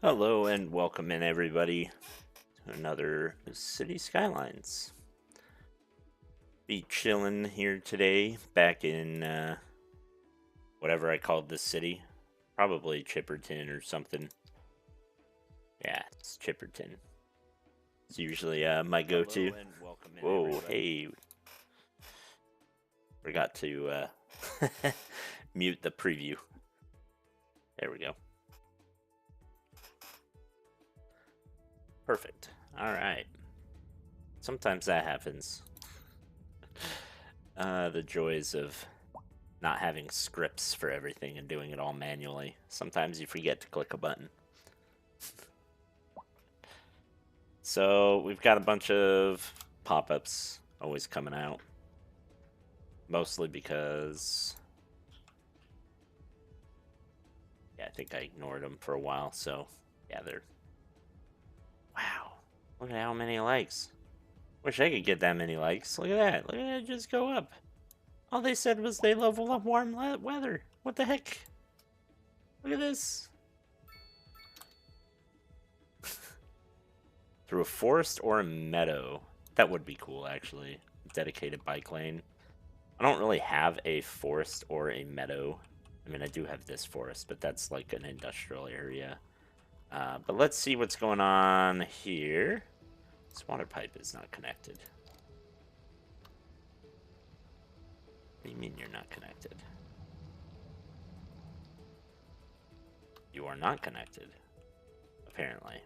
Hello and welcome in everybody to another City Skylines. Be chillin' here today, back in whatever I called this city. Probably Chipperton or something. Yeah, it's Chipperton. It's usually my go-to. Whoa, hey. Forgot to mute the preview. There we go. Perfect. Alright. Sometimes that happens. The joys of not having scripts for everything and doing it all manually. Sometimes you forget to click a button. So we've got a bunch of pop-ups always coming out. Mostly because... yeah, I think I ignored them for a while, so... yeah, they're... wow. Look at how many likes. Wish I could get that many likes. Look at that. Look at that just go up. All they said was they love warm weather. What the heck? Look at this. Through a forest or a meadow. That would be cool, actually. Dedicated bike lane. I don't really have a forest or a meadow. I mean, I do have this forest, but that's like an industrial area. But let's see what's going on here. This water pipe is not connected. What do you mean you're not connected? You are not connected, apparently.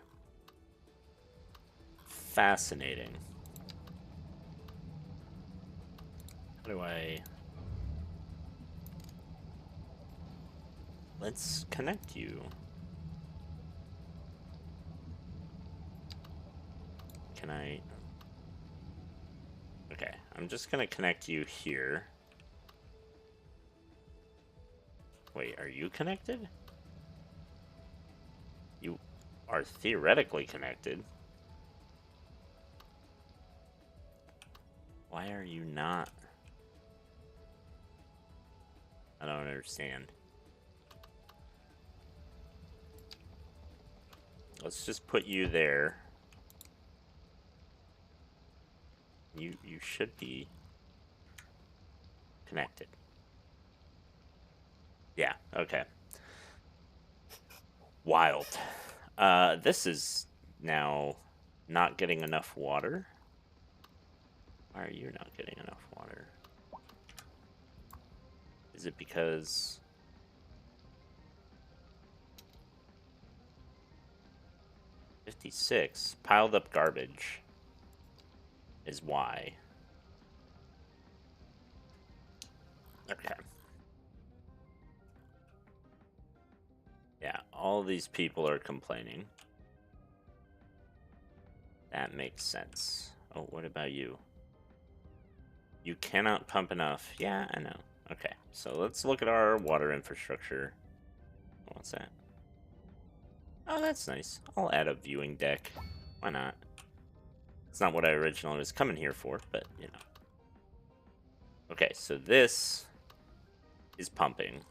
Fascinating. How do I... let's connect you. Can I... okay, I'm just gonna connect you here. Wait, are you connected? You are theoretically connected. Why are you not? I don't understand. Let's just put you there. You should be connected. Yeah, okay. Wild. This is now not getting enough water. Why are you not getting enough water? Is it because... 56 piled up garbage is why. Okay. Yeah, all these people are complaining. That makes sense. Oh, what about you? You cannot pump enough. Yeah, I know. Okay, so let's look at our water infrastructure. What's that? Oh, that's nice. I'll add a viewing deck. Why not? It's not what I originally was coming here for, but, you know. Okay, so this is pumping.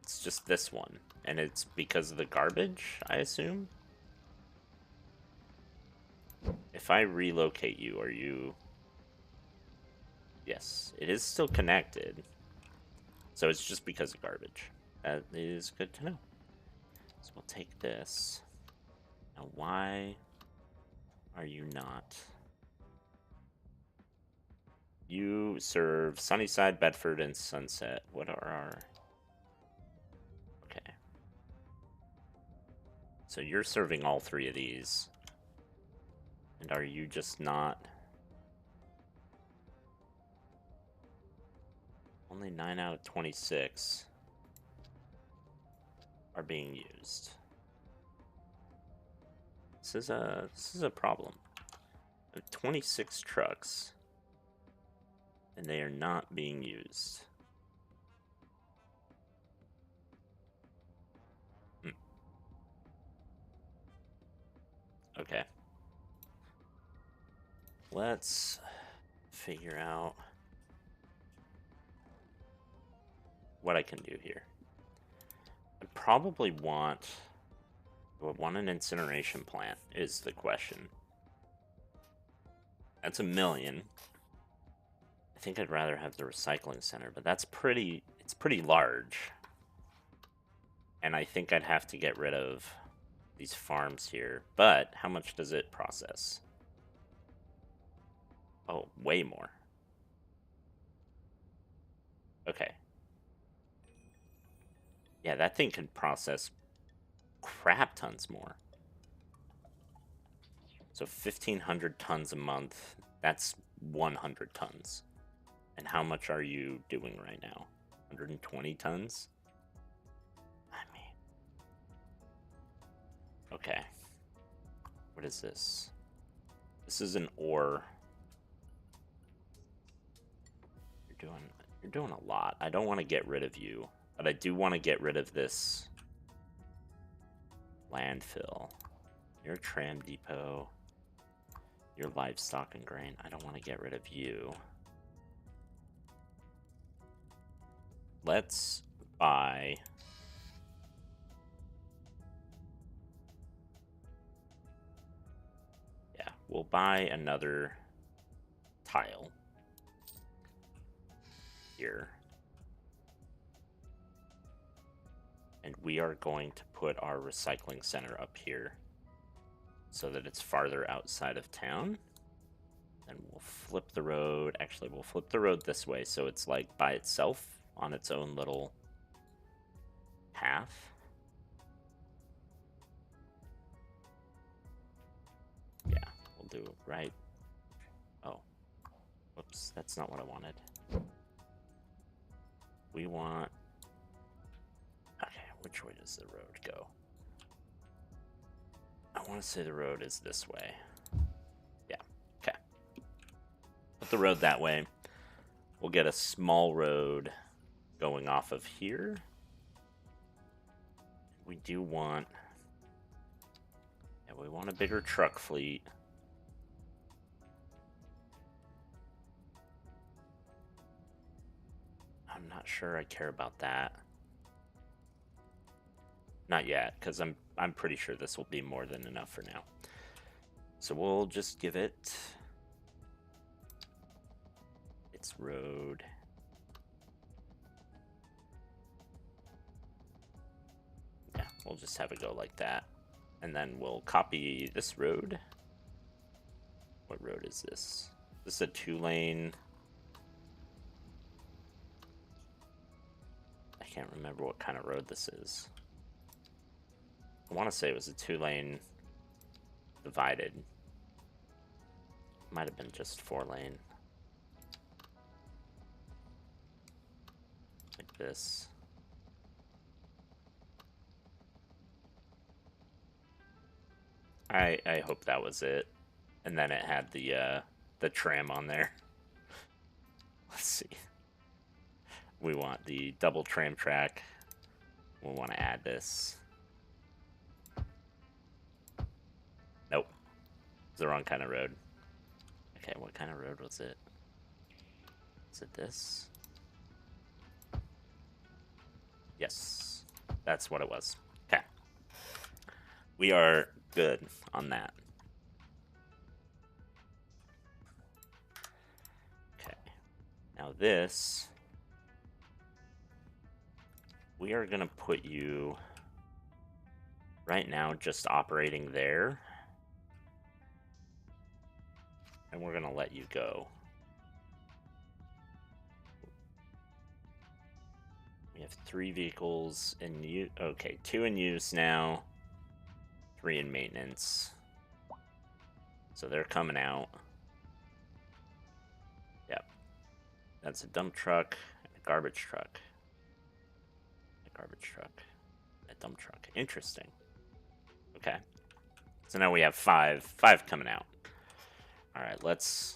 It's just this one. And it's because of the garbage, I assume? If I relocate you, are you... yes, it is still connected. So it's just because of garbage. That is good to know. So we'll take this. Now, why are you not? You serve Sunnyside, Bedford, and Sunset. What are our... okay. So you're serving all three of these. And are you just not... only 9 out of 26 are being used. This is a problem. I have 26 trucks, and they are not being used. Okay. Let's figure out what I can do here. I probably want... Do I want an incineration plant, is the question. That's $1 million. I think I'd rather have the recycling center, but that's pretty... It's pretty large. And I think I'd have to get rid of these farms here. But how much does it process? Oh, way more. Okay. Yeah, that thing can process crap tons more. So 1,500 tons a month, that's 100 tons. And how much are you doing right now? 120 tons? I mean... Okay. What is this? This is an ore. You're doing a lot. I don't want to get rid of you, but I do want to get rid of this landfill. Your tram depot. Your livestock and grain. I don't want to get rid of you. Let's buy... Yeah, we'll buy another tile here. And we are going to put our recycling center up here so that it's farther outside of town. And we'll flip the road. Actually, we'll flip the road this way so it's like by itself on its own little path. Yeah, we'll do it right. Oh, whoops, that's not what I wanted. We want... Okay, which way does the road go? I want to say the road is this way. Yeah, okay. Put the road that way. We'll get a small road going off of here. We do want... Yeah, we want a bigger truck fleet. I'm not sure I care about that. Not yet, because I'm pretty sure this will be more than enough for now. So we'll just give it its road. Yeah, we'll just have it go like that. And then we'll copy this road. What road is this? This is a 2-lane. I can't remember what kind of road this is. I want to say it was a 2-lane divided. Might have been just 4-lane. Like this. I hope that was it. And then it had the tram on there. Let's see. We want the double tram track. We'll want to add this. Nope. It's the wrong kind of road. Okay, what kind of road was it? Is it this? Yes. That's what it was. Okay. We are good on that. Okay. Now this... We are going to put you right now just operating there. And we're going to let you go. We have 3 vehicles in use. Okay, 2 in use now. 3 in maintenance. So they're coming out. Yep. That's a dump truck and a garbage truck. A garbage truck. A dump truck. Interesting. Okay. So now we have 5 coming out. Alright, let's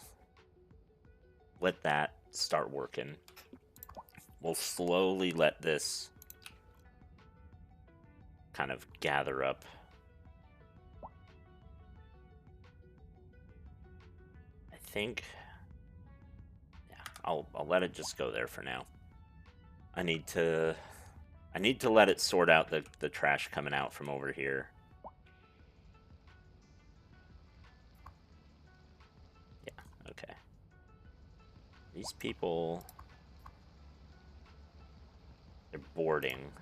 let that start working. We'll slowly let this kind of gather up. I think, yeah, I'll let it just go there for now. I need to I need to let it sort out the trash coming out from over here. Yeah, okay. These people... They're boarding.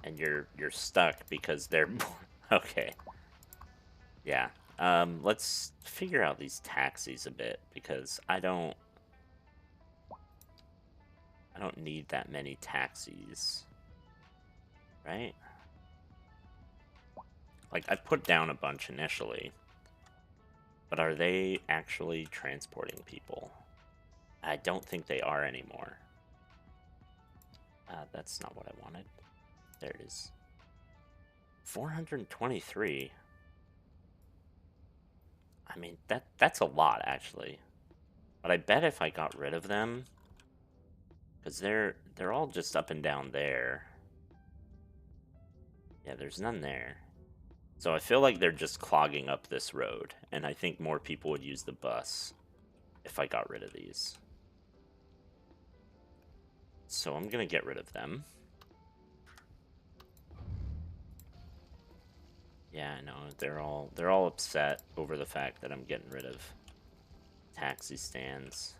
And you're stuck because they're... Okay. Yeah. Let's figure out these taxis a bit, because I don't need that many taxis. Right? Like, I put down a bunch initially. But are they actually transporting people? I don't think they are anymore. That's not what I wanted. There it is. 423. I mean, that's a lot, actually. But I bet if I got rid of them, because they're all just up and down there. Yeah, there's none there. So I feel like they're just clogging up this road, and I think more people would use the bus if I got rid of these. So I'm gonna get rid of them. Yeah, I know, they're all upset over the fact that I'm getting rid of taxi stands.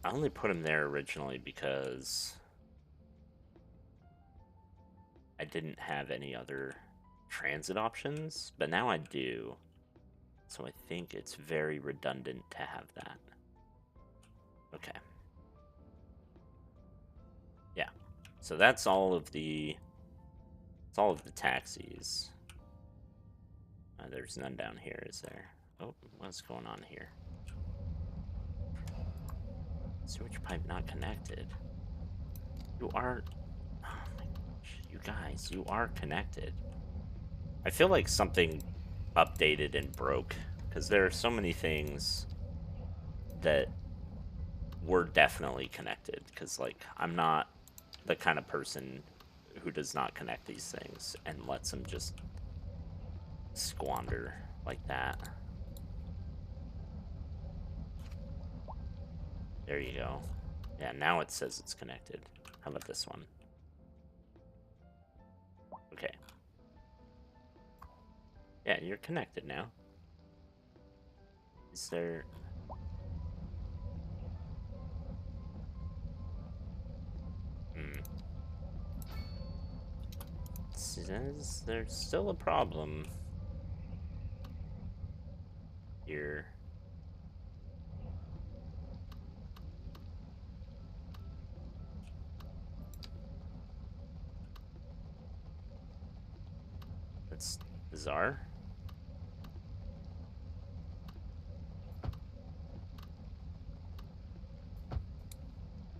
I only put them there originally because I didn't have any other transit options, but now I do. So I think it's very redundant to have that. Okay. Yeah. So that's all of the taxis. There's none down here, is there? Oh, what's going on here? Sewage pipe not connected. You are... Oh my gosh, you guys, you are connected. I feel like something updated and broke, because there are so many things that were definitely connected, because, like, I'm not the kind of person who does not connect these things and lets them just squander like that. There you go. Yeah, now it says it's connected. How about this one? Okay. Yeah, you're connected now. Is there... There's still a problem here. That's bizarre.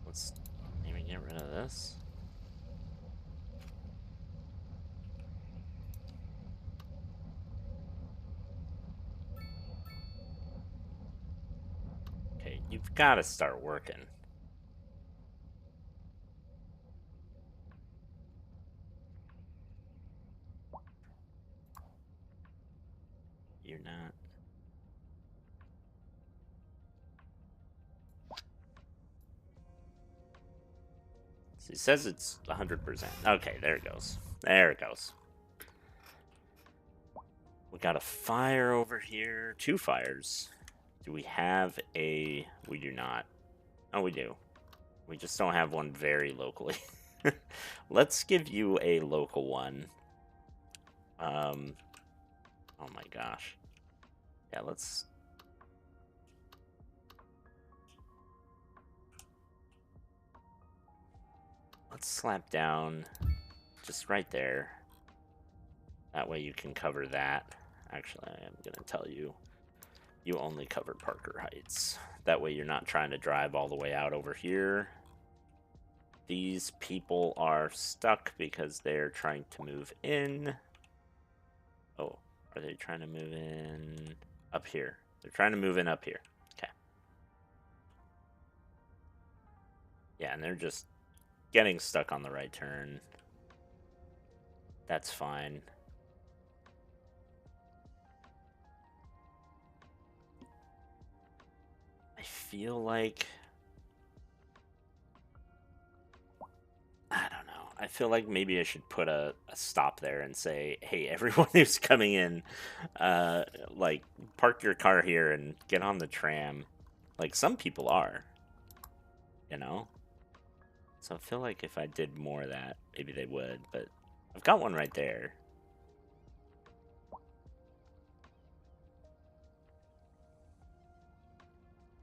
Let's maybe get rid of this. Okay, you've got to start working. You're not. It says it's 100%. Okay, there it goes. There it goes. We got a fire over here. 2 fires. Do we have a... We do not. Oh, we do. We just don't have one very locally. Let's give you a local one. Oh my gosh. Yeah, let's... Let's slap down just right there. That way you can cover that. Actually, I am going to tell you, you only cover Parker Heights. That way you're not trying to drive all the way out over here. These people are stuck because they're trying to move in. Oh, are they trying to move in up here? They're trying to move in up here. Okay. Yeah, and they're just getting stuck on the right turn. That's fine. I feel like I feel like maybe I should put a stop there and say, hey, everyone who's coming in, like, park your car here and get on the tram. Like, some people are, you know? So I feel like if I did more of that, maybe they would, but I've got one right there.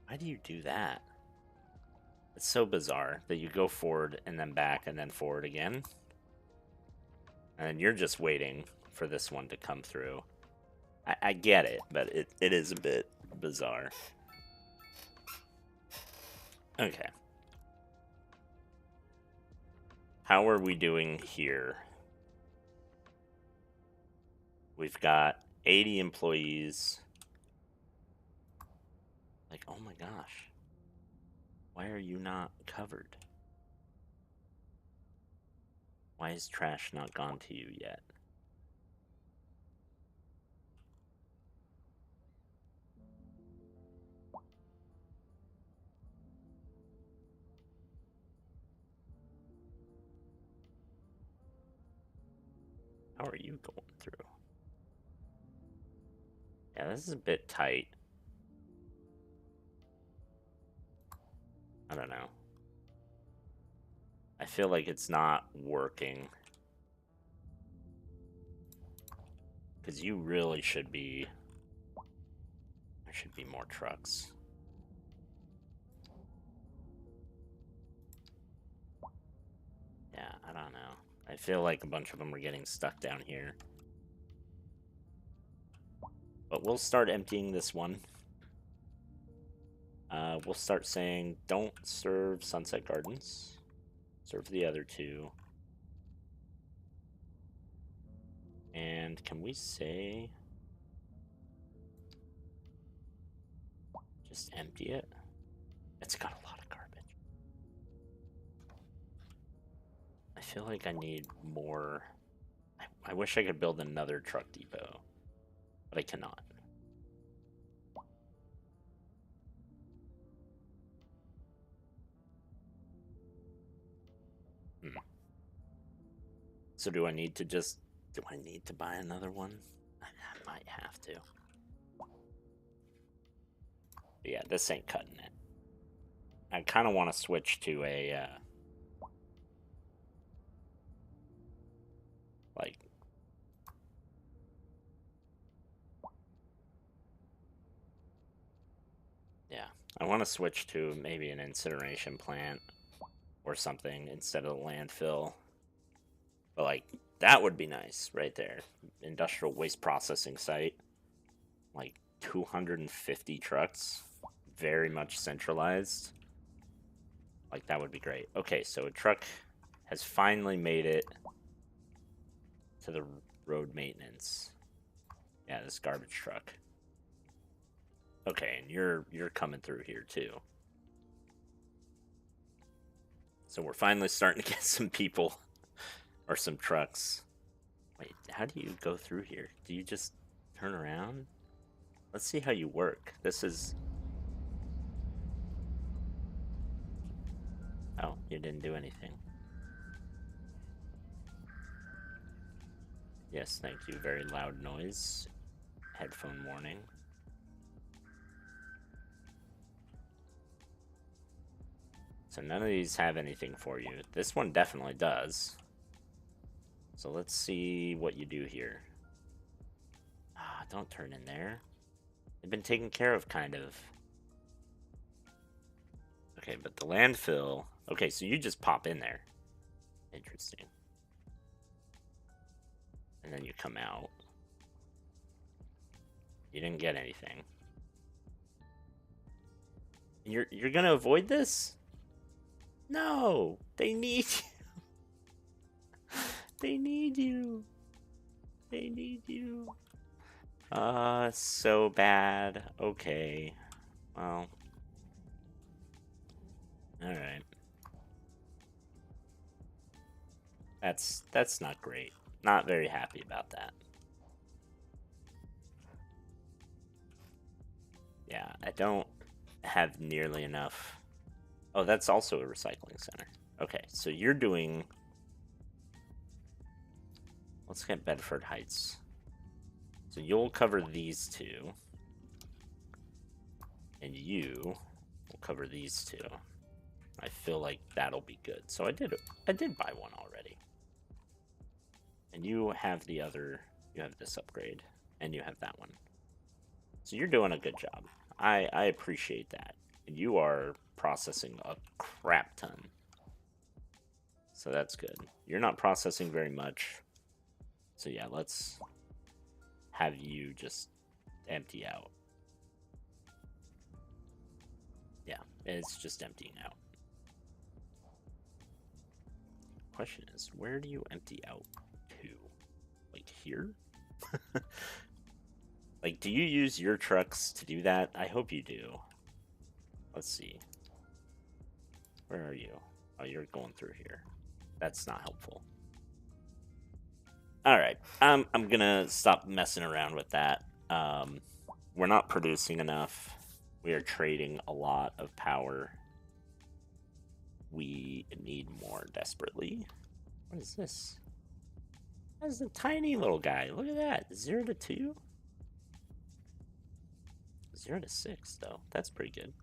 Why do you do that? It's so bizarre that you go forward and then back and then forward again. And you're just waiting for this one to come through. I get it, but it is a bit bizarre. Okay. How are we doing here? We've got 80 employees. Like, oh my gosh. Why are you not covered? Why is trash not gone to you yet? How are you going through? Yeah, this is a bit tight. I don't know. I feel like it's not working. Because you really should be... There should be more trucks. Yeah, I don't know. I feel like a bunch of them are getting stuck down here. But we'll start emptying this one. We'll start saying, don't serve Sunset Gardens. Serve the other two. And can we say... just empty it? It's got a lot of garbage. I feel like I need more... I wish I could build another truck depot. But I cannot. So do I need to just... Do I need to buy another one? I might have to. But yeah, this ain't cutting it. I kind of want to switch to a... like... Yeah, I want to switch to maybe an incineration plant or something instead of a landfill. But, like, that would be nice right there. Industrial waste processing site. Like, 250 trucks. Very much centralized. Like, that would be great. Okay, so a truck has finally made it to the road maintenance. Yeah, this garbage truck. Okay, and you're coming through here too. So we're finally starting to get some people or some trucks. Wait, how do you go through here? Do you just turn around? Let's see how you work. This is... Oh, you didn't do anything. Yes, thank you. Very loud noise. Headphone warning. So none of these have anything for you. This one definitely does. So let's see what you do here. Ah, don't turn in there. They've been taken care of, kind of. Okay, but the landfill... Okay, so you just pop in there. Interesting. And then you come out. You didn't get anything. You're gonna avoid this? No! They need you! They need you! They need you! So bad. Okay. Well. Alright. That's not great. Not very happy about that. Yeah, I don't have nearly enough. Oh, that's also a recycling center. Okay, so you're doing Let's get Bedford Heights. So you'll cover these two. And you will cover these two. I feel like that'll be good. So I did buy one already. And you have the other, you have this upgrade, and you have that one. So you're doing a good job. I appreciate that. And you are processing a crap ton. So that's good. You're not processing very much. So yeah, let's have you just empty out. Yeah, it's just emptying out. Question is, where do you empty out to? Like here? Like, do you use your trucks to do that? I hope you do. Let's see. Where are you? Oh, you're going through here. That's not helpful. All right. I'm gonna stop messing around with that. We're not producing enough. We are trading a lot of power. We need more desperately. What is this? That's a tiny little guy. Look at that. 0 to 2? 0 to 6, though. That's pretty good.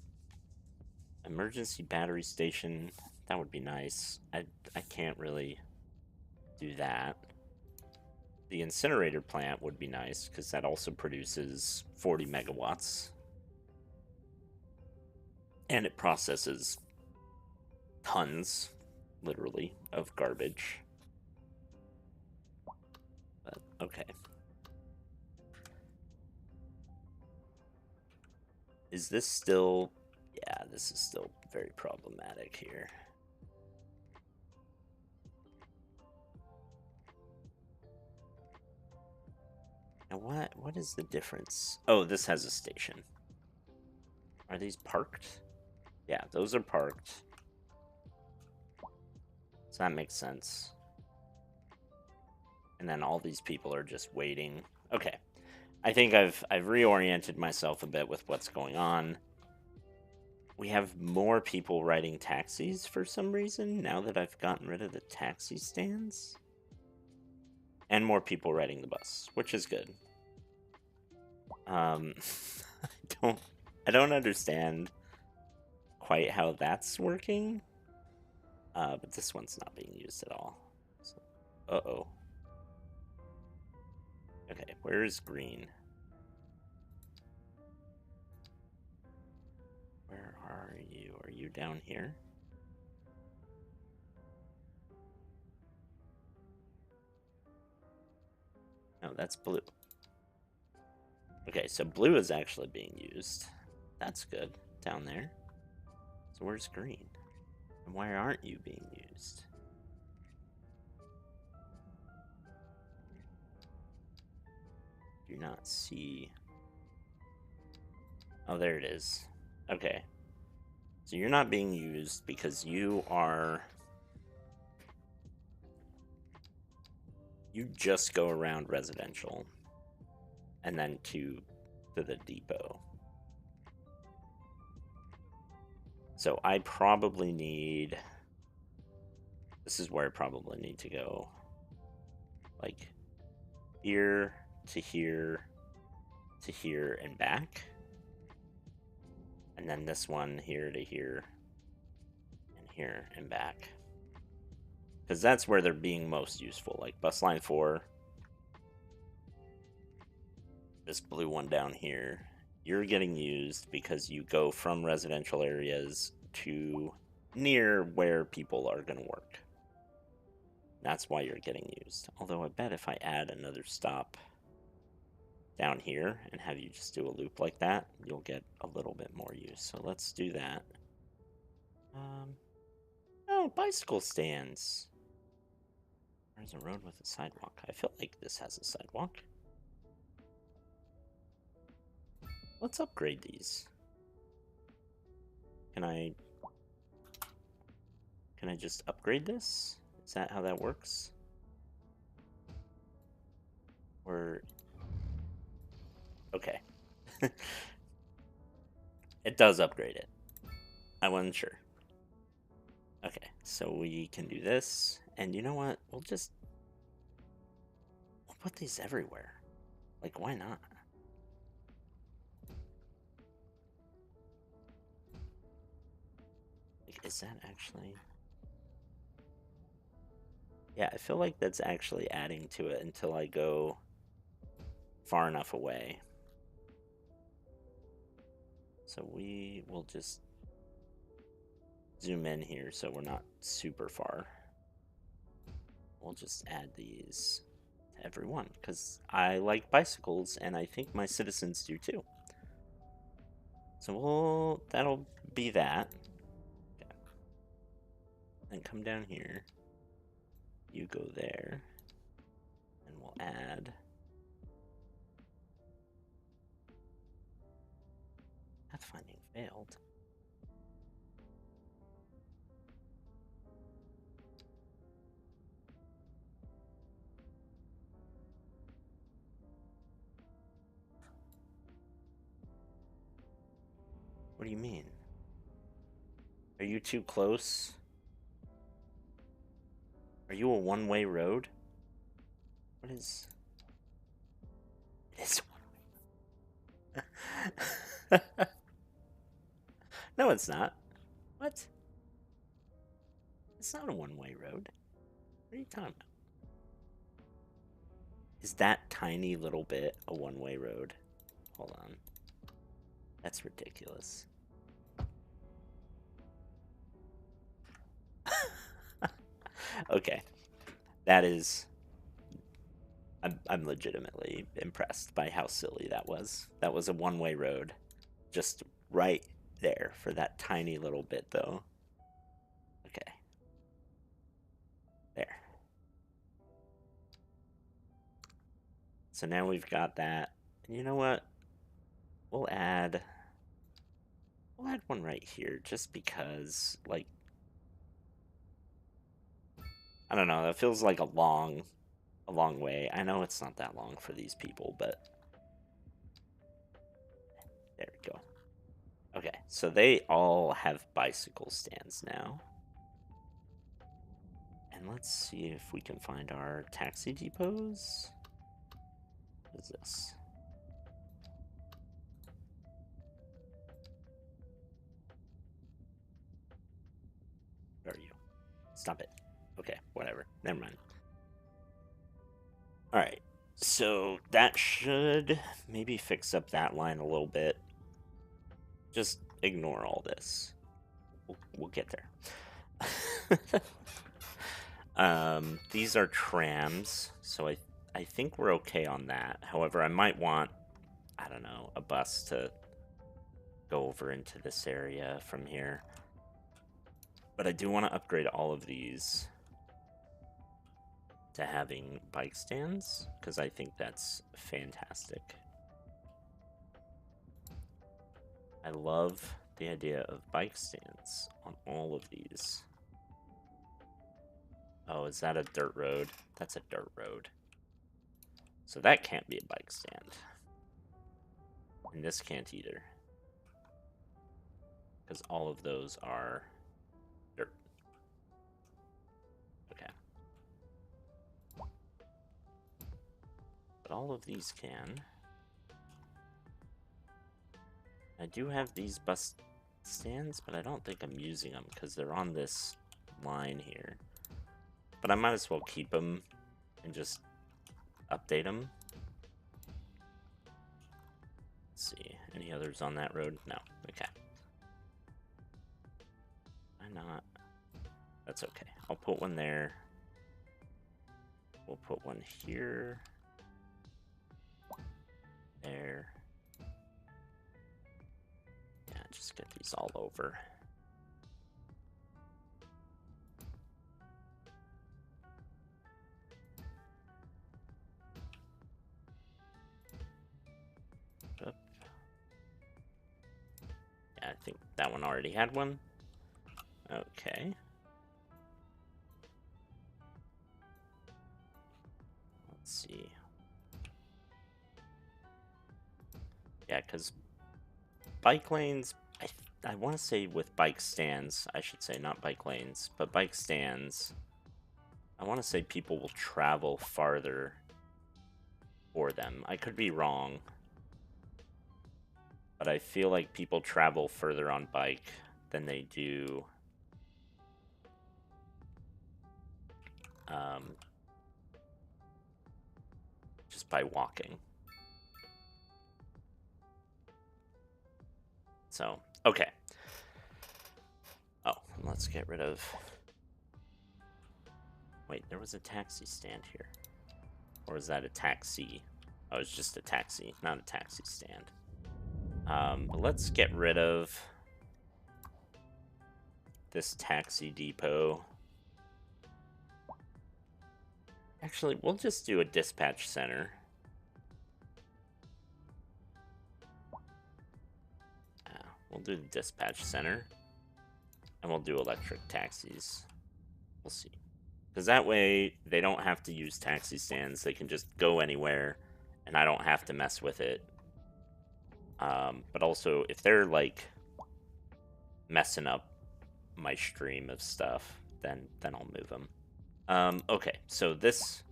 Emergency battery station. That would be nice. I can't really do that. The incinerator plant would be nice, because that also produces 40 megawatts. And it processes tons, literally, of garbage. But, okay. Is this still... Yeah, this is still very problematic here. Now what is the difference? Oh, this has a station. Are these parked? Yeah, those are parked. So that makes sense. And then all these people are just waiting. Okay. I think I've reoriented myself a bit with what's going on. We have more people riding taxis for some reason now that I've gotten rid of the taxi stands. And more people riding the bus, which is good. I don't understand quite how that's working. But this one's not being used at all. So, uh-oh. Okay, where is green? Where are you? Are you down here? No, that's blue. Okay, so blue is actually being used. That's good, down there. So where's green? And why aren't you being used? Do not see... Oh, there it is. Okay. So you're not being used because you are... You just go around residential. And then to the depot. So I probably need... This is where I probably need to go. Like, here to here to here and back. And then this one here to here and here and back. Because that's where they're being most useful. Like bus line 4. This blue one down here. You're getting used because you go from residential areas to near where people are going to work. That's why you're getting used. Although I bet if I add another stop down here and have you just do a loop like that, you'll get a little bit more use. So let's do that. Oh, bicycle stands. There's a road with a sidewalk. I feel like this has a sidewalk. Let's upgrade these. Can I just upgrade this? Is that how that works? Or... Okay. It does upgrade it. I wasn't sure. Okay, so we can do this. And you know what? We'll just... put these everywhere. Like, why not? Like, is that actually... Yeah, I feel like that's actually adding to it until I go far enough away. So we will just zoom in here so we're not super far. We'll just add these to everyone because I like bicycles and I think my citizens do too. So that'll be that. Okay. Then come down here. You go there. And we'll add. Pathfinding failed. What do you mean? Are you too close? Are you a one-way road? What is... It is one-way. No, it's not. What? It's not a one-way road. What are you talking about? Is that tiny little bit a one-way road? Hold on. That's ridiculous. Okay. That is... I'm legitimately impressed by how silly that was. That was a one-way road. Just right there for that tiny little bit, though. Okay. There. So now we've got that. And you know what? We'll add one right here just because, like, I don't know, that feels like a long way. I know it's not that long for these people, but there we go. Okay, so they all have bicycle stands now. And let's see if we can find our taxi depots. What is this? Where are you? Stop it. Okay, whatever. Never mind. Alright, so that should maybe fix up that line a little bit. Just ignore all this. We'll get there. These are trams, so I think we're okay on that. However, I might want, I don't know, a bus to go over into this area from here. But I do want to upgrade all of these to having bike stands, because I think that's fantastic. I love the idea of bike stands on all of these. Oh, is that a dirt road? That's a dirt road. So that can't be a bike stand. And this can't either. Because all of those are dirt. Okay. But all of these can. I do have these bus stands, but I don't think I'm using them because they're on this line here. But I might as well keep them and just update them. Let's see, any others on that road? No, okay. Why not? That's okay. I'll put one there. We'll put one here. There. Yeah, just get these all over. Up. Yeah, I think that one already had one. Okay. Let's see. Yeah, because bike lanes, I want to say with bike stands, I should say, not bike lanes, but bike stands, I want to say people will travel farther for them. I could be wrong, but I feel like people travel further on bike than they do just by walking. So, okay. Oh, let's get rid of... Wait, there was a taxi stand here. Or is that a taxi? Oh, it's just a taxi, not a taxi stand. But let's get rid of this taxi depot. Actually, we'll just do a dispatch center. We'll do the dispatch center. And we'll do electric taxis. We'll see. Because that way, they don't have to use taxi stands. They can just go anywhere, and I don't have to mess with it. But also, if they're, like, messing up my stream of stuff, then I'll move them. Okay, so this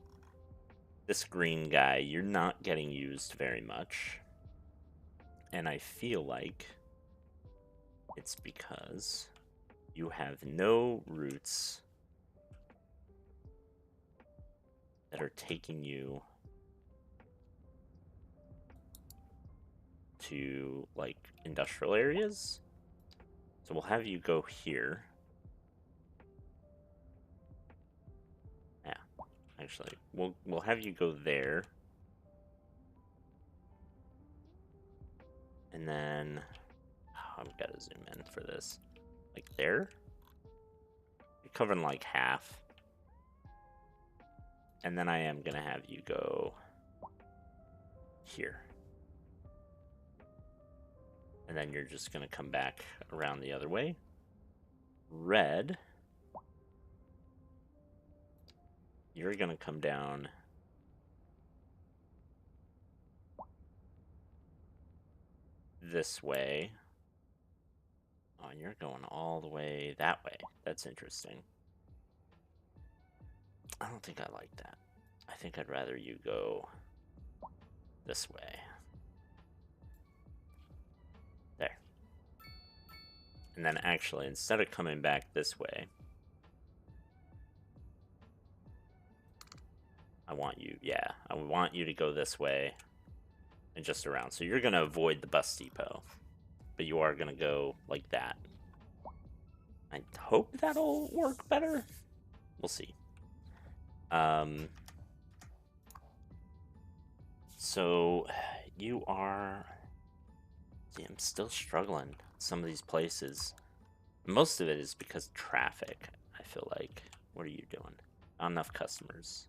green guy, you're not getting used very much. And I feel like it's because you have no routes that are taking you to, like, industrial areas. So we'll have you go here. Yeah, actually, we'll have you go there. And then, oh, I've got to zoom in for this. Like there? You're covering like half. And then I am going to have you go here. And then you're just going to come back around the other way. Red. You're going to come down this way. Oh, and you're going all the way that way. That's interesting. I don't think I like that. I think I'd rather you go this way. There. And then actually, instead of coming back this way, I want you to go this way and just around. So you're going to avoid the bus depot, but you are going to go like that. I hope that'll work better. We'll see. So you are... See, I'm still struggling some of these places. Most of it is because of traffic, I feel like. What are you doing? Not enough customers.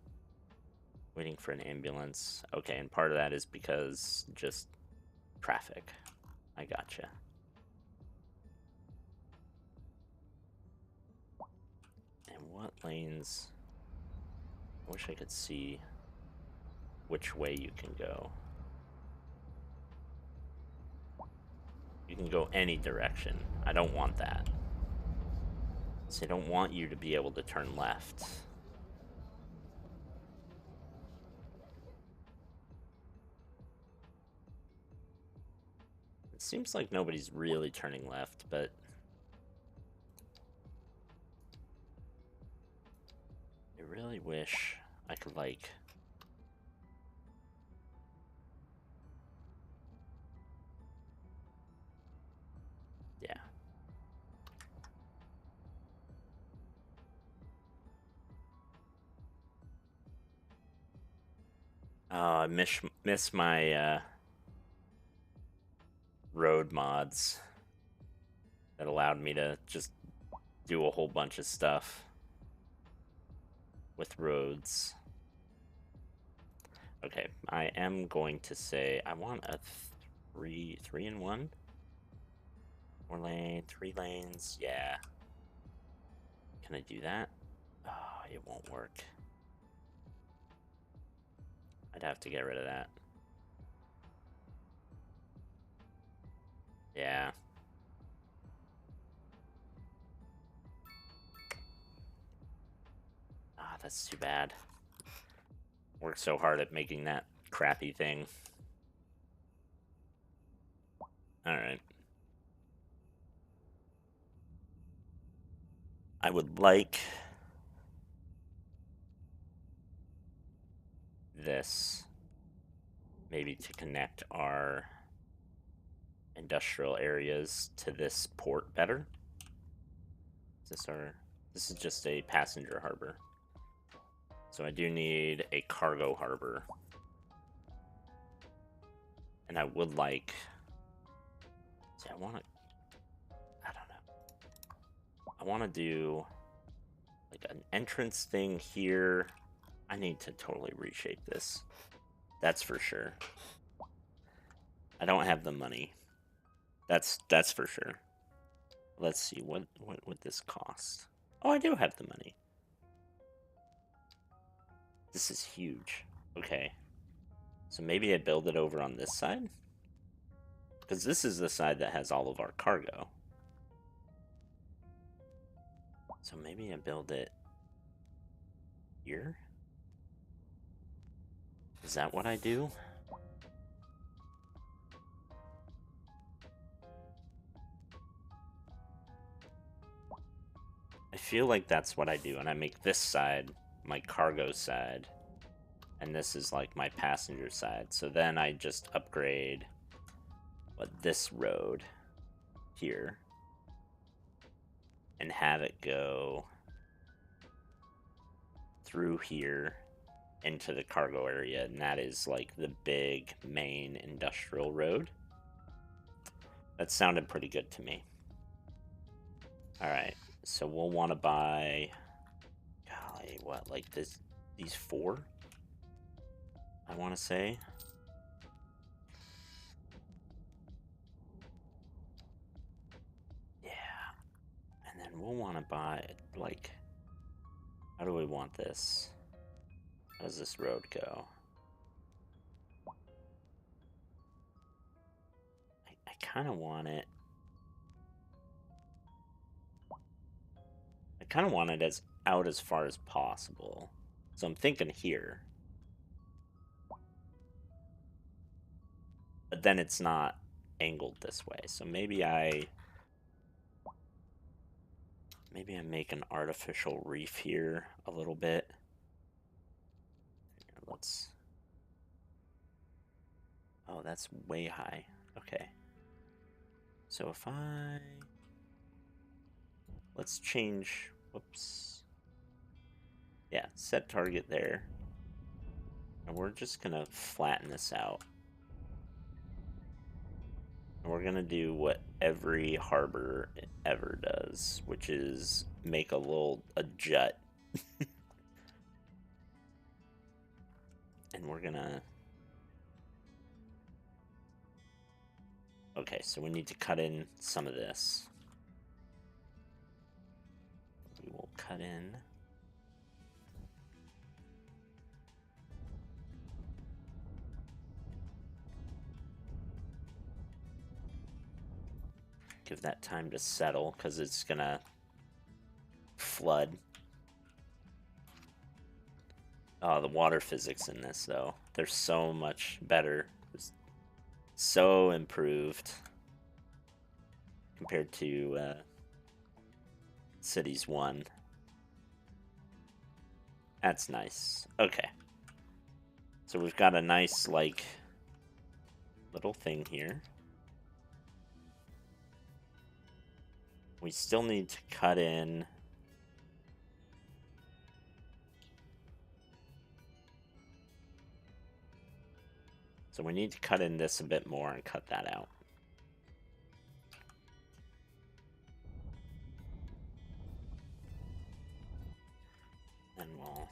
Waiting for an ambulance. Okay, and part of that is because just traffic. I gotcha. And what lanes? I wish I could see which way you can go. You can go any direction. I don't want that. So I don't want you to be able to turn left. It seems like nobody's really turning left, but... I really wish I could, like... Yeah. Oh, I miss my, road mods that allowed me to just do a whole bunch of stuff with roads. Okay, I am going to say I want a three and one. 4 lane, 3 lanes, yeah. Can I do that? Oh, it won't work. I'd have to get rid of that. Yeah. Ah, that's too bad. Worked so hard at making that crappy thing. Alright. I would like this maybe to connect our industrial areas to this port better. This is just a passenger harbor. So I do need a cargo harbor. And I would like... See, I don't know. I want to do like an entrance thing here. I need to totally reshape this. That's for sure. I don't have the money. That's for sure. Let's see, what would this cost? Oh, I do have the money. This is huge. Okay. So maybe I build it over on this side? Because this is the side that has all of our cargo. So maybe I build it here? Is that what I do? I feel like that's what I do, and I make this side my cargo side, and this is like my passenger side. So then I just upgrade this road here and have it go through here into the cargo area, and that is like the big main industrial road. That sounded pretty good to me. Alright, so we'll want to buy, golly, what, like these 4? I want to say. Yeah. And then we'll want to buy, like, how do we want this? How does this road go? I kind of want it. I kind of want it as out as far as possible. So I'm thinking here. But then it's not angled this way. So maybe I make an artificial reef here a little bit. Let's... Oh, that's way high. Okay. So if I... Let's change... Whoops. Yeah, set target there. And we're just gonna flatten this out. And we're gonna do what every harbor ever does, which is make a jut. And we're gonna... Okay, so we need to cut in some of this. We will cut in... Give that time to settle, because it's gonna flood. Oh, the water physics in this, though. They're so much better. It's so improved compared to Cities 1. That's nice. Okay. So we've got a nice, like, little thing here. We still need to cut in... So we need to cut in this a bit more and cut that out. And we'll...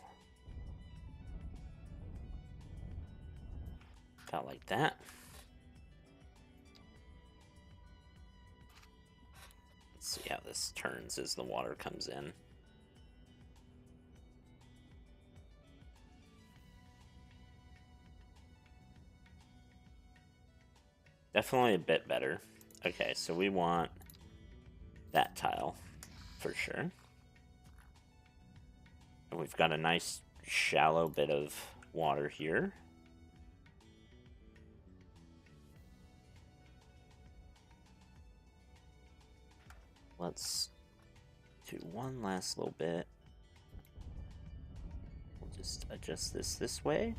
About like that. Let's see how this turns as the water comes in. Definitely a bit better. Okay, so we want that tile for sure. And we've got a nice shallow bit of water here. let's do one last little bit. We'll just adjust this way.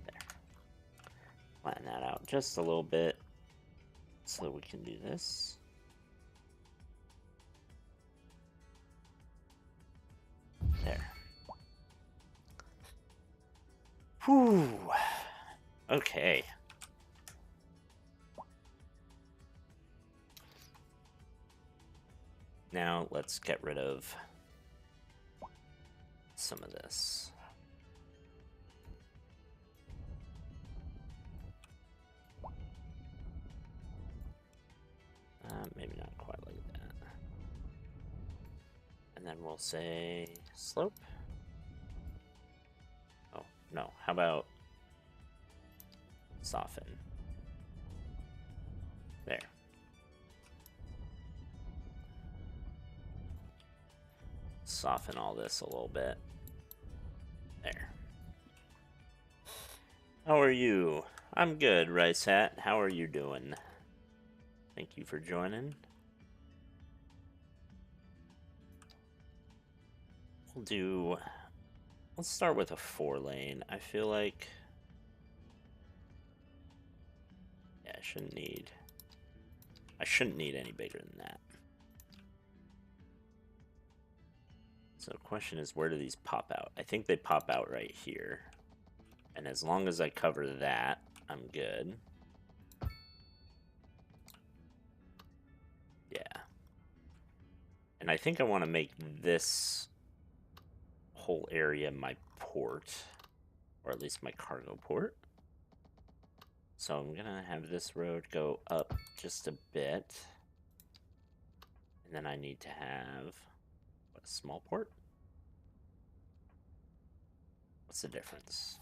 There. Flatten that out just a little bit so we can do this. There. Whew. Okay. Now let's get rid of some of this. Maybe not quite like that. And then we'll say slope. Oh, no. How about soften? There. Soften all this a little bit. There. How are you? I'm good, Rice Hat. How are you doing? Thank you for joining. Let's start with a 4-lane. I feel like, yeah, I shouldn't need any bigger than that. So the question is, where do these pop out? I think they pop out right here. And as long as I cover that, I'm good. Yeah. And I think I want to make this whole area my port, or at least my cargo port. So I'm gonna have this road go up just a bit. And then I need to have, what, a small port? What's the difference?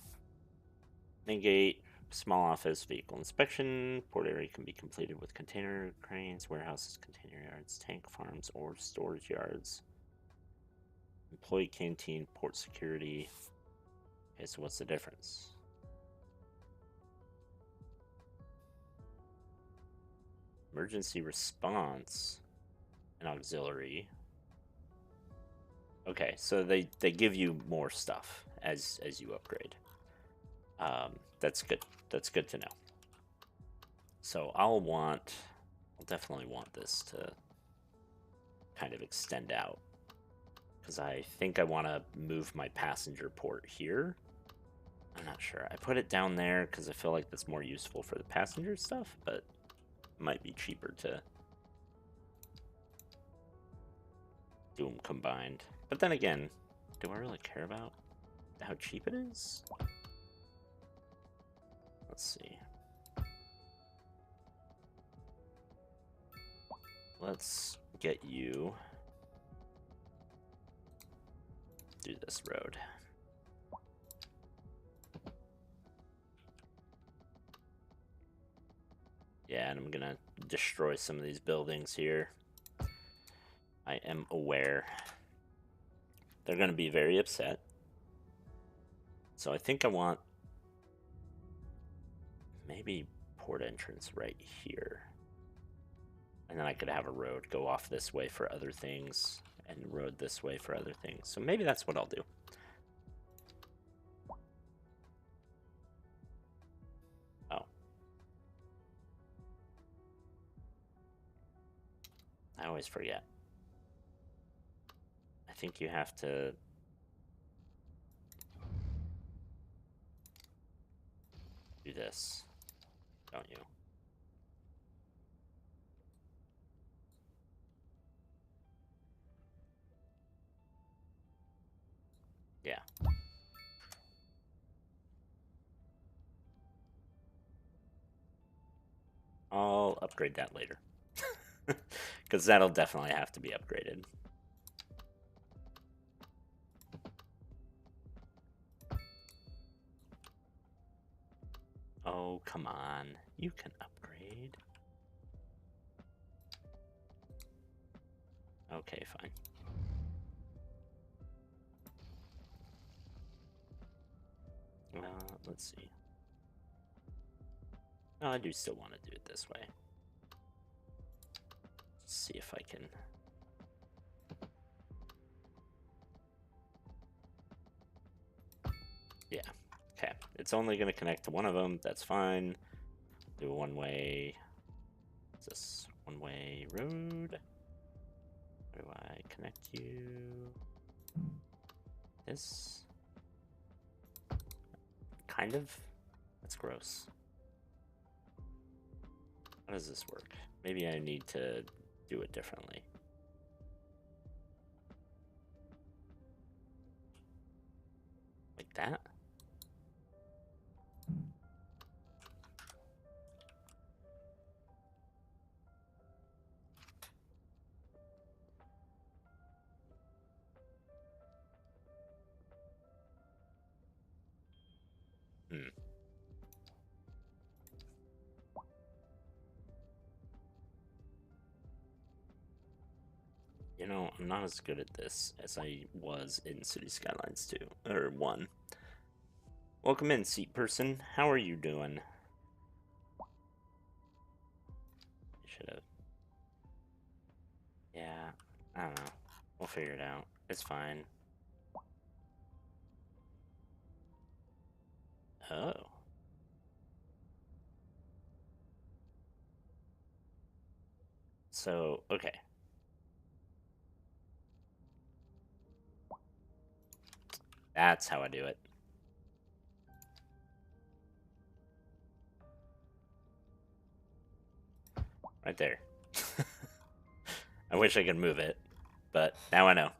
Main gate, small office, vehicle inspection. Port area can be completed with container cranes, warehouses, container yards, tank farms, or storage yards. Employee canteen, port security. Okay, so what's the difference? Emergency response and auxiliary. Okay, so they give you more stuff as you upgrade. That's good. That's good to know. So I'll definitely want this to kind of extend out, because I think I want to move my passenger port here. I'm not sure. I put it down there because I feel like that's more useful for the passenger stuff, but it might be cheaper to do them combined. But then again, do I really care about how cheap it is? Let's see. Let's get you do this road. Yeah, and I'm gonna destroy some of these buildings here. I am aware. They're gonna be very upset. So I think I want maybe port entrance right here. And then I could have a road go off this way for other things, and road this way for other things. So maybe that's what I'll do. Oh. I always forget. I think you have to do this, don't you? Yeah. I'll upgrade that later. Because that'll definitely have to be upgraded. Oh, come on. You can upgrade. Okay, fine. Let's see. No, I do still want to do it this way. see if I can. Yeah. Okay. It's only going to connect to one of them. That's fine. Do a one-way. Is this one-way road? Where do I connect you? This. Kind of. That's gross. How does this work? Maybe I need to do it differently. Like that? Hmm. You know, I'm not as good at this as I was in City Skylines 2, or 1. Welcome in, seat person. How are you doing? Should have. Yeah, I don't know. We'll figure it out. It's fine. Oh. So, okay. That's how I do it. Right there. I wish I could move it, but now I know.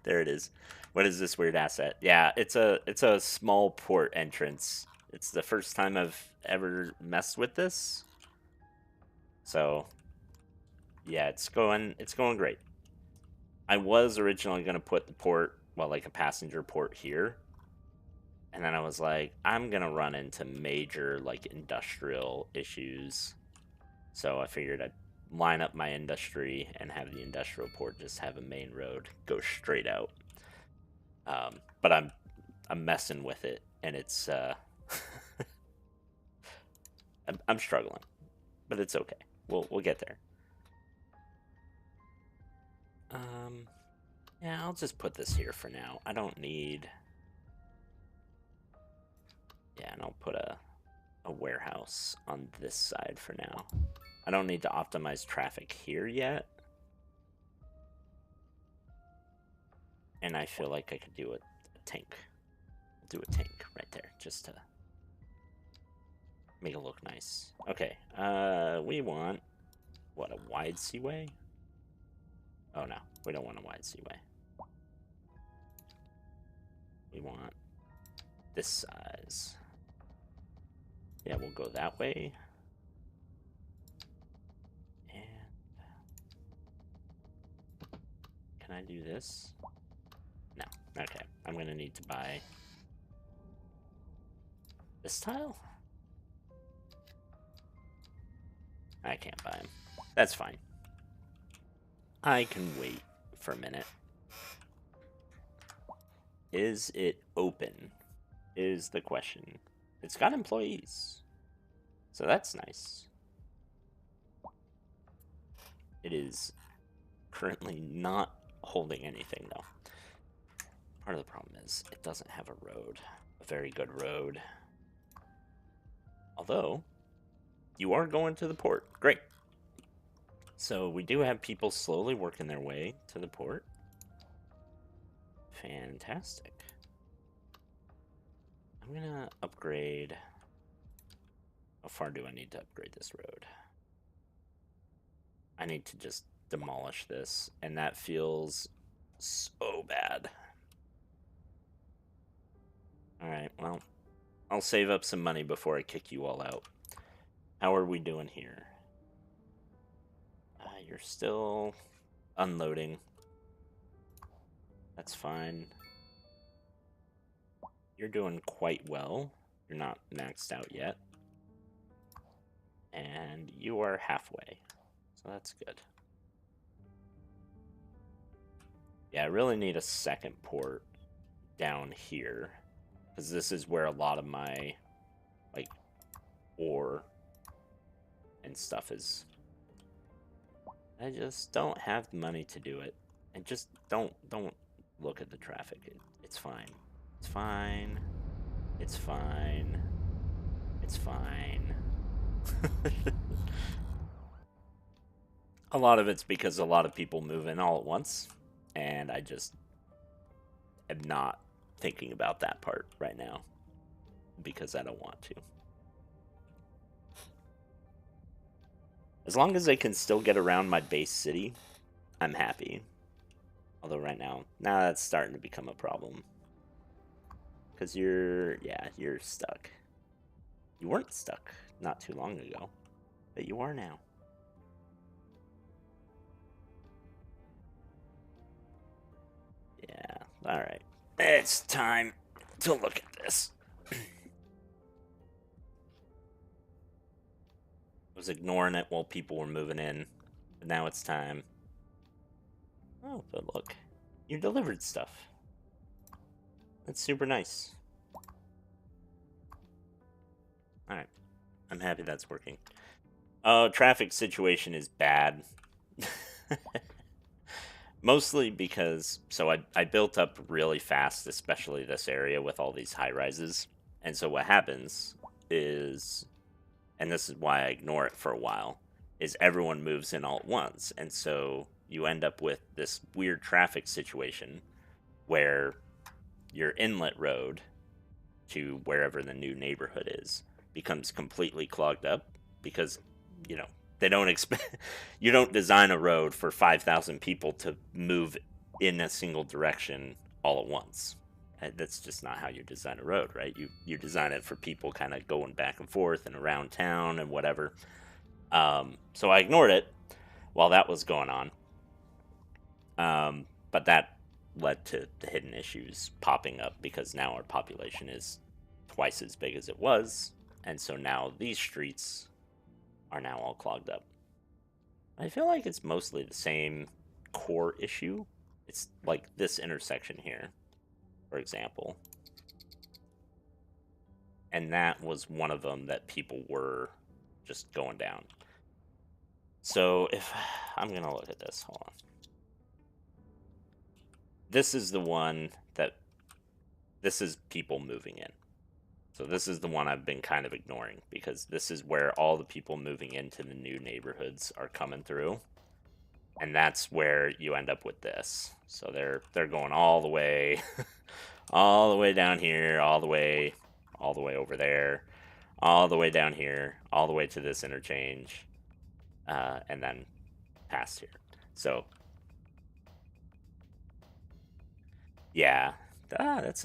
There it is. What is this weird asset? Yeah, it's a small port entrance. It's the first time I've ever messed with this. So, yeah, it's going great. I was originally going to put the port, well, like a passenger port here. And then I was like, I'm going to run into major like industrial issues. So I figured I'd line up my industry and have the industrial port just have a main road go straight out. But I'm messing with it, and it's I'm struggling, but it's okay. We'll get there. Yeah, I'll just put this here for now. I don't need. Yeah, and I'll put a warehouse on this side for now. I don't need to optimize traffic here yet. And I feel like I could do a tank. Do a tank right there, just to make it look nice. Okay, we want, what, a wide seaway? Oh no, we don't want a wide seaway. We want this size. Yeah, we'll go that way. And can I do this? No. Okay, I'm gonna need to buy this tile. I can't buy them. That's fine. I can wait for a minute. Is it open? Is the question. It's got employees, so that's nice. It is currently not holding anything, though. Part of the problem is it doesn't have a road, a very good road. Although, you are going to the port. Great. So we do have people slowly working their way to the port. Fantastic. I'm gonna upgrade. How far do I need to upgrade this road? I need to just demolish this, and that feels so bad. Alright, well, I'll save up some money before I kick you all out. How are we doing here? You're still unloading. That's fine. You're doing quite well. You're not maxed out yet. And you are halfway. So that's good. Yeah, I really need a second port down here. Because this is where a lot of my, like, ore and stuff is. I just don't have the money to do it. And just don't look at the traffic. It's fine. It's fine. It's fine. It's fine. A lot of it's because a lot of people move in all at once, and I just am not thinking about that part right now because I don't want to. As long as I can still get around my base city, I'm happy. Although right now, that's starting to become a problem. Because you're stuck. You weren't stuck not too long ago, but you are now. Yeah, alright. It's time to look at this. I was ignoring it while people were moving in, but now it's time. Oh, but look, you delivered stuff. That's super nice. Alright, I'm happy that's working. Oh, traffic situation is bad. Mostly because, so I built up really fast, especially this area with all these high rises. And so what happens is, and this is why I ignore it for a while, is everyone moves in all at once. And so you end up with this weird traffic situation where your inlet road to wherever the new neighborhood is becomes completely clogged up because, you know, they don't expect, you don't design a road for 5,000 people to move in a single direction all at once. That's just not how you design a road, right? You design it for people kind of going back and forth and around town and whatever. So I ignored it while that was going on. But that led to the hidden issues popping up because now our population is twice as big as it was. And so now these streets are now all clogged up. I feel like it's mostly the same core issue. It's like this intersection here, for example. And that was one of them that people were just going down. So if I'm going to look at this, hold on. This is the one that, this is people moving in. So this is the one I've been kind of ignoring because this is where all the people moving into the new neighborhoods are coming through. And that's where you end up with this. So they're going all the way all the way down here, all the way over there, all the way down here, all the way to this interchange, and then past here. So yeah, that's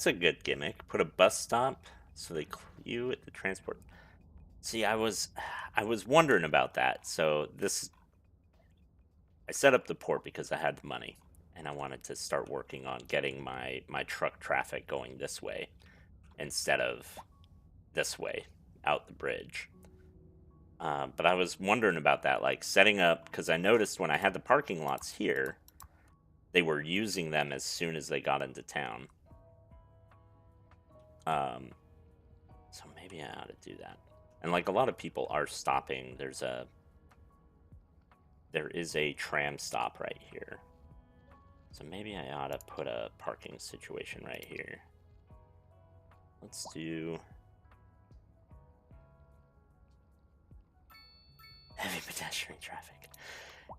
a good gimmick. Put a bus stop so they queue at the transport. See, I was wondering about that. So I set up the port because I had the money, and I wanted to start working on getting my truck traffic going this way instead of this way out the bridge. But I was wondering about that, like setting up, because I noticed when I had the parking lots here, they were using them as soon as they got into town. So maybe I ought to do that. And like a lot of people are stopping. There is a tram stop right here. So maybe I ought to put a parking situation right here. Let's do heavy pedestrian traffic.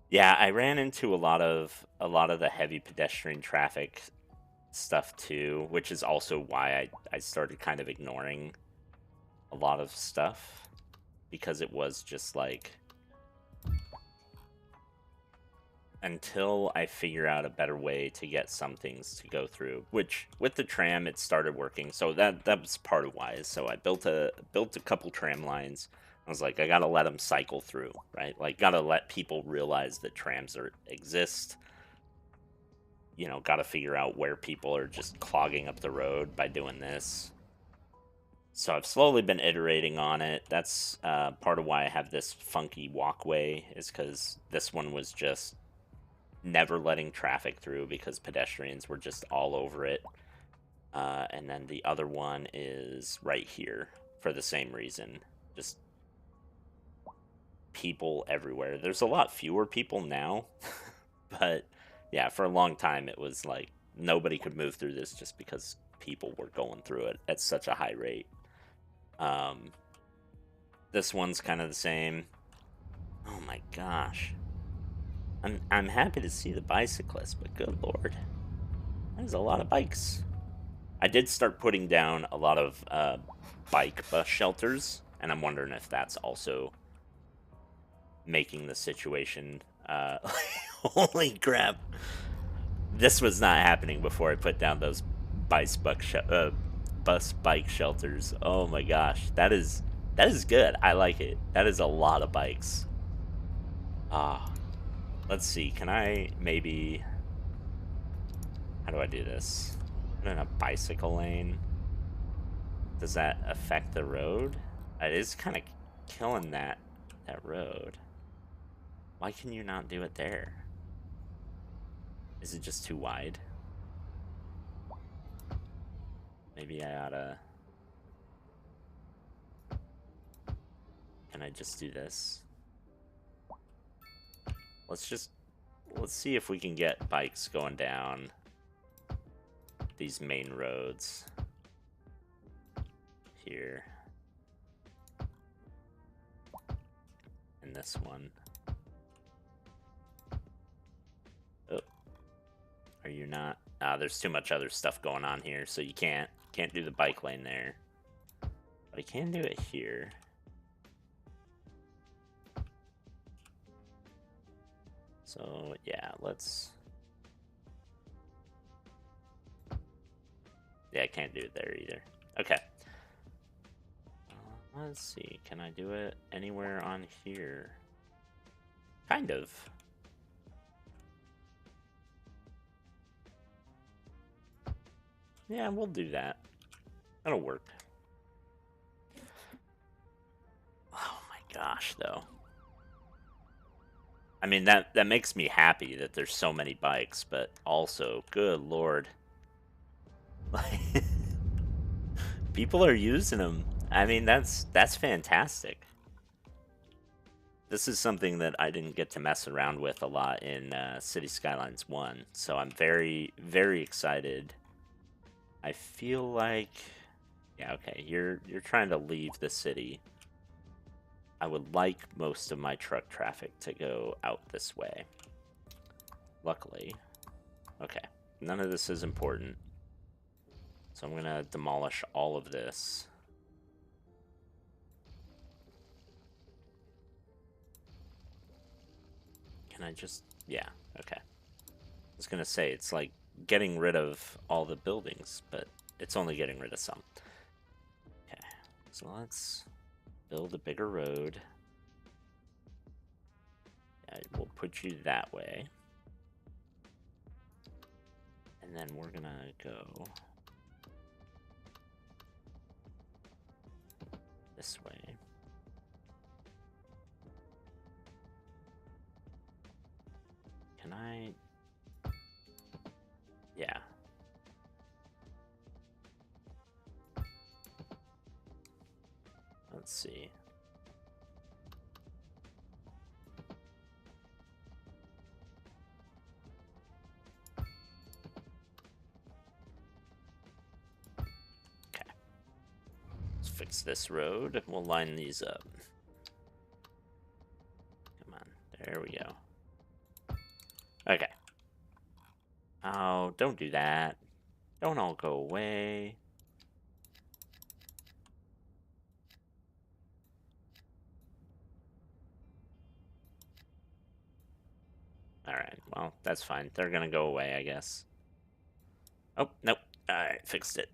Yeah, I ran into a lot of the heavy pedestrian traffic stuff too, which is also why I started kind of ignoring a lot of stuff, because it was just like, until I figure out a better way to get some things to go through, which with the tram it started working. So that was part of why. So I built a couple tram lines. I was like, I gotta let them cycle through, right? Like, gotta let people realize that trams exist. You know, gotta figure out where people are just clogging up the road by doing this. So I've slowly been iterating on it. That's part of why I have this funky walkway, is because this one was just never letting traffic through because pedestrians were just all over it. And then the other one is right here for the same reason. Just people everywhere. There's a lot fewer people now, but yeah, for a long time it was like nobody could move through this just because people were going through it at such a high rate. Um, this one's kind of the same. Oh my gosh. I'm happy to see the bicyclists, but good lord. That is a lot of bikes. I did start putting down a lot of bike bus shelters, and I'm wondering if that's also making the situation holy crap. This was not happening before I put down those bus bike shelters. Oh my gosh, that is good. I like it. That is a lot of bikes. Ah, let's see. Can I maybe? How do I do this? Put in a bicycle lane. Does that affect the road? It is kind of killing that road. Why can you not do it there? Is it just too wide? Maybe I oughta... Can I just do this? Let's see if we can get bikes going down these main roads here. And this one. Oh. Are you not? There's too much other stuff going on here, so you can't do the bike lane there. But I can do it here. So, yeah, let's... Yeah, I can't do it there either. Okay. Let's see. Can I do it anywhere on here? Kind of. Yeah, we'll do that. That'll work. Oh my gosh, though. I mean, that makes me happy that there's so many bikes, but also, good lord. People are using them. I mean, that's fantastic. This is something that I didn't get to mess around with a lot in City Skylines 1, so I'm very, very excited. I feel like... Yeah, okay, you're trying to leave the city. I would like most of my truck traffic to go out this way. Luckily. Okay, none of this is important. So I'm gonna demolish all of this. Can I just... Yeah, okay. I was gonna say, it's like getting rid of all the buildings, but it's only getting rid of some. Okay, so let's build a bigger road. Yeah, we'll put you that way. And then we're gonna go this way. Can I... Yeah. Let's see. Okay. Let's fix this road. We'll line these up. Come on. There we go. Okay. Oh, don't do that. Don't all go away. Alright, well, that's fine. They're gonna go away, I guess. Oh, nope. Alright, fixed it.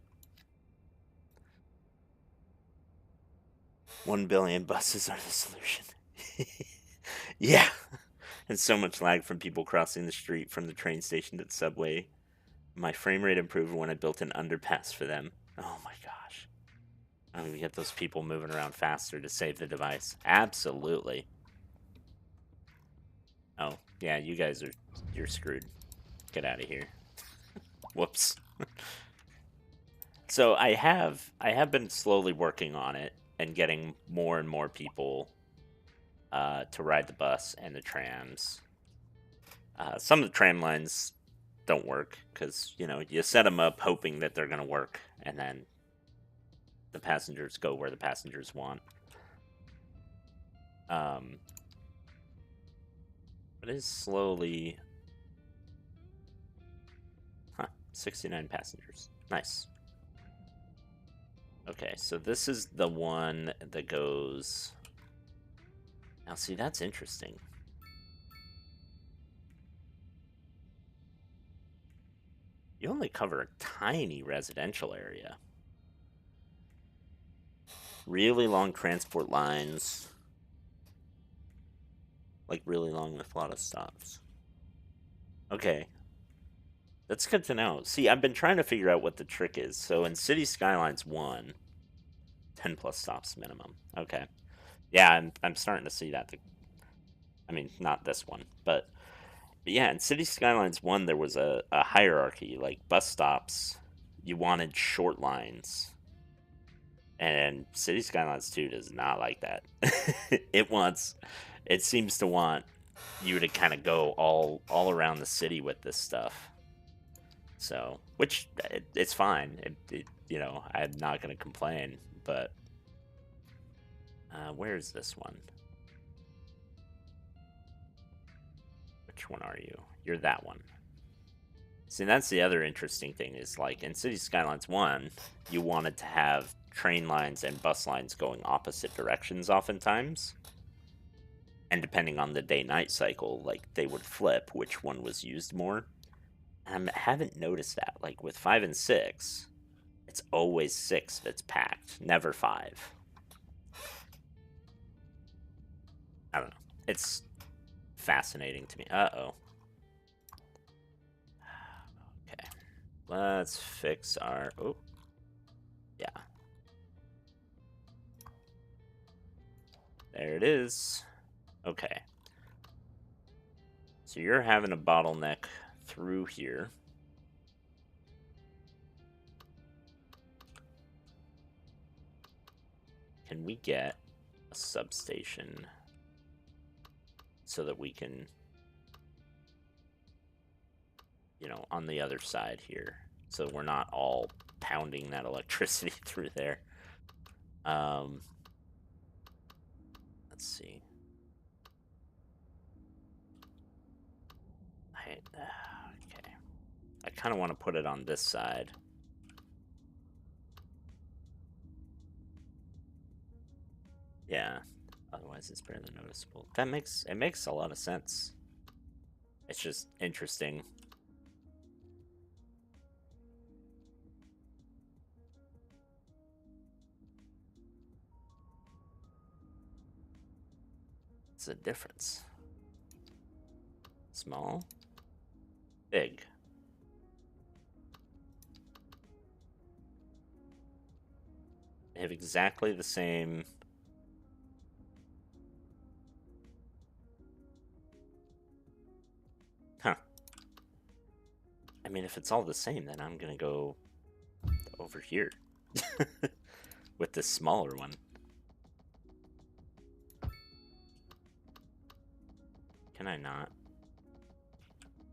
1 billion buses are the solution. Yeah. And so much lag from people crossing the street from the train station to the subway. My frame rate improved when I built an underpass for them. Oh my gosh. I'm gonna get those people moving around faster to save the device. Absolutely. Oh, yeah, you guys are... You're screwed. Get out of here. Whoops. So I have been slowly working on it and getting more and more people to ride the bus and the trams. Some of the tram lines don't work because, you know, you set them up hoping that they're going to work, and then the passengers go where the passengers want. It is slowly... Huh, 69 passengers. Nice. Okay, so this is the one that goes... Now, see, that's interesting. You only cover a tiny residential area. Really long transport lines. Like, really long with a lot of stops. Okay. That's good to know. See, I've been trying to figure out what the trick is. So in City Skylines 1, 10 plus stops minimum. Okay. Yeah, I'm starting to see that. I mean, not this one, but yeah, in City Skylines 1, there was a hierarchy. Like, bus stops, you wanted short lines. And City Skylines 2 does not like that. It seems to want you to kind of go all around the city with this stuff. So, which it's fine. You know, I'm not going to complain. But where is this one? Which one are you? You're that one. See, that's the other interesting thing is, like, in City Skylines 1, you wanted to have train lines and bus lines going opposite directions oftentimes. And depending on the day-night cycle, like, they would flip which one was used more. And I haven't noticed that. Like, with 5 and 6, it's always 6 that's packed, never 5. I don't know. It's fascinating to me. Uh-oh. Okay. Let's fix our... Oh. Yeah. There it is. Okay. So you're having a bottleneck through here. Can we get a substation so that we can, you know, on the other side here, so we're not all pounding that electricity through there? Let's see. Okay. I kind of want to put it on this side. Yeah. Otherwise, it's barely noticeable. It makes a lot of sense. It's just interesting. It's a difference. Small, big. They have exactly the same. Huh. I mean, if it's all the same, then I'm gonna go over here with this smaller one. Can I not?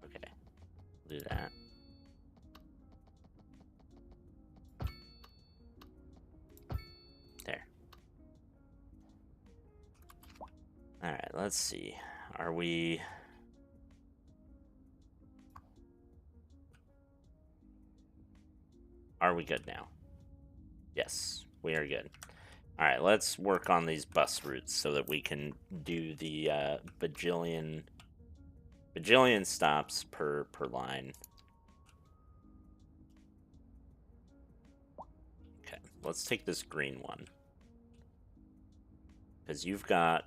Okay. Do that. There. Alright, let's see. Are we... Are we good now? Yes, we are good. Alright, let's work on these bus routes so that we can do the bajillion stops per line. Okay, let's take this green one. Because you've got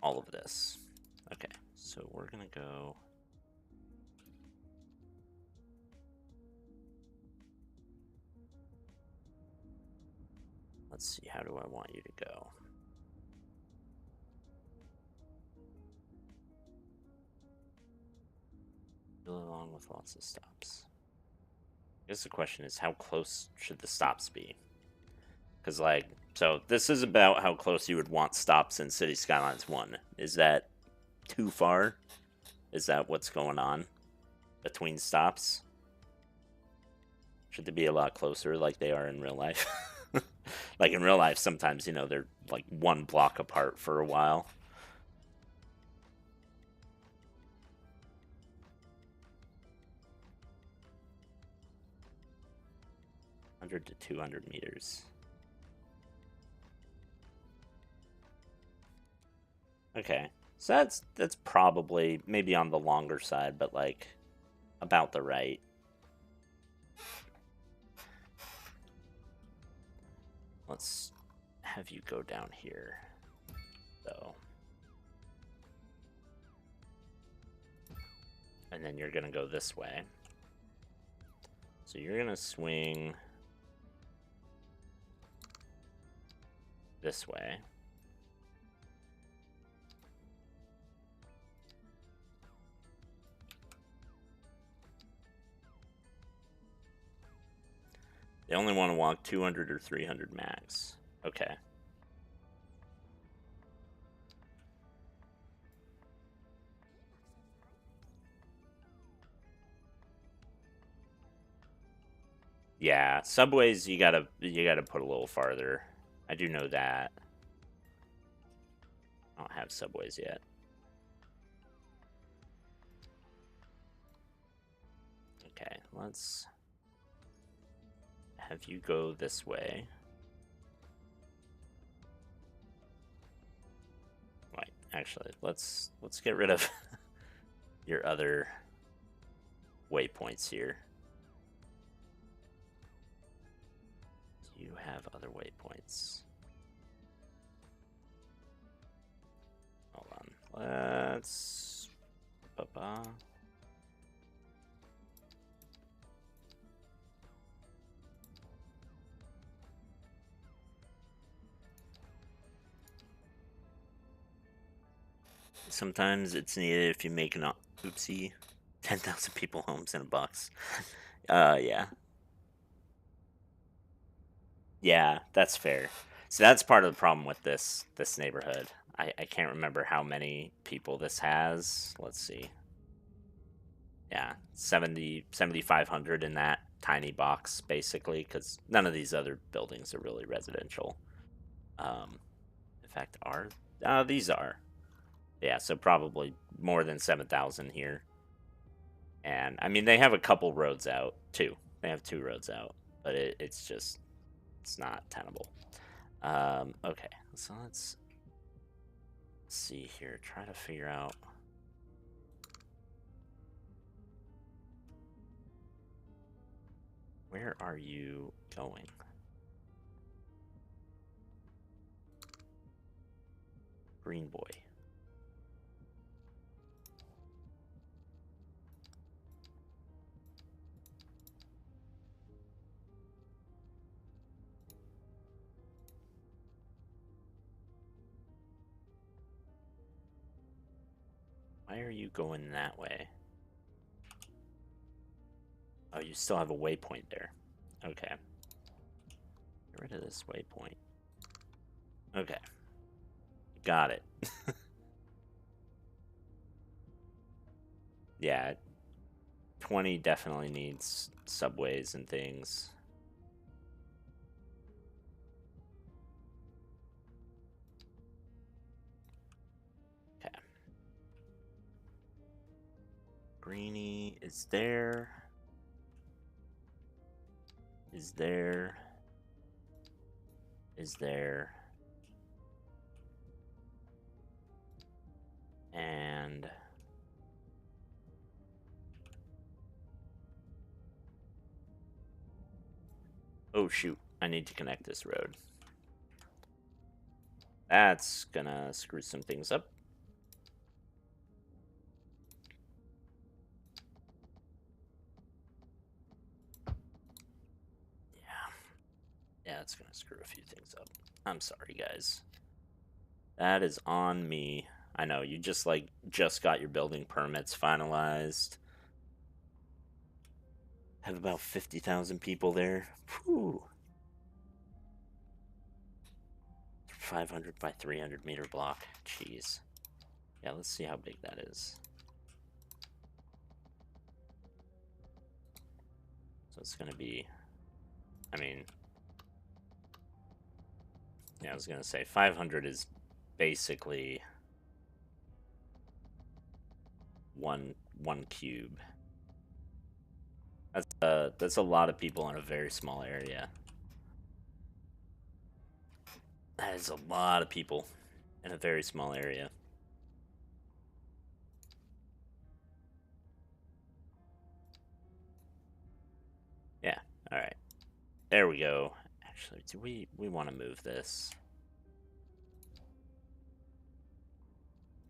all of this. Okay, so we're gonna go... Let's see, how do I want you to go? Really long with lots of stops. I guess the question is, how close should the stops be? Because, like, So this is about how close you would want stops in City Skylines 1. Is that too far? Is that what's going on between stops? Should they be a lot closer like they are in real life? Like in real life, sometimes, you know, they're like one block apart for a while. $100 to 200 meters. Okay, so that's probably maybe on the longer side, but like about the right. Let's have you go down here, though. And then you're gonna go this way. So you're gonna swing this way. They only want to walk 200 or 300 max. Okay. Yeah, subways you gotta put a little farther. I do know that. I don't have subways yet. Okay, let's have you go this way. Right, actually, let's get rid of your other waypoints here. Do you have other waypoints? Hold on. Let's sometimes it's needed if you make an oopsie 10,000 people homes in a box. Yeah. Yeah, that's fair. So that's part of the problem with this neighborhood. I can't remember how many people this has. Let's see. Yeah, 7,500 in that tiny box, basically, because none of these other buildings are really residential. In fact, these are. Yeah, so probably more than 7,000 here. And, I mean, they have a couple roads out, too. They have 2 roads out, but it's just, it's not tenable. Okay, so let's see here. Try to figure out. Where are you going? Green boy. Why are you going that way? Oh, you still have a waypoint there. Okay. Get rid of this waypoint. Okay. Got it. Yeah. 20 definitely needs subways and things. Okay. Greenie is there. Is there. Is there. And oh shoot, I need to connect this road. That's gonna screw some things up. Yeah, it's gonna screw a few things up. I'm sorry, guys. That is on me. I know, you just got your building permits finalized. Have about 50,000 people there. Whew. 500 by 300 meter block. Jeez. Yeah, let's see how big that is. So it's gonna be, I mean, yeah, I was gonna say 500 is basically one cube. That's a lot of people in a very small area. That is a lot of people in a very small area. Yeah, alright. There we go. Actually, do we want to move this?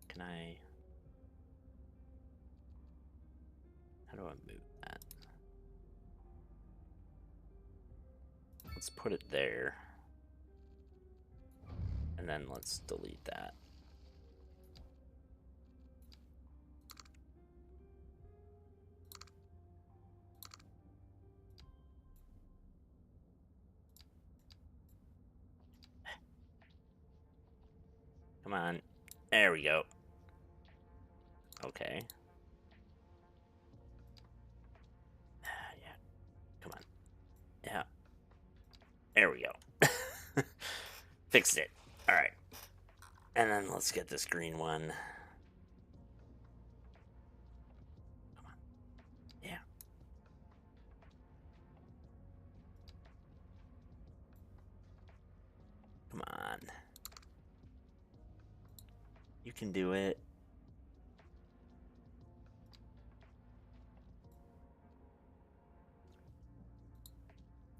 Can I... How do I move that? Let's put it there. And then let's delete that. Come on. There we go. Okay. Yeah. Come on. Yeah. There we go. Fixed it. Alright. And then let's get this green one. Come on. Yeah. Come on. You can do it.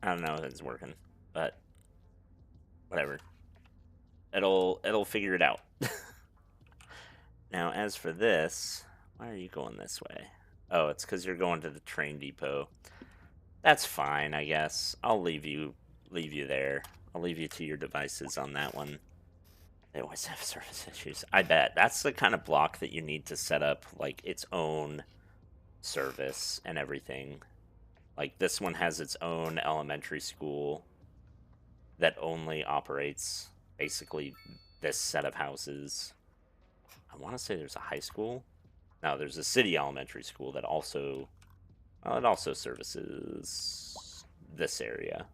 I don't know if it's working, but whatever. It'll figure it out. Now, as for this, why are you going this way? Oh, it's because you're going to the train depot. That's fine, I guess. I'll leave you there. I'll leave you to your devices on that one. They always have service issues. I bet. That's the kind of block that you need to set up, like, its own service and everything. Like, this one has its own elementary school that only operates, basically, this set of houses. I want to say there's a high school. No, there's a city elementary school that also... Well, it also services this area.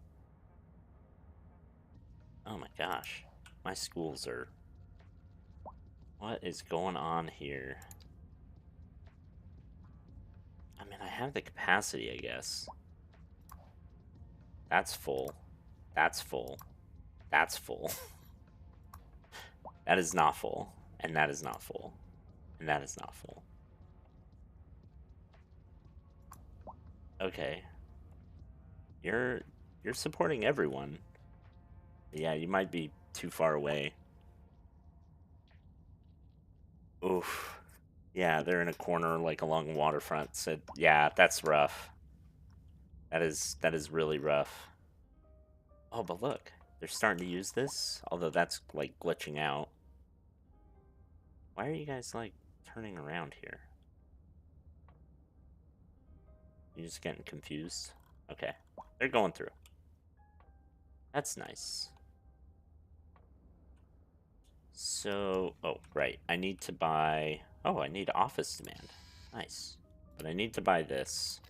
Oh my gosh. My schools are... What is going on here? I mean, I have the capacity, I guess. That's full. That's full. That's full. That is not full. And that is not full. And that is not full. Okay. You're supporting everyone. Yeah, you might be too far away. Oof. Yeah, they're in a corner, like, along the waterfront. So, yeah, that's rough. That is really rough. Oh, but look. They're starting to use this. Although that's, like, glitching out. Why are you guys, like, turning around here? You just getting confused? Okay. They're going through. That's nice. So, oh, right. I need to buy... Oh, I need office demand. Nice. But I need to buy this.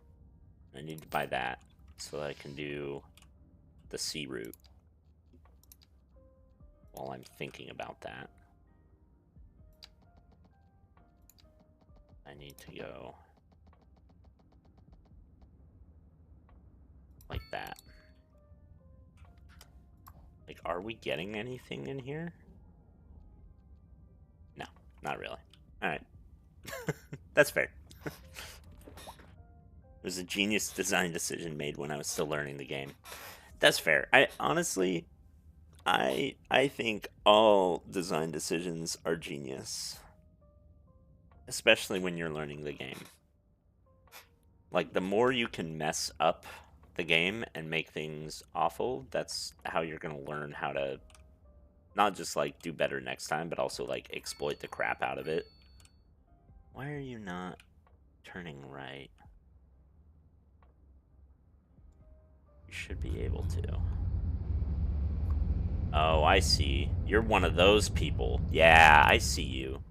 I need to buy that so that I can do the C route while I'm thinking about that. I need to go like that. Like, are we getting anything in here? No, not really. Alright. That's fair. It was a genius design decision made when I was still learning the game. That's fair. I honestly, I think all design decisions are genius. Especially when you're learning the game. Like, the more you can mess up the game and make things awful, that's how you're going to learn how to not just, like, do better next time, but also, like, exploit the crap out of it. Why are you not turning right? You should be able to. Oh, I see. You're one of those people. Yeah, I see you.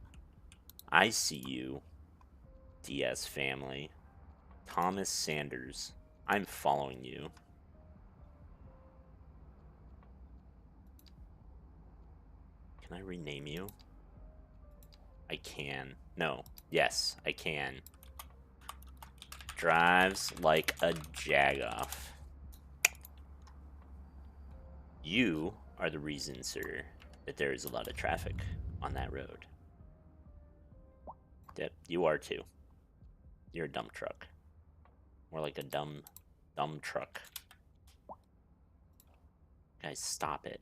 I see you. DS family. Thomas Sanders. I'm following you. Can I rename you? I can. No. Yes, I can. Drives like a jagoff. You are the reason, sir, that there is a lot of traffic on that road. Yep, you are too. You're a dump truck. More like a dumb truck. Guys, stop it.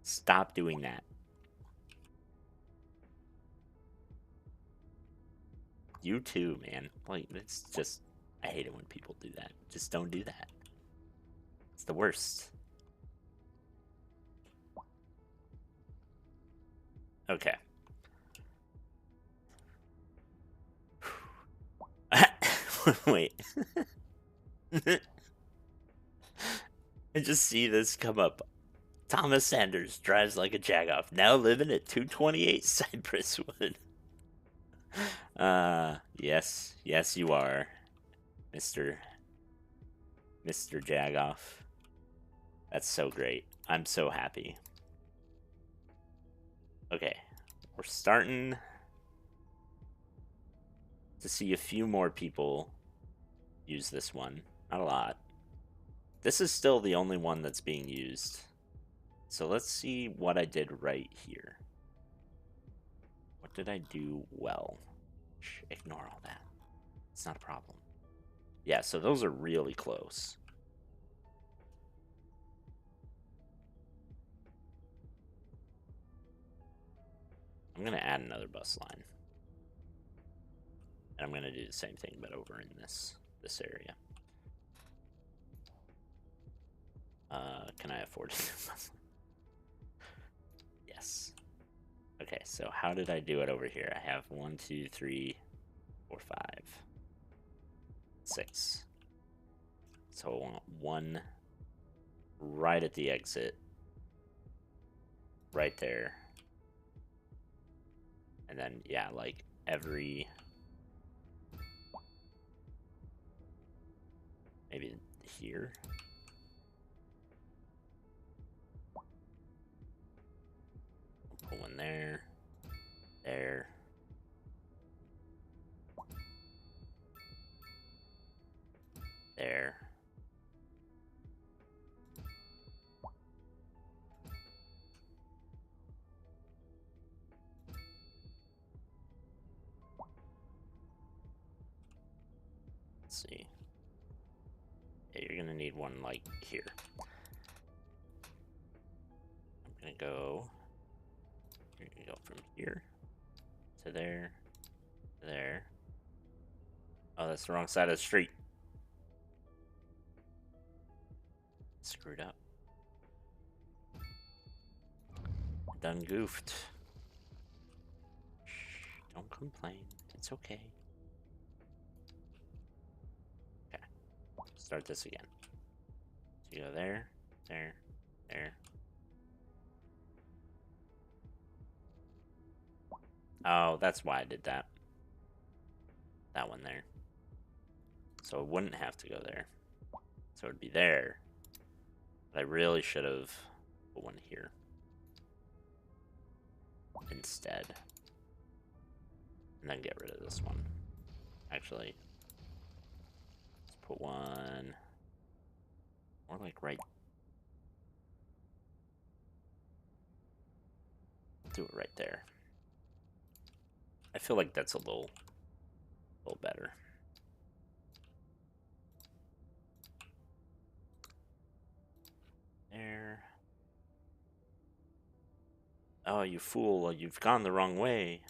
Stop doing that. You too, man. Like, it's just... I hate it when people do that. Just don't do that. It's the worst. Okay. Wait. I just see this come up. Thomas Sanders drives like a jagoff. Now living at 228 Cypresswood. Yes. Yes, you are, Mr. Jagoff. That's so great. I'm so happy. Okay. We're starting to see a few more people use this one. Not a lot. This is still the only one that's being used. So let's see what I did right here. What did I do well? Ignore all that. It's not a problem. Yeah, so those are really close. I'm going to add another bus line. And I'm going to do the same thing, but over in this area. Can I afford to do a bus line? Yes. Okay, so how did I do it over here? I have 1, 2, 3, 4, 5, 6. So I want one right at the exit. Right there. And then, yeah, like every... Maybe here? Put one there. There. There. Let's see. Yeah, you're gonna need one like here. I'm gonna go. You're gonna go from here to there, to there. Oh, that's the wrong side of the street. Screwed up. Done goofed. Shh, don't complain. It's okay. Okay. Start this again. So you go there, there, there. Oh, that's why I did that. That one there. So it wouldn't have to go there. So it'd be there. But I really should have put one here instead. And then get rid of this one. Actually, let's put one more like right. Do it right there. I feel like that's a little better. There. Oh, you fool, you've gone the wrong way.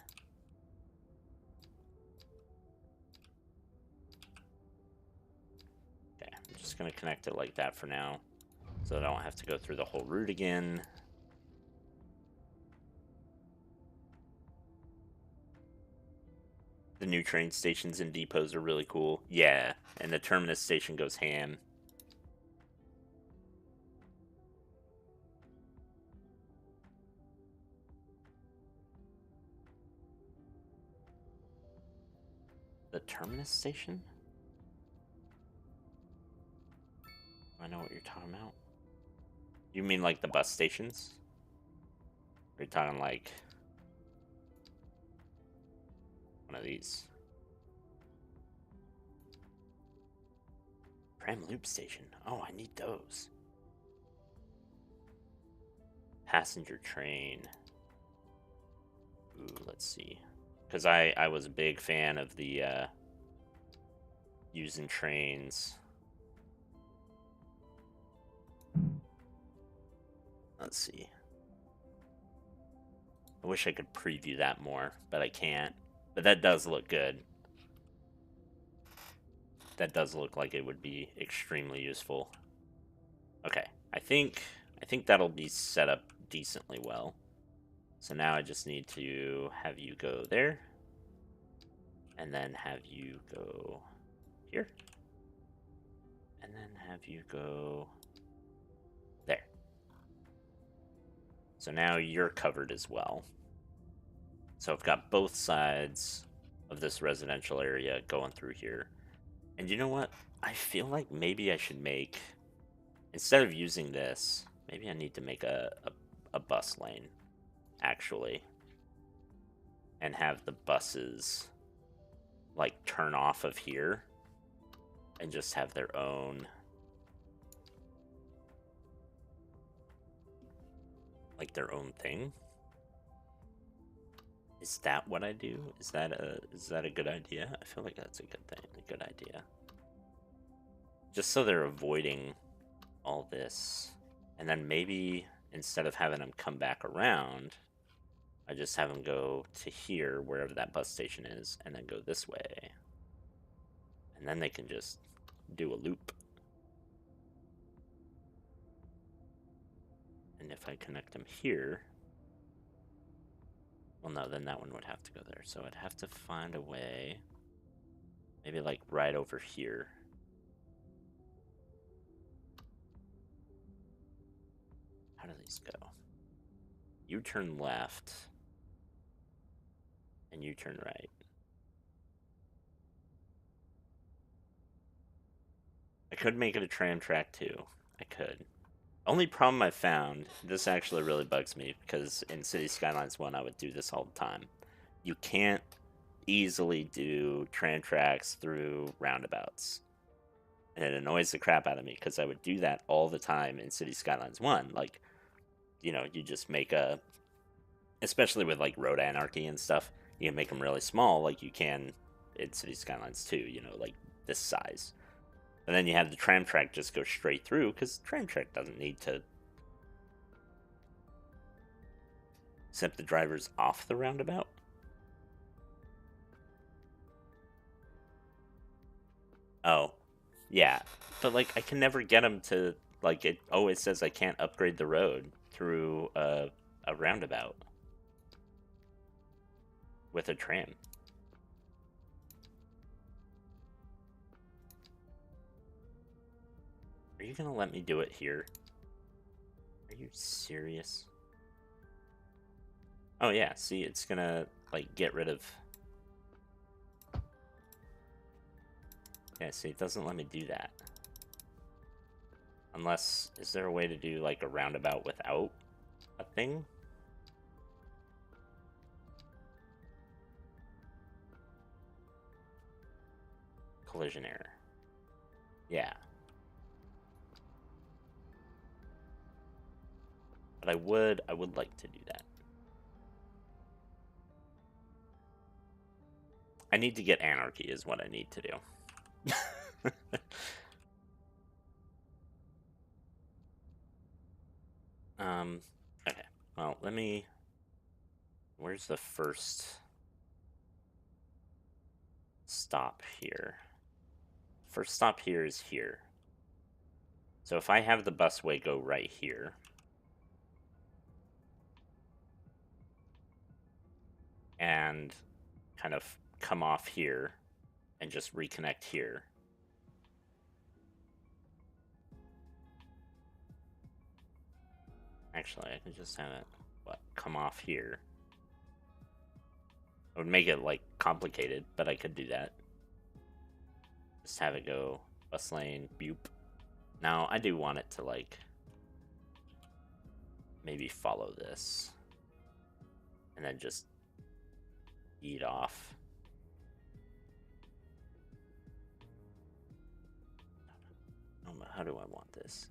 Okay, I'm just gonna connect it like that for now, so I don't have to go through the whole route again. The new train stations and depots are really cool. Yeah, and the terminus station goes ham. The terminus station? I know what you're talking about. You mean like the bus stations? Or are you talking like one of these? Tram loop station. Oh, I need those. Passenger train. Ooh, let's see. Because I was a big fan of the using trains. Let's see. I wish I could preview that more, but I can't. But that does look good. That does look like it would be extremely useful. Okay, I think that'll be set up decently well. So now I just need to have you go there, and then have you go here, and then have you go there. So now you're covered as well. So I've got both sides of this residential area going through here. And you know what? I feel like maybe I should make, instead of using this, maybe I need to make a bus lane, actually. And have the buses, like, turn off of here. And just have their own, like, their own thing. Is that what I do? Is that a good idea? I feel like that's a good thing, a good idea. Just so they're avoiding all this. And then maybe instead of having them come back around, I just have them go to here, wherever that bus station is, and then go this way. And then they can just do a loop. And if I connect them here, well, no, then that one would have to go there. So I'd have to find a way, maybe like right over here. How do these go? You turn left, and you turn right. I could make it a tram track too. I could. Only problem I found, this actually really bugs me, because in City Skylines 1 I would do this all the time. You can't easily do tram tracks through roundabouts. And it annoys the crap out of me, because I would do that all the time in City Skylines 1. Like, you know, you just make a, especially with like road anarchy and stuff, you can make them really small like you can in City Skylines 2, you know, like this size. And then you have the tram track just go straight through, because tram track doesn't need to set the drivers off the roundabout. Oh, yeah. But, like, I can never get them to, like, it always says I can't upgrade the road through a roundabout with a tram. Are you gonna let me do it here? Are you serious? Oh, yeah, see, it's gonna, like, get rid of... Yeah, see, it doesn't let me do that. Unless, is there a way to do, like, a roundabout without a thing? Collision error. Yeah. But I would like to do that. I need to get anarchy is what I need to do. Okay. Well, let me... Where's the first stop here? First stop here is here. So if I have the busway go right here... and kind of come off here and just reconnect here. Actually, I could just have it, come off here. It would make it, like, complicated, but I could do that. Just have it go bus lane, boop. Now, I do want it to, like, maybe follow this. And then just eat off. How do I want this?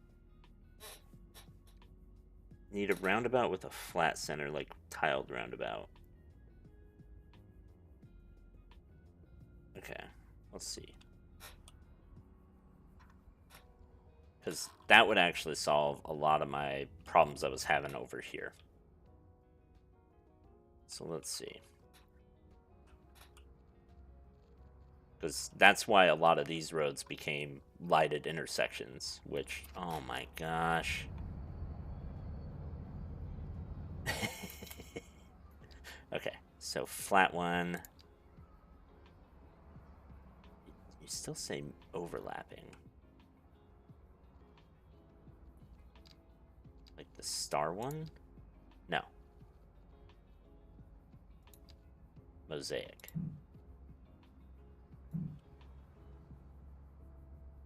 Need a roundabout with a flat center, like tiled roundabout. Okay, let's see. Because that would actually solve a lot of my problems I was having over here. So let's see. Because that's why a lot of these roads became lighted intersections, which, oh my gosh. Okay, so flat one. You still say overlapping. Like the star one? No. Mosaic.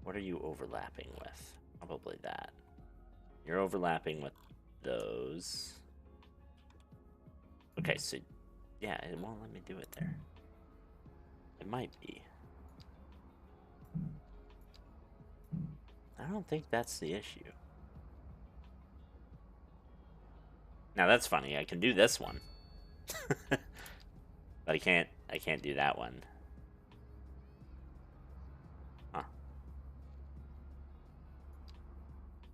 What are you overlapping with? Probably that. You're overlapping with those. Okay, so yeah, it won't let me do it there. It might be. I don't think that's the issue. Now that's funny. I can do this one. But I can't do that one. Huh.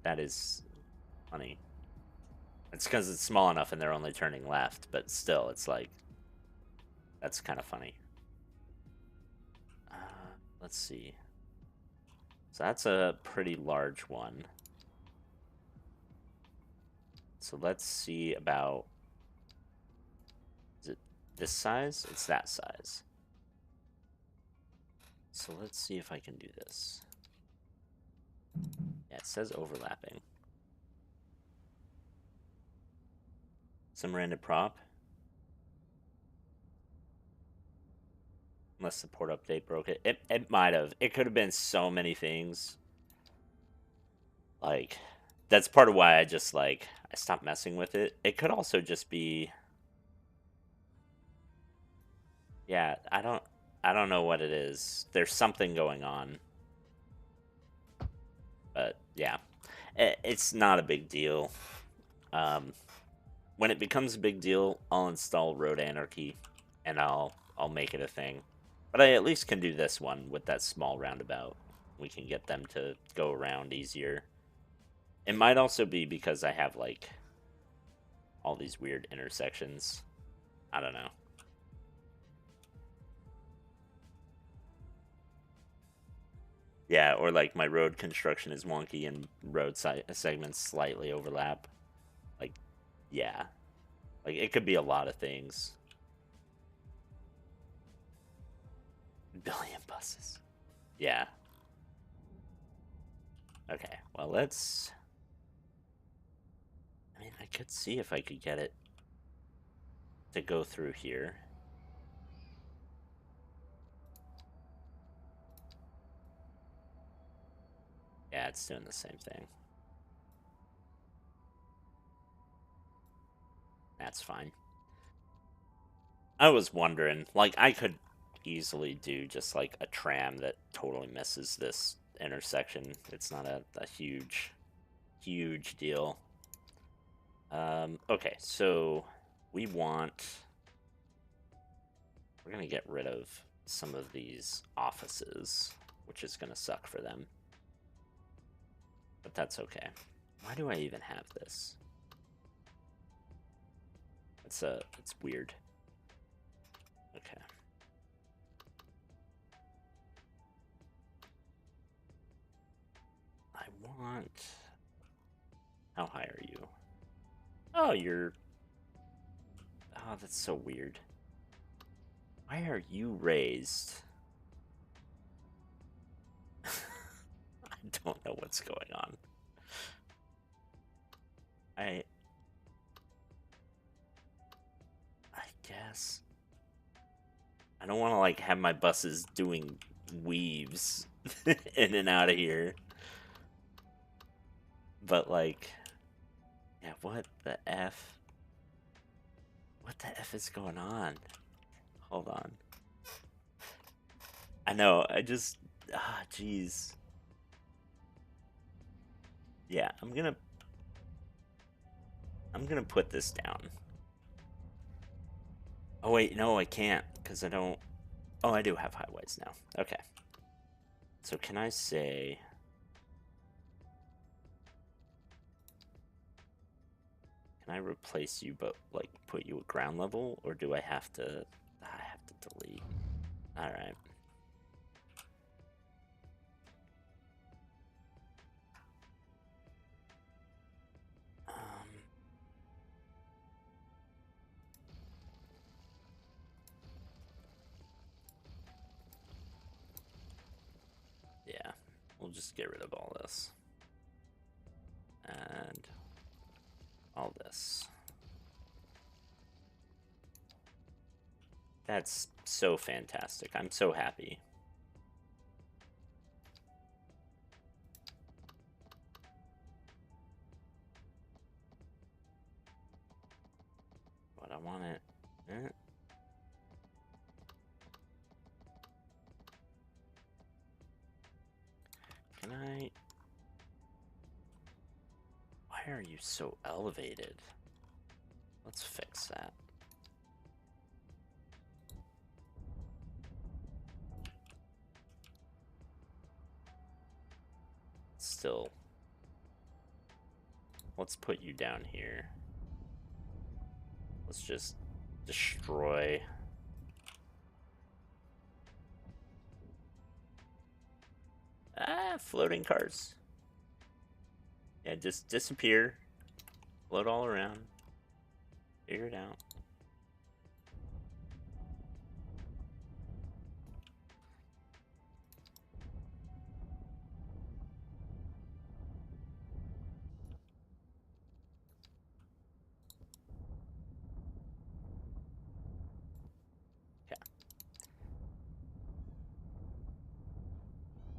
That is funny. It's because it's small enough and they're only turning left, but still, it's like, that's kind of funny. Let's see. So that's a pretty large one. So let's see about, is it this size? It's that size. So let's see if I can do this. Yeah, it says overlapping. Some random prop. Unless the port update broke it. It might have. It could have been so many things. Like, that's part of why I just, like, I stopped messing with it. It could also just be... Yeah, I don't know what it is. There's something going on. But, yeah. It's not a big deal. When it becomes a big deal, I'll install Road Anarchy, and I'll make it a thing. But I at least can do this one with that small roundabout. We can get them to go around easier. It might also be because I have, like, all these weird intersections. I don't know. Yeah, or, like, my road construction is wonky and road segments slightly overlap. Like, yeah. Like, it could be a lot of things. Billion buses. Yeah. Okay, well, let's... I mean, I could see if I could get it to go through here. Yeah, it's doing the same thing. That's fine. I was wondering, like, I could easily do just, like, a tram that totally misses this intersection. It's not a huge deal. Okay, so we're gonna get rid of some of these offices, which is gonna suck for them. But that's okay. Why do I even have this? It's weird. Okay. I want... How high are you? Oh, you're... Oh, that's so weird. Why are you raised? I don't know what's going on. I guess... I don't want to, like, have my buses doing weaves. in and out of here. But like, yeah, what the F? What the F is going on? Hold on. I know, jeez. Yeah, I'm gonna put this down. Oh wait, no, I can't, because I don't... Oh, I do have highways now. Okay. So can I say... Can I replace you, but, like, put you at ground level? Or do I have to... I have to delete. Alright. Yeah, we'll just get rid of all this. And all this. That's so fantastic. I'm so happy. But I want it. Can I... Why are you so elevated? Let's fix that. Still. Let's put you down here. Let's just destroy. Floating cars. Yeah, just disappear. Float all around. Figure it out. Okay.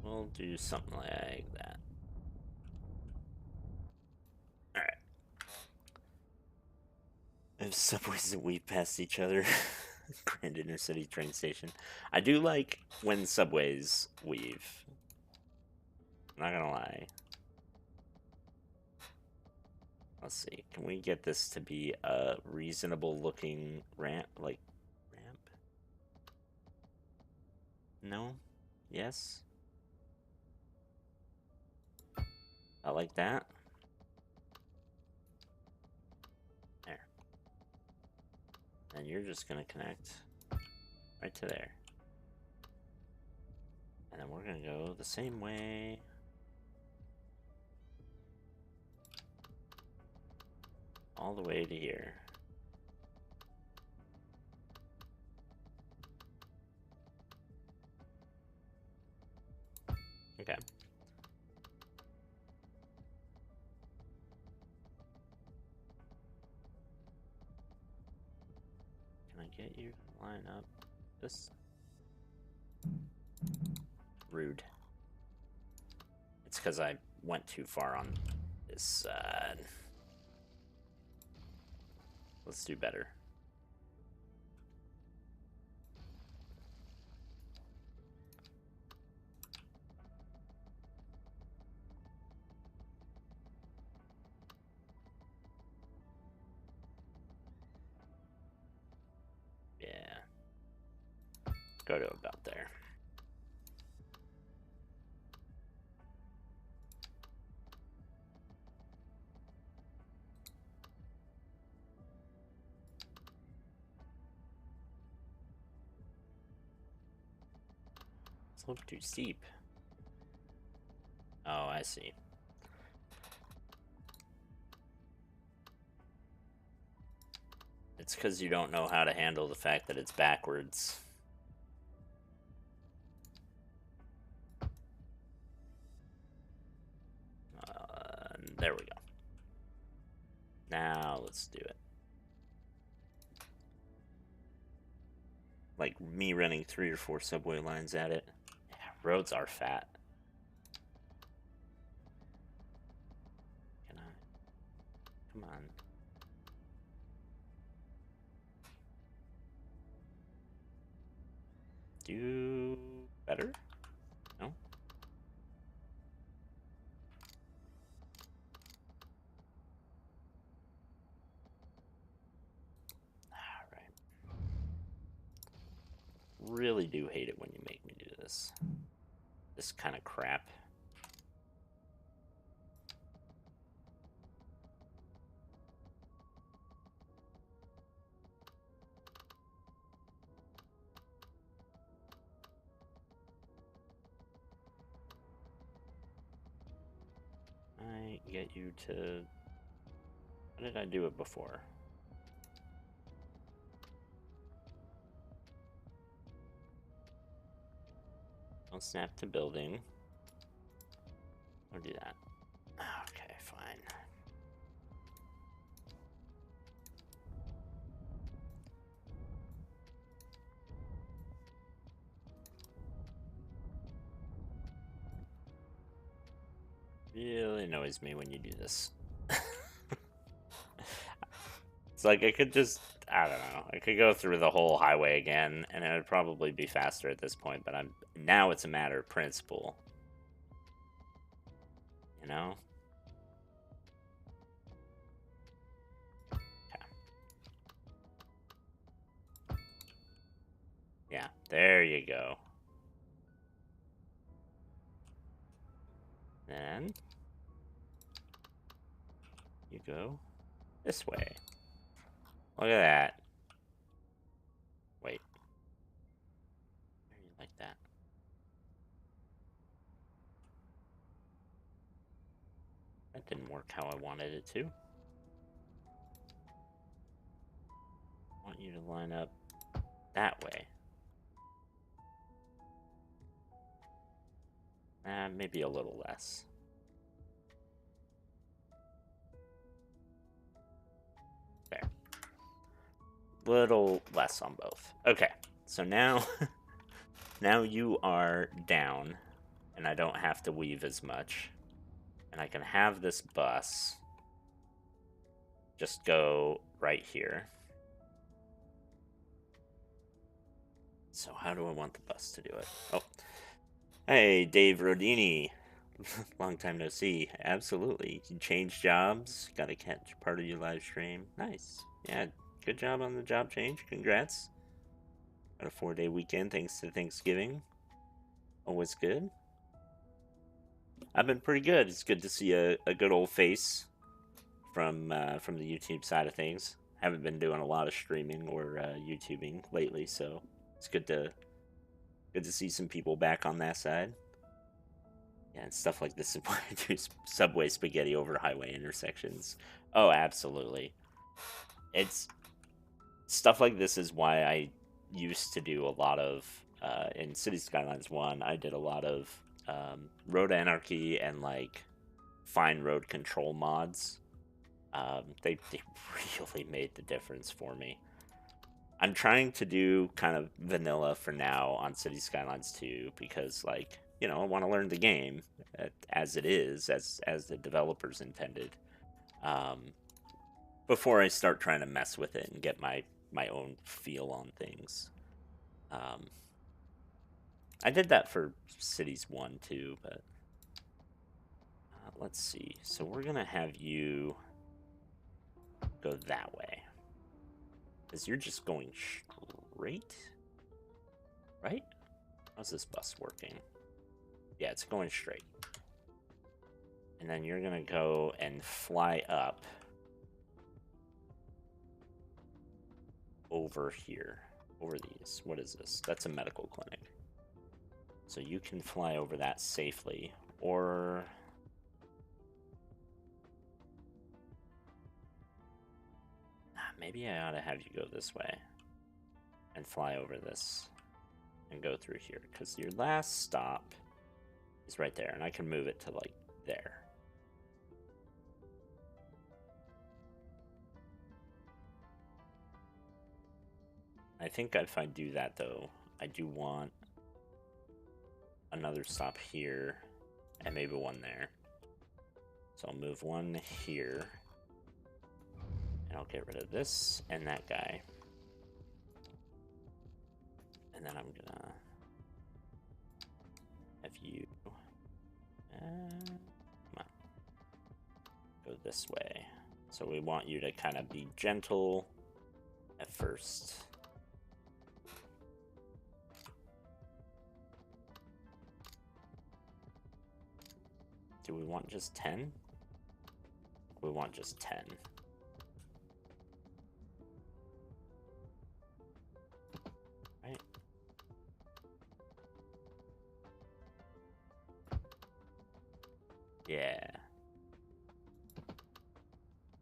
We'll do something like that. Alright. If subways that weave past each other. Grand Intercity train station. I do like when subways weave. Not gonna lie. Let's see. Can we get this to be a reasonable looking ramp? Like, ramp? No? Yes? I like that. There. And you're just gonna connect right to there. And then we're gonna go the same way. All the way to here. Okay. Can I get you to line up this? Rude. It's because I went too far on this side. Let's do better. Yeah. Go to about there. It's a little too steep. Oh, I see. It's because you don't know how to handle the fact that it's backwards. There we go. Now let's do it. Like me running 3 or 4 subway lines at it. Yeah, roads are fat. Come on. Do better? No? Alright. Really do hate it when you make me do this. This kind of crap. I get you to... How did I do it before? Don't snap to building. Or do that. Okay, fine. Really annoys me when you do this. It's like I could just, I don't know, I could go through the whole highway again, and it would probably be faster at this point, but now it's a matter of principle. You know? Okay. Yeah, there you go. Then you go this way. Look at that. Wait. How do you like that? That didn't work how I wanted it to. I want you to line up that way. Maybe a little less. There. Little less on both. Okay, so now, now you are down, and I don't have to weave as much. And I can have this bus just go right here. So how do I want the bus to do it? Oh, hey, Dave Rodini. Long time no see. Absolutely. You changed jobs. Got to catch part of your live stream. Nice. Yeah, good job on the job change. Congrats. Got a 4-day weekend thanks to Thanksgiving. Always good. I've been pretty good. It's good to see a good old face from the YouTube side of things. Haven't been doing a lot of streaming or YouTubing lately, so it's good to see some people back on that side. Yeah, and stuff like this is why I do subway spaghetti over highway intersections. Oh, absolutely. It's stuff like this is why I used to do a lot of in City Skylines 1. I did a lot of road anarchy and like fine road control mods. They really made the difference for me. I'm trying to do kind of vanilla for now on City Skylines 2 because, like, you know, I want to learn the game as it is, as the developers intended, before I start trying to mess with it and get my own feel on things. I did that for Cities 1 too, but let's see. So we're gonna have you go that way. Because you're just going straight, right? How's this bus working? Yeah, it's going straight. And then you're gonna go and fly up over here, over these. What is this? That's a medical clinic. So you can fly over that safely, or maybe I ought to have you go this way and fly over this and go through here, because your last stop is right there, and I can move it to like there. I think if I do that though, I do want another stop here and maybe one there. So I'll move one here And I'll get rid of this and that guy. And then I'm gonna have you come on, go this way. So we want you to kind of be gentle at first. Do we want just 10? We want just 10. Right? Yeah.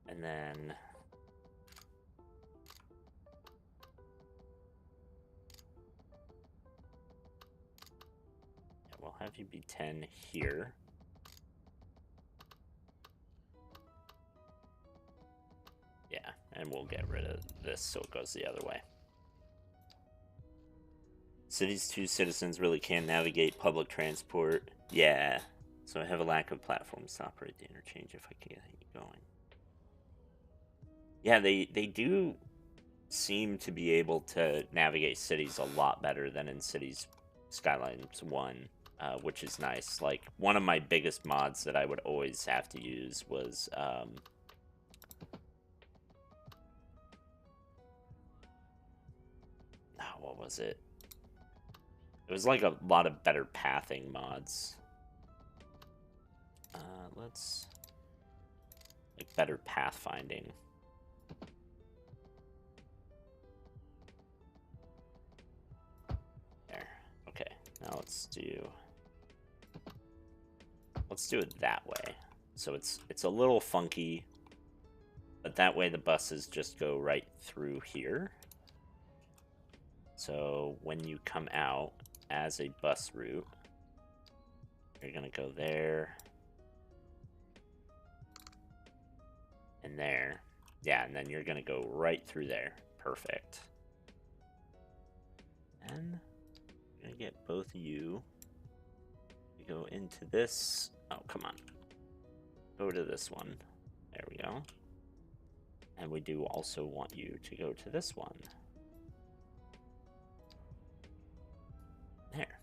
And then yeah, we'll have you be 10 here. Yeah, and we'll get rid of this so it goes the other way. Cities 2 citizens really can't navigate public transport. Yeah, so I have a lack of platforms to operate the interchange if I can get you going. Yeah, they do seem to be able to navigate cities a lot better than in Cities Skylines 1, which is nice. Like, one of my biggest mods that I would always have to use was, what was it? It was like a lot of better pathing mods. Let's... like, better pathfinding. There. Okay, now let's do it that way. So it's a little funky, but that way the buses just go right through here. So when you come out as a bus route, you're gonna go there and there. Yeah, and then you're gonna go right through there. Perfect. And I'm gonna get both of you to go into this. Oh, come on. Go to this one. There we go. And we do also want you to go to this one. There.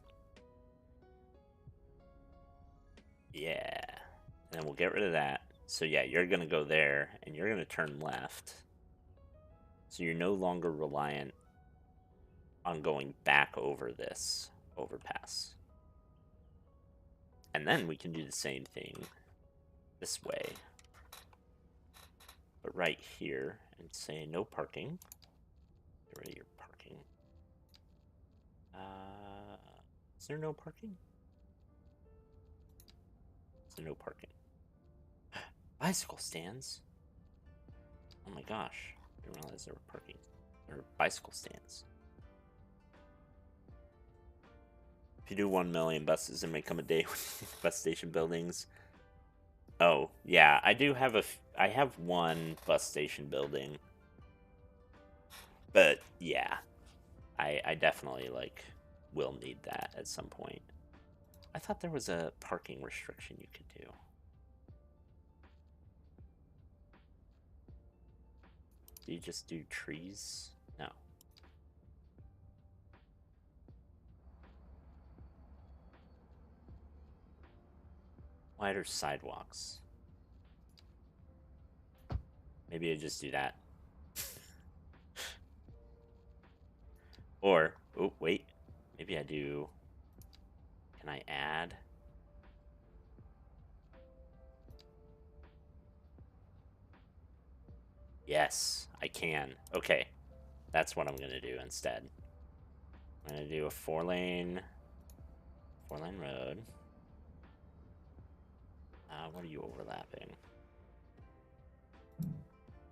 Yeah. And then we'll get rid of that. So yeah, you're going to go there, and you're going to turn left. So you're no longer reliant on going back over this overpass. And then we can do the same thing this way. But right here, and say no parking. Get rid of your parking. Is there no parking? Is there no parking? Bicycle stands? Oh my gosh. I didn't realize there were parking. There were bicycle stands. If you do 1 million buses, there may come a day with bus station buildings. Oh, yeah. I do have I have one bus station building. But, yeah. I definitely, like, will need that at some point. I thought there was a parking restriction you could do. Do you just do trees? No. Wider sidewalks. Maybe I just do that. Or, oh, wait. Maybe I do... Can I add? Yes, I can. Okay. That's what I'm going to do instead. I'm going to do a four-lane road. What are you overlapping?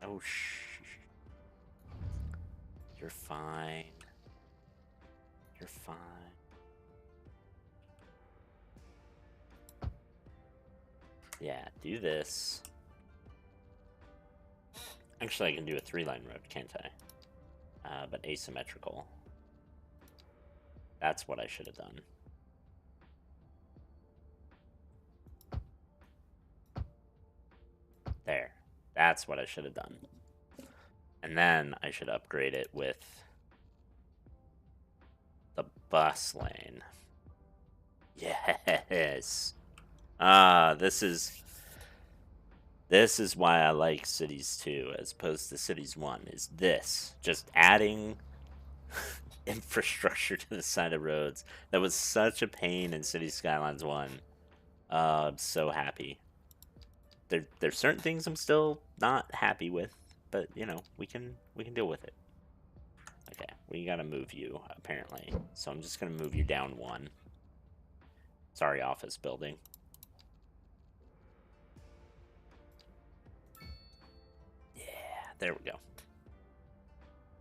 Oh, you're fine. You're fine. Yeah, do this. Actually, I can do a 3-line road, can't I? But asymmetrical. That's what I should have done. There. That's what I should have done. And then I should upgrade it with the bus lane. Yes. This is why I like Cities 2 as opposed to Cities 1, is this. Just adding infrastructure to the side of roads. That was such a pain in Cities Skylines 1. I'm so happy. There's certain things I'm still not happy with, but you know, we can deal with it. Okay, we gotta move you, apparently. So I'm just gonna move you down one. Sorry, office building. Yeah, there we go.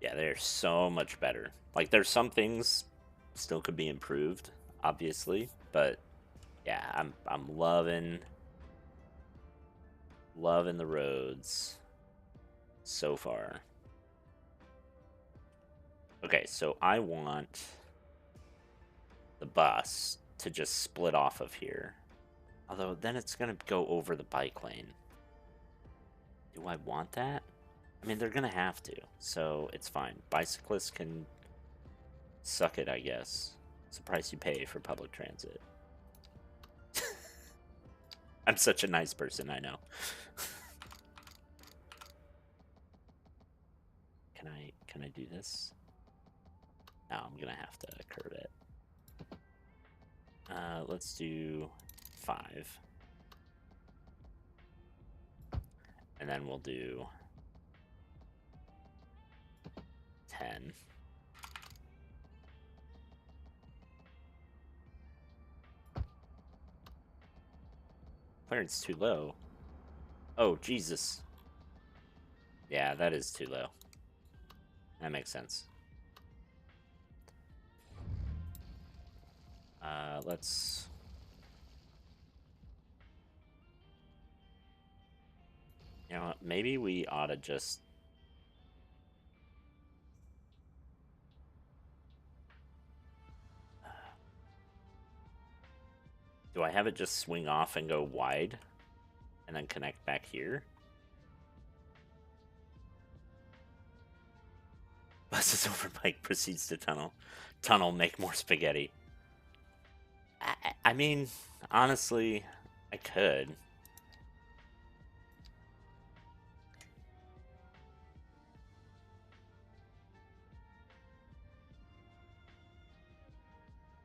Yeah, they're so much better. Like, there's some things still could be improved, obviously, but yeah, I'm loving the roads so far. Okay, so I want the bus to just split off of here. Although then it's gonna go over the bike lane. Do I want that? I mean, they're gonna have to, so it's fine. Bicyclists can suck it, I guess. It's the price you pay for public transit. I'm such a nice person, I know. Can I do this? No, I'm gonna have to curve it. Let's do 5. And then we'll do 10. Clearance too low. Oh, Jesus. Yeah, that is too low. That makes sense. Let's... You know what? Maybe we ought to just... Do I have it just swing off and go wide? And then connect back here? Buses over bike, proceeds to tunnel. Tunnel, make more spaghetti. I mean, honestly, I could.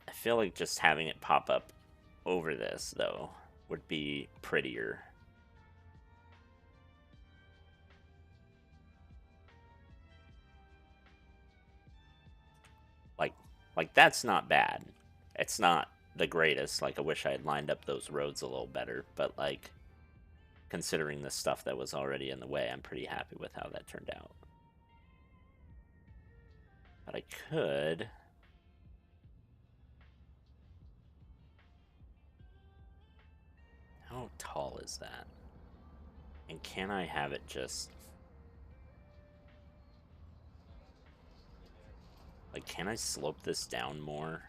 I feel like just having it pop up over this, though, would be prettier. Like that's not bad. It's not the greatest. Like, I wish I had lined up those roads a little better, but like, considering the stuff that was already in the way, I'm pretty happy with how that turned out. But I could... How tall is that? And can I have it just... Like, can I slope this down more?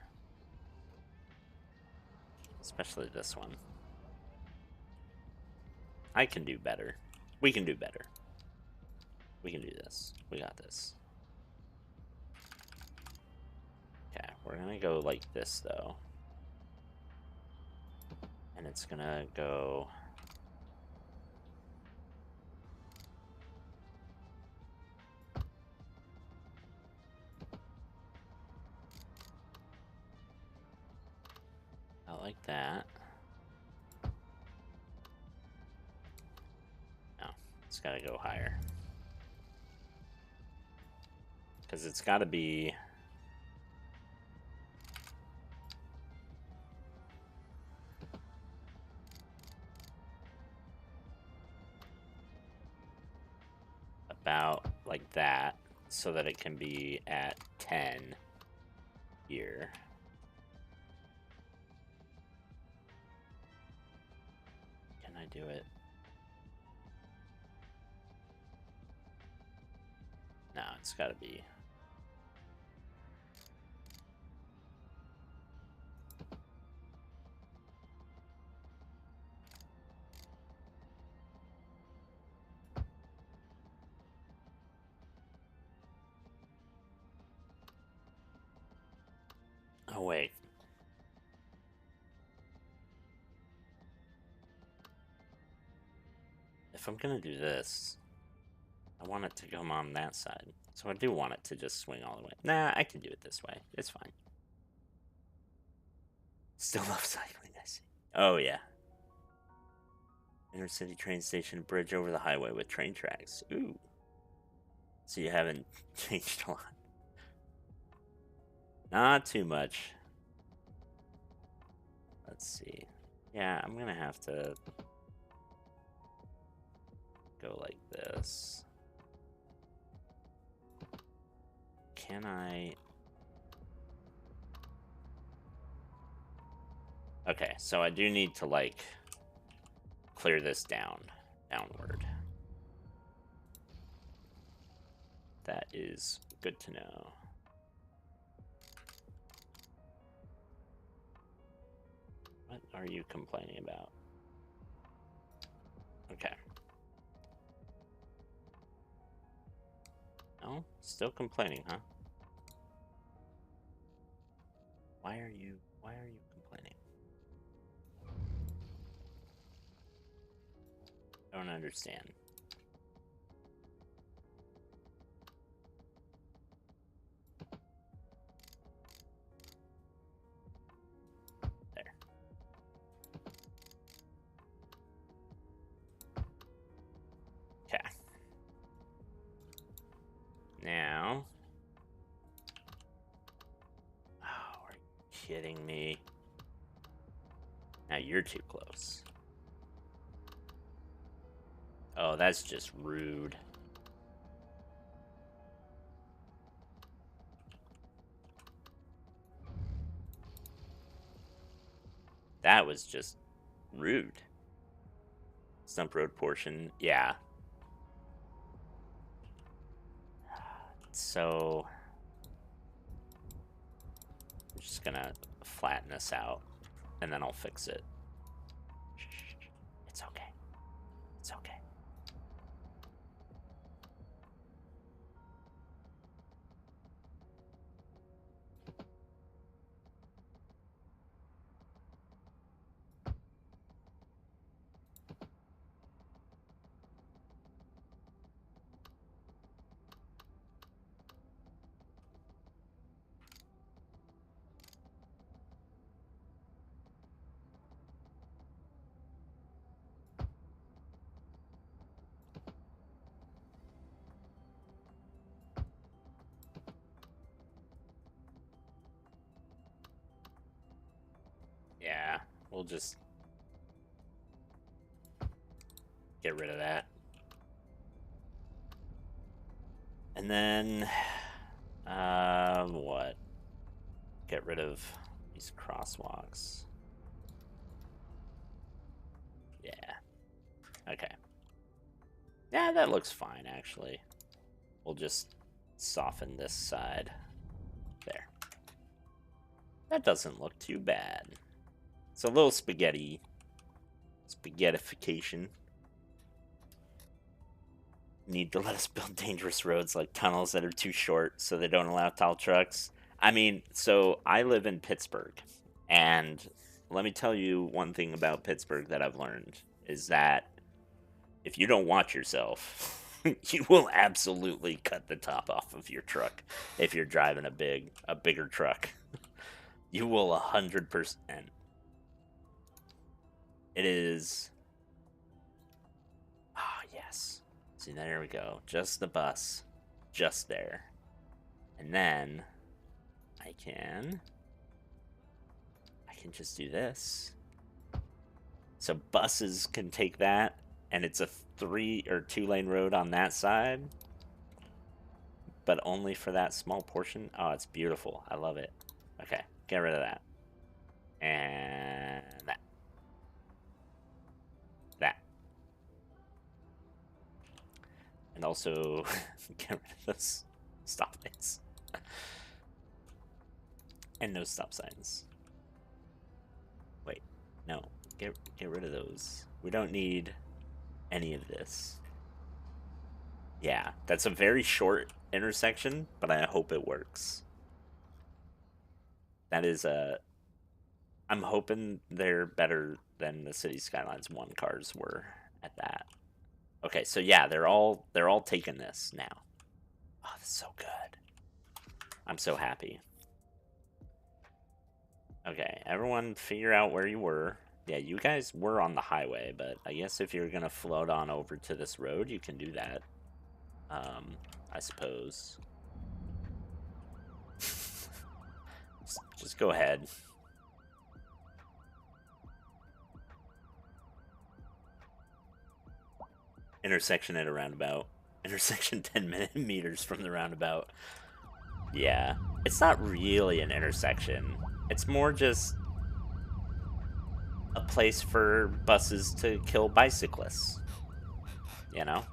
Especially this one. I can do better. We can do better. We can do this. We got this. Okay, we're gonna go like this, though. And it's gonna go... out like that. No, it's gotta go higher. Because it's gotta be... about like that, so that it can be at 10 here. Can I do it? No, it's gotta be... if I'm gonna do this, I want it to come on that side. So I do want it to just swing all the way. Nah, I can do it this way. It's fine. Still love cycling, I see. Oh, yeah. Intercity train station, bridge over the highway with train tracks. Ooh. So you haven't changed a lot. Not too much. Let's see. Yeah, I'm gonna have to go like this. Can I... Okay, so I do need to, like, clear this downward. That is good to know. What are you complaining about? Okay. No? Still complaining, huh? Why are you complaining? I don't understand. There. Okay. Now. Oh, are you kidding me? Now you're too close. Oh, that's just rude. That was just rude. Stump road portion, yeah. So I'm just gonna flatten this out and then I'll fix it. It's okay. It's okay. Yeah, we'll just get rid of that. And then, what? Get rid of these crosswalks. Yeah. Okay. Yeah, that looks fine, actually. We'll just soften this side. There. That doesn't look too bad. It's a little spaghettification. Need to let us build dangerous roads like tunnels that are too short so they don't allow tall trucks. I mean, so I live in Pittsburgh, and let me tell you one thing about Pittsburgh that I've learned is that if you don't watch yourself, you will absolutely cut the top off of your truck if you're driving a bigger truck. You will 100%. It is. Ah, yes. See, there we go. Just the bus. Just there. And then I can just do this. So buses can take that, and it's a 3 or 2 lane road on that side, but only for that small portion. Oh, it's beautiful. I love it. Okay, get rid of that. And that. That. And also get rid of those stoplights. And no stop signs. Wait, no. Get rid of those. We don't need any of this. Yeah, that's a very short intersection, but I hope it works. That is I'm hoping they're better than the City Skylines 1 cars were at that. Okay, so yeah, they're all taking this now. Oh, that's so good. I'm so happy. Okay, everyone figure out where you were. Yeah, you guys were on the highway, but I guess if you're gonna float on over to this road, you can do that. I suppose. Just go ahead. Intersection at a roundabout. Intersection 10 meters from the roundabout. Yeah. It's not really an intersection. It's more just a place for buses to kill bicyclists. You know?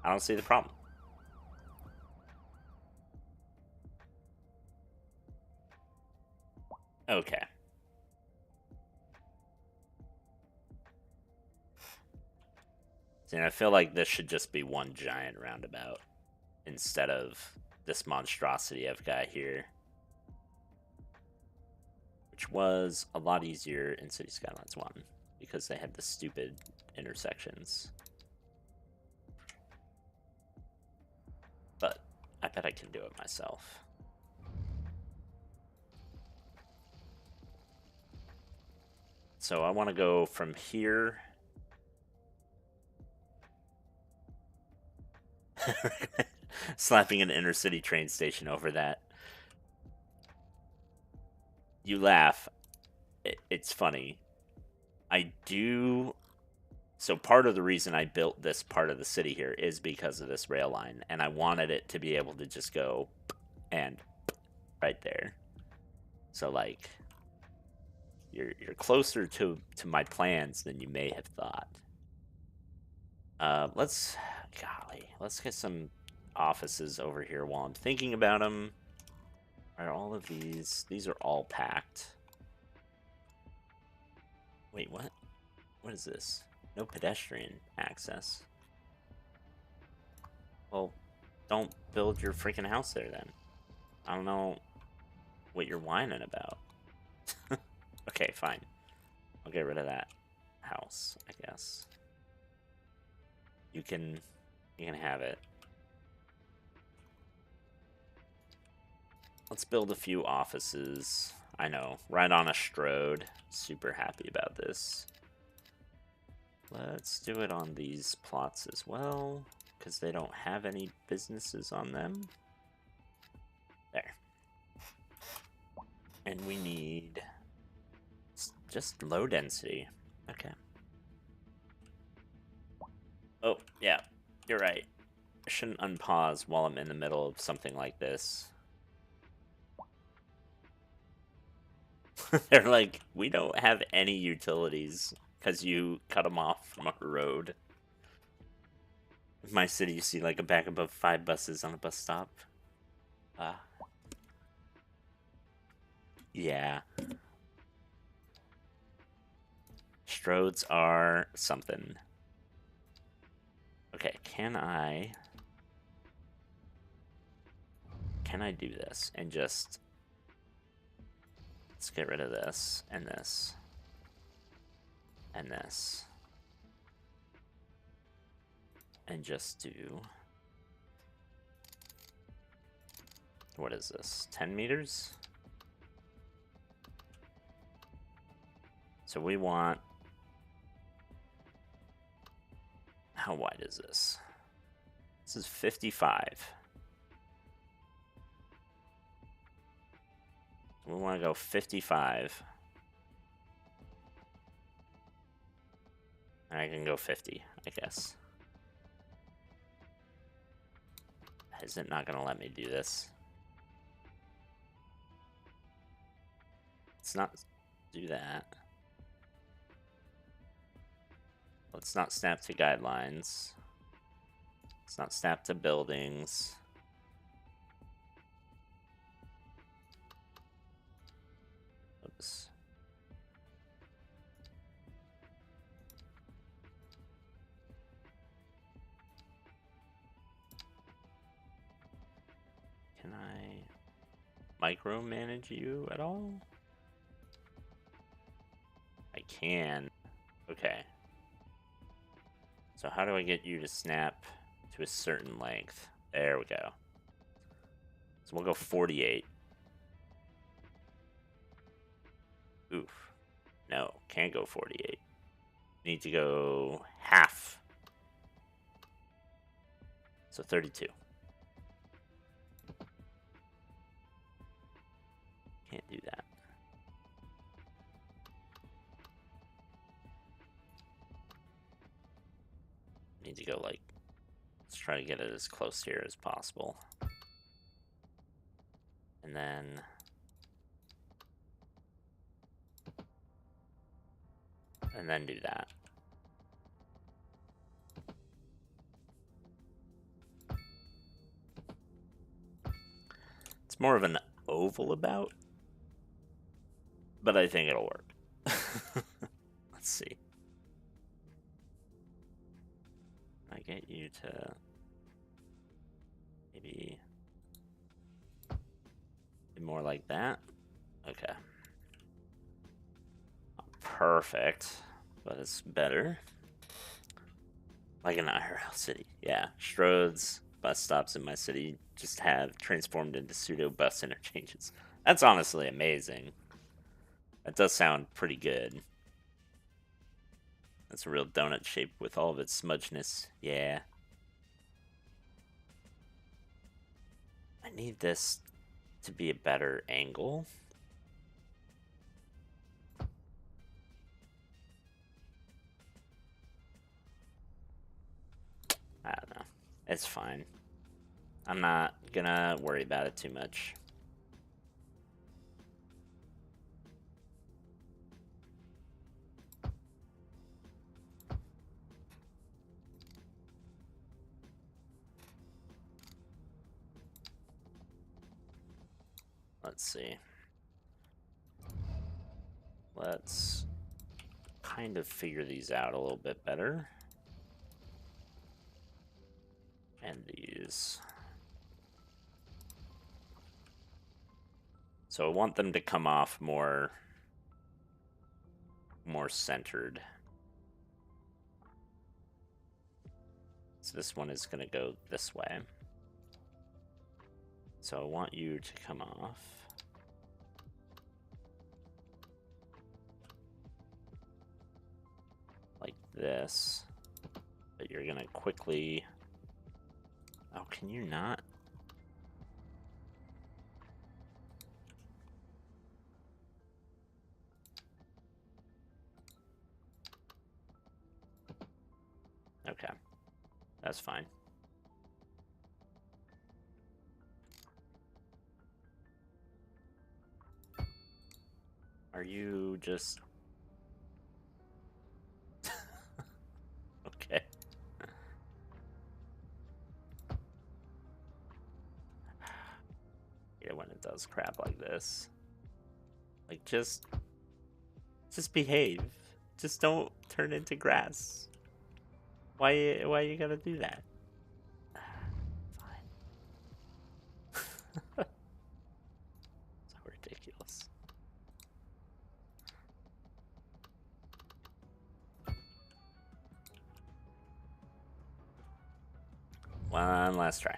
I don't see the problem. Okay. See, I feel like this should just be one giant roundabout instead of this monstrosity I've got here, which was a lot easier in City Skylines 1 because they had the stupid intersections. But I bet I can do it myself. So I want to go from here. Slapping an inner city train station over that. You laugh. It's funny. I do. So part of the reason I built this part of the city here is because of this rail line, and I wanted it to be able to just go and right there. So like, you're closer to my plans than you may have thought. Let's get some offices over here while I'm thinking about them. Are all of these are all packed. Wait, what? What is this? No pedestrian access. Well, don't build your freaking house there then. I don't know what you're whining about. Okay, fine. I'll get rid of that house, I guess. You can have it. Let's build a few offices. I know, right on a Strode. Super happy about this. Let's do it on these plots as well, because they don't have any businesses on them. There. And we need just low density. Okay. Oh, yeah, you're right. I shouldn't unpause while I'm in the middle of something like this. They're like, we don't have any utilities because you cut them off from our road. In my city, you see like a backup of 5 buses on a bus stop. Yeah. Strodes are something. Okay, can I do this and just... Let's get rid of this, and this, and this. And just do... What is this? 10 meters? So we want... How wide is this? This is 55. We want to go 55. And I can go 50, I guess. Is it not going to let me do this? Let's not do that. Let's not snap to guidelines. Let's not snap to buildings. Oops. Can I micromanage you at all? I can. Okay. So how do I get you to snap to a certain length? There we go. So we'll go 48. Oof. No, can't go 48. Need to go half. So 32. Can't do that. Need to go like, let's try to get it as close here as possible. And then do that. It's more of an oval about, but I think it'll work. Let's see. I get you to maybe be more like that. Okay. Perfect, but it's better. Like an IRL city. Yeah, Strode's bus stops in my city just have transformed into pseudo bus interchanges. That's honestly amazing. That does sound pretty good. That's a real donut shape with all of its smudgeness. Yeah. I need this to be a better angle. I don't know. It's fine. I'm not gonna worry about it too much. Let's see. Let's kind of figure these out a little bit better. And these. So I want them to come off more centered. So this one is going to go this way. So I want you to come off. Like this. But you're going to quickly... Oh, can you not? Okay. That's fine. Are you just... Okay. Yeah, when it does crap like this. Like, just behave. Just don't turn into grass. Why you gotta do that? Fine. So ridiculous. One last try.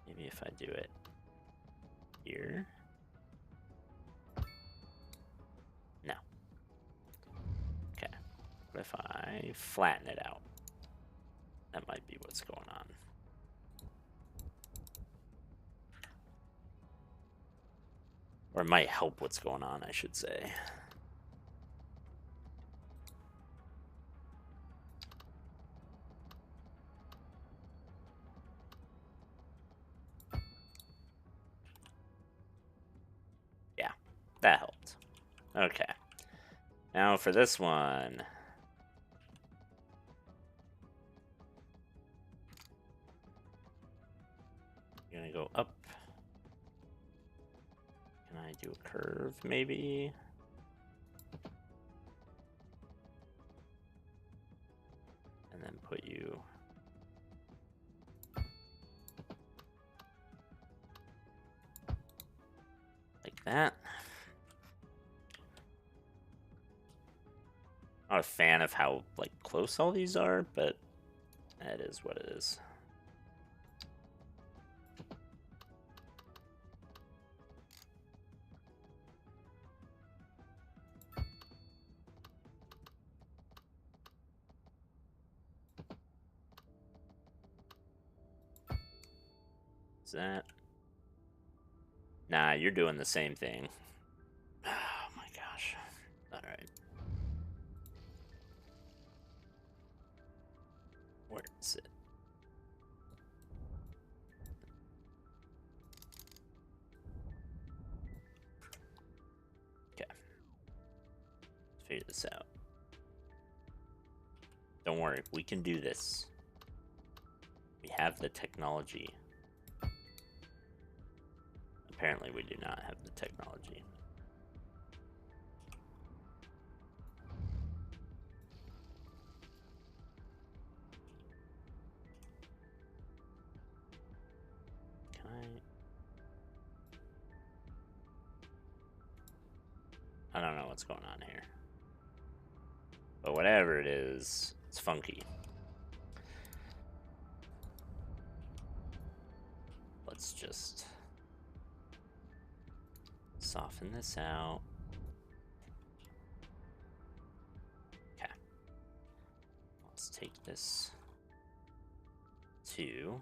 Maybe if I do it here. No. Okay. What if I flatten it out? That might be what's going on. Or it might help what's going on, I should say. Yeah, that helped. Okay. Now for this one. You're gonna go up. Can I do a curve, maybe? And then put you... like that. Not a fan of how like close all these are, but that is what it is. Is that? Nah, you're doing the same thing. Oh my gosh. All right. Where is it? Okay. Let's figure this out. Don't worry, we can do this. We have the technology. Apparently we do not have the technology. Can I don't know what's going on here. But whatever it is, it's funky. Let's just soften this out. Okay. Let's take this to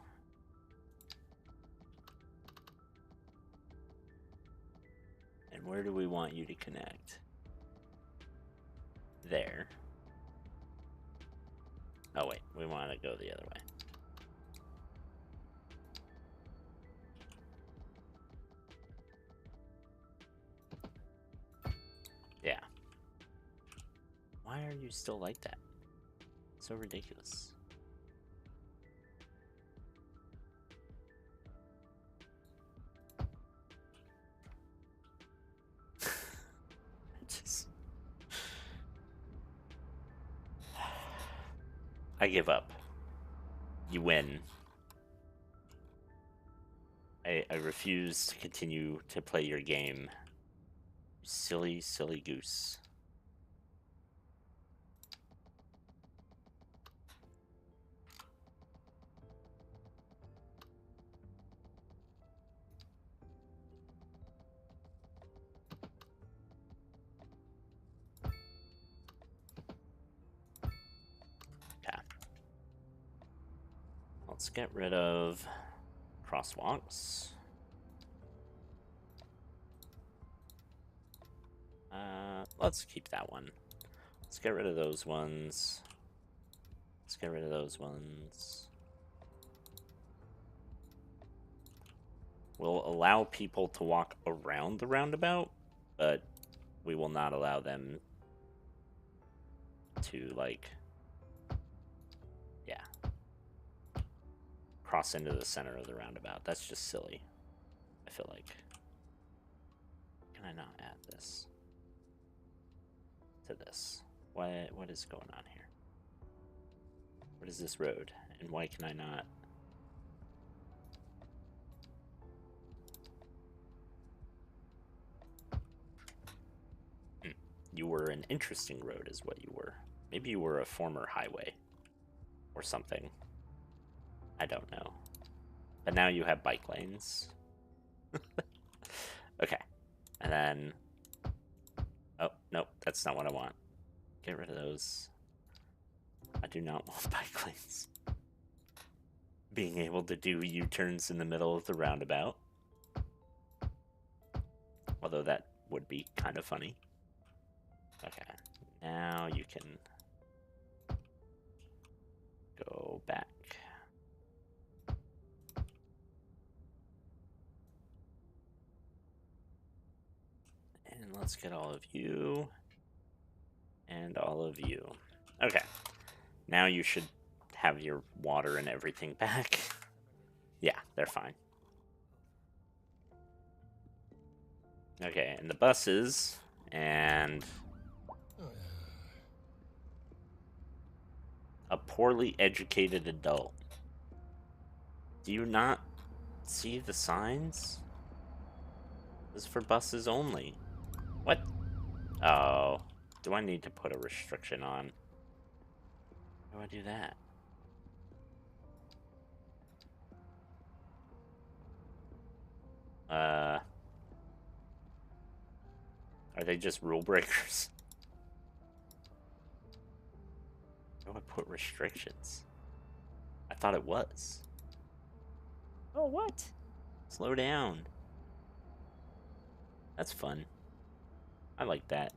and where do we want you to connect? There. Oh wait, we want to go the other way. Yeah. Why are you still like that? So ridiculous. I give up. You win. I refuse to continue to play your game. Silly, silly goose. Okay. Let's get rid of crosswalks. Let's keep that one. Let's get rid of those ones. Let's get rid of those ones. We'll allow people to walk around the roundabout, but we will not allow them to, like, yeah, cross into the center of the roundabout. That's just silly, I feel like. Can I not add this to this? What is going on here? What is this road? And why can I not? You were an interesting road is what you were. Maybe you were a former highway or something. I don't know. But now you have bike lanes. Okay. And then... Oh, nope, that's not what I want. Get rid of those. I do not want bike lanes. Being able to do U-turns in the middle of the roundabout. Although that would be kind of funny. Okay, now you can go back. And let's get all of you and all of you. Okay, now you should have your water and everything back. Yeah, they're fine. Okay, and the buses and a poorly educated adult. Do you not see the signs? This is for buses only. What? Oh, do I need to put a restriction on? How do I do that? Are they just rule breakers? How do I put restrictions? I thought it was. Oh, what? Slow down. That's fun. I like that.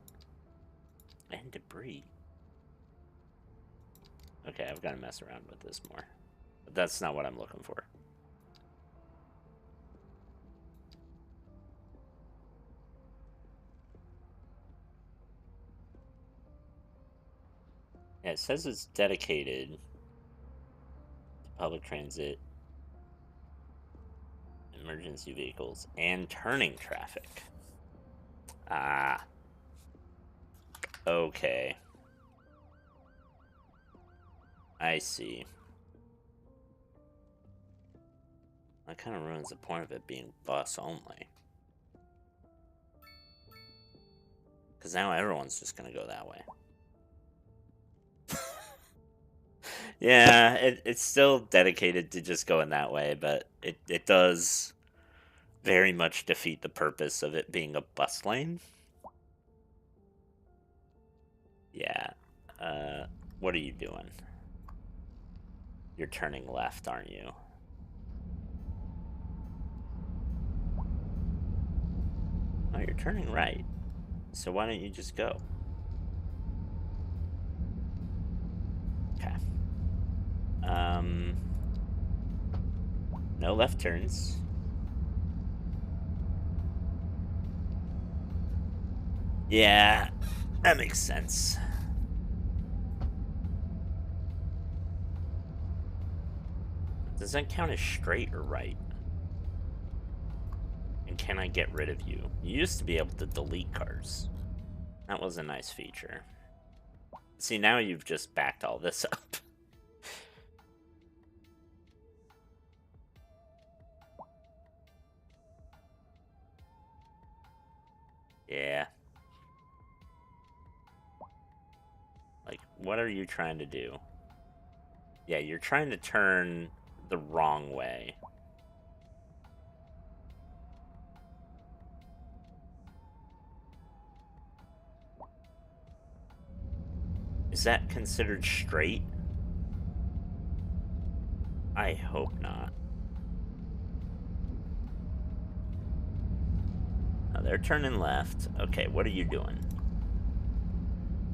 And debris. Okay, I've got to mess around with this more. But that's not what I'm looking for. Yeah, it says it's dedicated to public transit, emergency vehicles, and turning traffic. Ah. Okay. I see. That kind of ruins the point of it being bus only. Because now everyone's just going to go that way. Yeah, it's still dedicated to just going that way, but it does very much defeat the purpose of it being a bus lane. Yeah. What are you doing? You're turning left, aren't you? Oh, you're turning right. So why don't you just go? Okay. No left turns. Yeah, that makes sense. Does that count as straight or right? And can I get rid of you? You used to be able to delete cars. That was a nice feature. See, now you've just backed all this up. Yeah. Like, what are you trying to do? Yeah, you're trying to turn the wrong way. Is that considered straight? I hope not. Oh, they're turning left. Okay, what are you doing?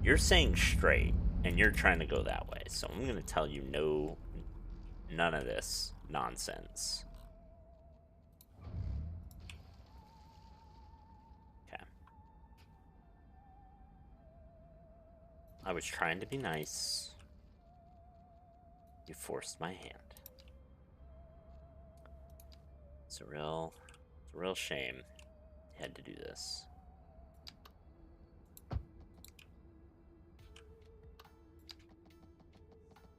You're saying straight, and you're trying to go that way. So I'm going to tell you no, none of this nonsense. Okay. I was trying to be nice. You forced my hand. It's a real shame you had to do this.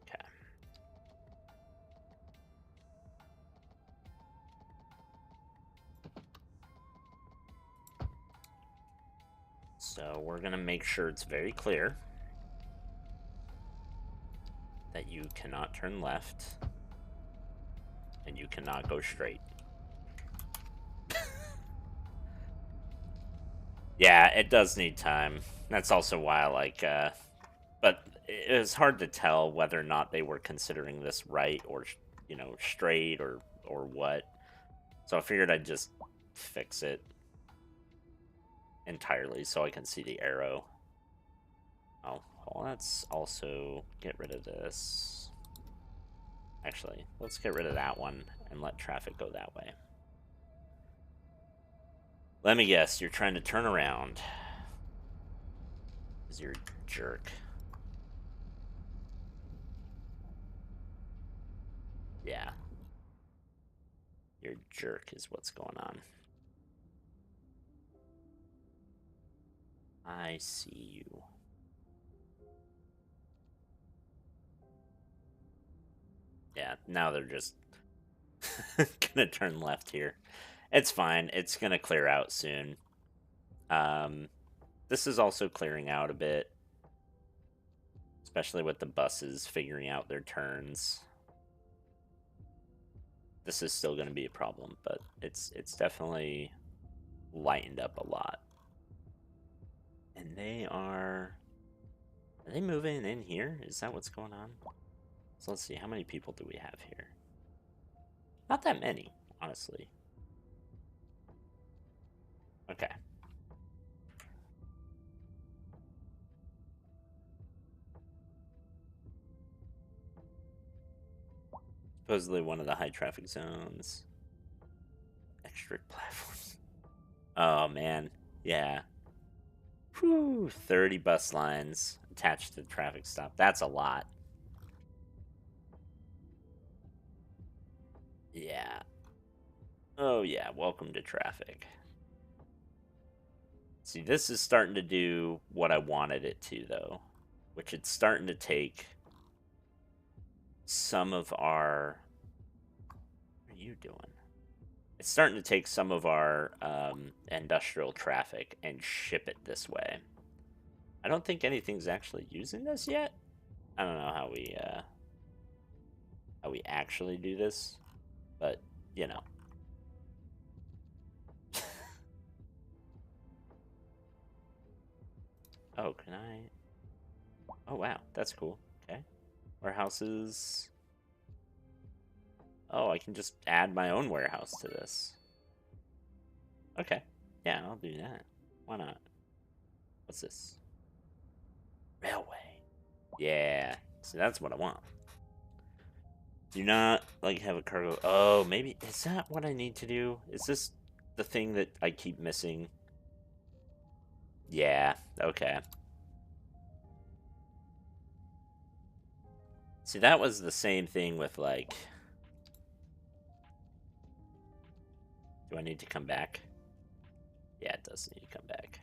Okay. So we're gonna make sure it's very clear that you cannot turn left and you cannot go straight. Yeah, it does need time. That's also why I like, but it was hard to tell whether or not they were considering this right or, you know, straight or what. So I figured I'd just fix it entirely so I can see the arrow. Oh, well, let's also get rid of this. Actually, let's get rid of that one and let traffic go that way. Let me guess, you're trying to turn around. 'Cause you're a jerk. Yeah. You're a jerk is what's going on. I see you. Yeah, now they're just gonna turn left here. It's fine. It's gonna clear out soon. This is also clearing out a bit, especially with the buses figuring out their turns. This is still going to be a problem, but it's definitely lightened up a lot. And they are they moving in here? Is that what's going on? So let's see, how many people do we have here? Not that many, honestly. Okay. Supposedly one of the high traffic zones. Extra platforms. Oh, man. Yeah. Whew, 30 bus lines attached to the traffic stop. That's a lot. Yeah. Oh, yeah. Welcome to traffic. See, this is starting to do what I wanted it to, though. Which it's starting to take some of our... What are you doing? It's starting to take some of our industrial traffic and ship it this way. I don't think anything's actually using this yet. I don't know how we actually do this, but you know. Oh, can I? Oh wow, that's cool. Okay, warehouses. Oh, I can just add my own warehouse to this. Okay, yeah, I'll do that. Why not? What's this? Railway. Yeah, so that's what I want. Do not, like, have a cargo... Oh, maybe... Is that what I need to do? Is this the thing that I keep missing? Yeah, okay. See, that was the same thing with, like... Do I need to come back? Yeah, it does need to come back.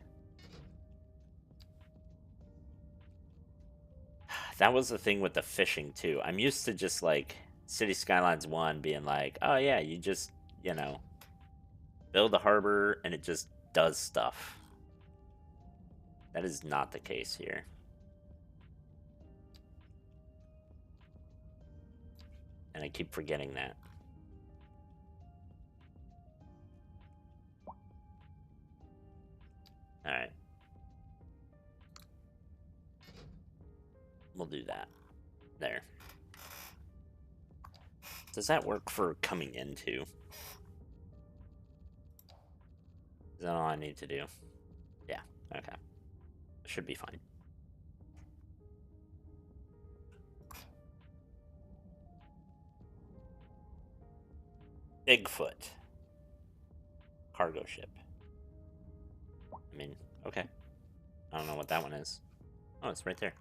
That was the thing with the fishing, too. I'm used to just, like, City Skylines 1 being like, oh, yeah, you just, you know, build a harbor and it just does stuff. That is not the case here. And I keep forgetting that. Alright. We'll do that. There. Does that work for coming into? Is that all I need to do? Yeah, okay. Should be fine. Bigfoot. Cargo ship. I mean, okay. I don't know what that one is. Oh, it's right there.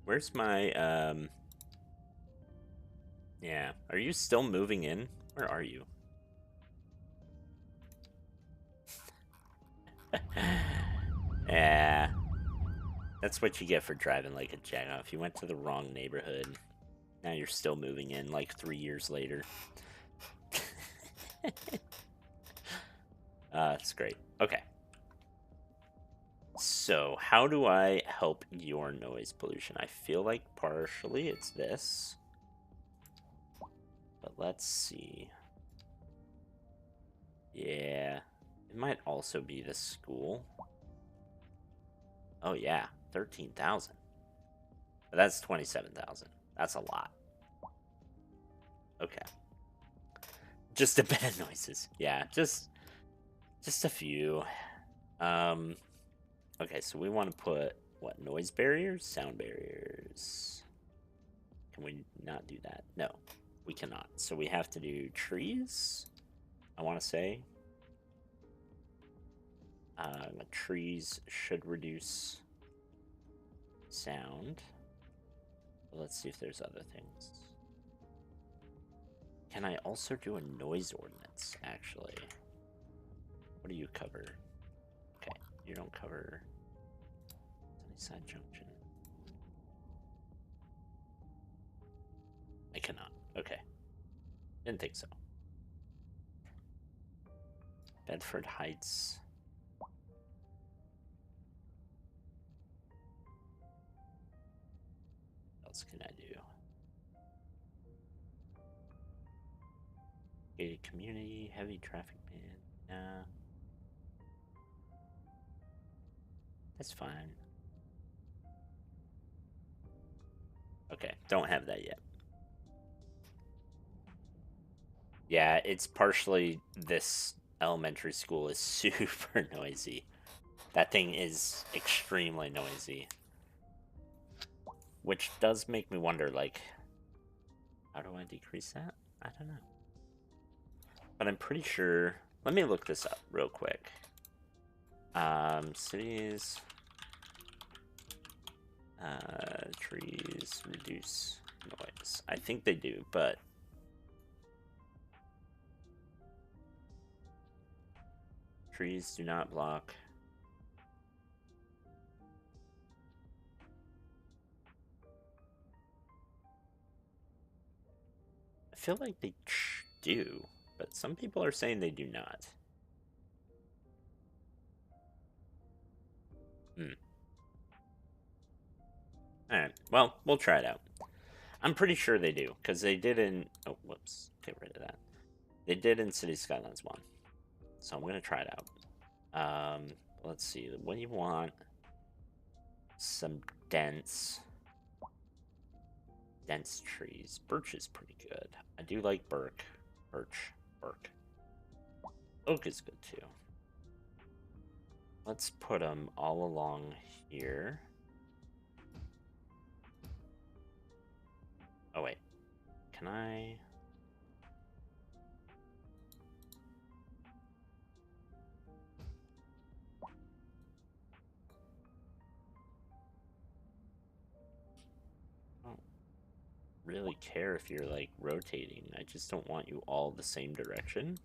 Where's my, Yeah. Are you still moving in? Where are you? Yeah. That's what you get for driving like a jagoff. You went to the wrong neighborhood. Now you're still moving in like 3 years later. It's great. Okay. So, how do I help your noise pollution? I feel like partially it's this. But let's see. Yeah. It might also be the school. Oh, yeah. 13,000. But that's 27,000. That's a lot. Okay. Just a bit of noises. Yeah, just a few. Okay, so we want to put, what, noise barriers? Sound barriers. Can we not do that? No, we cannot. So we have to do trees, I want to say. Trees should reduce sound. But let's see if there's other things. Can I also do a noise ordinance, actually? What do you cover? Okay, you don't cover Sunnyside Junction. I cannot. Okay. Didn't think so. Bedford Heights. What else can I do? Gated community, heavy traffic ban. Nah. That's fine. Okay, don't have that yet. Yeah, it's partially this elementary school is super noisy. That thing is extremely noisy. Which does make me wonder, like, how do I decrease that? I don't know. But I'm pretty sure... Let me look this up real quick. Cities... trees reduce noise. I think they do, but... Trees do not block... I feel like they do, but some people are saying they do not. Alright, well, we'll try it out. I'm pretty sure they do, because they did in... Oh, whoops. Get rid of that. They did in City Skylines 1. So I'm going to try it out. Let's see. What do you want? Some dense trees. Birch is pretty good. I do like birch. Oak is good too. Let's put them all along here. Oh wait, can I? I don't really care if you're like rotating. I just don't want you all the same direction.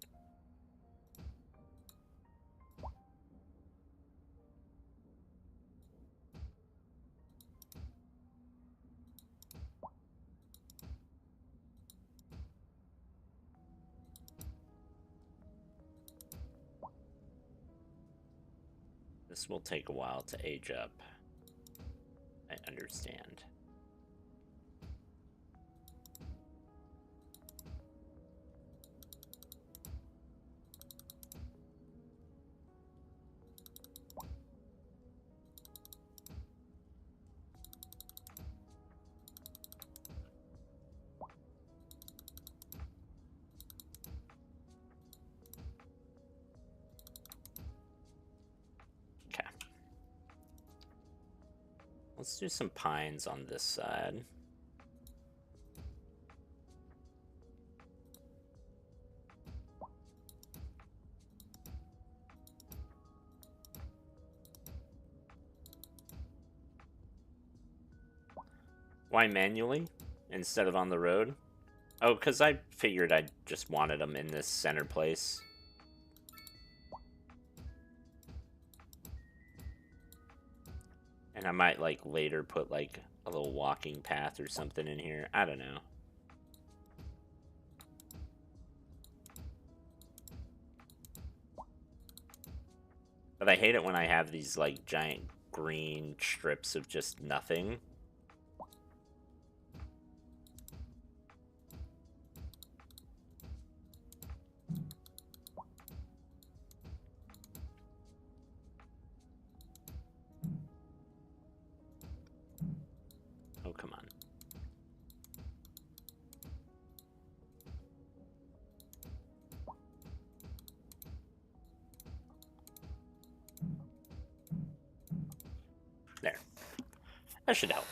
This will take a while to age up. I understand. Let's do some pines on this side. Why manually instead of on the road? Oh, because I figured I just wanted them in this center place. And I might, like, later put, like, a little walking path or something in here. I don't know. But I hate it when I have these, like, giant green strips of just nothing. Oh, come on. There. That should help.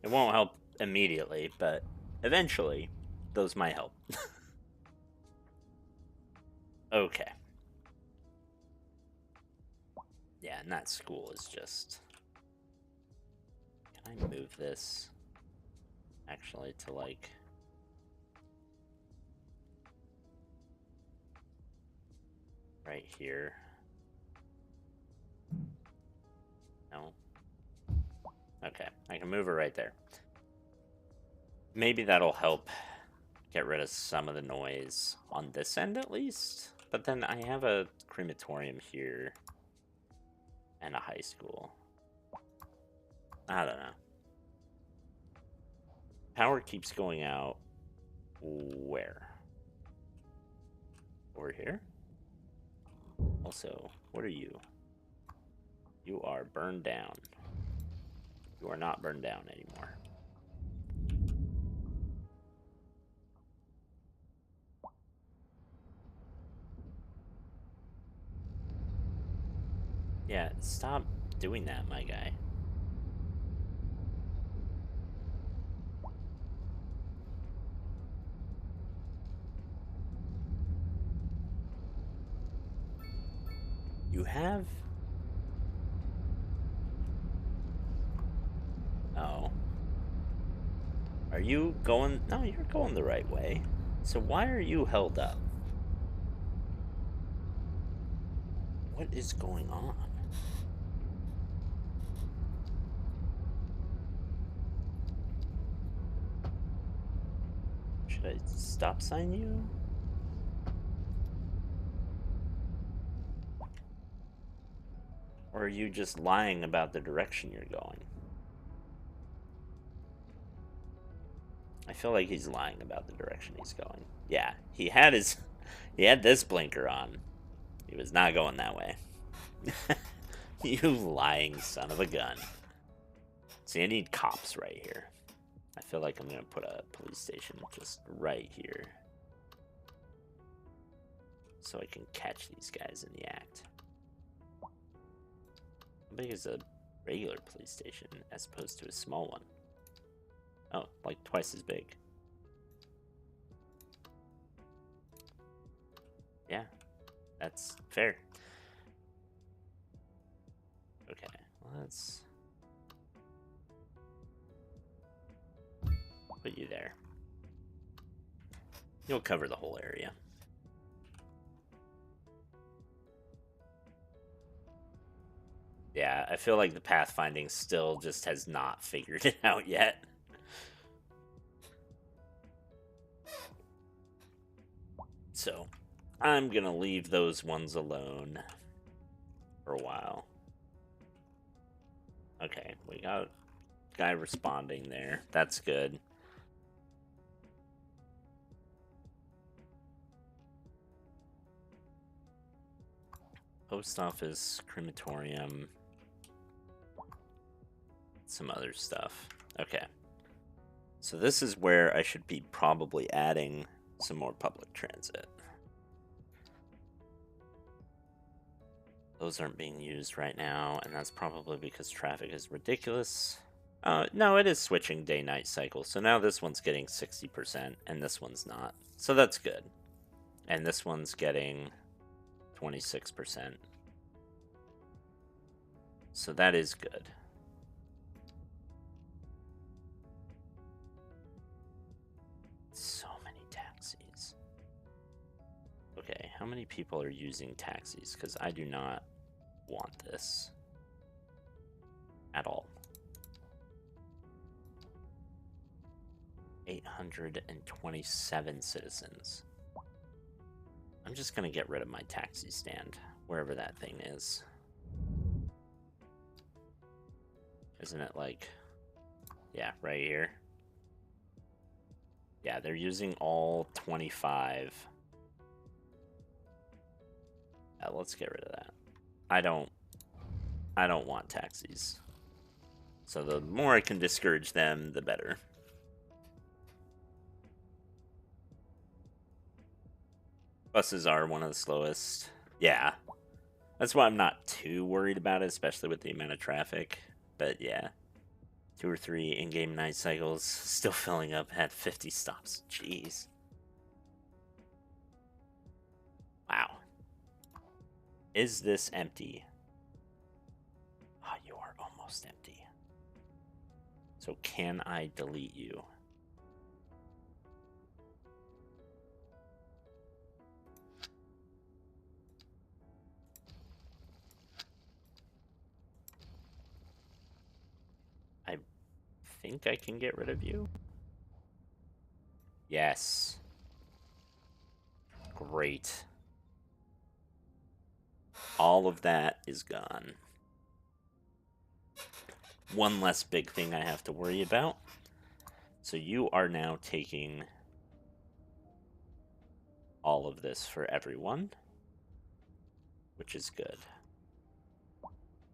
It won't help immediately, but eventually, those might help. Okay. Yeah, and that school is just... Can I move this, actually, to, like... right here? No? Okay, I can move it right there. Maybe that'll help get rid of some of the noise on this end at least. But then I have a crematorium here and a high school. I don't know. Power keeps going out. Where? Over here? Also, what are you? You are burned down. You are not burned down anymore. Yeah, stop doing that, my guy. You have... Oh. Are you going... No, you're going the right way. So why are you held up? What is going on? Should I stop sign you? Or are you just lying about the direction you're going? I feel like he's lying about the direction he's going. Yeah, he had this blinker on. He was not going that way. You lying son of a gun. See, I need cops right here. I feel like I'm gonna put a police station just right here. So I can catch these guys in the act. How big is a regular police station as opposed to a small one? Oh, like twice as big. Yeah, that's fair. Okay, let's put you there. You'll cover the whole area. Yeah, I feel like the pathfinding still just has not figured it out yet. So, I'm gonna leave those ones alone for a while. Okay, we got a guy responding there. That's good. Post office, crematorium, some other stuff. Okay. So this is where I should be probably adding some more public transit. Those aren't being used right now, and that's probably because traffic is ridiculous. No, it is switching day-night cycle, so now this one's getting 60%, and this one's not. So that's good. And this one's getting 26%. So that is good. So many taxis. Okay, how many people are using taxis? Because I do not want this at all. 827 citizens. I'm just gonna get rid of my taxi stand, wherever that thing is. Isn't it like... Yeah, right here. Yeah, they're using all 25. Yeah, let's get rid of that. I don't want taxis. So the more I can discourage them, the better. Buses are one of the slowest. Yeah. That's why I'm not too worried about it, especially with the amount of traffic. But yeah. 2 or 3 in-game night cycles, still filling up at 50 stops. Jeez. Wow. Is this empty? Oh, you are almost empty. So can I delete you? I think I can get rid of you. Yes. Great. All of that is gone. One less big thing I have to worry about. So you are now taking all of this for everyone, which is good.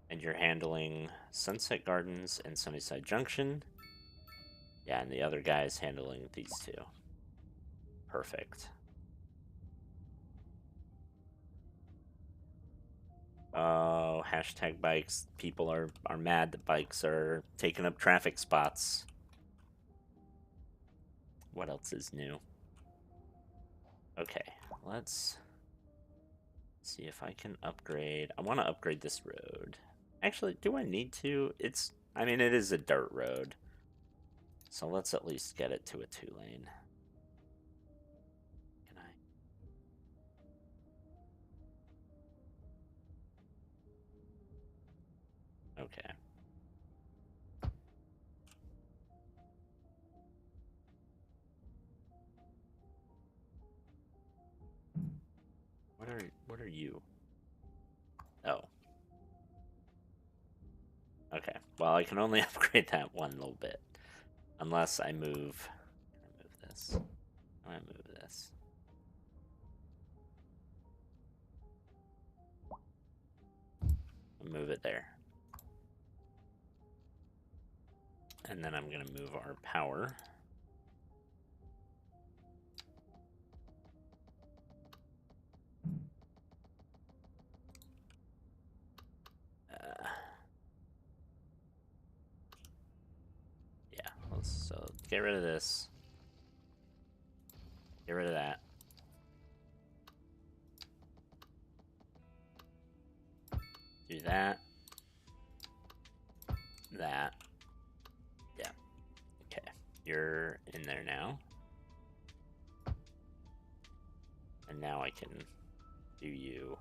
And you're handling Sunset Gardens and Sunnyside Junction. Yeah, and the other guy is handling these two. Perfect. Oh, hashtag bikes. People are mad that bikes are taking up traffic spots. What else is new? Okay, let's see if I can upgrade. I want to upgrade this road. Actually, do I need to? I mean, it is a dirt road. So let's at least get it to a 2-lane. Can I? Okay. What are you? Oh. Okay. Well, I can only upgrade that one little bit. Unless I move. Can I move this? I move this. I'll move it there. And then I'm going to move our power. Yeah, so get rid of this. Get rid of that. Do that. That. Yeah. Okay. You're in there now. And now I can do you.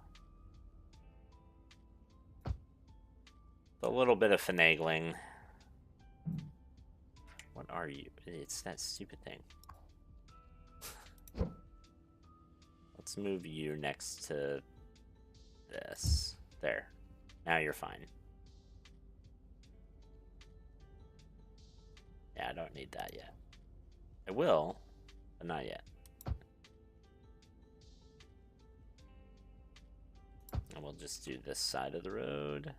A little bit of finagling. What are you? It's that stupid thing. Let's move you next to this. There. Now you're fine. Yeah, I don't need that yet. I will, but not yet. And we'll just do this side of the road.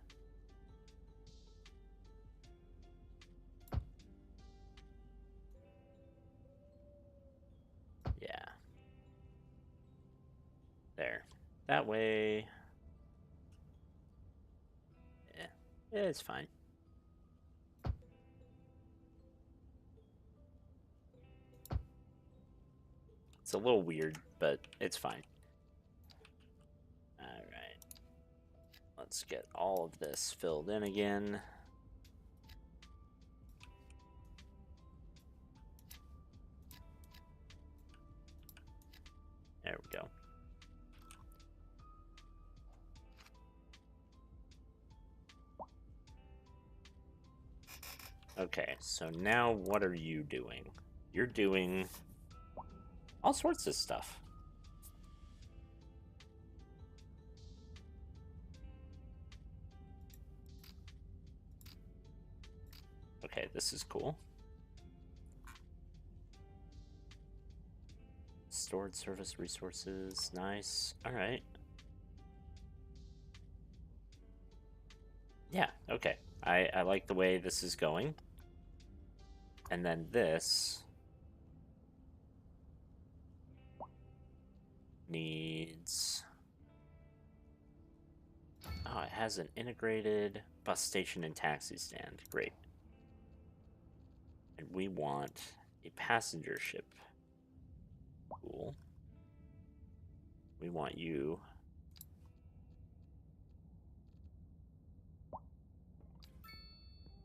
Yeah. There. That way. Yeah, it's fine. It's a little weird, but it's fine. Alright. Let's get all of this filled in again. There we go. Okay, so now what are you doing? You're doing all sorts of stuff. Okay, this is cool. Stored service resources, nice. All right. Yeah, okay. I like the way this is going. And then this needs... Oh, it has an integrated bus station and taxi stand. Great. And we want a passenger ship. Cool. We want you.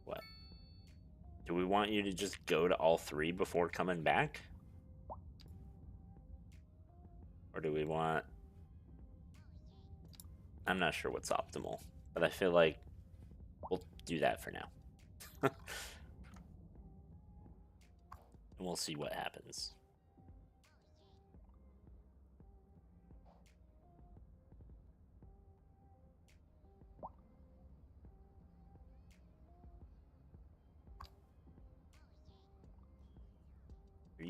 What? Do we want you to just go to all three before coming back? Or do we want... I'm not sure what's optimal, but I feel like we'll do that for now. And we'll see what happens.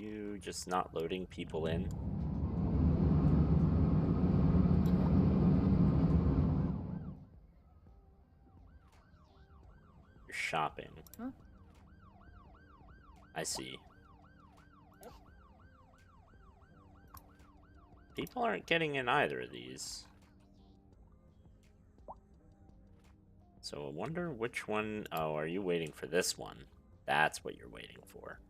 you just not loading people in? You're shopping. Huh? I see. People aren't getting in either of these. So I wonder which one... Oh, are you waiting for this one? That's what you're waiting for.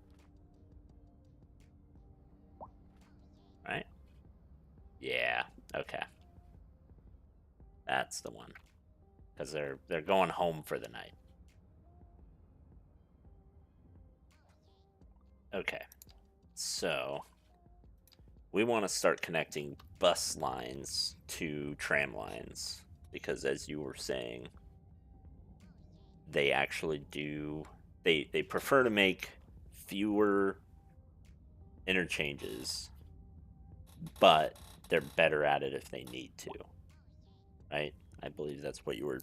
Right? Yeah, okay. That's the one. Because they're going home for the night. Okay. So we want to start connecting bus lines to tram lines. Because as you were saying, they actually do... They prefer to make fewer interchanges, but they're better at it if they need to. Right? I believe that's what you were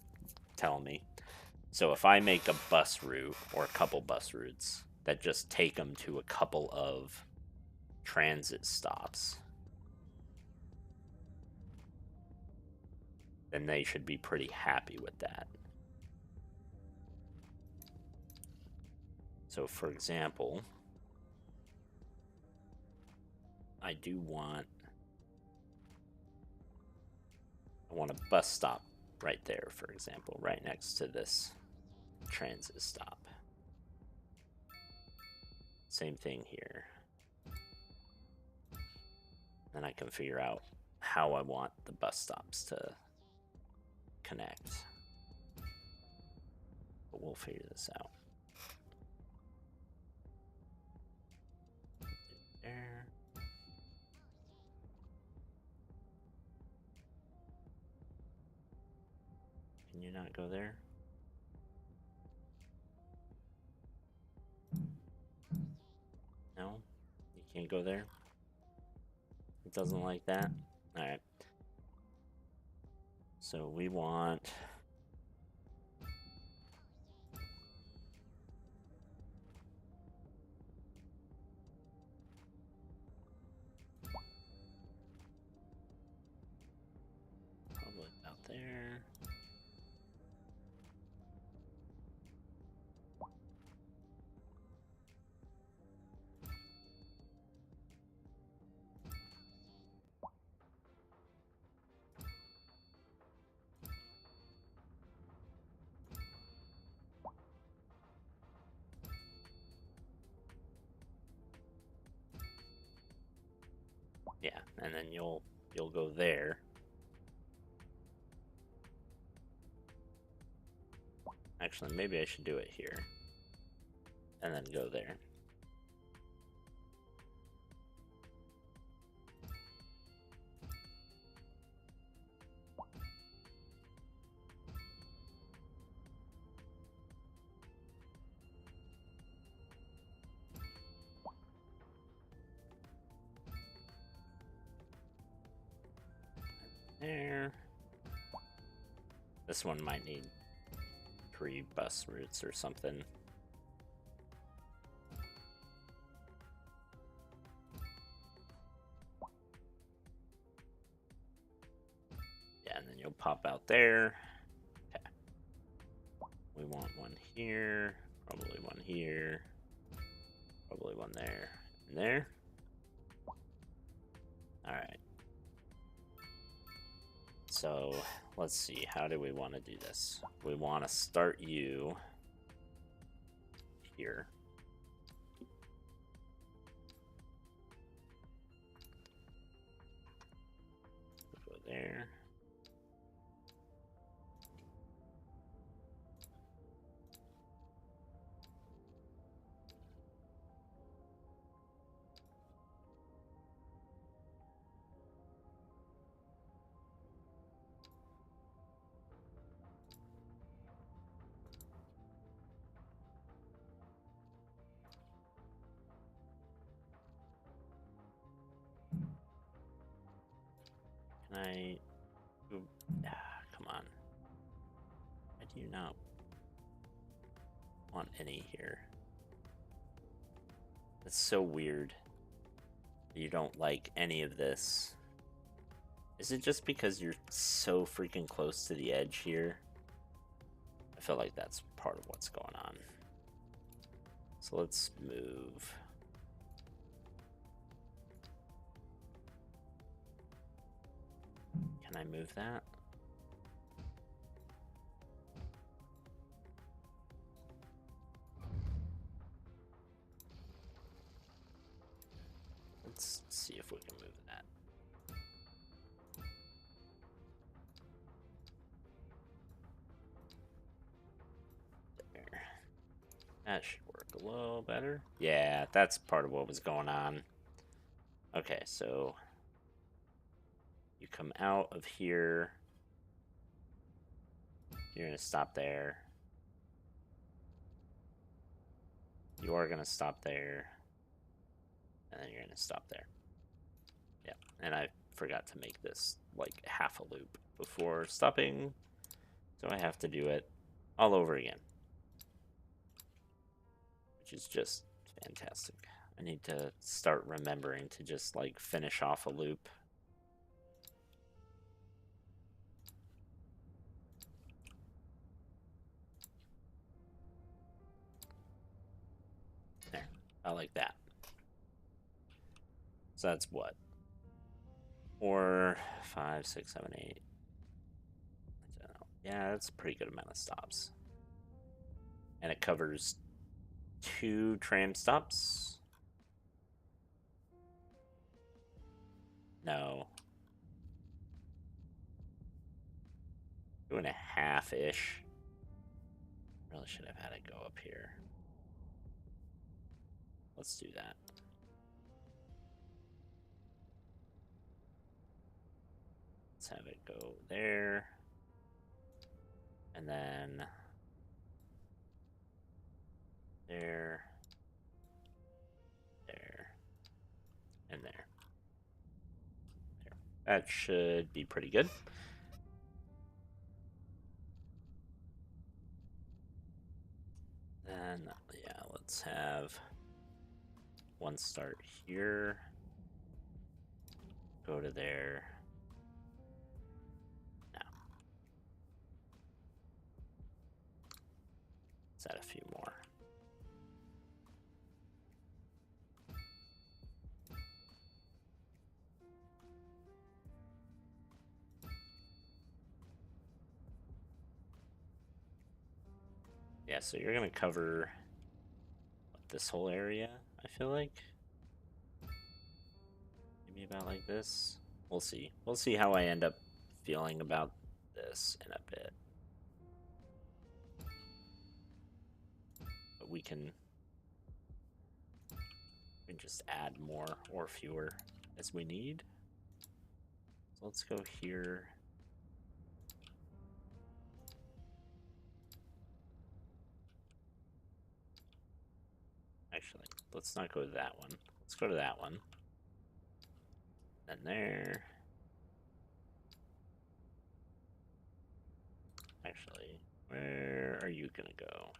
telling me. So if I make a bus route or a couple bus routes that just take them to a couple of transit stops, then they should be pretty happy with that. So for example, I want a bus stop right there, for example, right next to this transit stop. Same thing here. Then I can figure out how I want the bus stops to connect. But we'll figure this out. There. Can you not go there? No? You can't go there? It doesn't like that? Alright. So we want... Probably about there. Yeah, and then you'll go there. Actually, maybe I should do it here. And then go there. There. This one might need 3 bus routes or something. Yeah, and then you'll pop out there. Okay. We want one here, probably one here, probably one there, and there. Alright. So, let's see, how do we want to do this? We want to start you here. We'll go there. Can I... come on. I do not want any here. That's so weird. You don't like any of this. Is it just because you're so freaking close to the edge here? I feel like that's part of what's going on. So let's move. Can I move that? Let's see if we can move that. There. That should work a little better. Yeah, that's part of what was going on. Okay, so you come out of here. You're going to stop there. You are going to stop there. And then you're going to stop there. Yeah, and I forgot to make this like half a loop before stopping. So I have to do it all over again. Which is just fantastic. I need to start remembering to just like finish off a loop. There, I like that. So that's what? 4, 5, 6, 7, 8. I don't know. Yeah, that's a pretty good amount of stops. And it covers 2 tram stops. No. 2.5-ish. Really should have had it go up here. Let's do that. Let's have it go there. And then there, there, and there. That should be pretty good. Then, yeah, let's have one start here. Go to there. Now. Let's add a few more. Yeah, so you're going to cover this whole area, I feel like. Maybe about like this. We'll see. We'll see how I end up feeling about this in a bit. But we can just add more or fewer as we need. So let's go here. Actually, let's not go to that one. Let's go to that one. Then there. Actually, where are you gonna go?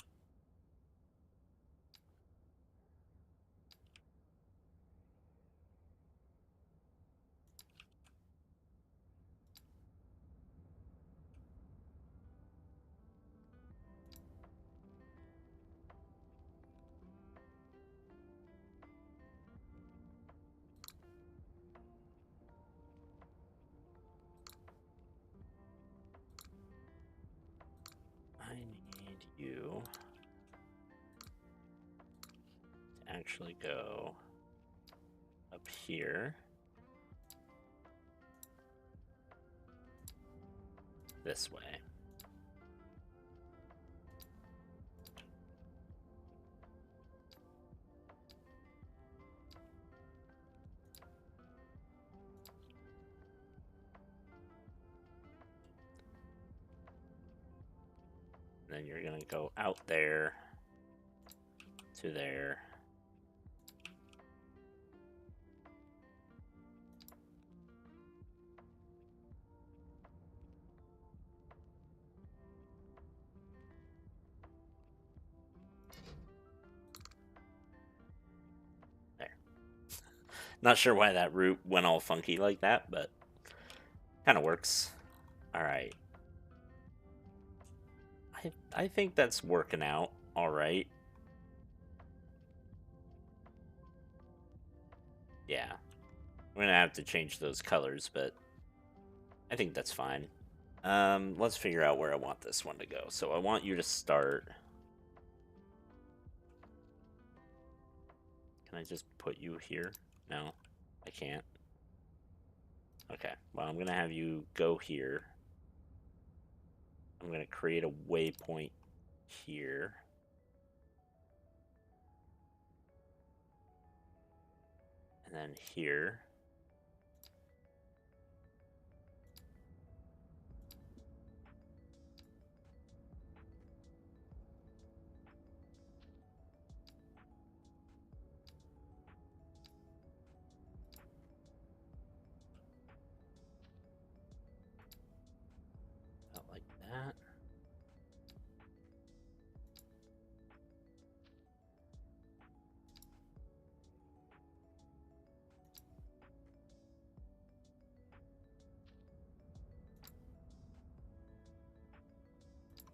I need you to actually go up here. This way. And then you're gonna go out there to there. Not sure why that route went all funky like that, but kind of works. All right. I think that's working out all right. Yeah. I'm going to have to change those colors, but I think that's fine. Let's figure out where I want this one to go. So I want you to start. Can I just put you here? No, I can't. Okay, well, I'm going to have you go here. I'm going to create a waypoint here. And then here. Not like that.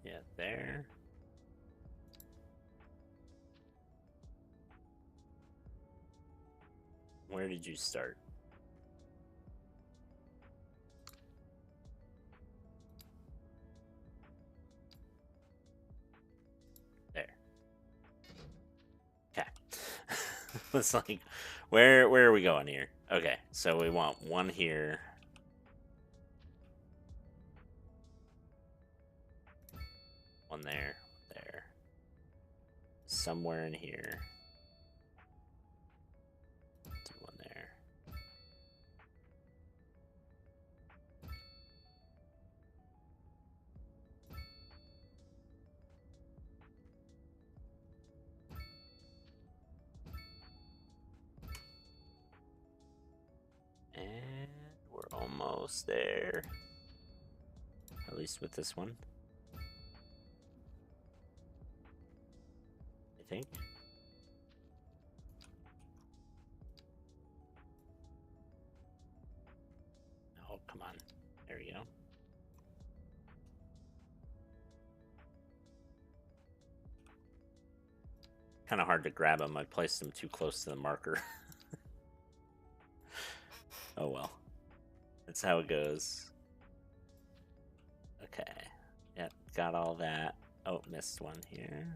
Yeah, there. Where did you start? There. Okay. It's like, where are we going here? Okay, so we want one here. One there. There. Somewhere in here. Do one there. And we're almost there. At least with this one. I think. Oh, come on. There we go. Kind of hard to grab them. I placed them too close to the marker. Oh well. That's how it goes. Okay. Yep, got all that. Oh, missed one here.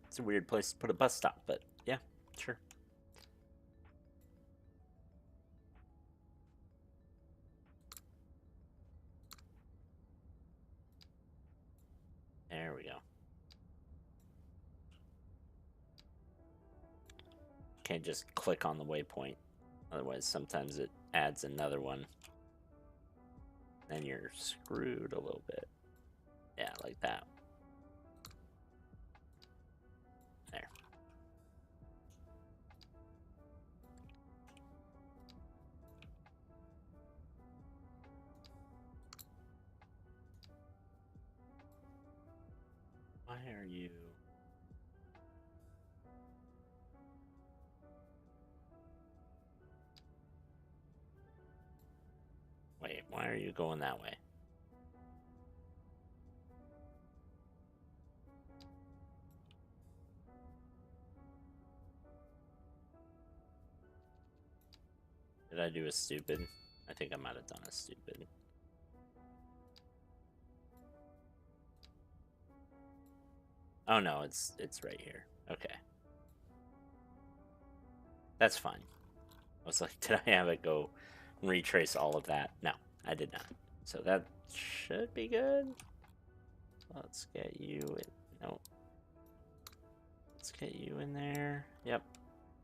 It's a weird place to put a bus stop, but yeah, sure. There we go. Can't just click on the waypoint. Otherwise, sometimes it adds another one. Then you're screwed a little bit. Yeah, like that. There. Why are you... Wait, why are you going that way? Did I do a stupid? I think I might have done a stupid. Oh no, it's right here. Okay. That's fine. I was like, did I have it go retrace all of that? No, I did not. So that should be good. Let's get you in. No. Let's get you in there. Yep.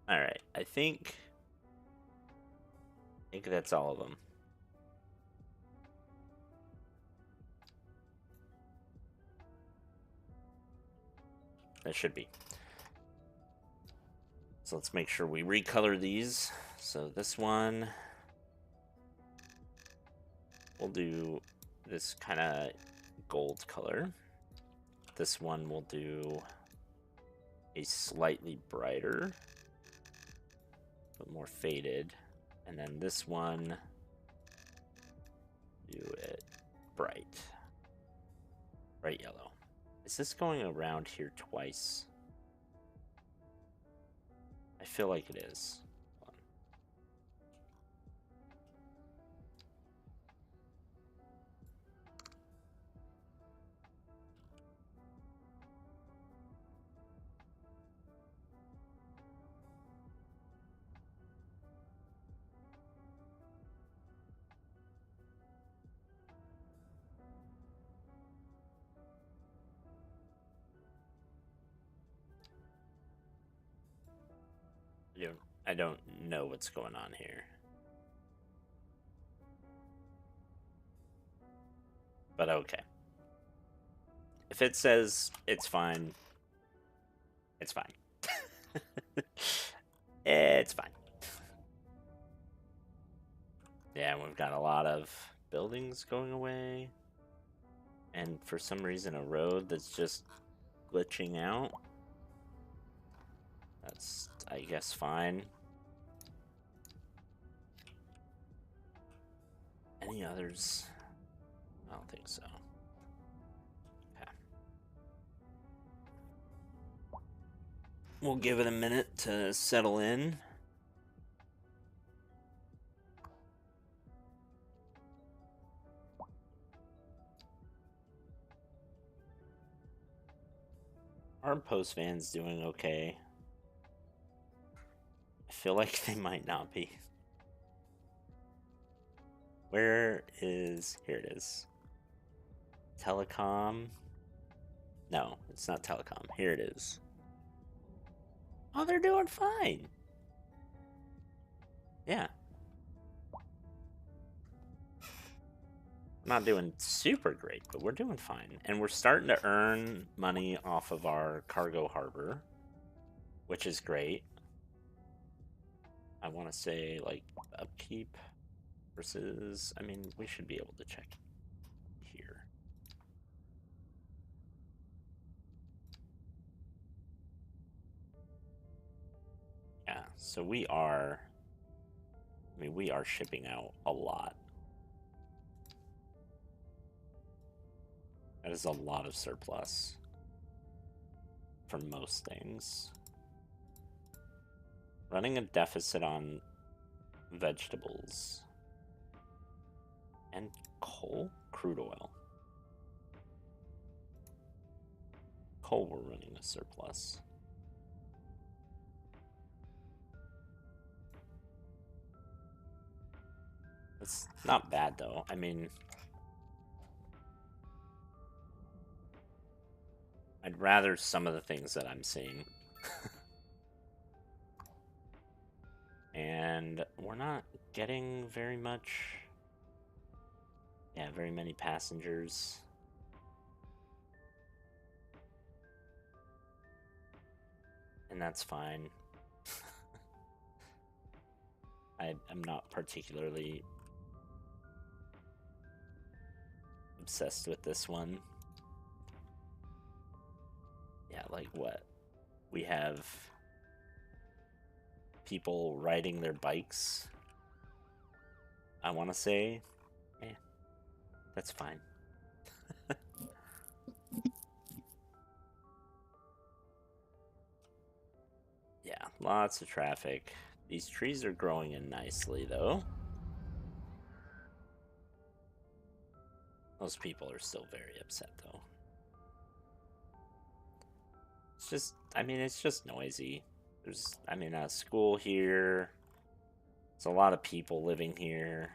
All right. I think that's all of them. That should be. So let's make sure we recolor these. So this one, We'll do this kind of gold color. This one will do a slightly brighter, but more faded. And then this one, do it bright yellow. Is this going around here twice? I feel like it is. I don't know what's going on here. But okay. If it says it's fine, it's fine. It's fine. Yeah, we've got a lot of buildings going away. And for some reason, a road that's just glitching out. That's, I guess, fine. Any others? I don't think so. Okay. We'll give it a minute to settle in. Our post van's doing okay. I feel like they might not be. Where is... Here it is. Telecom. No, it's not telecom. Here it is. Oh, they're doing fine. Yeah. Not doing super great, but we're doing fine. And we're starting to earn money off of our cargo harbor, which is great. I want to say, like, upkeep versus... I mean, we should be able to check here. Yeah, so we are... I mean, we are shipping out a lot. That is a lot of surplus for most things. Running a deficit on vegetables and coal, crude oil. Coal, we're running a surplus. It's not bad though. I mean, I'd rather some of the things that I'm seeing. And we're not getting very much... Yeah, very many passengers. And that's fine. I'm not particularly obsessed with this one. Yeah, like what? We have people riding their bikes. I want to say, that's fine. Yeah, lots of traffic. These trees are growing in nicely, though. Most people are still very upset, though. It's just, I mean, it's just noisy. There's, I mean, a school here. There's a lot of people living here.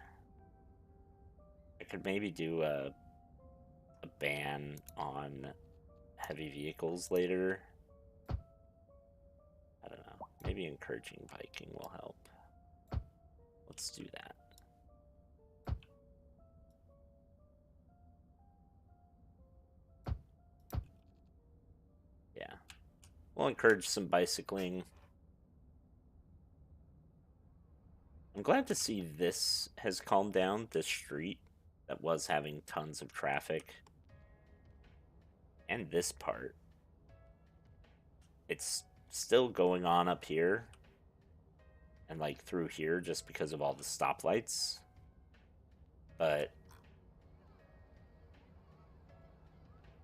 I could maybe do a ban on heavy vehicles later. I don't know. Maybe encouraging biking will help. Let's do that. Yeah. We'll encourage some bicycling. I'm glad to see this has calmed down, this street that was having tons of traffic. And this part. It's still going on up here. And like through here just because of all the stoplights. But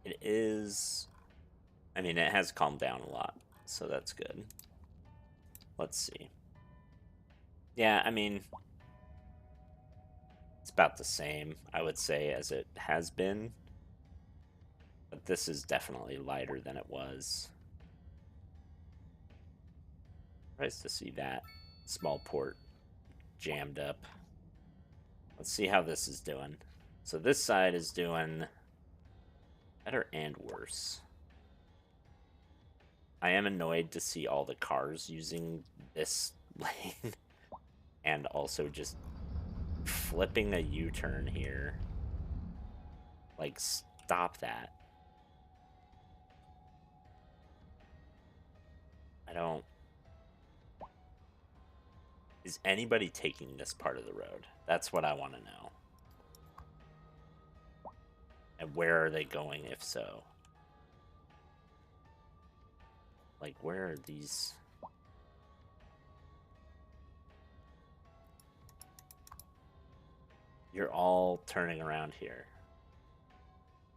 it is, I mean, it has calmed down a lot, so that's good. Let's see. Yeah, I mean, it's about the same, I would say, as it has been. But this is definitely lighter than it was. Nice to see that small port jammed up. Let's see how this is doing. So this side is doing better and worse. I am annoyed to see all the cars using this lane and also just flipping a U-turn here. Like, stop that. I don't... Is anybody taking this part of the road? That's what I want to know. And where are they going, if so? Like, where are these... You're all turning around here.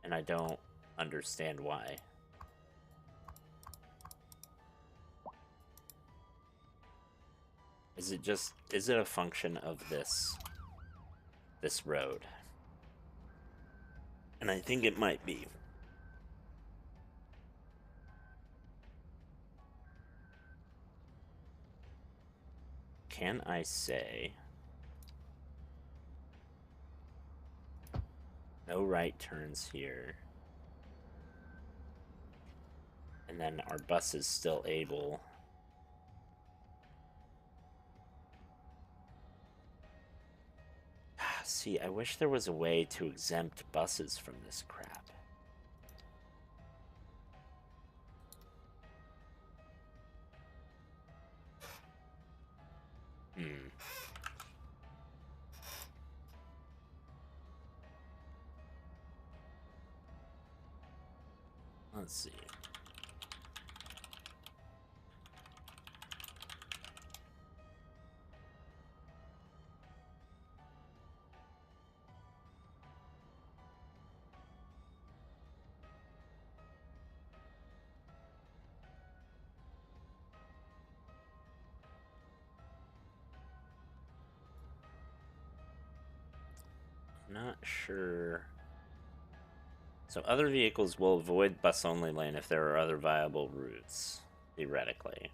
And I don't understand why. Is it a function of this road? And I think it might be. Can I say no right turns here? And then our bus is still able... See, I wish there was a way to exempt buses from this crap. Let's see. Not sure. So other vehicles will avoid bus-only lane if there are other viable routes, theoretically.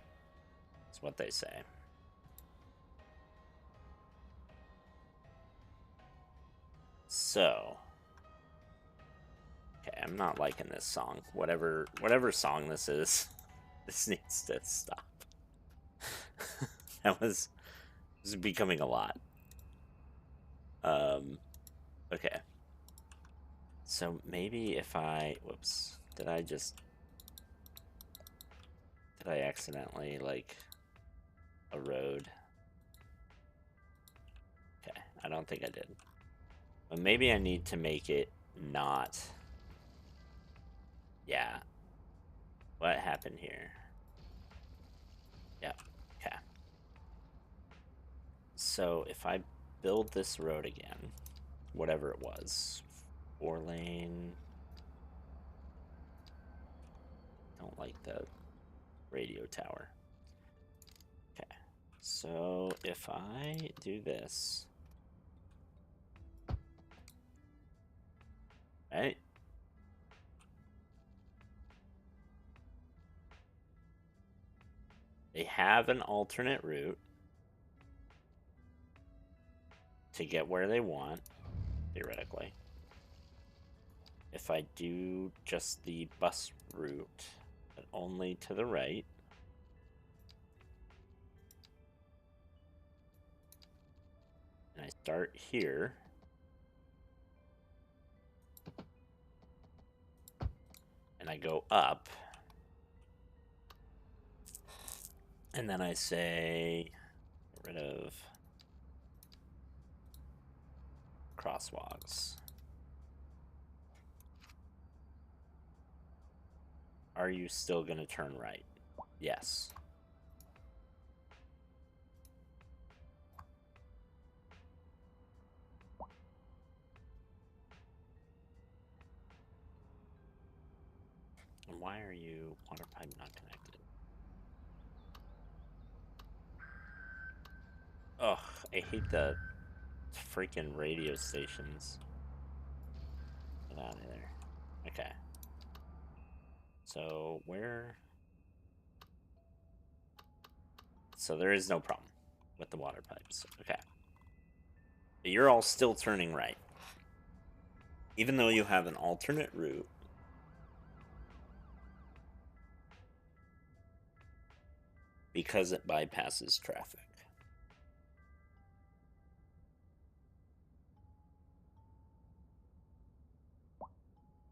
That's what they say. So, okay, I'm not liking this song. Whatever song this is, this needs to stop. This is becoming a lot. Okay. So maybe if I, whoops, did I accidentally, like, erode? Okay, I don't think I did. But maybe I need to make it not, yeah. What happened here? Yep, okay. So if I build this road again, whatever it was, 4-lane. Don't like the radio tower. Okay, so if I do this, right? They have an alternate route to get where they want, theoretically. If I do just the bus route, but only to the right, and I start here, and I go up, and then I say, get rid of crosswalks. are you still going to turn right? Yes. And why are you water pipe not connected? Ugh, I hate the freaking radio stations. Get out of there. Okay. So where? So there is no problem with the water pipes. Okay. But you're all still turning right. Even though you have an alternate route. Because it bypasses traffic.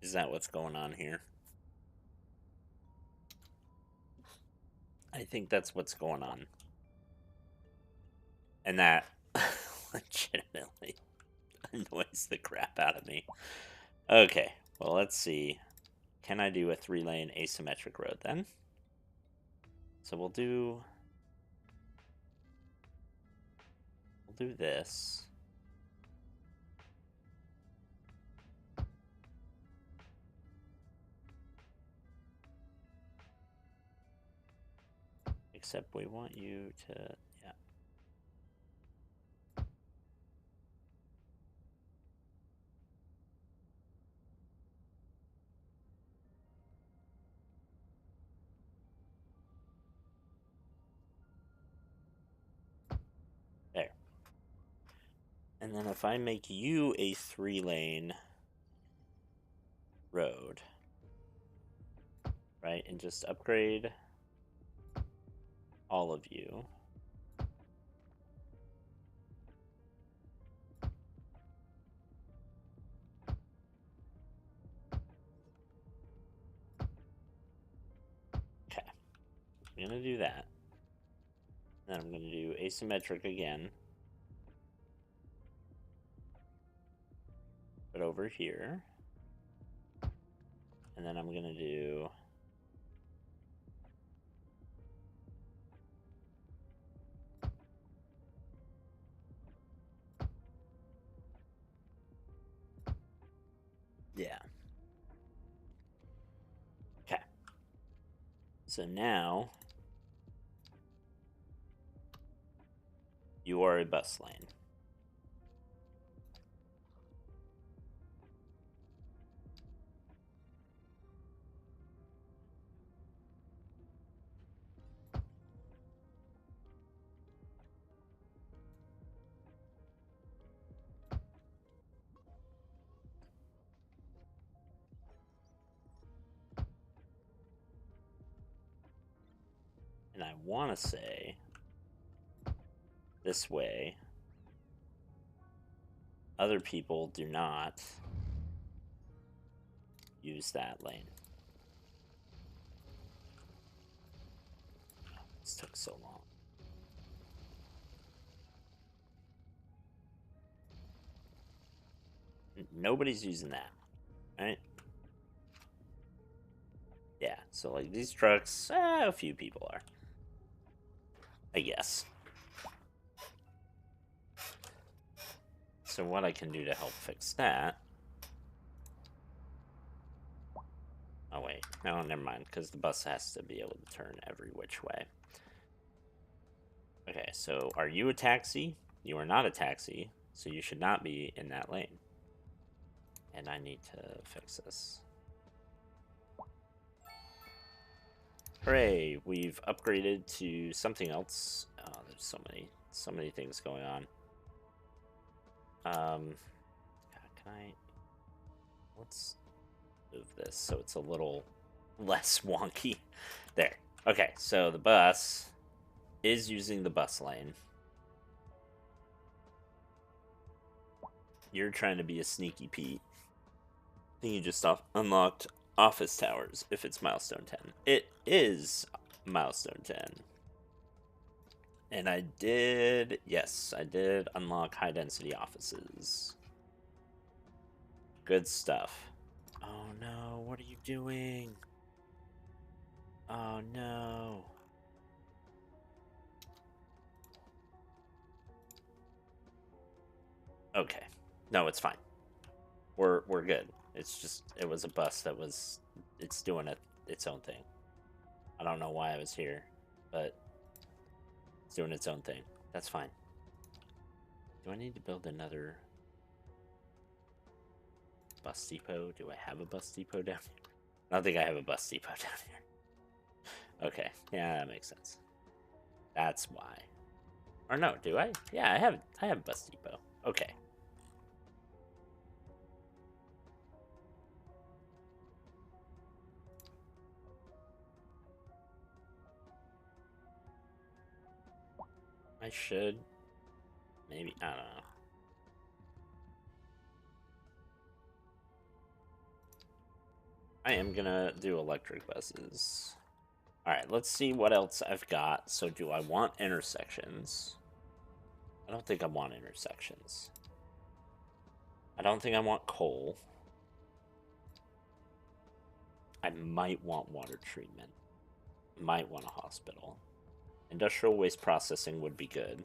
Is that what's going on here? I think that's what's going on. And that legitimately annoys the crap out of me. Okay, well, let's see. Can I do a 3-lane asymmetric road then? So we'll do this. Except we want you to, yeah. There. And then if I make you a 3-lane road, right, and just upgrade all of you. Okay. I'm going to do that. Then I'm going to do asymmetric again. But over here. And then I'm going to do yeah. Okay. So now you are a bus lane. And I want to say this way other people do not use that lane. This took so long. Nobody's using that, right? Yeah, so like these trucks, a few people are, I guess. So what I can do to help fix that... Oh wait, no, never mind, because the bus has to be able to turn every which way. Okay, so are you a taxi? You are not a taxi, so you should not be in that lane. And I need to fix this. Hooray, we've upgraded to something else. Oh, there's so many things going on. Can I... Let's move this so it's a little less wonky. There. Okay, so the bus is using the bus lane. You're trying to be a sneaky Pete. I think you just unlocked office towers if it's milestone 10. It is milestone 10. And I did, yes, I did unlock high density offices. Good stuff. Oh no, what are you doing? Oh no. Okay. No, it's fine. We're good. It's just it was a bus that was it's doing its own thing. I don't know why I was here, but it's doing its own thing. That's fine. Do I need to build another bus depot? Do I have a bus depot down here? I don't think I have a bus depot down here. Okay, yeah, that makes sense. That's why. Or no, do I? Yeah, I have a bus depot. Okay. I should. Maybe. I don't know. I am gonna do electric buses. Alright, let's see what else I've got. So, do I want intersections? I don't think I want intersections. I don't think I want coal. I might want water treatment. Might want a hospital. Industrial waste processing would be good.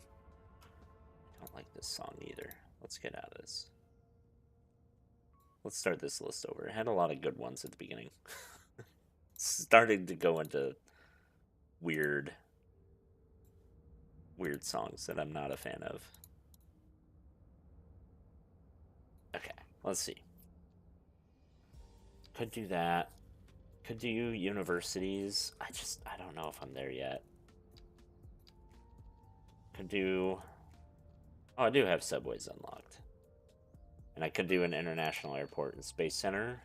I don't like this song either. Let's get out of this. Let's start this list over. It had a lot of good ones at the beginning. Starting to go into weird songs that I'm not a fan of. Okay, let's see. Could do that. Could do universities. I don't know if I'm there yet. Could do... Oh, I do have subways unlocked. And I could do an international airport and space center.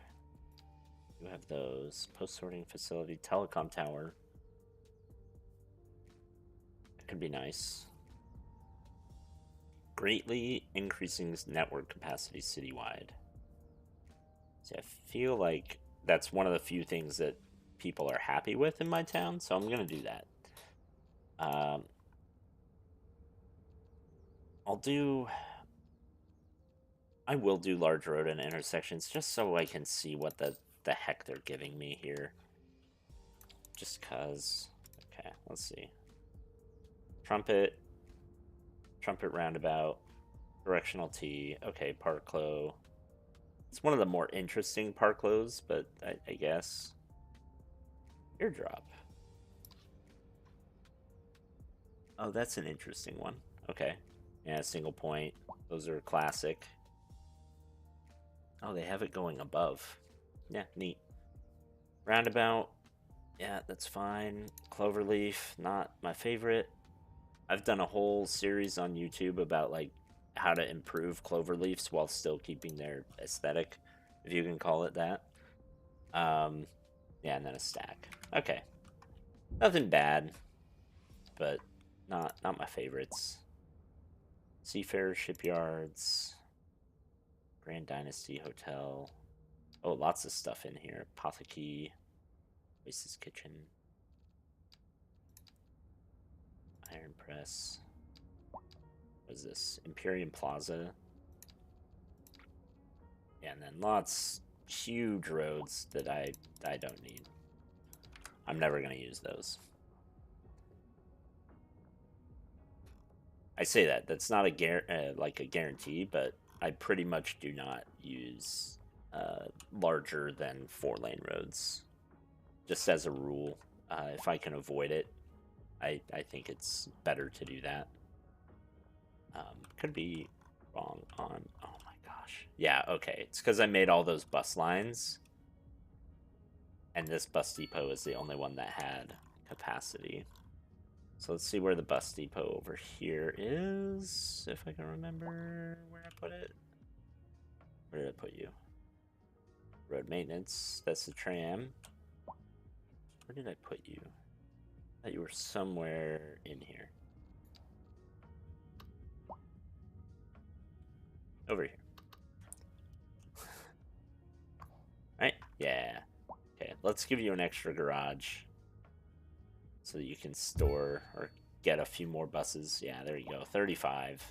You have those. Post-sorting facility, telecom tower. That could be nice. Greatly increasing network capacity citywide. See, I feel like that's one of the few things that people are happy with in my town, so I'm gonna do that. I will do large road and intersections just so I can see what the heck they're giving me here. Just cause. Okay, let's see. Trumpet roundabout, directional T. Okay, park clo. It's one of the more interesting park clos, but I guess. Airdrop. Oh, that's an interesting one. Okay. Yeah, single point. Those are classic. Oh, they have it going above. Yeah, neat. Roundabout. Yeah, that's fine. Cloverleaf, not my favorite. I've done a whole series on YouTube about like how to improve cloverleafs while still keeping their aesthetic, if you can call it that. Yeah, and then a stack. Okay. Nothing bad, but not my favorites. Seafarer Shipyards, Grand Dynasty Hotel. Oh, lots of stuff in here. Apothecary, Oasis Kitchen, Iron Press. What is this? Imperium Plaza. Yeah, and then lots, huge roads that I don't need. I'm never gonna use those. I say that. That's not a like a guarantee, but I pretty much do not use larger than 4-lane roads. Just as a rule, if I can avoid it, I think it's better to do that. Could be wrong on... Oh my gosh. Yeah, okay. It's because I made all those bus lines. And this bus depot is the only one that had capacity. So let's see where the bus depot over here is, if I can remember where I put it. Where did I put you? Road maintenance. That's the tram. Where did I put you? I thought you were somewhere in here. Over here. Right? Yeah. Okay, let's give you an extra garage so that you can store or get a few more buses. Yeah, there you go. 35.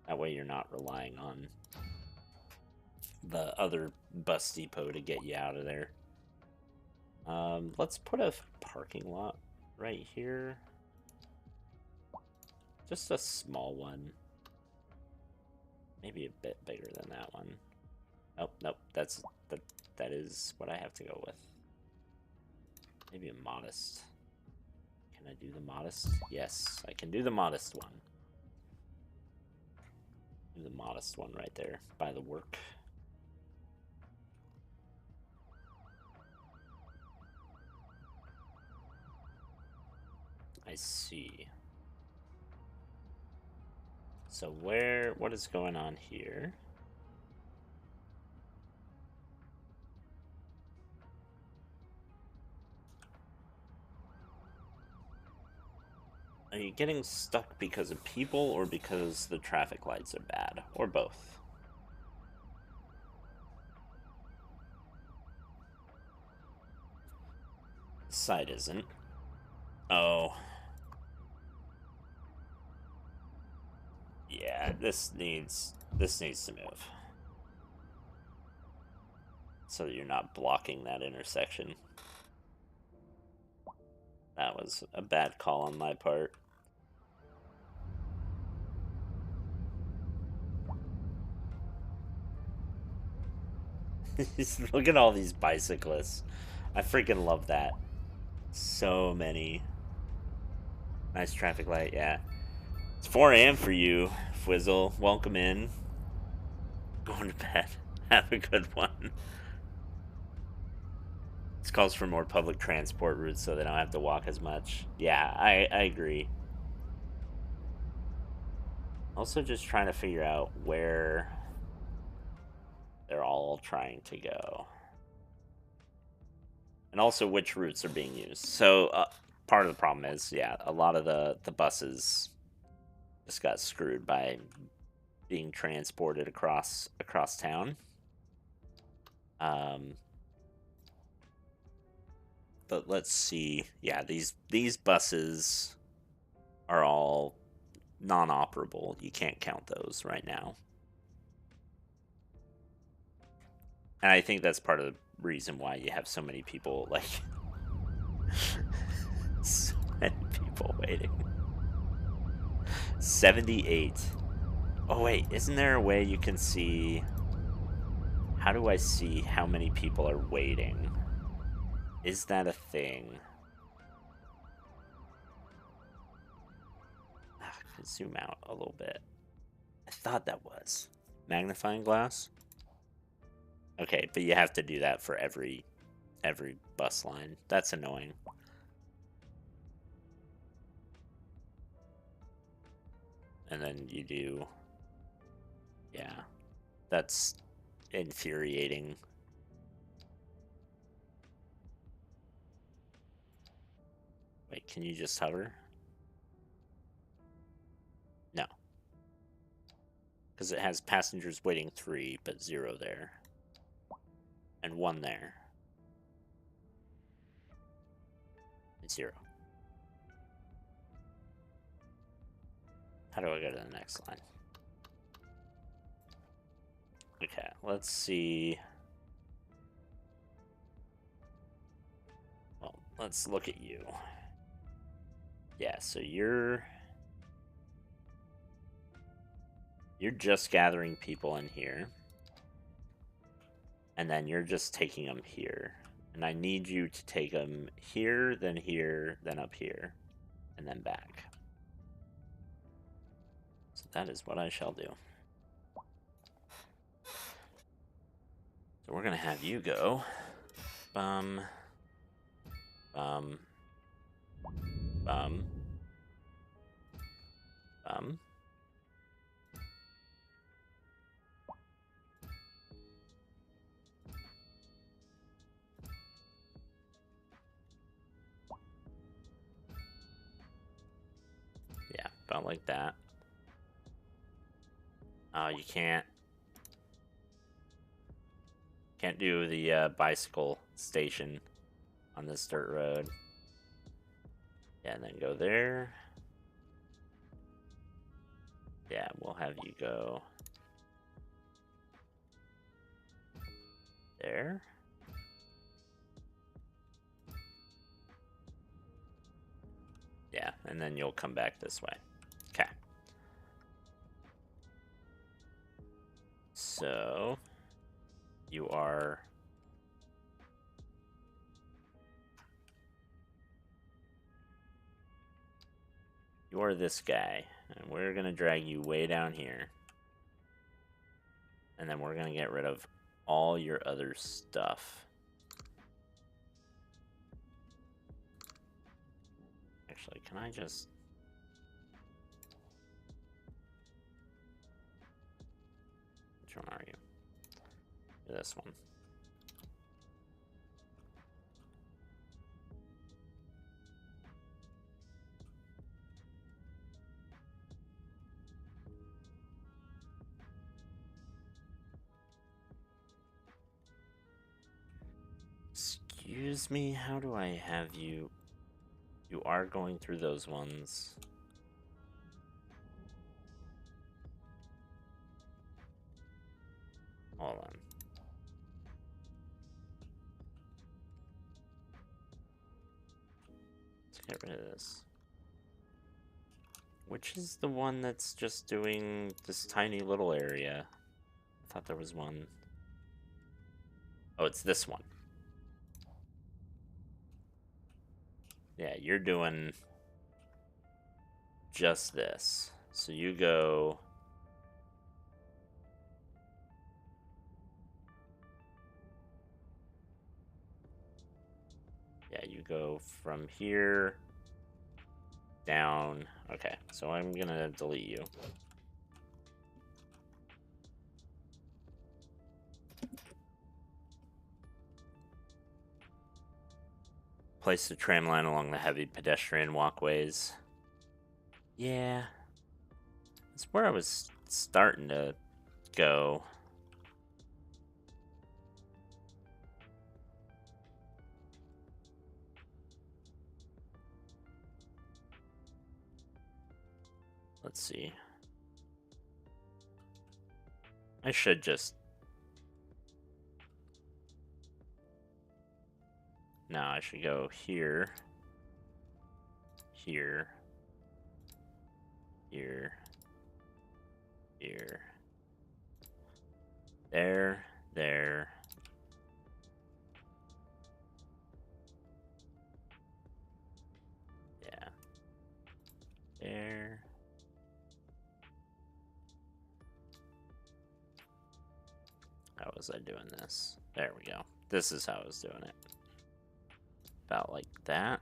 That way you're not relying on the other bus depot to get you out of there. Let's put a parking lot right here. Just a small one. Maybe a bit bigger than that one. Oh, nope, that is what I have to go with. Maybe a modest. Can I do the modest? Yes, I can do the modest one. Do the modest one right there by the work. I see. So what is going on here? Are you getting stuck because of people or because the traffic lights are bad? Or both? The side isn't. Oh. Yeah, this needs to move. So that you're not blocking that intersection. That was a bad call on my part. Look at all these bicyclists. I freaking love that. So many. Nice traffic light, yeah. It's 4 a.m. for you, Fwizzle. Welcome in. Going to bed. Have a good one. This calls for more public transport routes so they don't have to walk as much. Yeah, I agree. Also just trying to figure out where they're all trying to go. And also which routes are being used. So part of the problem is, yeah, a lot of the buses just got screwed by being transported across town. But let's see. Yeah, these buses are all non-operable. You can't count those right now. And I think that's part of the reason why you have so many people, like, so many people waiting. 78. Oh, wait, isn't there a way you can see... How do I see how many people are waiting? Is that a thing? I can zoom out a little bit. I thought that was. Magnifying glass? Okay, but you have to do that for every bus line. That's annoying. And then you do... Yeah. That's infuriating. Wait, can you just hover? No. Because it has passengers waiting 3, but 0 there. And 1 there. And 0. How do I go to the next line? Okay, let's see. Well, let's look at you. Yeah, so you're just gathering people in here. And then you're just taking them here. And I need you to take them here, then up here, and then back. So that is what I shall do. So we're gonna have you go. Bum. Bum. Bum. Bum. Yeah, about like that. Oh, you can't do the bicycle station on this dirt road. Yeah, and then go there. Yeah, we'll have you go there. and then you'll come back this way. Okay. So you are this guy, and we're gonna drag you way down here, and then we're gonna get rid of all your other stuff. Actually, can I just... Which one are you? This one. Excuse me, how do I have you? You are going through those ones. Hold on. Let's get rid of this. Which is the one that's just doing this tiny little area? I thought there was one. Oh, it's this one. Yeah, you're doing just this. So you go... Yeah, you go from here down. Okay, so I'm gonna delete you. Place the tram line along the heavy pedestrian walkways. Yeah. That's where I was starting to go. Let's see. I should just... No, I should go here. Here. Here. Here. There. There. Yeah. There. How was I doing this? There we go. This is how I was doing it. About like that.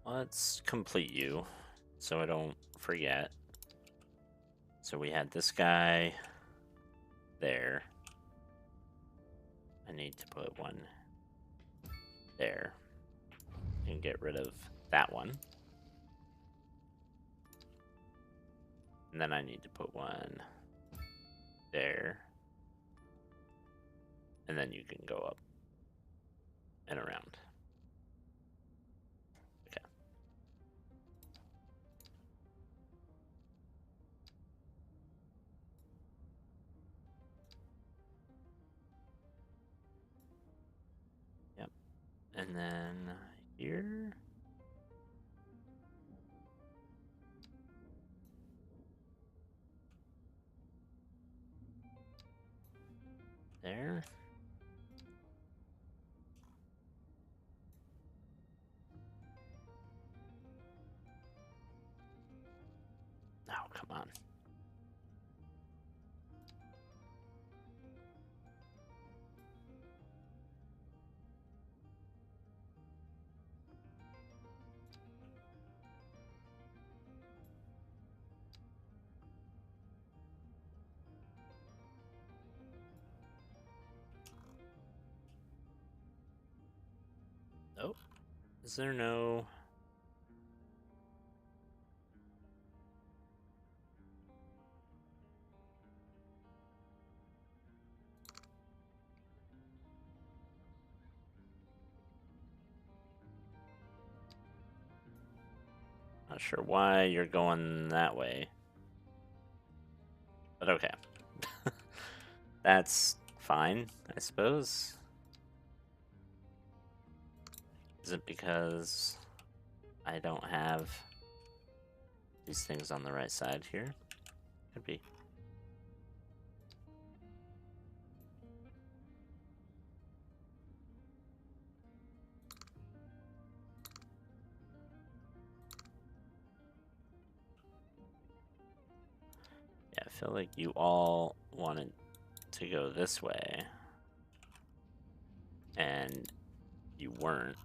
Let's complete you so I don't forget. So we had this guy there. I need to put one there and get rid of that one. And then I need to put one there. And then you can go up and around. Okay. Yep. And then here. There. Oh, come on. Oh, is there no... Not sure why you're going that way. But okay. That's fine, I suppose. Is it because I don't have these things on the right side here? Could be. Yeah, I feel like you all wanted to go this way. And you weren't.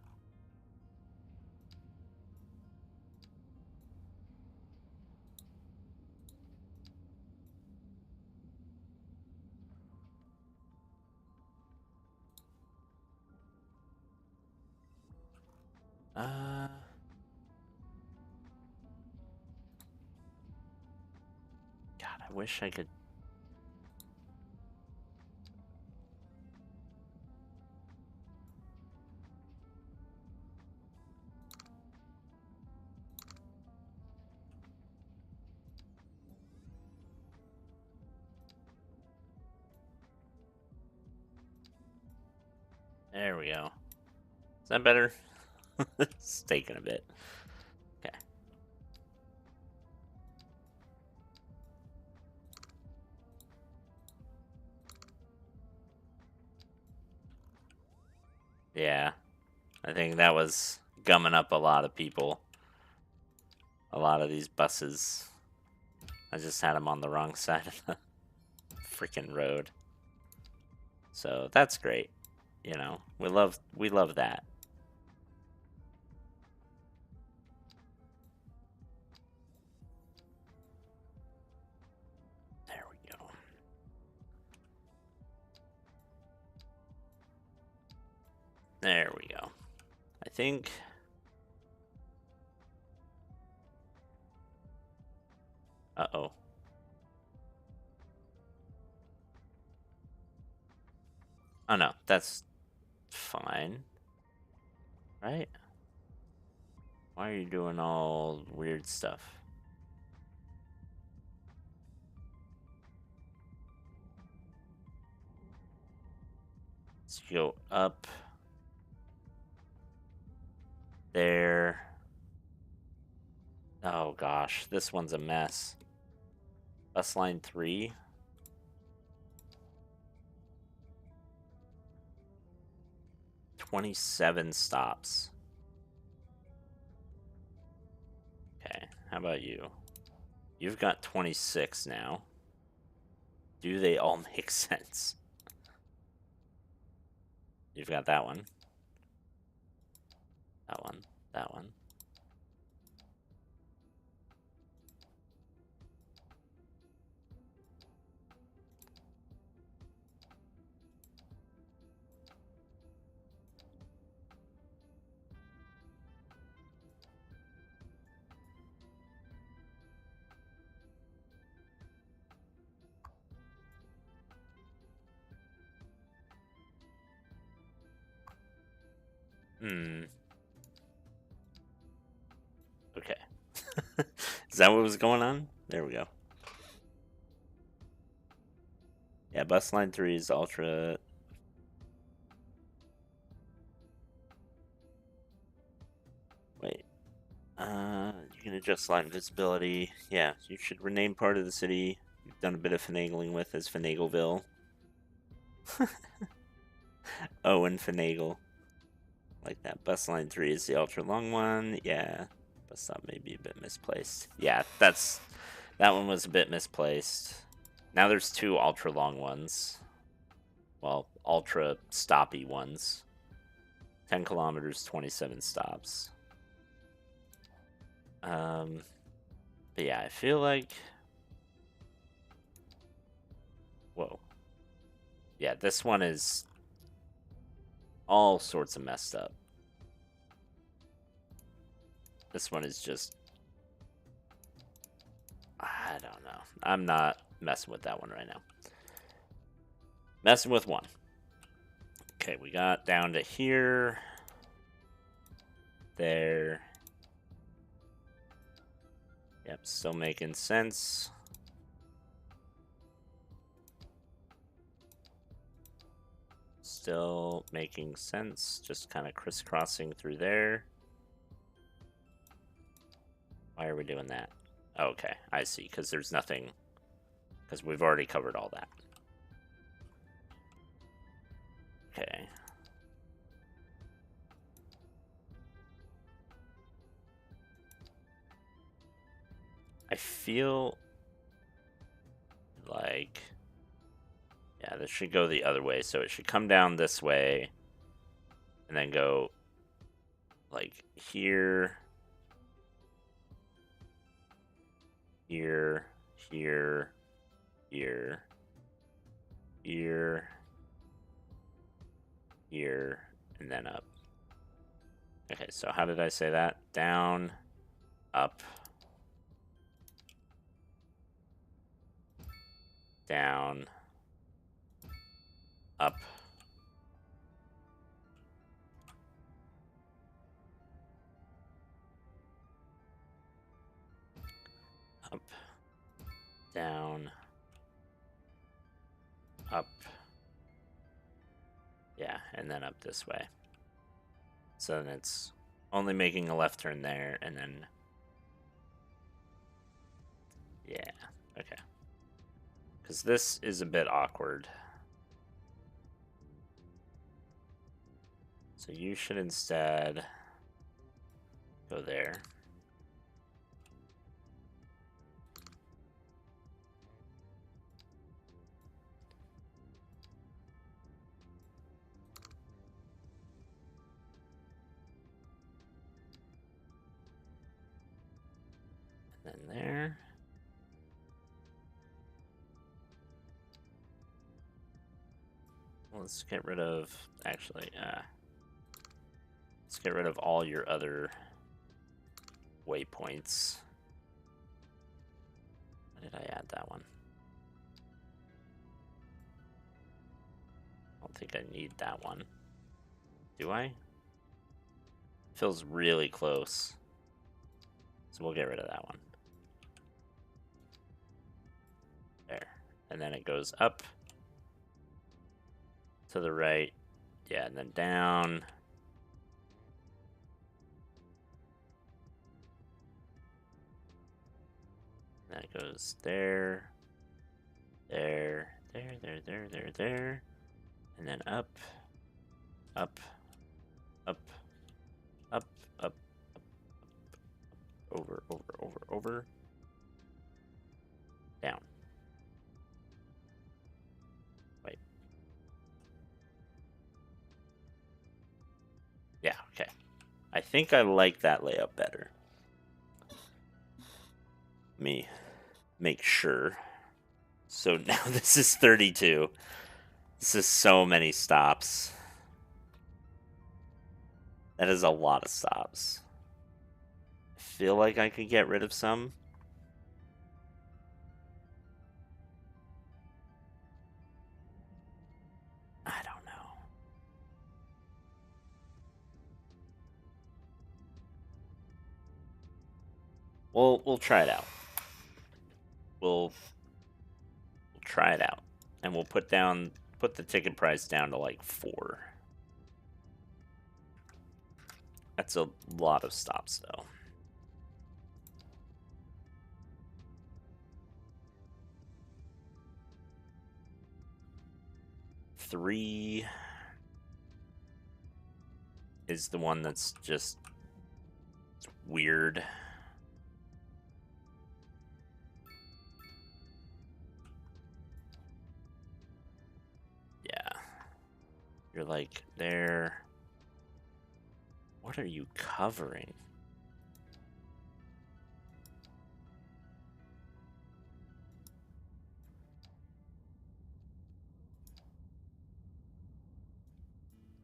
God, I wish I could. There we go. Is that better? It's taking a bit. Okay. Yeah. I think that was gumming up a lot of people. A lot of these buses. I just had them on the wrong side of the freaking road. So that's great. You know, we love that. There we go. There we go. I think. Uh-oh. Oh no, that's fine. Right? Why are you doing all weird stuff? Let's go up. There. Oh gosh, this one's a mess. Bus line 3. 27 stops. Okay, how about you? You've got 26 now. Do they all make sense? You've got that one. That one. That one. Okay. Is that what was going on? There we go. Yeah, bus line 3 is ultra. Wait. You can adjust line visibility. Yeah, you should rename part of the city you've done a bit of finagling with as Finagleville. Owen Finagle. Like that. Bus line 3 is the ultra long one. Yeah. Bus stop may be a bit misplaced. Yeah, that one was a bit misplaced. Now there's 2 ultra long ones. Well, ultra stoppy ones. 10 kilometers, 27 stops. But yeah, I feel like. Whoa. Yeah, this one is all sorts of messed up. This one is just. I don't know. I'm not messing with that one right now. Messing with one. Okay, we got down to here. There. Yep, still making sense. Still making sense. Just kind of crisscrossing through there. Why are we doing that? Okay, I see, because there's nothing... Because we've already covered all that. Okay. I feel like... Yeah, this should go the other way. So it should come down this way. And then go... Like, here... Here... Here... Here... Here... Here... And then up. Okay, so how did I say that? Down... Up... Down... Up... Up... Down... Up... Yeah, and then up this way. So then it's only making a left turn there, and then... Yeah, okay. Because this is a bit awkward. So you should instead go there. And then there. Let's get rid of, actually, let's get rid of all your other waypoints. Why did I add that one? I don't think I need that one. Do I? Feels really close. So we'll get rid of that one. There. And then it goes up to the right. Yeah, and then down. And then it goes there. There. There. And then up. Up. Up. Up. Up. Over. Down. Wait. Yeah, okay. I think I like that layout better. Let me make sure. So now this is 32. This is so many stops. That is a lot of stops. I feel like I could get rid of some. I don't know. We'll try it out. We'll try it out. And we'll put the ticket price down to like 4. That's a lot of stops though. Three is the one that's just weird. Yeah. You're like there. What are you covering?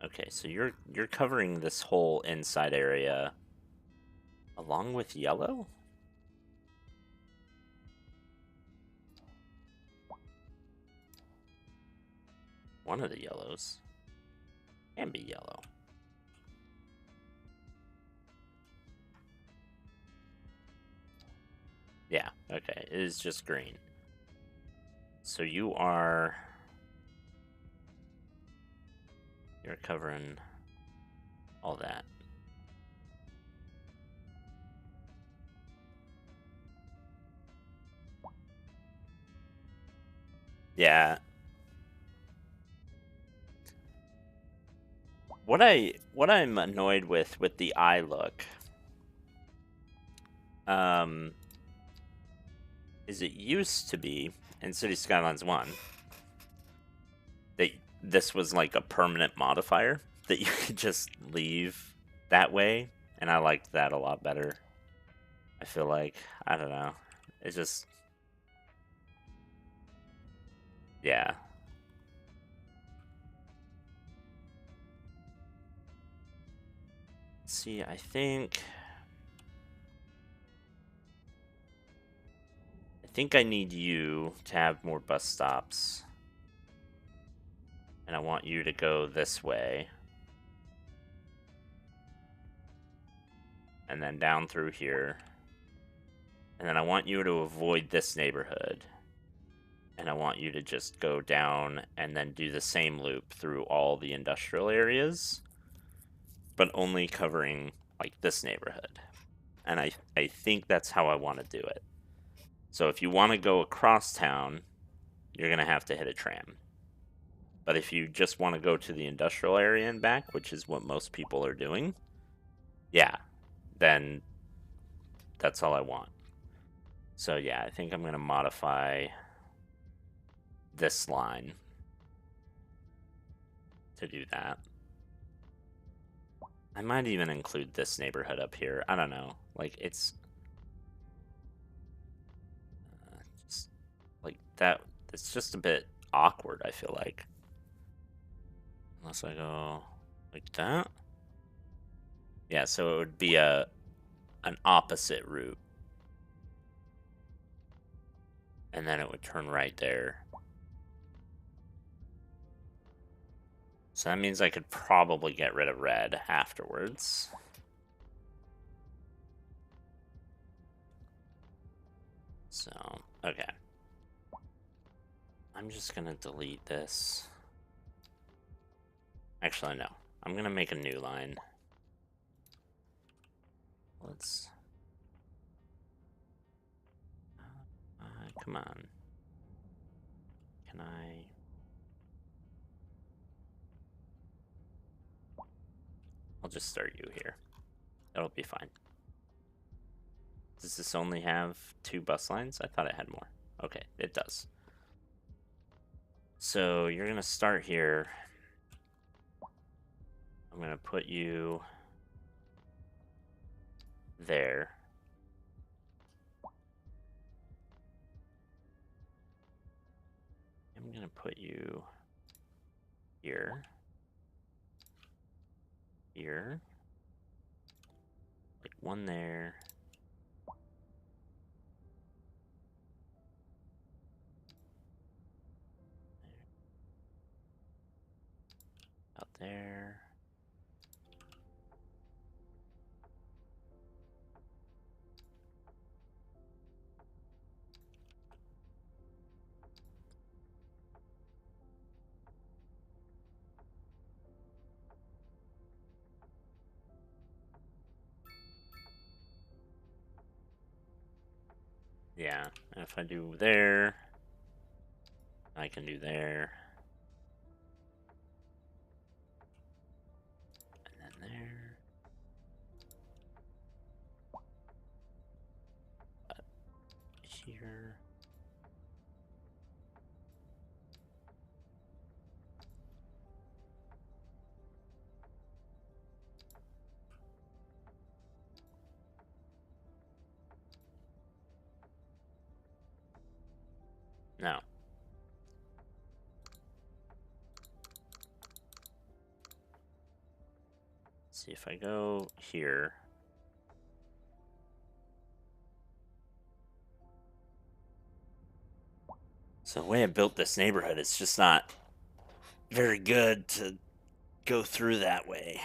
Okay, so you're covering this whole inside area along with yellow? One of the yellows can be yellow. Okay, it is just green. So you are... You're covering all that. Yeah. What I'm annoyed with the eye look, is it used to be in City Skylines 1 that this was like a permanent modifier that you could just leave that way, and I liked that a lot better. I feel like, I don't know, it's just, yeah. See, I think I need you to have more bus stops. And I want you to go this way. And then down through here. And then I want you to avoid this neighborhood. And I want you to just go down and then do the same loop through all the industrial areas. But only covering, like, this neighborhood. And I think that's how I want to do it. So if you want to go across town, you're going to have to hit a tram. But if you just want to go to the industrial area and back, which is what most people are doing, yeah, then that's all I want. So yeah, I think I'm going to modify this line to do that. I might even include this neighborhood up here. I don't know. Like, it's... just like that. It's just a bit awkward, I feel like. Unless I go like that. Yeah, so it would be an opposite route. And then it would turn right there. So that means I could probably get rid of red afterwards. So, okay. I'm just gonna delete this. Actually, no. I'm gonna make a new line. Let's... come on. Can I... I'll just start you here. That'll be fine. Does this only have 2 bus lines? I thought it had more. Okay, it does. So you're gonna start here. I'm gonna put you there. I'm gonna put you here. Here. Like one there. Out there. Yeah, and if I do there, I can do there. And then there. But here. No. See if I go here. So the way I built this neighborhood, it's just not very good to go through that way.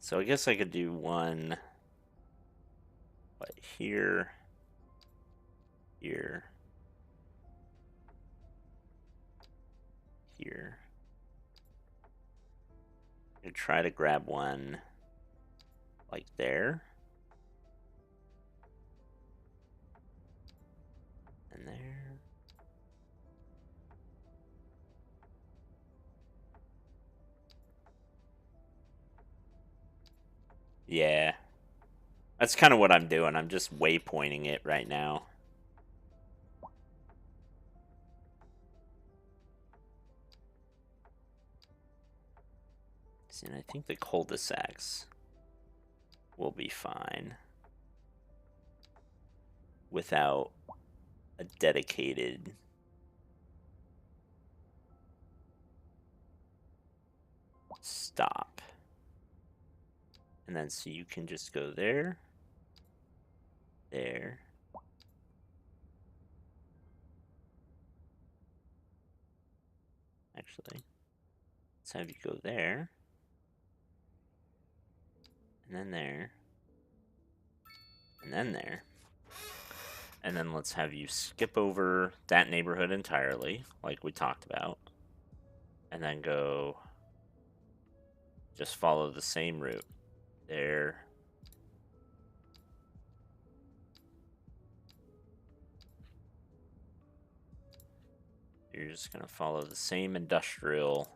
So I guess I could do one right here. here, here. I'm gonna try to grab one like there. And there. Yeah. That's kind of what I'm doing. I'm just waypointing it right now. See, and I think the cul-de-sacs will be fine without a dedicated stop. And then so you can just go there, there. Actually, let's have you go there, and then there, and then there. And then let's have you skip over that neighborhood entirely, like we talked about. And then go, just follow the same route. There. You're just going to follow the same industrial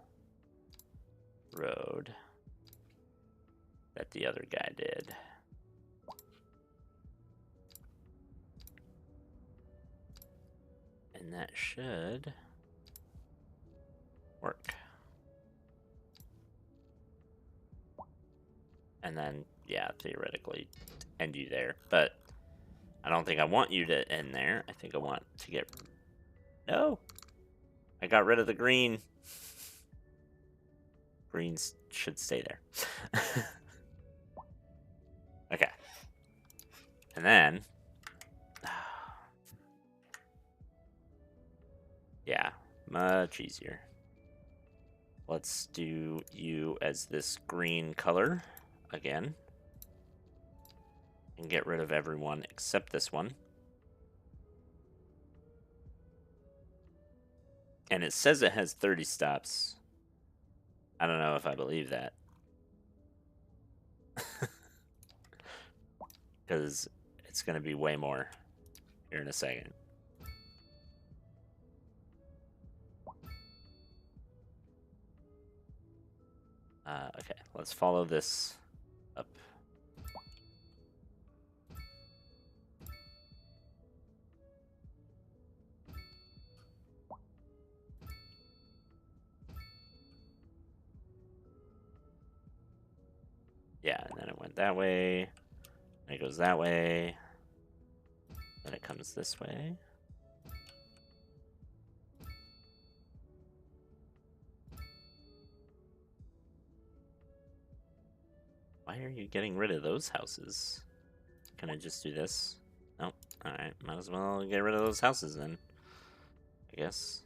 road that the other guy did. And that should work. And then, yeah, theoretically end you there. But I don't think I want you to end there. I think I want to get... No! I got rid of the green. Greens should stay there. Okay. And then... Yeah, much easier. Let's do you as this green color again. And get rid of everyone except this one. And it says it has 30 stops. I don't know if I believe that. Because it's going to be way more here in a second. Okay, let's follow this up. Yeah, and then it went that way, and it goes that way, then it comes this way. Why are you getting rid of those houses? Can I just do this? Nope. Alright, might as well get rid of those houses then, I guess.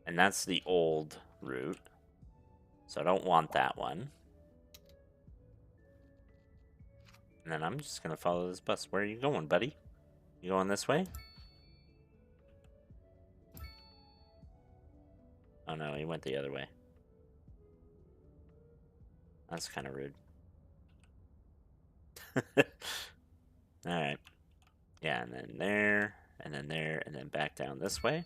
And that's the old route. So I don't want that one. And then I'm just gonna follow this bus. Where are you going, buddy? You going this way? Oh no, he went the other way. That's kind of rude. Alright. Yeah, and then there, and then there, and then back down this way.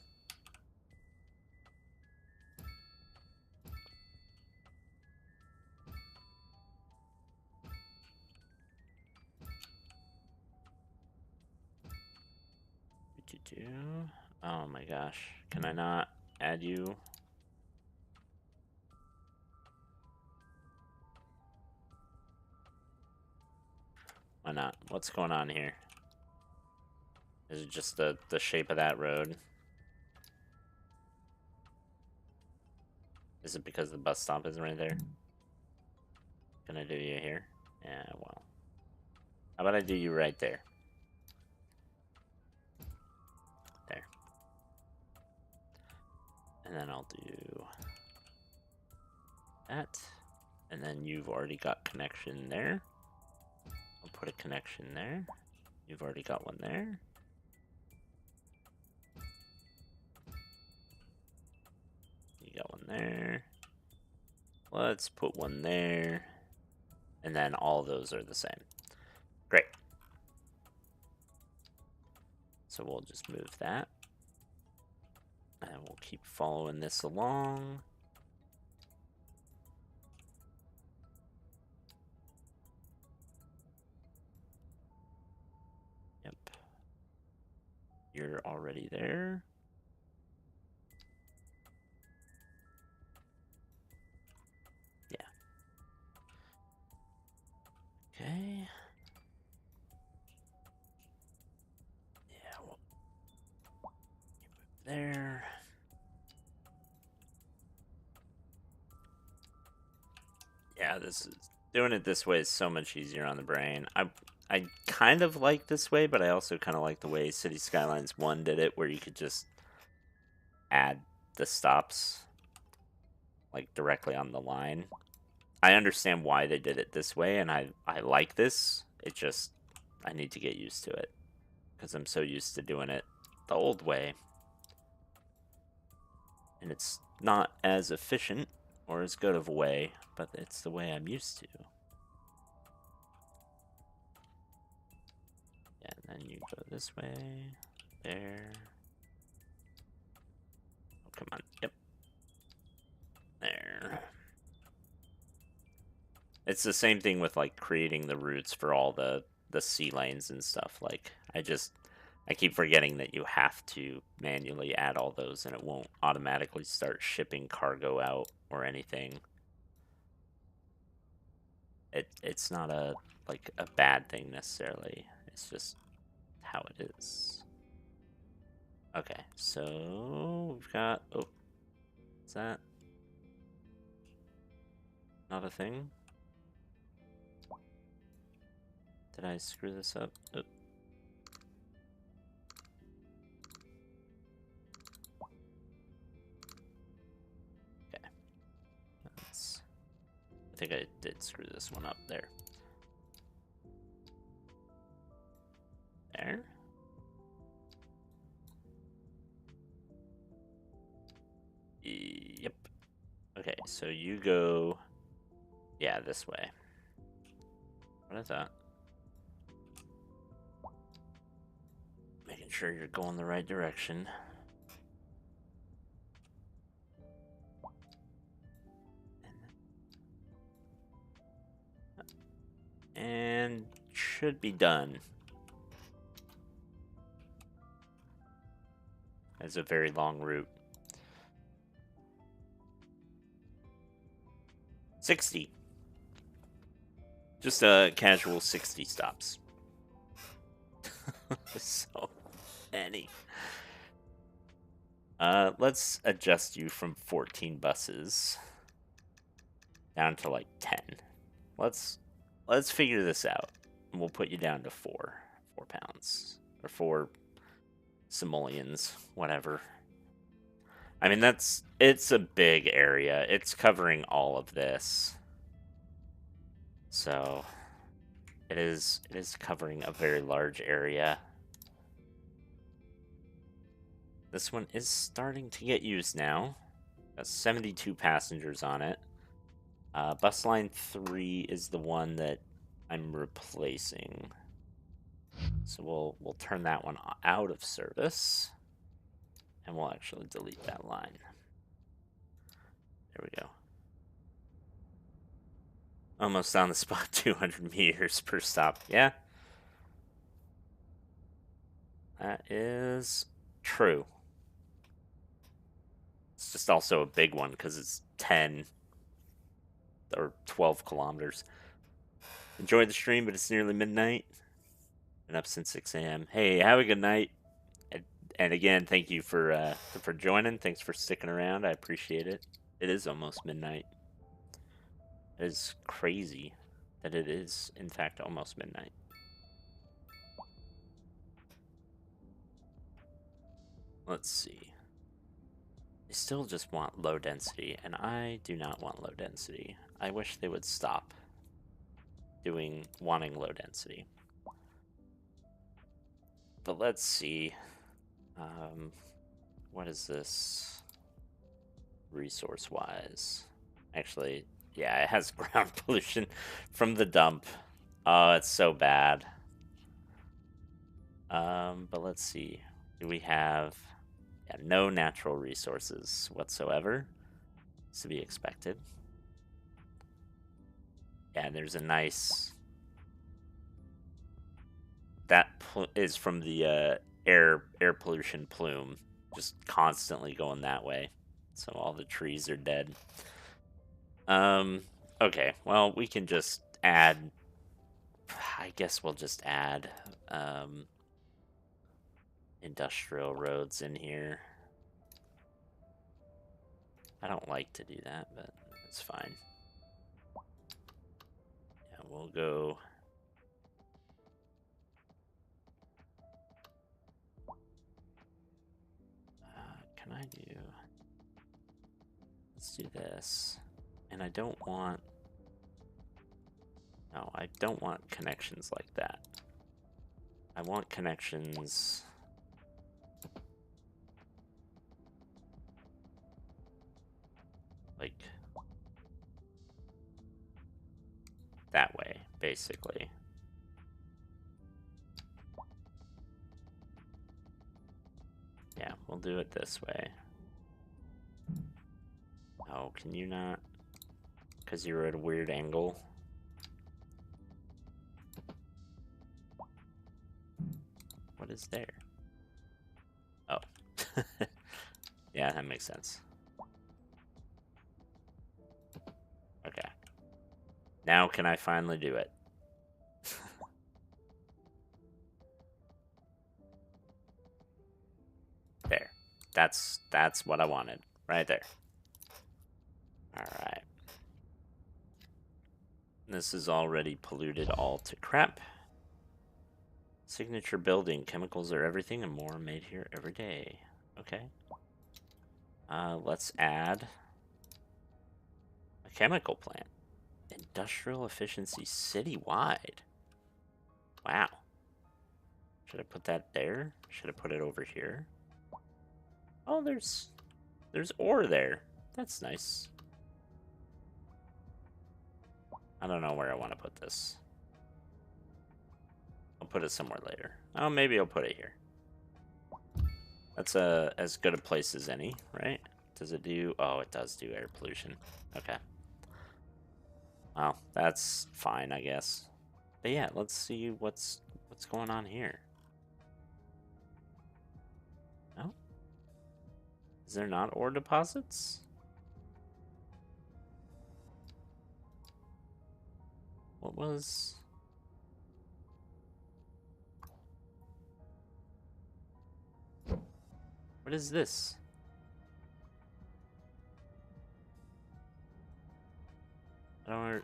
Oh my gosh. Can I not add you? Why not? What's going on here? Is it just the shape of that road? Is it because the bus stop isn't right there? Can I do you here? Yeah, well. How about I do you right there? There. And then I'll do that. And then you've already got connection there. I'll put a connection there. You've already got one there. You got one there. Let's put one there. And then all those are the same. Great. So we'll just move that. And we'll keep following this along. Yep. You're already there. Yeah. Okay. Yeah, we'll move there. Yeah, this is doing it this way is so much easier on the brain. I kind of like this way, but I also kind of like the way City Skylines 1 did it, where you could just add the stops like directly on the line. I understand why they did it this way, and I like this. It just, I need to get used to it because I'm so used to doing it the old way. And it's not as efficient or as good of a way, but it's the way I'm used to. Yeah, and then you go this way, there. Oh, come on, yep. There. It's the same thing with like creating the routes for all the sea lanes and stuff. Like I keep forgetting that you have to manually add all those, and it won't automatically start shipping cargo out or anything. It's not a bad thing necessarily. It's just how it is. Okay, so we've got, oh, is that not a thing? Did I screw this up? Oh. Okay. I think I did screw this one up there. There. Yep. Okay, so you go, yeah, this way. What is that? Making sure you're going the right direction. And should be done. It's a very long route. 60. Just a casual 60 stops. So many. Let's adjust you from 14 buses down to like 10. Let's figure this out. We'll put you down to 4 pounds or 4 simoleons, whatever. I mean, it's a big area. It's covering all of this. So it is covering a very large area. This one is starting to get used now. Got 72 passengers on it. Bus line 3 is the one that I'm replacing. So we'll turn that one out of service. And we'll actually delete that line. There we go. Almost on the spot, 200 meters per stop. Yeah. That is true. It's just also a big one because it's 10 or 12 kilometers. Enjoyed the stream, but it's nearly midnight. Been up since 6 a.m. Hey, have a good night. And again, thank you for joining. Thanks for sticking around. I appreciate it. It is almost midnight. It is crazy that it is, in fact, almost midnight. Let's see. They still just want low density, and I do not want low density. I wish they would stop wanting low density. But let's see. What is this resource-wise? Actually, yeah, it has ground pollution from the dump. Oh, it's so bad. But let's see. Do we have no natural resources whatsoever? It's to be expected. Yeah, there's a nice... That is from the air pollution plume, just constantly going that way. So all the trees are dead. Okay, well, we can just add... I guess we'll just add industrial roads in here. I don't like to do that, but it's fine. Yeah, we'll go... can I do... Let's do this. And I don't want... No, I don't want connections like that. I want connections... like... that way, basically. Yeah, we'll do it this way. Oh, can you not? Because you're at a weird angle. What is there? Oh. Yeah, that makes sense. Okay. Now can I finally do it? There. That's what I wanted. Right there. Alright. This is already polluted all to crap. Signature building. Chemicals are everything and more made here every day. Okay. Let's add a chemical plant. Industrial efficiency citywide. Wow. Should I put that there? Should I put it over here? Oh, there's ore there. That's nice. I don't know where I want to put this. I'll put it somewhere later. Oh, maybe I'll put it here. That's as good a place as any, right? Does it do... Oh, it does do air pollution. Okay. Well, that's fine, I guess. But yeah, let's see what's going on here. No? Is there not ore deposits? What was... What is this? I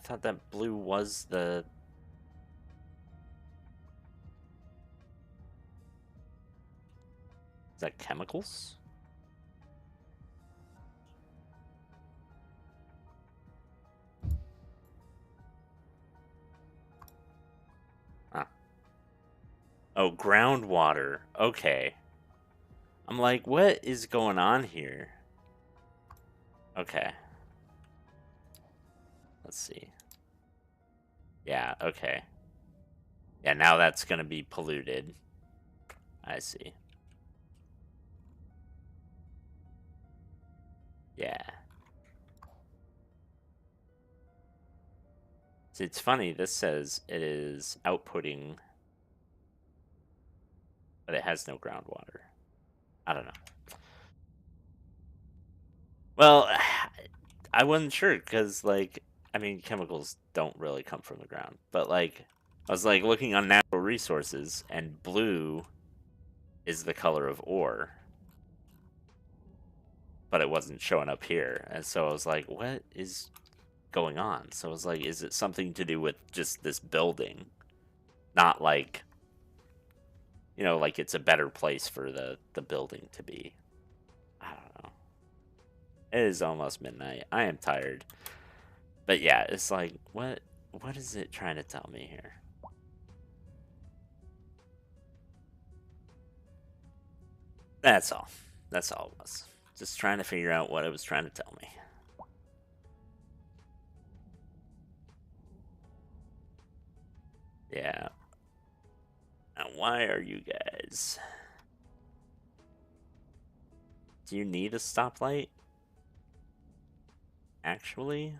thought that blue was the... Is that chemicals? Ah. Oh, groundwater. Okay. I'm like, what is going on here? Okay. Let's see. Yeah, okay. Yeah, now that's gonna be polluted. I see. Yeah. See, it's funny, this says it is outputting, but it has no groundwater. I don't know. Well, I wasn't sure, because, like, I mean, chemicals don't really come from the ground. But, like, I was, like, looking on natural resources, and blue is the color of ore. But it wasn't showing up here. And so I was like, what is going on? So I was like, is it something to do with just this building? Not like, you know, like it's a better place for the building to be. I don't know. It is almost midnight. I am tired. But yeah, it's like, what What is it trying to tell me here? That's all. That's all it was. Just trying to figure out what it was trying to tell me. Yeah. Now, why are you guys... Do you need a stoplight? Actually?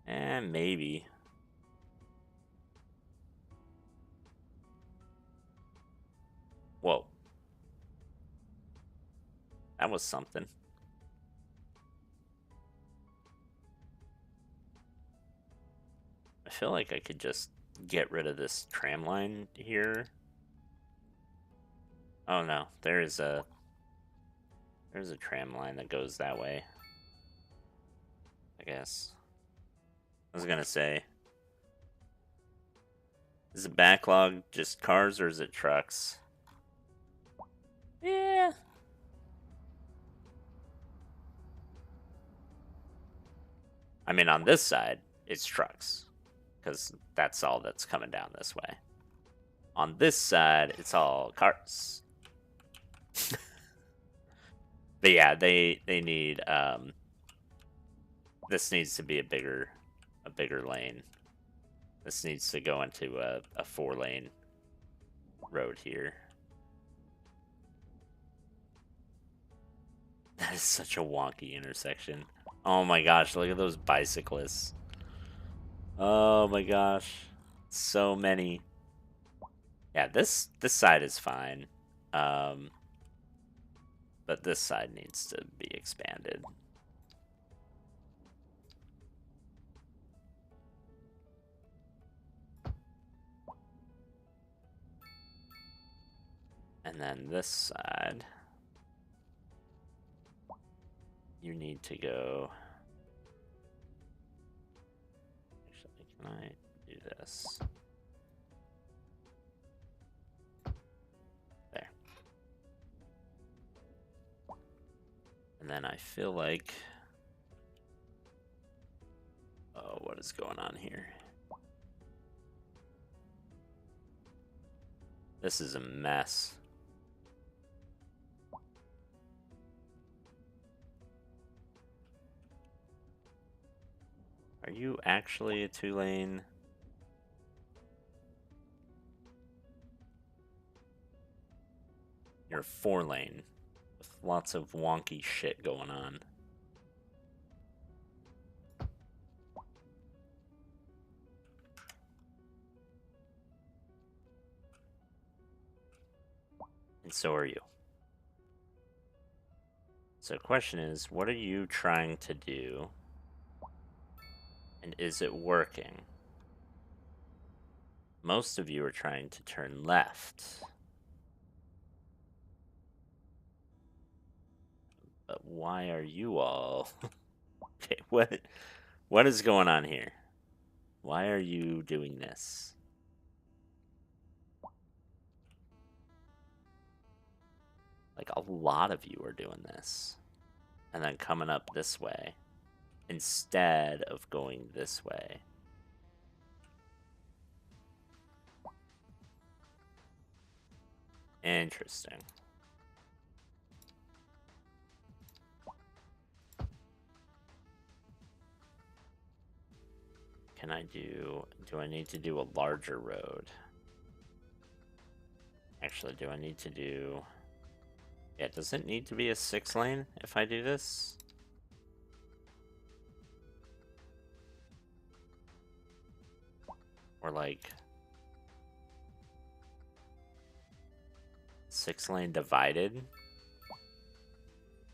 Maybe. Whoa. That was something. I feel like I could just get rid of this tram line here. Oh no, there's a tram line that goes that way. I guess. I was gonna say, is the backlog just cars or is it trucks? Yeah. I mean, on this side, it's trucks. Because that's all that's coming down this way. On this side, it's all cars. But yeah, they need, this needs to be a bigger lane. This needs to go into a 4-lane road here. That is such a wonky intersection. Oh my gosh, look at those bicyclists. Oh my gosh. So many. Yeah, this side is fine. But this side needs to be expanded. And then this side, you need to go... Actually, can I do this? There. And then I feel like... Oh, what is going on here? This is a mess. Are you actually a 2-lane? You're a 4-lane with lots of wonky shit going on. And so are you. So the question is, what are you trying to do? And is it working? Most of you are trying to turn left. But why are you all... Okay, what is going on here? Why are you doing this? Like, a lot of you are doing this. And then coming up this way. Instead of going this way. Interesting. Can I do I need to do a larger road? Actually, do I need to do... Yeah, does it need to be a 6-lane if I do this? Or like... 6-lane divided?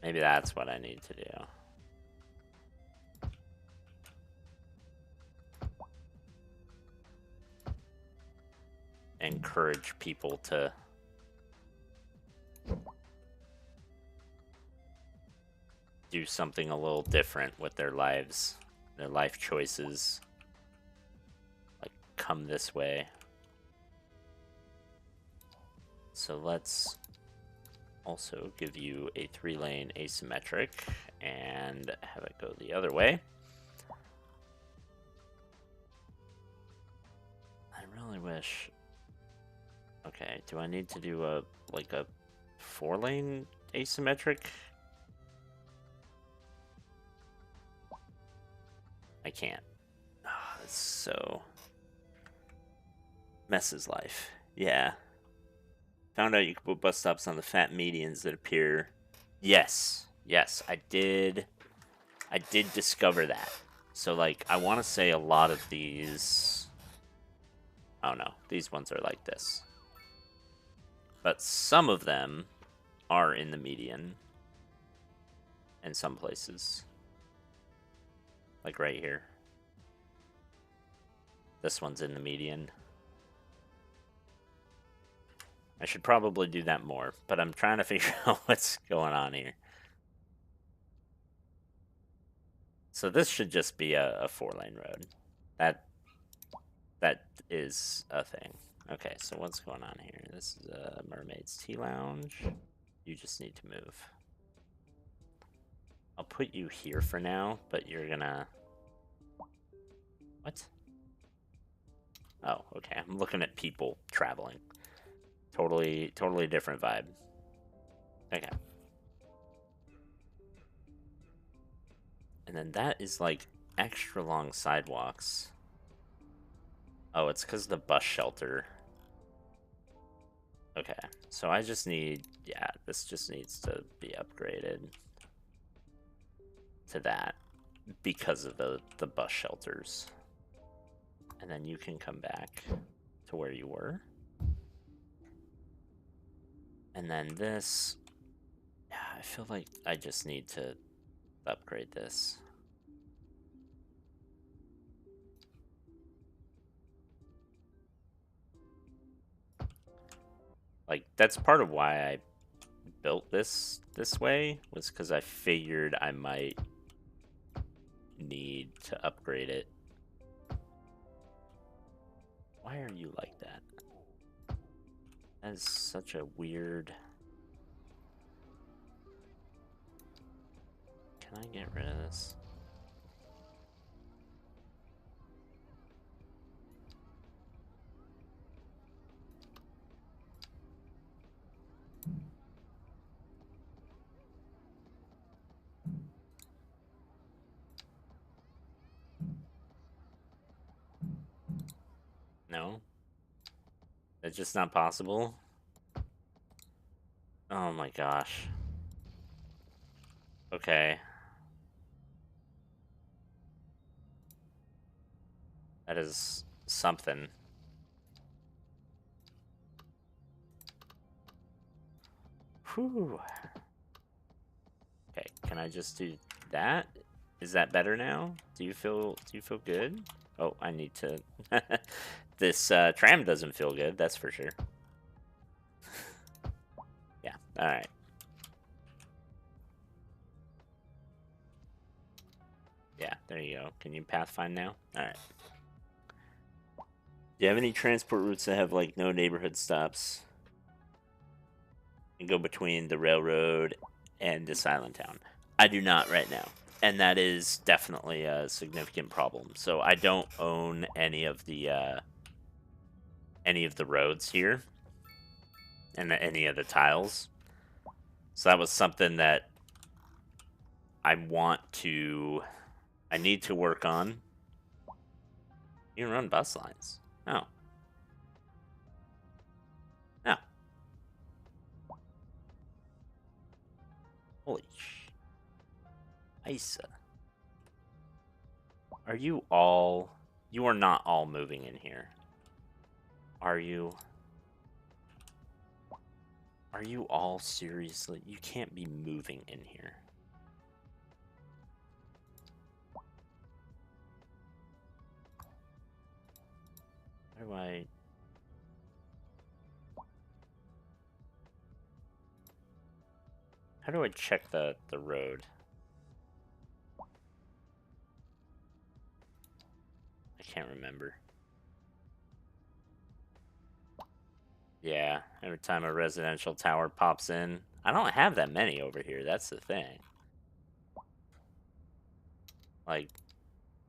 Maybe that's what I need to do. Encourage people to do something a little different with their lives, their life choices. Like, come this way. So let's also give you a 3-lane asymmetric and have it go the other way. gosh. Okay, do I need to do a 4-lane asymmetric? I can't. Oh, it's so messes life. Yeah. Found out you could put bus stops on the fat medians that appear. Yes. Yes, I did discover that. So like I want to say a lot of these, oh no, these ones are like this. But some of them are in the median in some places. Like right here. This one's in the median. I should probably do that more, but I'm trying to figure out what's going on here. So this should just be a 4-lane road. That is a thing. Okay, so what's going on here? This is a Mermaid's Tea Lounge. You just need to move. I'll put you here for now, but you're gonna... What? Oh, okay. I'm looking at people traveling. Totally different vibe. Okay. And then that is like extra long sidewalks. Oh, it's because of the bus shelter. Okay, so I just need, yeah, this just needs to be upgraded to that because of the bus shelters. And then you can come back to where you were. And then this, yeah, I feel like I just need to upgrade this. Like, that's part of why I built this way, was because I figured I might need to upgrade it. Why are you like that? That is such a weird... Can I get rid of this? No? It's just not possible? Oh my gosh. Okay. That is something. Whew. Okay, can I just do that? Is that better now? Do you feel good? Oh, I need to... This tram doesn't feel good, that's for sure. Yeah, alright. Yeah, there you go. Can you pathfind now? Alright. Do you have any transport routes that have, like, no neighborhood stops? And go between the railroad and this island town? I do not right now. And that is definitely a significant problem. So I don't own any of the roads here. And any of the tiles. So that was something that I need to work on. You can run bus lines. Oh. No. Holy sh... Isa. Are you all... You are not all moving in here. Are you... Are you all seriously... You can't be moving in here. How do I... How do I check the road? I can't remember. Yeah, every time a residential tower pops in. I don't have that many over here, that's the thing. Like,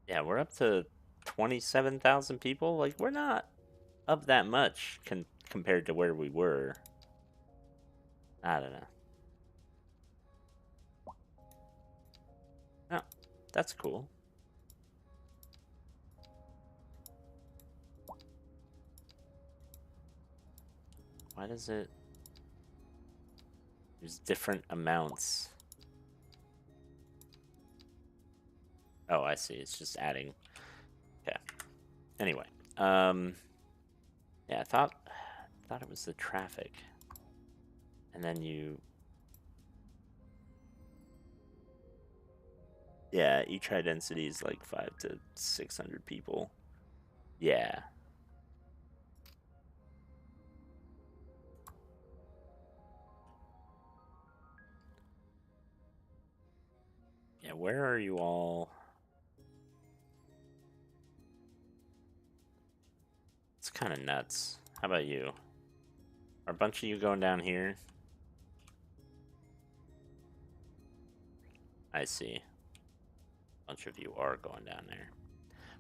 yeah, we're up to 27,000 people. Like, we're not up that much compared to where we were. I don't know. Oh, that's cool. Why does it... There's different amounts. Oh, I see. It's just adding. Okay. Anyway, yeah, I thought it was the traffic, and then you. Yeah, each high density is like 500 to 600 people. Yeah. Yeah, where are you all? It's kind of nuts. How about you? Are a bunch of you going down here? I see. A bunch of you are going down there.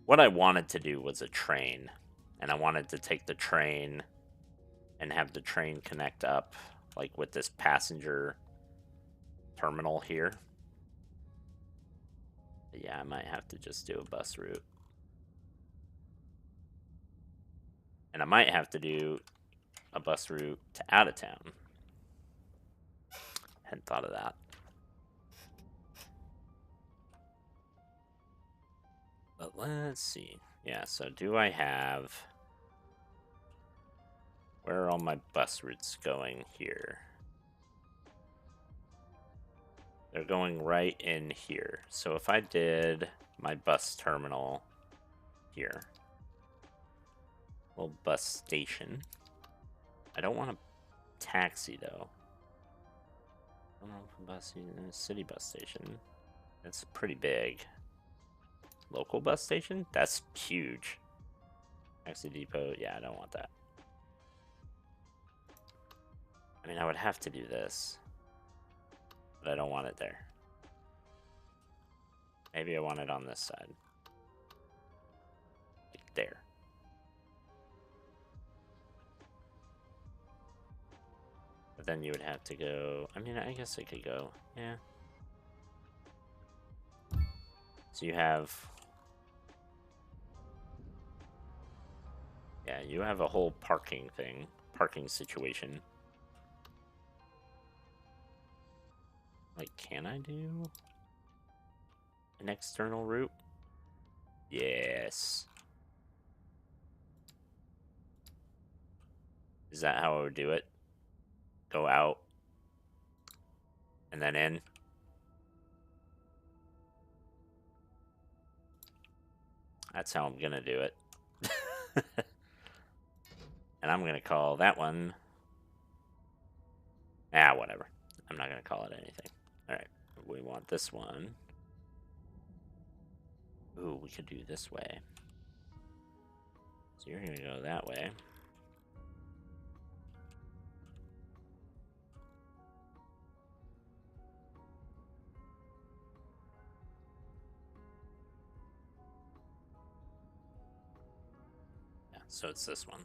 What I wanted to do was a train, and I wanted to take the train and have the train connect up, like with this passenger terminal here. But yeah, I might have to just do a bus route. And I might have to do a bus route to out of town. Hadn't thought of that. But let's see. Yeah, so do I have... Where are all my bus routes going here? They're going right in here. So if I did my bus terminal here, little bus station. I don't want a taxi though. I don't know if a bus, a city bus station. That's pretty big. Local bus station? That's huge. Taxi depot. Yeah, I don't want that. I mean, I would have to do this, but I don't want it there. Maybe I want it on this side. Like there. But then you would have to go... I mean, I guess I could go. Yeah. So you have... Yeah, you have a whole parking thing. Parking situation. Like, can I do an external route? Yes. Is that how I would do it? Go out and then in? That's how I'm gonna do it. And I'm gonna call that one... Ah, whatever. I'm not gonna call it anything. Alright, we want this one. Ooh, we could do this way. So you're gonna go that way. Yeah, so it's this one.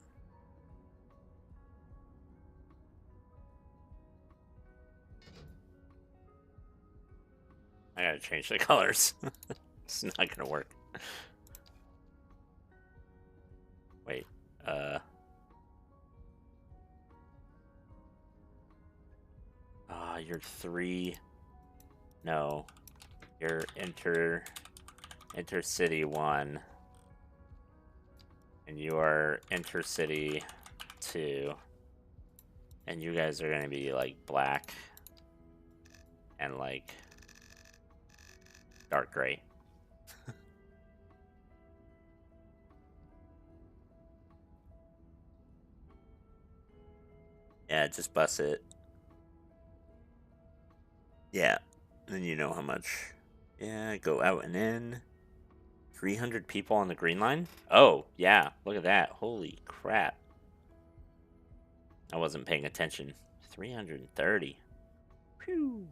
I gotta change the colors. It's not gonna work. Wait, you're 3. No. You're intercity 1. And you are intercity 2. And you guys are gonna be like black and like dark gray. Yeah, just bus it. Yeah, then you know how much. Yeah, go out and in. 300 people on the green line? Oh, yeah, look at that. Holy crap. I wasn't paying attention. 330. Phew.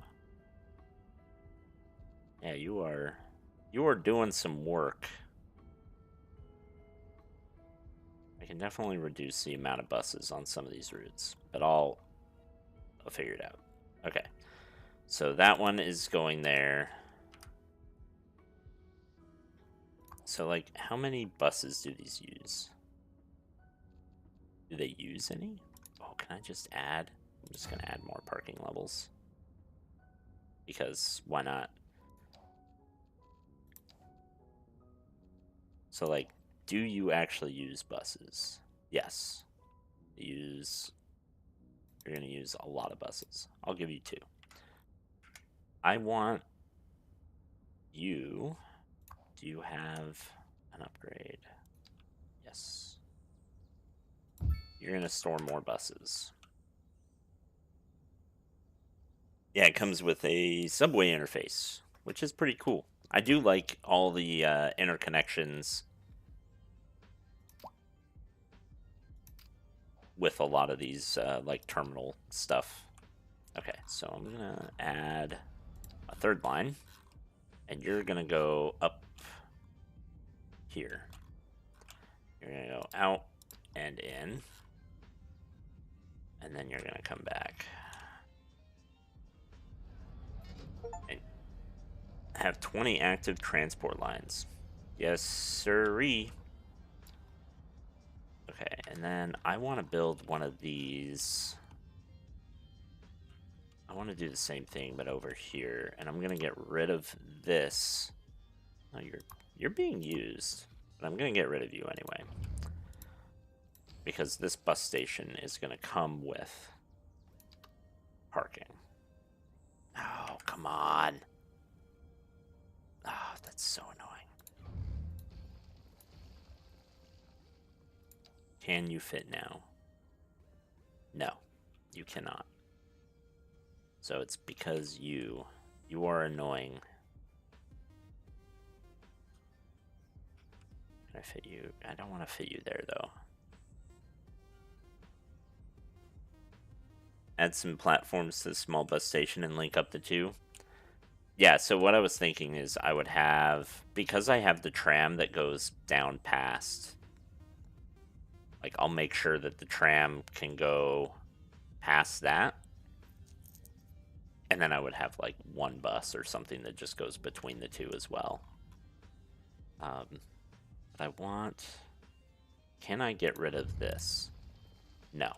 Yeah, you are doing some work. I can definitely reduce the amount of buses on some of these routes, but I'll figure it out. Okay, so that one is going there. So, like, how many buses do these use? Do they use any? Oh, can I just add? I'm just going to add more parking levels. Because why not? So, like, do you actually use buses? Yes. You're going to use a lot of buses. I'll give you 2. I want you. Do you have an upgrade? Yes. You're going to store more buses. Yeah, it comes with a subway interface, which is pretty cool. I do like all the interconnections with a lot of these like terminal stuff. Okay, so I'm gonna add a 3rd line, and you're gonna go up here. You're gonna go out and in, and then you're gonna come back and have 20 active transport lines. Yes, sirree. Okay, and then I want to build one of these. I want to do the same thing, but over here, and I'm gonna get rid of this. Oh, you're being used, but I'm gonna get rid of you anyway, because this bus station is gonna come with parking. Oh, come on! Oh, that's so annoying. Can you fit now? No, you cannot. So it's because you are annoying. Can I fit you? I don't want to fit you there, though. Add some platforms to the small bus station and link up the 2. Yeah, so what I was thinking is I would have, because I have the tram that goes down past, like, I'll make sure that the tram can go past that. And then I would have, like, 1 bus or something that just goes between the 2 as well. But I want... Can I get rid of this? No.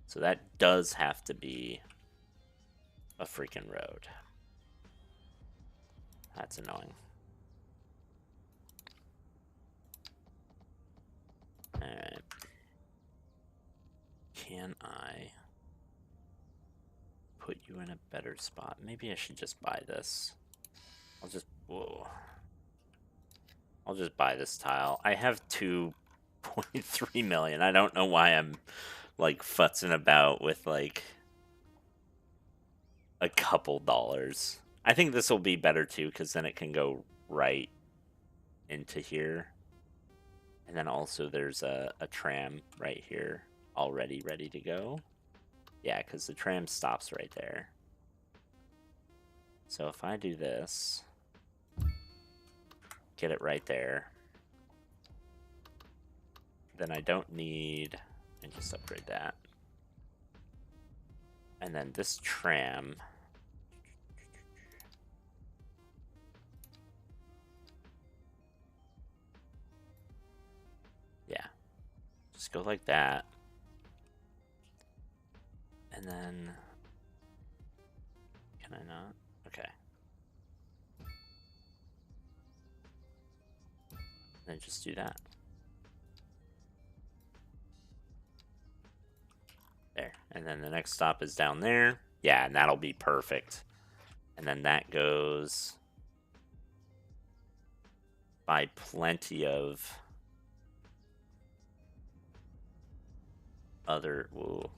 So that does have to be a freaking road. That's annoying. Alright. Can I put you in a better spot? Maybe I should just buy this. Whoa. I'll just buy this tile. I have 2.3 million. I don't know why I'm, like, futzing about with, like, a couple dollars. I think this will be better, too, because then it can go right into here. And then also there's a tram right here already ready to go. Yeah, because the tram stops right there. So if I do this, get it right there, then I don't need, and just upgrade that. And then this tram, yeah, just go like that. And then, can I not? Okay. Then just do that. There. And then the next stop is down there. Yeah, and that'll be perfect. And then that goes by plenty of other... Whoa.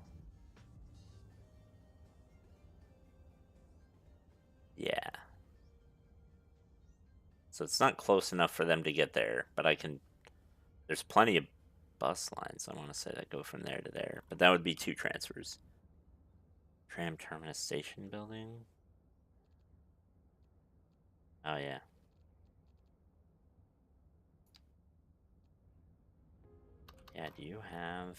Yeah. So it's not close enough for them to get there, but I can... There's plenty of bus lines, I want to say, that go from there to there. But that would be 2 transfers. Tram terminus station building. Oh, yeah. Yeah, do you have...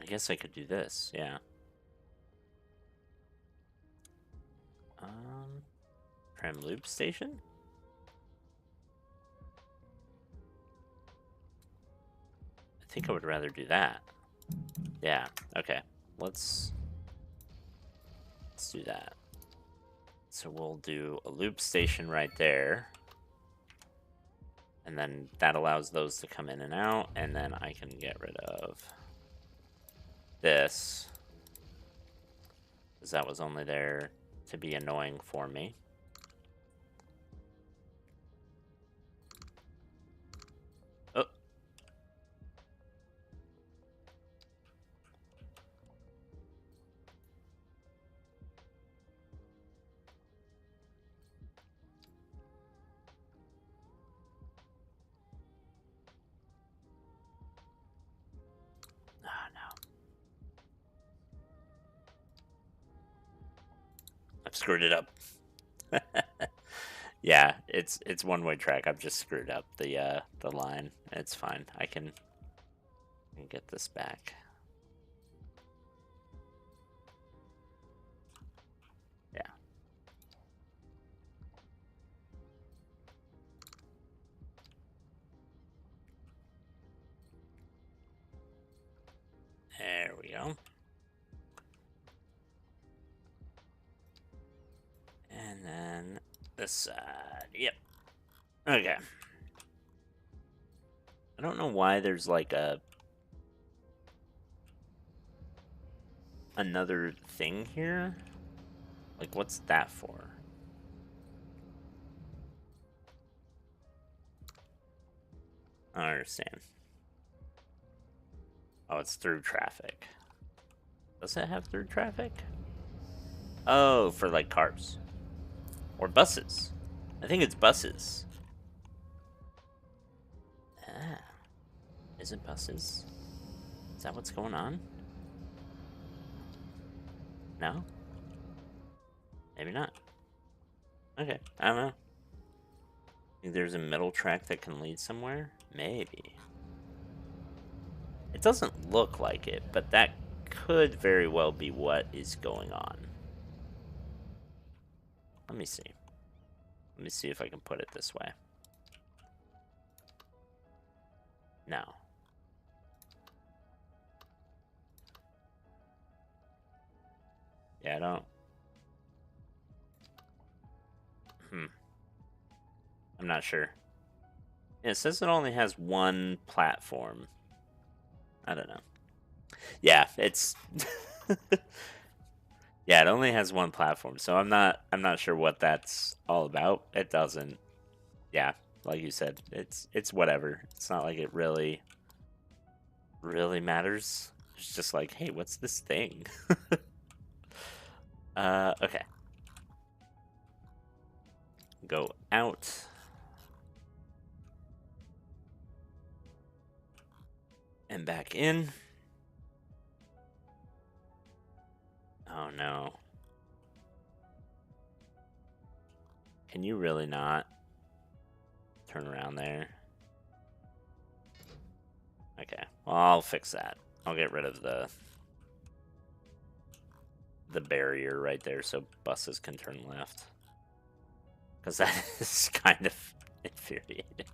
I guess I could do this, yeah. Tram loop station? I think I would rather do that. Yeah, okay. Let's do that. So we'll do a loop station right there. And then that allows those to come in and out, and then I can get rid of this, because that was only there to be annoying for me. Oh. Ah, no. I've screwed it up. Yeah, it's one-way track. I've just screwed up the line. It's fine. I can get this back. Yeah. There we go. And then this side. Yep. Okay. I don't know why there's like another thing here. Like, what's that for? I don't understand. Oh, it's through traffic. Does it have through traffic? Oh, for like cars. Or buses. I think it's buses. Ah. Is it buses? Is that what's going on? No? Maybe not. Okay, I don't know. Think there's a middle track that can lead somewhere? Maybe. It doesn't look like it, but that could very well be what is going on. Let me see. Let me see if I can put it this way. No. Yeah, I don't... I'm not sure. Yeah, it says it only has one platform. I don't know. Yeah, it's... Yeah, it only has one platform, so I'm not sure what that's all about. It doesn't... Yeah, like you said, it's whatever. It's not like it really matters. It's just like, hey, what's this thing? Okay. Go out. And back in. Oh no. Can you really not turn around there? Okay, well, I'll fix that. I'll get rid of the barrier right there so buses can turn left. Because that is kind of infuriating.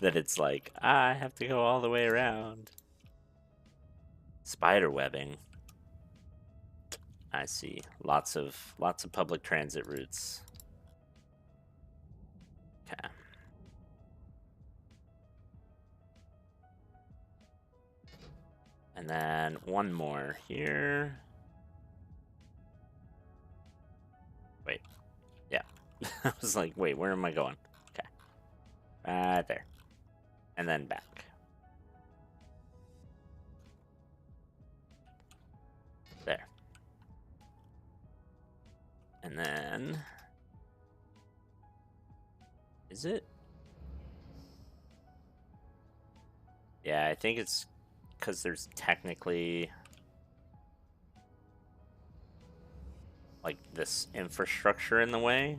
That it's like, I have to go all the way around. Spider webbing. I see. Lots of public transit routes. Okay. And then one more here. Wait. Yeah. I was like, wait, where am I going? Okay. Right there. And then back. There. And then... Is it? Yeah, I think it's because there's technically... like this infrastructure in the way.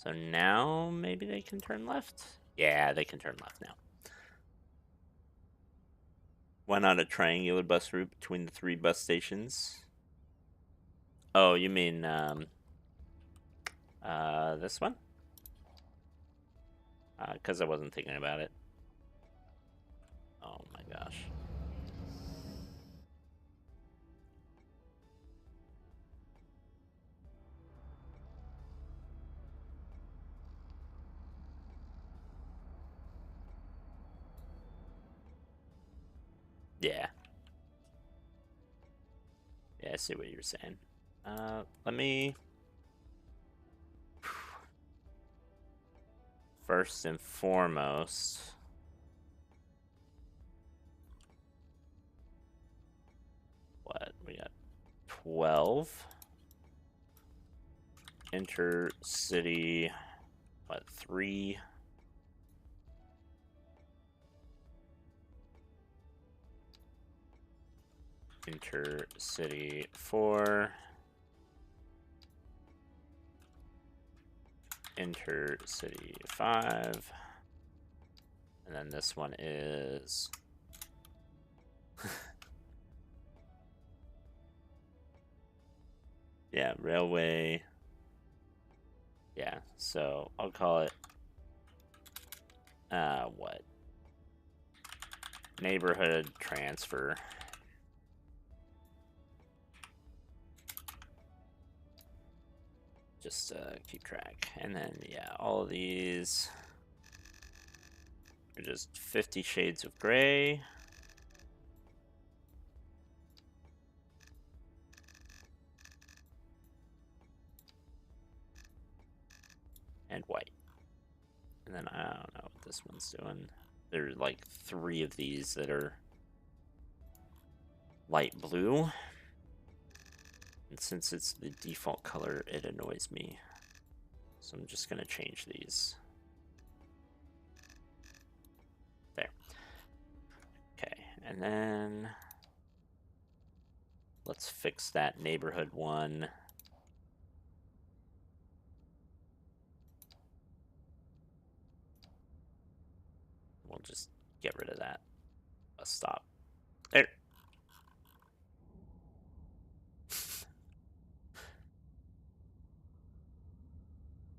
So now maybe they can turn left? Yeah, they can turn left now. Why not a triangular bus route between the 3 bus stations? Oh, you mean, this one? Because I wasn't thinking about it. Oh my gosh. Yeah. Yeah, I see what you're saying. Let me... First and foremost... What? We got 12. Intercity... What, 3? Intercity 4. Intercity 5. And then this one is... yeah, railway. Yeah, so I'll call it... what? Neighborhood transfer. Just keep track. And then, yeah, all of these are just 50 shades of gray. And white. And then I don't know what this one's doing. There's like 3 of these that are light blue. And since it's the default color, it annoys me. So I'm just gonna change these. There. Okay, and then let's fix that neighborhood one. We'll just get rid of that. Bus stop. There.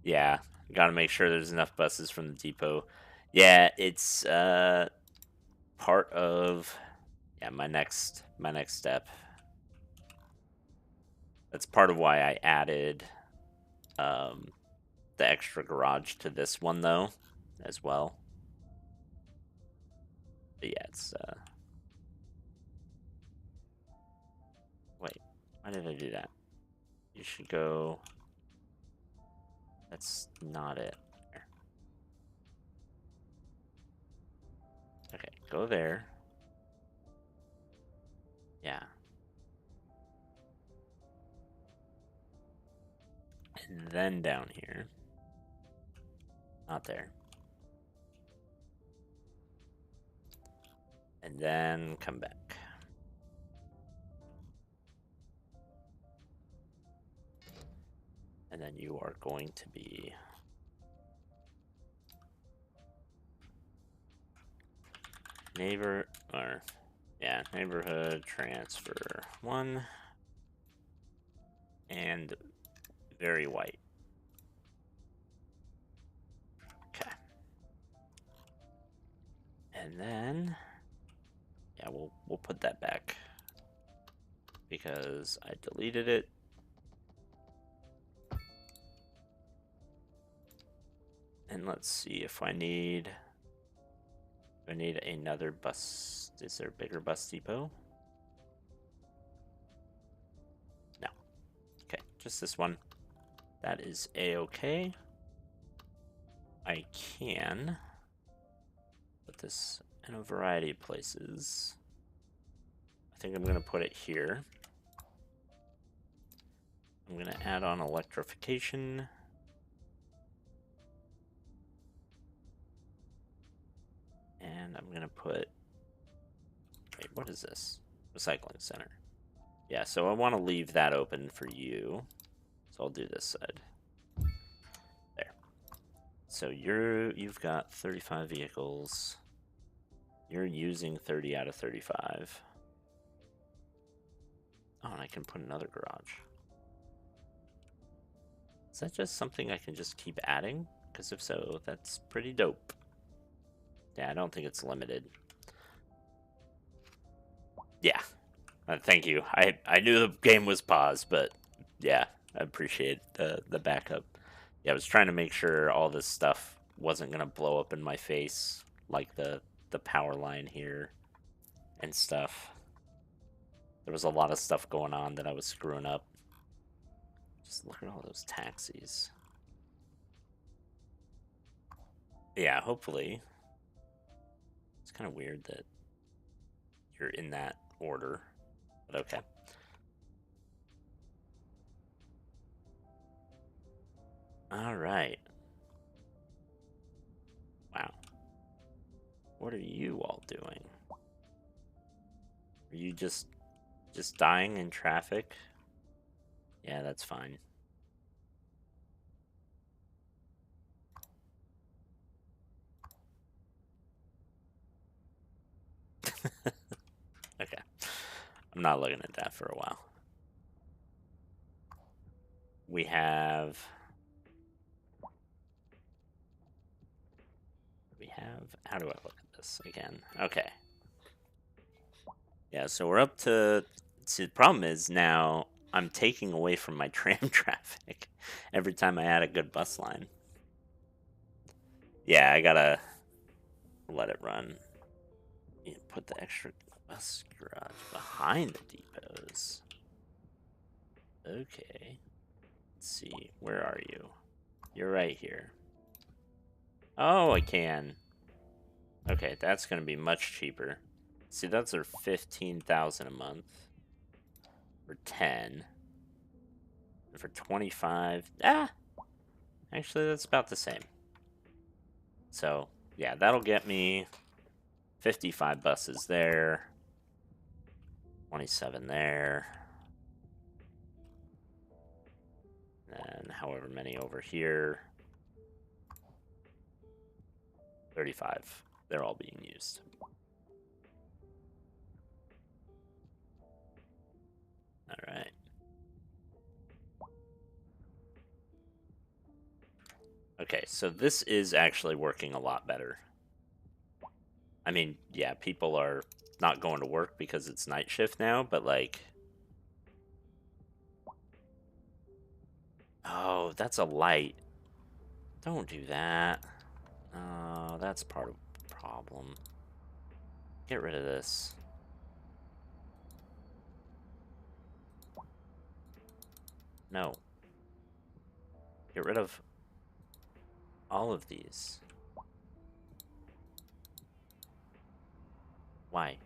Yeah, gotta make sure there's enough buses from the depot. Yeah, it's part of my next step. That's part of why I added the extra garage to this one though, as well. But yeah, it's wait, why did I do that? You should go. That's not it. There. Okay, go there. Yeah. And then down here. Not there. And then come back. And then you are going to be neighborhood transfer 1 and very white. Okay. And then yeah, we'll put that back because I deleted it. And let's see if I need another bus. Is there a bigger bus depot? No. Okay, just this one. That is a-okay. I can put this in a variety of places. I think I'm going to put it here. I'm going to add on electrification. And I'm going to put... Wait, what is this? Recycling center. Yeah, so I want to leave that open for you. So I'll do this side. There. So you've got 35 vehicles. You're using 30 out of 35. Oh, and I can put another garage. Is that just something I can just keep adding? Because if so, that's pretty dope. Yeah, I don't think it's limited. Yeah. Thank you. I knew the game was paused, but yeah, I appreciate the backup. Yeah, I was trying to make sure all this stuff wasn't gonna blow up in my face, like the power line here and stuff. There was a lot of stuff going on that I was screwing up. Just look at all those taxis. Yeah, hopefully. It's kind of weird that you're in that order, but okay. All right. Wow. What are you all doing? Are you just dying in traffic? Yeah, that's fine. Okay. I'm not looking at that for a while. We have how do I look at this again? Okay. Yeah, so we're up to see, the problem is now I'm taking away from my tram traffic every time I add a good bus line. Yeah, I gotta let it run. Yeah, put the extra bus garage behind the depots. Okay. Let's see. Where are you? You're right here. Oh, I can. Okay, that's gonna be much cheaper. See, those are 15,000 a month. For 10. And for 25. Actually, that's about the same. So, yeah, that'll get me 55 buses there. 27 there. And however many over here. 35. They're all being used. All right. Okay, so this is actually working a lot better. I mean, yeah, people are not going to work because it's night shift now, but like... Oh, that's a light. Don't do that. Oh, that's part of the problem. Get rid of this. No. Get rid of all of these. Why?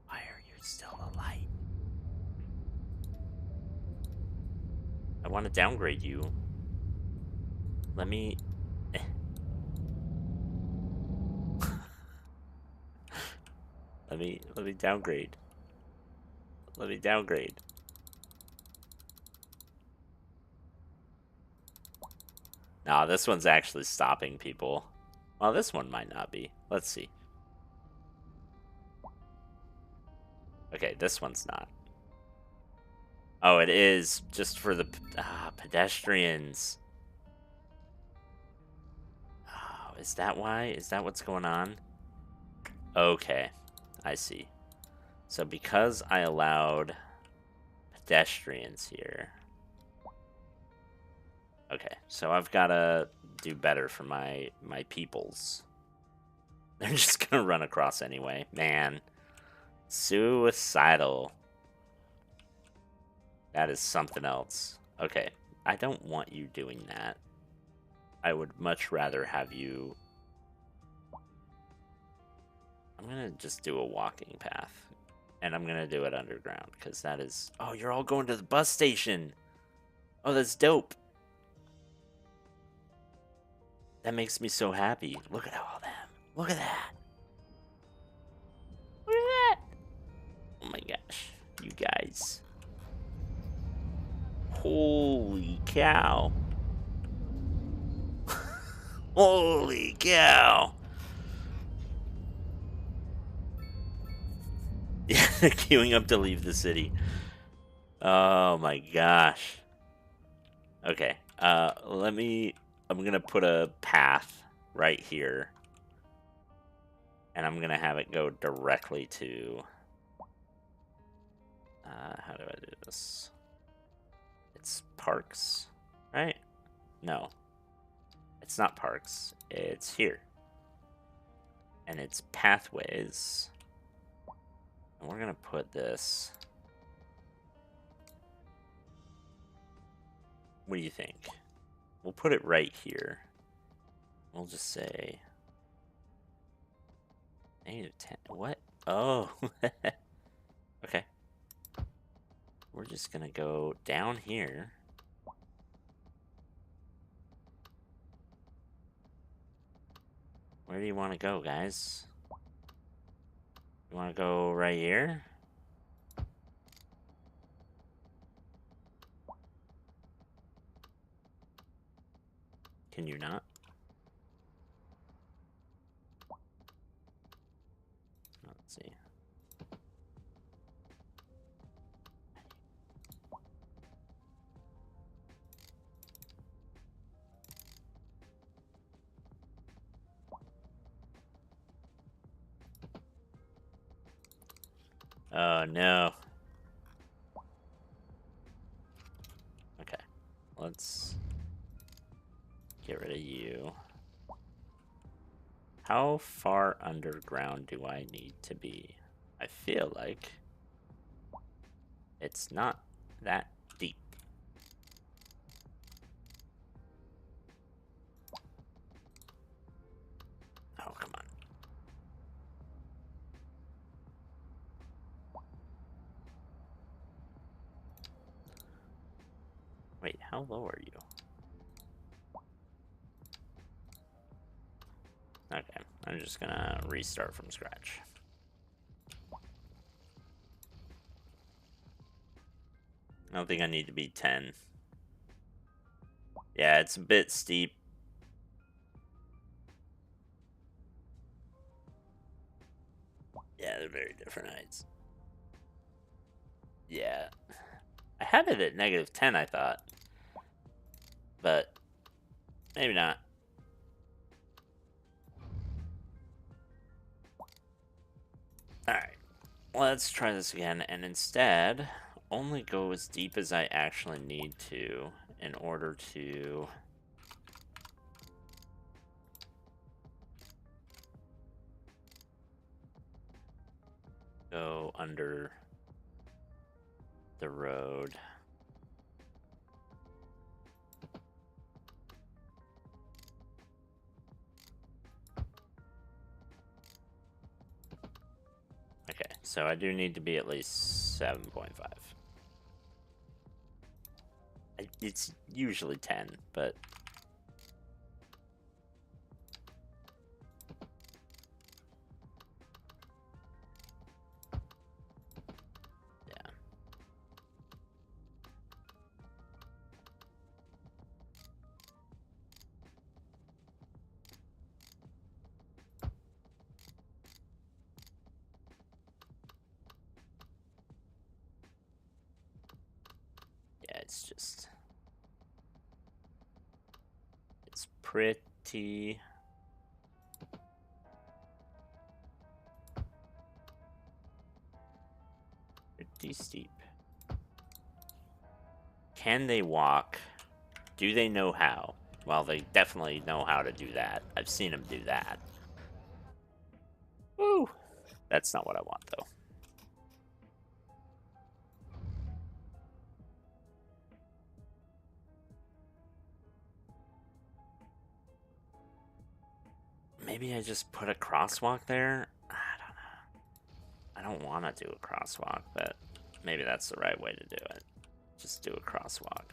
Why are you still a light? I want to downgrade you. Let me... let me downgrade. Let me downgrade. Nah, this one's actually stopping people. Well, this one might not be. Let's see. Okay, this one's not. Oh, it is just for the pedestrians. Oh, is that why? Is that what's going on? Okay, I see. So because I allowed pedestrians here. Okay, so I've got to do better for my peoples. They're just going to run across anyway. Man, suicidal. That is something else. Okay, I don't want you doing that. I would much rather have you... I'm going to just do a walking path. And I'm going to do it underground, because that is... Oh, you're all going to the bus station! Oh, that's dope! That makes me so happy. Look at all of them. Look at that! Look at that! Oh my gosh. You guys. Holy cow. Holy cow! Yeah, queuing up to leave the city. Oh my gosh. Okay. I'm gonna put a path right here. And I'm gonna have it go directly to how do I do this? It's parks, right? No. It's not parks. It's here. And it's pathways. And we're gonna put this. What do you think? We'll put it right here. We'll just say -10. What? Oh. Okay. We're just gonna go down here. Where do you want to go, guys? You want to go right here? Can you not? Let's see. Oh, no. Okay. Let's get rid of you. How far underground do I need to be? I feel like it's not that deep. Oh, come on. Wait, how low are you? Okay, I'm just gonna restart from scratch. I don't think I need to be 10. Yeah, it's a bit steep. Yeah, they're very different heights. Yeah. I had it at -10, I thought. But maybe not. Alright. Let's try this again, and instead, only go as deep as I actually need to in order to go under the road. Okay, so I do need to be at least 7.5. It's usually 10, but yeah. Yeah, it's just... It's pretty... pretty steep. Can they walk? Do they know how? Well, they definitely know how to do that. I've seen them do that. Woo! That's not what I want, though. Maybe I just put a crosswalk there? I don't know. I don't want to do a crosswalk, but maybe that's the right way to do it. Just do a crosswalk.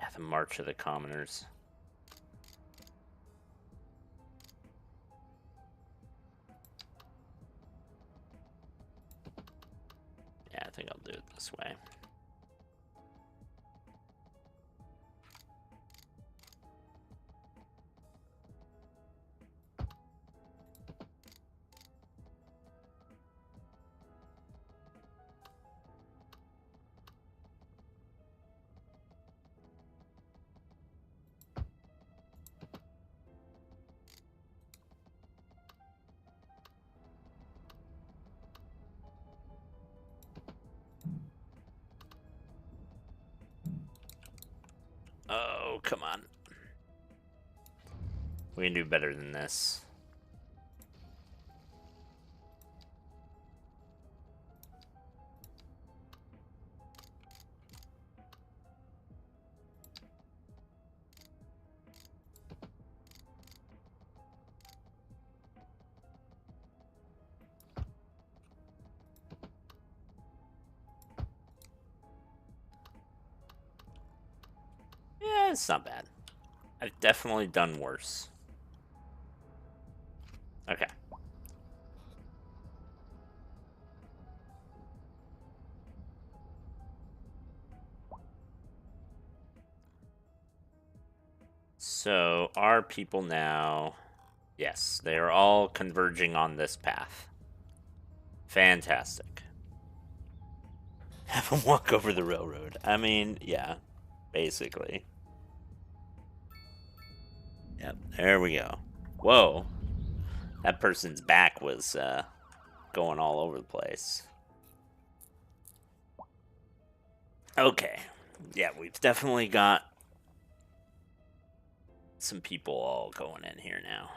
Yeah, the March of the Commoners. Yeah, I think I'll do it this way. Oh, come on. We can do better than this. Yeah, it's not bad. I've definitely done worse. Okay. So, are people now... Yes, they are all converging on this path. Fantastic. Have them walk over the railroad. I mean, yeah, basically. Yep, there we go. Whoa. That person's back was going all over the place. Okay. Yeah, we've definitely got some people all going in here now.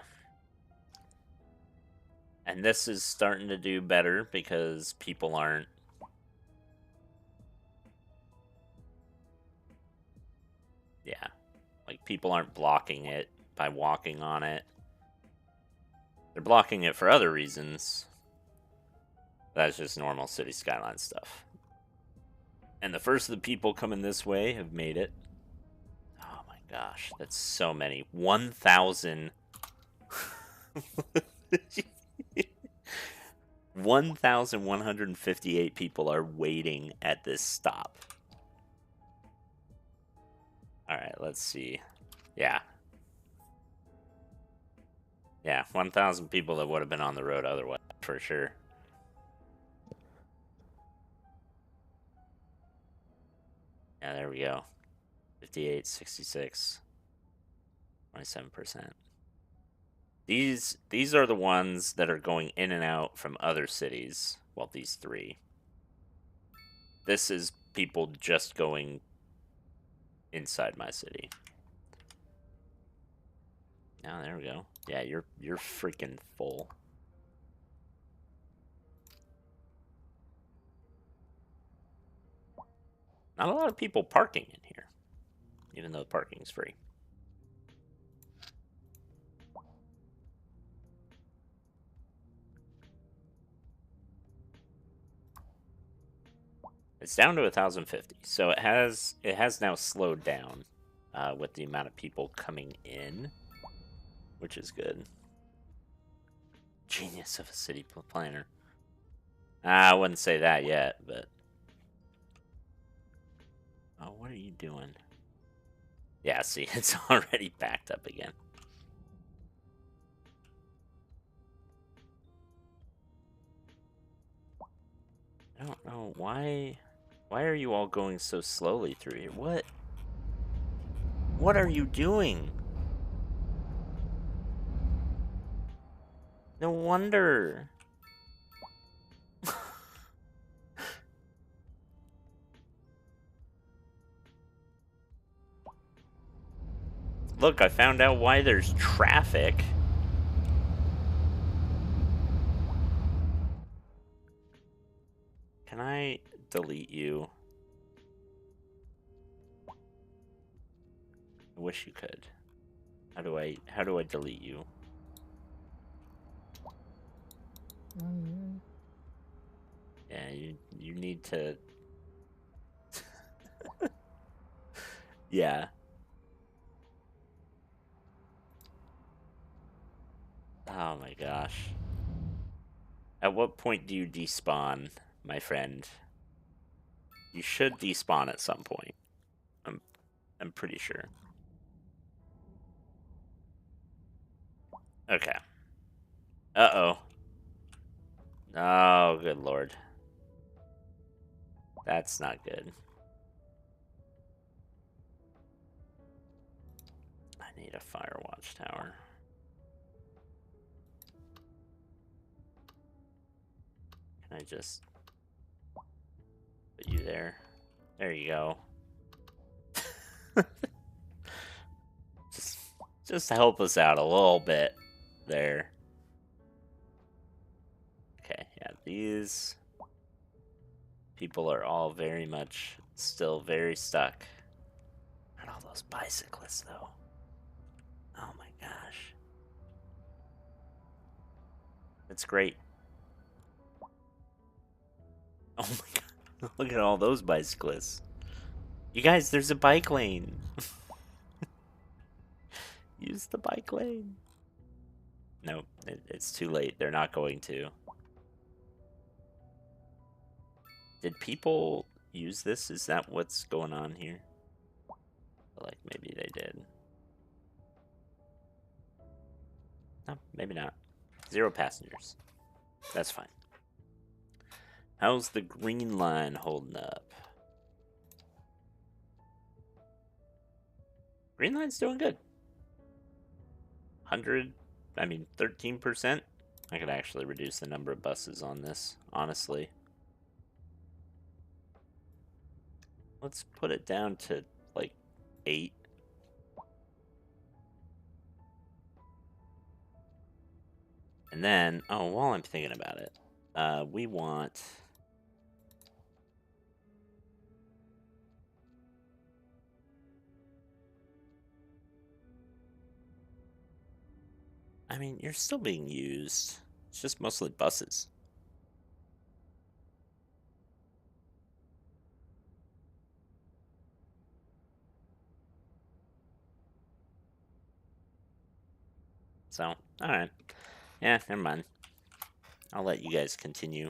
And this is starting to do better because people aren't... Yeah. Like, people aren't blocking it by walking on it. They're blocking it for other reasons. That's just normal city skyline stuff. And the first of the people coming this way have made it. Oh my gosh, that's so many. 1,000... 1,158 people are waiting at this stop. Alright, let's see. Yeah. Yeah, 1,000 people that would have been on the road otherwise, for sure. Yeah, there we go. 58, 66, 27%. These are the ones that are going in and out from other cities. Well, these three. This is people just going inside my city. Now there we go. Yeah, you're freaking full. Not a lot of people parking in here, even though parking's free. It's down to 1,050, so it has now slowed down with the amount of people coming in, which is good. Genius of a city planner. I wouldn't say that yet, but... Oh, what are you doing? Yeah, see, it's already backed up again. I don't know, why are you all going so slowly through here? What are you doing? No wonder. Look, I found out why there's traffic. Can I delete you? I wish you could. How do I delete you? Yeah, you need to... Yeah. Oh my gosh. At what point do you despawn, my friend? You should despawn at some point. I'm pretty sure. Okay. Uh-oh. Oh, good lord. That's not good. I need a fire watchtower. Can I just put you there? There you go. Just to help us out a little bit there. Okay, yeah, these people are all very much still very stuck. And all those bicyclists, though. Oh my gosh. It's great. Oh my god. Look at all those bicyclists. You guys, there's a bike lane. Use the bike lane. Nope, it's too late. They're not going to. Did people use this? Is that what's going on here? Like, maybe they did. No, maybe not. 0 passengers. That's fine. How's the green line holding up? Green line's doing good. 13%. I could actually reduce the number of buses on this, honestly. Let's put it down to, like, 8. And then, oh, while I'm thinking about it, we want... I mean, you're still being used. It's just mostly buses. So, alright. Yeah, never mind. I'll let you guys continue.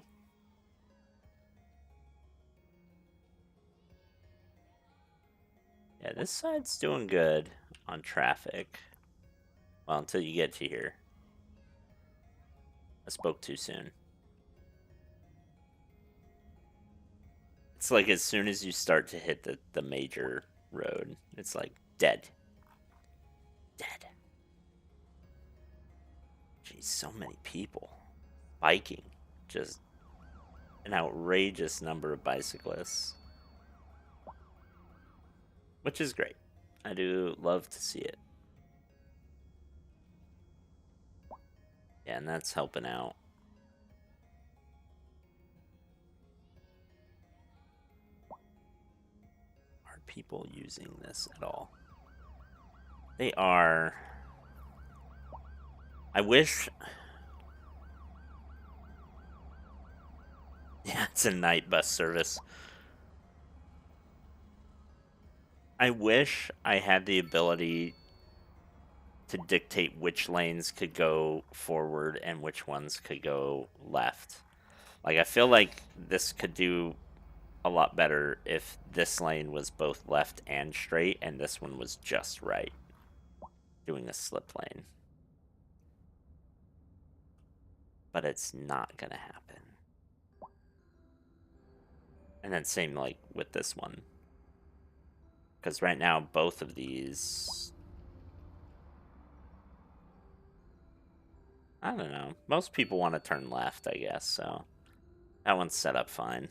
Yeah, this side's doing good on traffic. Well, until you get to here. I spoke too soon. It's like as soon as you start to hit the major road, it's like dead. Dead. Jeez, so many people. Biking. Just an outrageous number of bicyclists. Which is great. I do love to see it. Yeah, and that's helping out. Are people using this at all? They are. I wish... Yeah, it's a night bus service. I wish I had the ability to dictate which lanes could go forward and which ones could go left. Like, I feel like this could do a lot better if this lane was both left and straight and this one was just right. Doing a slip lane. But it's not gonna happen. And then same like with this one. Because right now both of these... I don't know. Most people want to turn left, I guess, so that one's set up fine.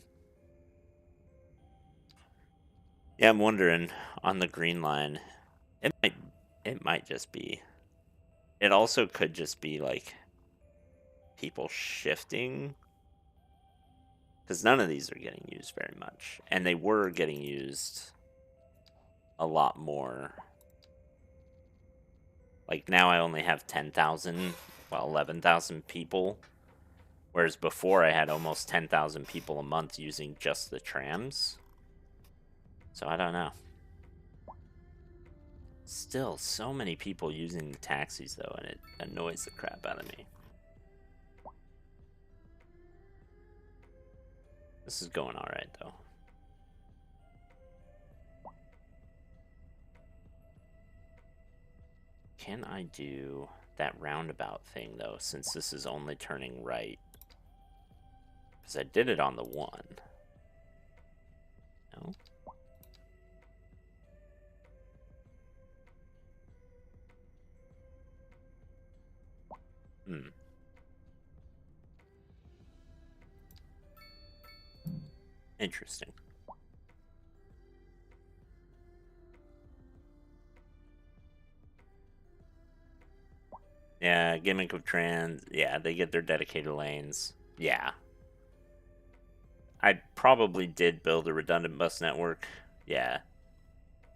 Yeah, I'm wondering on the green line. It might just be. It also could just be like people shifting, because none of these are getting used very much, and they were getting used a lot more. Like now I only have 10,000, well 11,000 people, whereas before I had almost 10,000 people a month using just the trams. So I don't know. Still, so many people using the taxis, though, and it annoys the crap out of me. This is going alright, though. Can I do that roundabout thing, though, since this is only turning right? Because I did it on the one. No? Hmm. Interesting. Yeah, gimmick of trans. Yeah, they get their dedicated lanes. Yeah. I probably did build a redundant bus network. Yeah.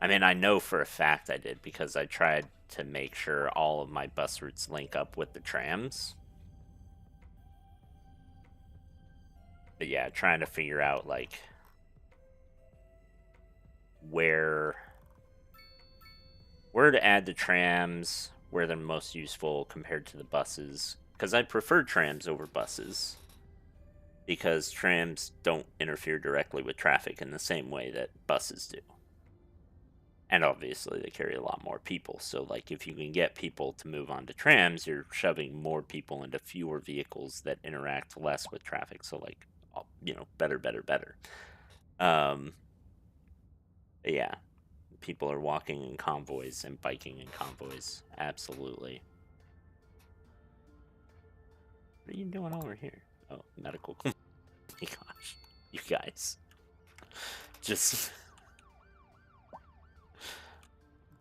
I mean, I know for a fact I did because I tried to make sure all of my bus routes link up with the trams. But yeah, trying to figure out, like, where to add the trams, where they're most useful compared to the buses. Because I prefer trams over buses. Because trams don't interfere directly with traffic in the same way that buses do. And obviously they carry a lot more people. So like if you can get people to move on to trams, you're shoving more people into fewer vehicles that interact less with traffic. So like, better, better, better. Yeah, people are walking in convoys and biking in convoys. Absolutely. What are you doing over here? Oh, medical. Oh my gosh, you guys. Just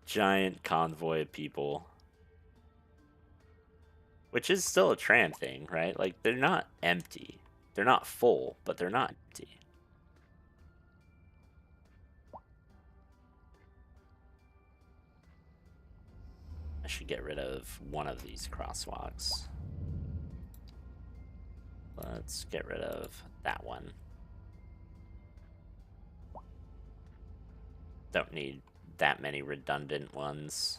giant convoy of people. Which is still a tram thing, right? Like, they're not empty. They're not full, but they're not empty. I should get rid of one of these crosswalks. Let's get rid of that one. Don't need that many redundant ones.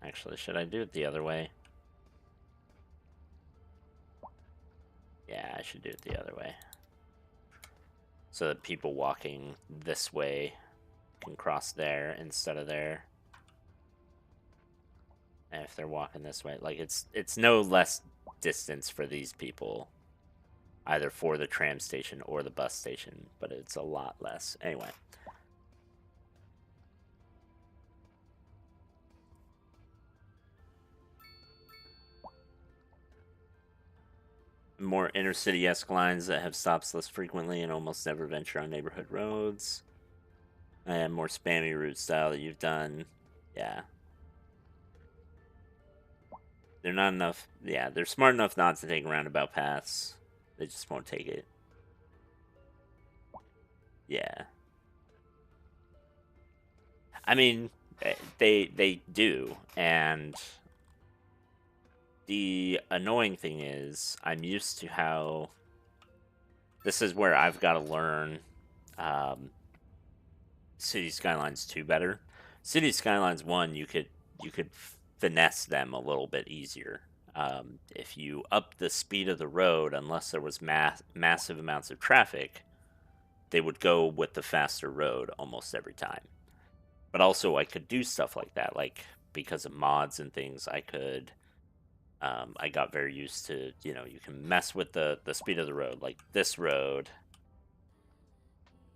Actually, should I do it the other way? Yeah, I should do it the other way. So that people walking this way can cross there instead of there. And if they're walking this way, like it's no less distance for these people, either for the tram station or the bus station, but it's a lot less. Anyway. More intercity-esque lines that have stops less frequently and almost never venture on neighborhood roads. I have more spammy route style that you've done. Yeah. They're not enough. Yeah, they're smart enough not to take roundabout paths. They just won't take it. Yeah. I mean, they do, and the annoying thing is I'm used to how this is where I've got to learn City Skylines 2 better. City Skylines 1, you could finesse them a little bit easier. If you up the speed of the road, unless there was massive amounts of traffic, they would go with the faster road almost every time. But also, I could do stuff like that, like because of mods and things. I could. I got very used to, you can mess with the speed of the road. Like this road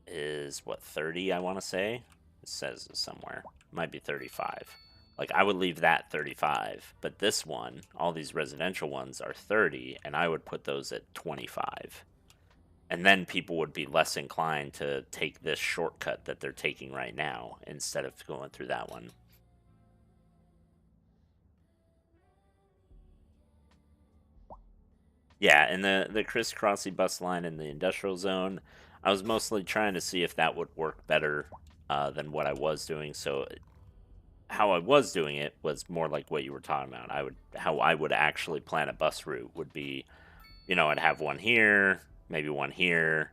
is what, 30, I want to say. It says it somewhere. Might be 35. Like I would leave that 35, but this one, all these residential ones are 30, and I would put those at 25. And then people would be less inclined to take this shortcut that they're taking right now instead of going through that one. Yeah, and the crisscrossy bus line in the industrial zone, I was mostly trying to see if that would work better than what I was doing. So how I was doing it was more like what you were talking about. How I would actually plan a bus route would be, I'd have one here, maybe one here,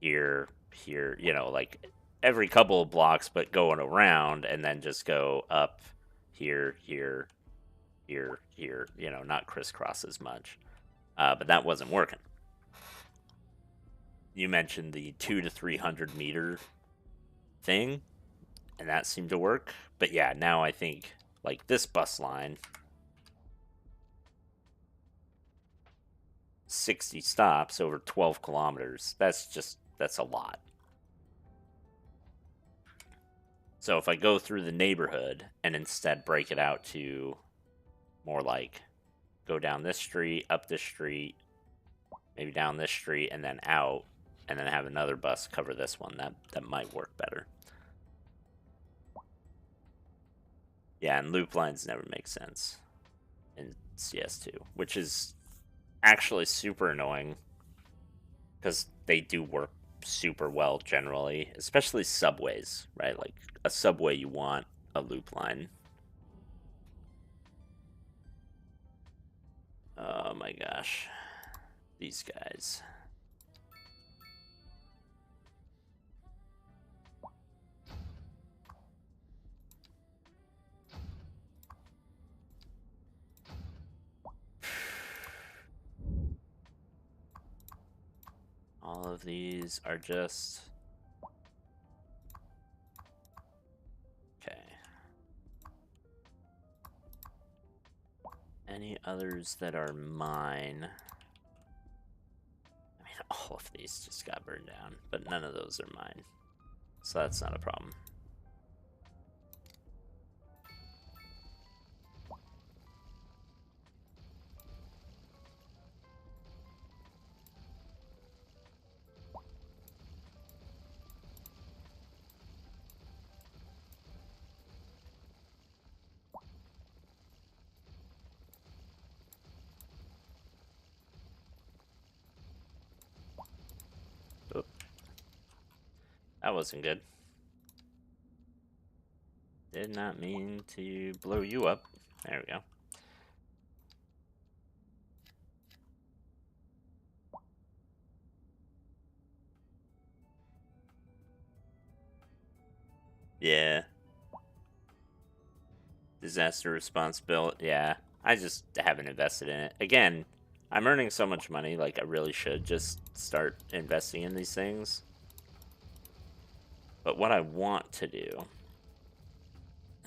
here, here, like every couple of blocks, but going around, and then just go up here, here, here, here, not crisscross as much. But that wasn't working. You mentioned the 200 to 300 meter thing, and that seemed to work. But yeah, now I think like this bus line, 60 stops over 12 kilometers. That's a lot. So if I go through the neighborhood and instead break it out to more like go down this street, up this street, maybe down this street, and then out, and then have another bus cover this one, that might work better. Yeah, and loop lines never make sense in CS2, which is actually super annoying because they do work super well generally, especially subways, right? Like a subway, you want a loop line. Oh my gosh, these guys. All of these are just... Okay. Any others that are mine? I mean, all of these just got burned down, but none of those are mine. So that's not a problem. Oh, that wasn't good. Did not mean to blow you up. There we go. Yeah. Disaster response bill. Yeah. I just haven't invested in it. Again, I'm earning so much money, like I really should just start investing in these things. But what I want to do...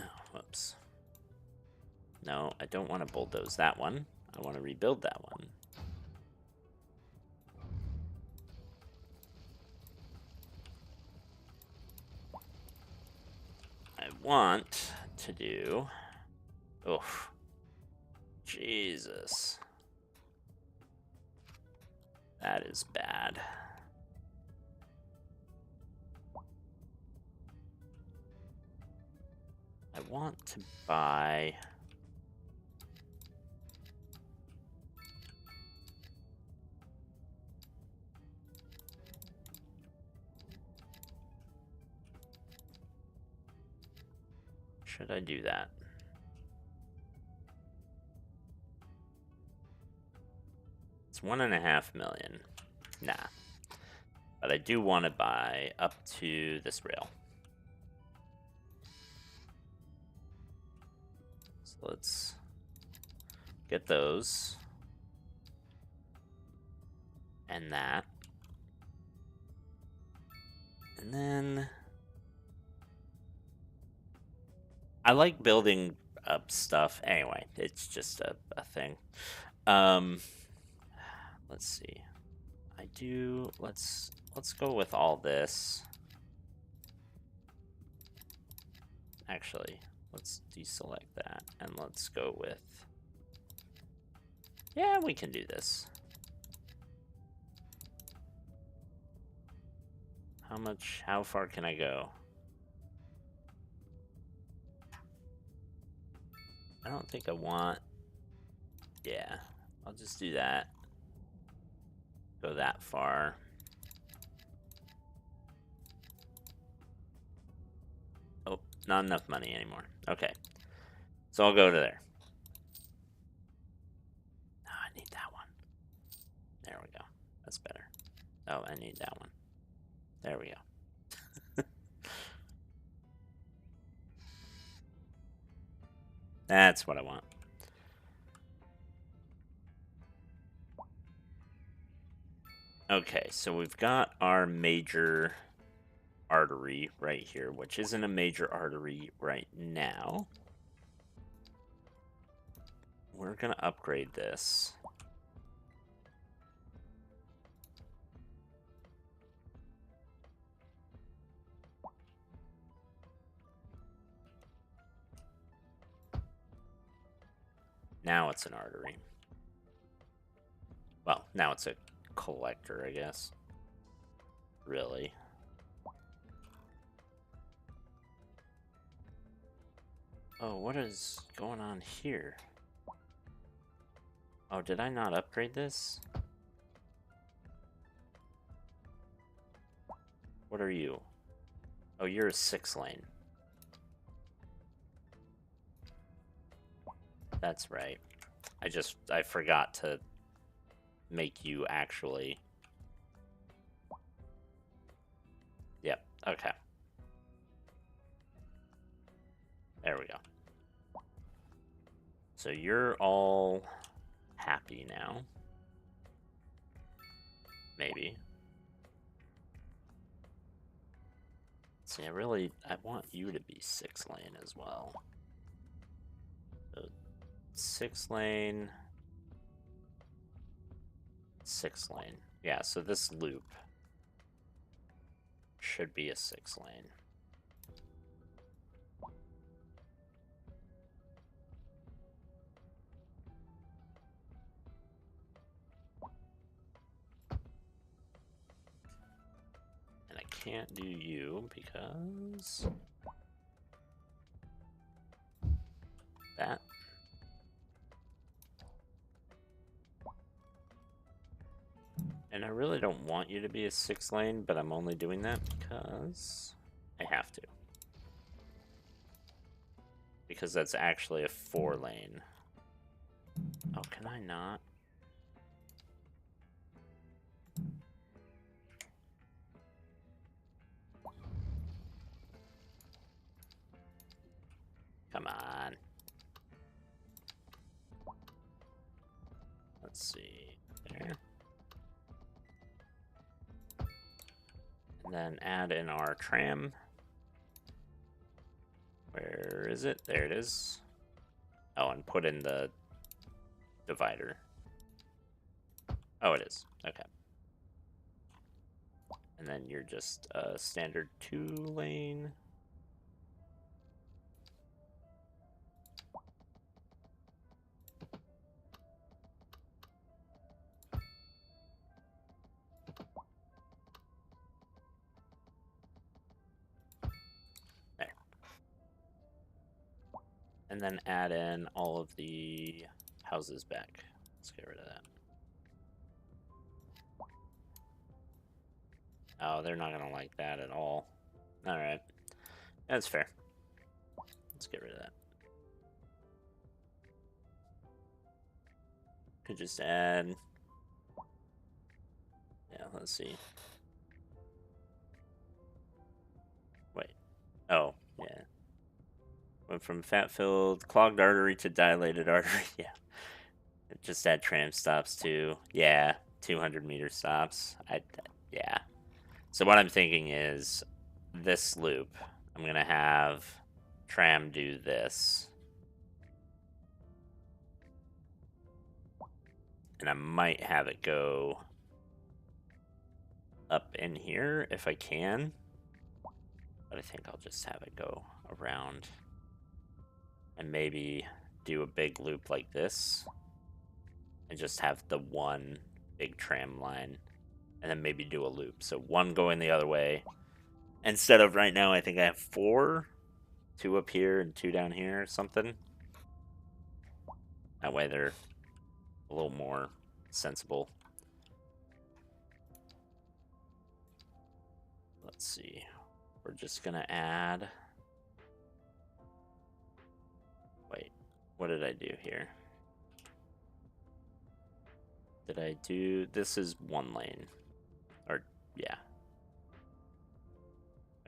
Oh, whoops. No, I don't want to bulldoze that one. I want to rebuild that one. I want to do... Oof. Jesus. That is bad. I want to buy... Should I do that? It's 1.5 million. Nah. But I do want to buy up to this rail. So let's get those. And that. And then... I like building up stuff. Anyway, it's just a thing. Let's see. I do... Let's go with all this. Actually, let's deselect that. And let's go with... Yeah, we can do this. How far can I go? I don't think I want... Yeah, I'll just do that. Go that far. Oh, not enough money anymore. Okay. So I'll go to there. Oh, I need that one. There we go. That's better. Oh, I need that one. There we go. That's what I want. Okay, so we've got our major artery right here, which isn't a major artery right now. We're gonna upgrade this. Now it's an artery. Well, now it's a collector, I guess. Really. Oh, what is going on here? Oh, did I not upgrade this? What are you? Oh, you're a 6-lane. That's right. I forgot to make you actually... Yep, okay. There we go. So you're all happy now. Maybe. See, I want you to be 6-lane as well. So 6-lane, 6-lane. Yeah, so this loop should be a 6-lane. And I can't do you because that. And I really don't want you to be a 6-lane, but I'm only doing that because I have to. Because that's actually a 4-lane. Oh, can I not? Come on. Let's see. There. And then add in our tram. Where is it? There it is. Oh, and put in the divider. Oh, it is. Okay. And then you're just a standard 2-lane. There. And then add in all of the houses back. Let's get rid of that. Oh, they're not gonna like that at all. Alright. That's fair. Let's get rid of that. Could just add... Yeah, let's see. Wait. Oh, yeah. Went from fat-filled clogged artery to dilated artery. Yeah. Just add tram stops too. Yeah, 200-meter stops. Yeah. So what I'm thinking is this loop, I'm going to have tram do this. And I might have it go up in here if I can. But I think I'll just have it go around. And maybe do a big loop like this. And just have the one big tram line. And then maybe do a loop. So one going the other way. Instead of right now, I think I have 4. 2 up here and 2 down here or something. That way they're a little more sensible. Let's see. We're just gonna add... Wait, what did I do here? Did I do... This is 1 lane. Or, yeah.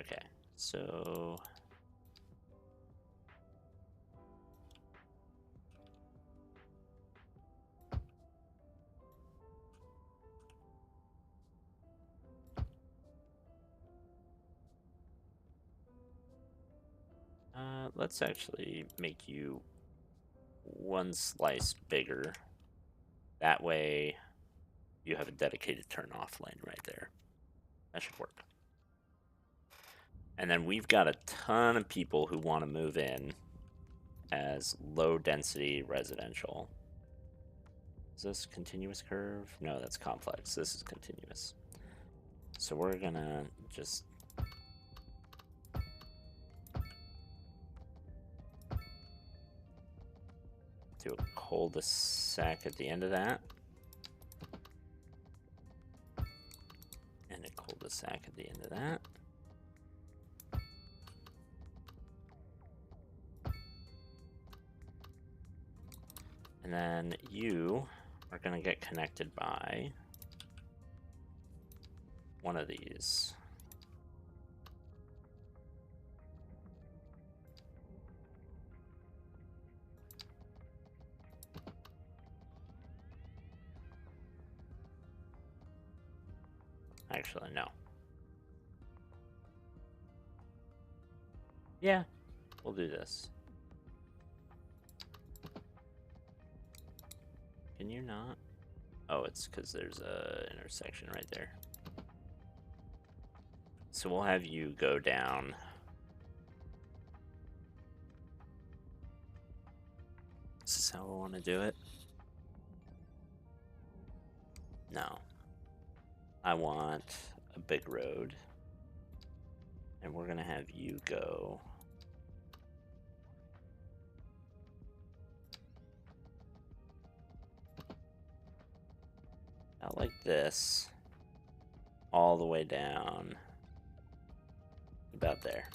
Okay, so... let's actually make you 1 slice bigger. That way you have a dedicated turn-off lane right there. That should work. And then we've got a ton of people who want to move in as low-density residential. Is this continuous curve? No, that's complex. This is continuous. So we're gonna just... Do a cul-de-sac at the end of that. And a cul-de-sac at the end of that. And then you are going to get connected by one of these. Actually, no. Yeah, we'll do this. Can you not? Oh, it's because there's a intersection right there. So we'll have you go down. This is how we want to do it. No. I want a big road. And we're going to have you go out like this, all the way down about there.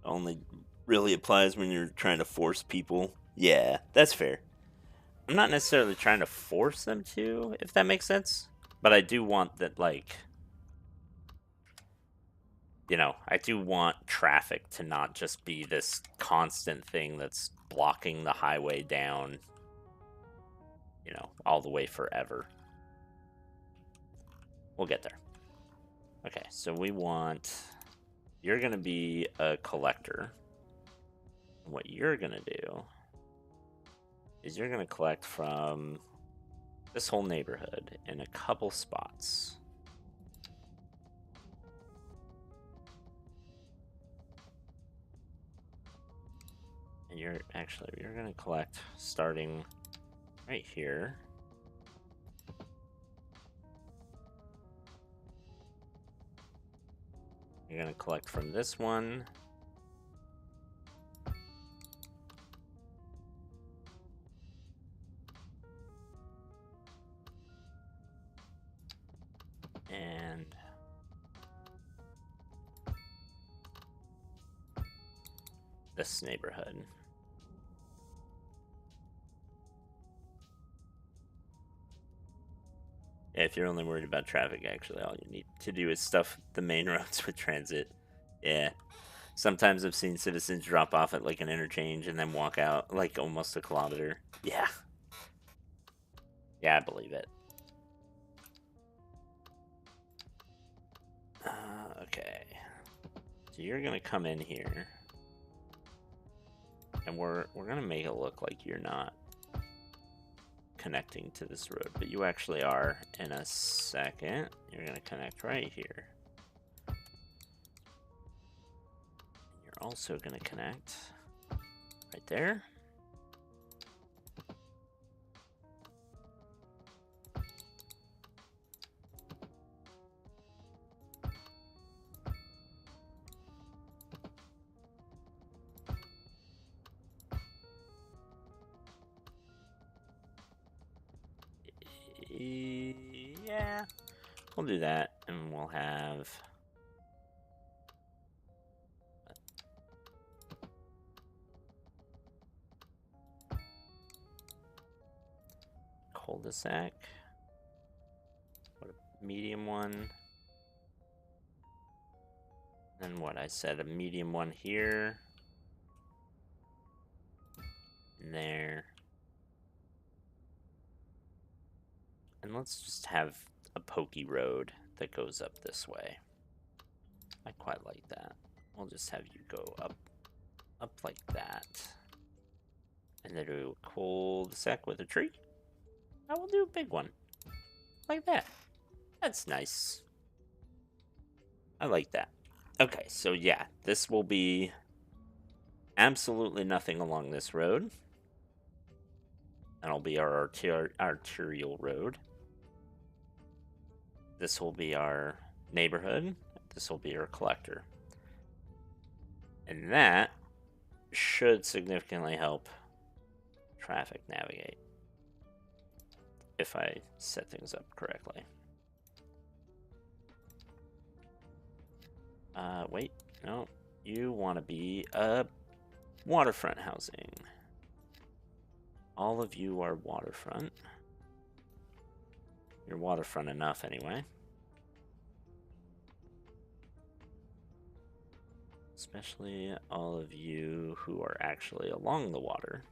Only really applies when you're trying to force people. Yeah, that's fair. I'm not necessarily trying to force them to, if that makes sense. But I do want that, like, you know, I do want traffic to not just be this constant thing that's blocking the highway down, you know, all the way forever. We'll get there. Okay, so we want... You're going to be a collector. And what you're going to do is you're going to collect from this whole neighborhood in a couple spots. And you're going to collect starting right here. You're going to collect from this one. And this neighborhood. Yeah, if you're only worried about traffic, actually, all you need to do is stuff the main roads with transit. Yeah. Sometimes I've seen citizens drop off at like an interchange and then walk out like almost a kilometer. Yeah. Yeah, I believe it. Okay. So you're gonna come in here, and we're gonna make it look like you're not connecting to this road, but you actually are. In a second, you're gonna connect right here. You're also gonna connect right there. Yeah, we'll do that, and we'll have cul-de-sac. What a medium one. And what I said, a medium one here. And there. And let's just have a pokey road that goes up this way. I quite like that. We'll just have you go up like that. And then do a cul-de-sac with a tree. I will do a big one. Like that. That's nice. I like that. Okay, so yeah, this will be absolutely nothing along this road. That'll be our arterial road. This will be our neighborhood. This will be your collector. And that should significantly help traffic navigate. If I set things up correctly. Wait, no. You want to be a waterfront housing. All of you are waterfront. You're waterfront enough anyway. Especially all of you who are actually along the water.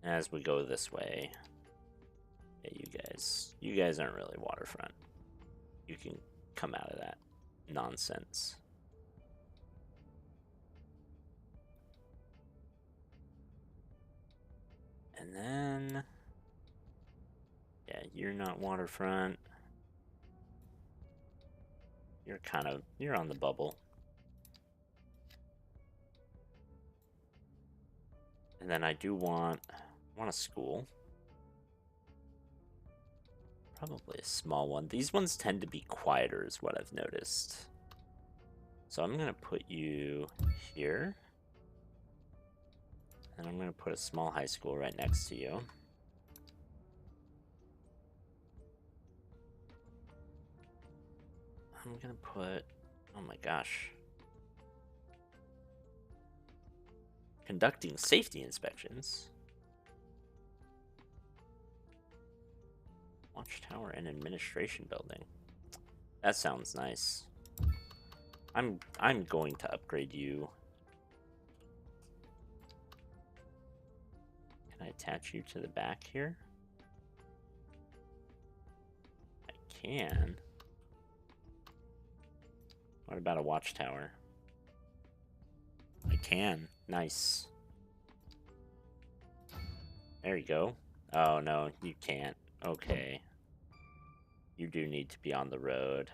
As we go this way, yeah, you guys aren't really waterfront. You can come out of that nonsense. And then, yeah, you're not waterfront. You're on the bubble. And then I want a school. Probably a small one. These ones tend to be quieter is what I've noticed. So I'm gonna put you here. And I'm gonna put a small high school right next to you. I'm gonna put, oh my gosh. Conducting safety inspections. Watchtower and administration building. That sounds nice. I'm going to upgrade you. Can I attach you to the back here? I can. What about a watchtower? I can. Nice. There you go. Oh no, you can't. Okay. You do need to be on the road.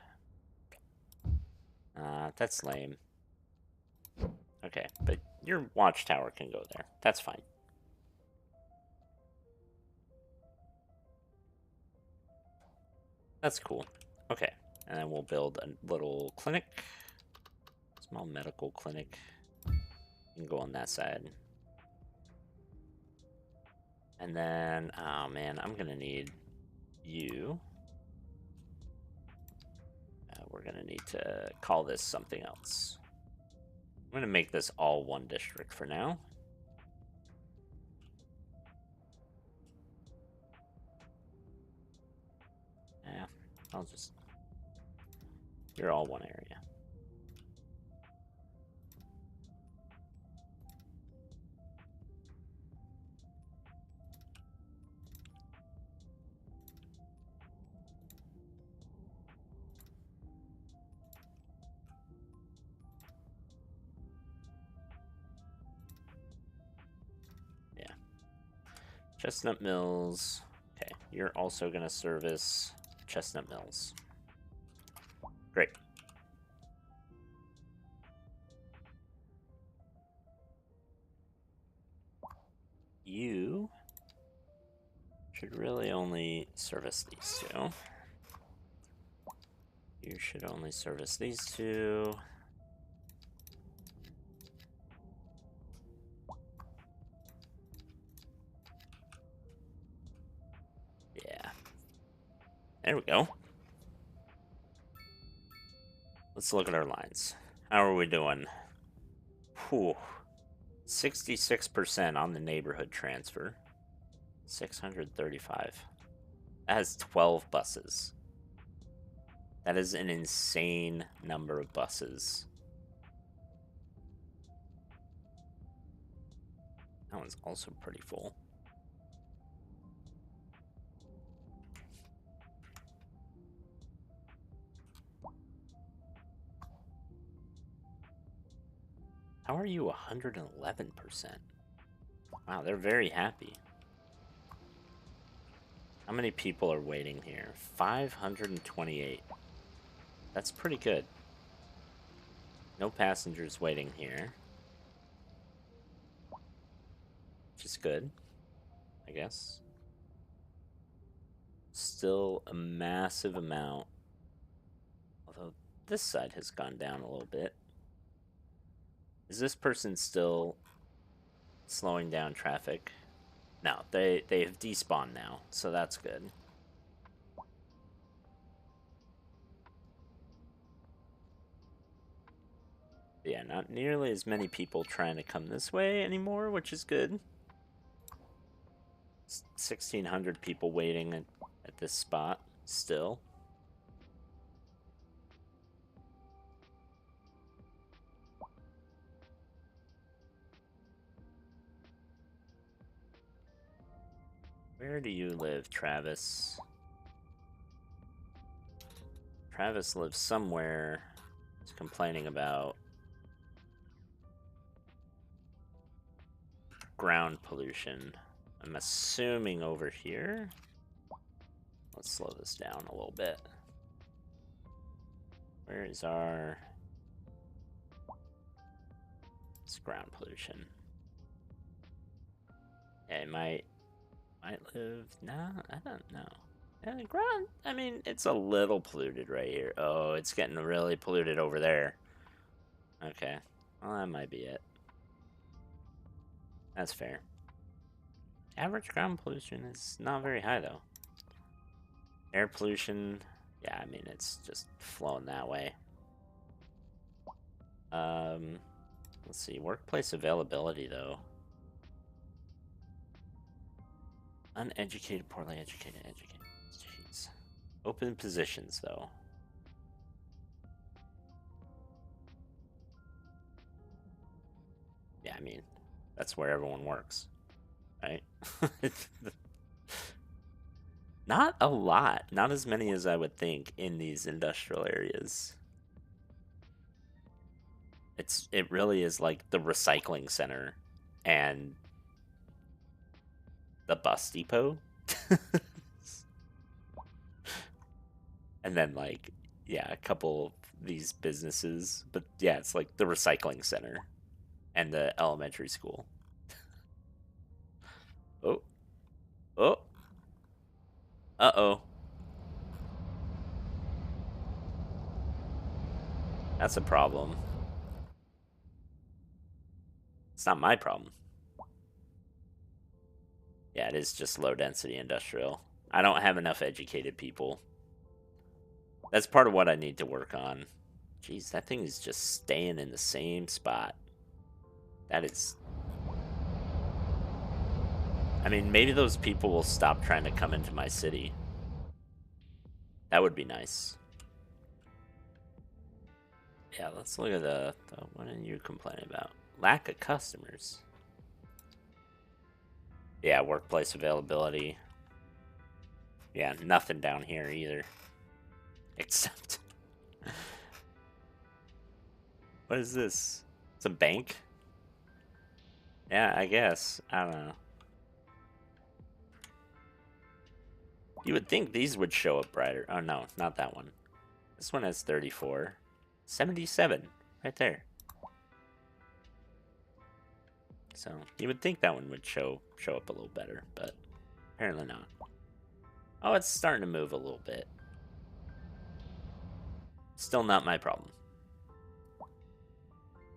That's lame. Okay, but your watchtower can go there. That's fine. That's cool. Okay, and then we'll build a little clinic. Small medical clinic. You can go on that side. And then, oh man, I'm gonna need you. We're gonna need to call this something else. I'm gonna make this all one district for now. Yeah, I'll just... You're all one area. Chestnut Mills. Okay, you're also going to service Chestnut Mills. Great. You should really only service these two. You should only service these two. Yeah. There we go. Let's look at our lines. How are we doing? Whew. 66% on the neighborhood transfer. 635. That has 12 buses. That is an insane number of buses. That one's also pretty full. How are you 111%? Wow, they're very happy. How many people are waiting here? 528. That's pretty good. No passengers waiting here. Which is good, I guess. Still a massive amount. Although this side has gone down a little bit. Is this person still slowing down traffic? No, they've despawned now, so that's good. Yeah, not nearly as many people trying to come this way anymore, which is good. 1,600 people waiting at this spot still. Where do you live, Travis? Travis lives somewhere. He's complaining about ground pollution. I'm assuming over here. Let's slow this down a little bit. Where is our... It's ground pollution. Yeah, it might live... No, I don't know. Yeah, ground... I mean, it's a little polluted right here. Oh, it's getting really polluted over there. Okay. Well, that might be it. That's fair. Average ground pollution is not very high, though. Air pollution... Yeah, I mean, it's just flowing that way. Let's see. Workplace availability, though. Uneducated, poorly educated, educated. Jeez. Open positions, though. Yeah, I mean, that's where everyone works, right? Not a lot. Not as many as I would think in these industrial areas. It really is like the recycling center and the bus depot. And then like, yeah, a couple of these businesses, but yeah, it's like the recycling center and the elementary school. Oh. Oh. Uh-oh. That's a problem. It's not my problem. Yeah, it is just low density industrial. I don't have enough educated people. That's part of what I need to work on. Jeez, that thing is just staying in the same spot. That is... I mean, maybe those people will stop trying to come into my city. That would be nice. Yeah, let's look at the what are you complaining about? Lack of customers. Yeah, workplace availability. Yeah, nothing down here either. Except... What is this? It's a bank? Yeah, I guess. I don't know. You would think these would show up brighter. Oh, no, not that one. This one has 34. 77. Right there. So, you would think that one would show up a little better, but apparently not. Oh, it's starting to move a little bit. Still not my problem.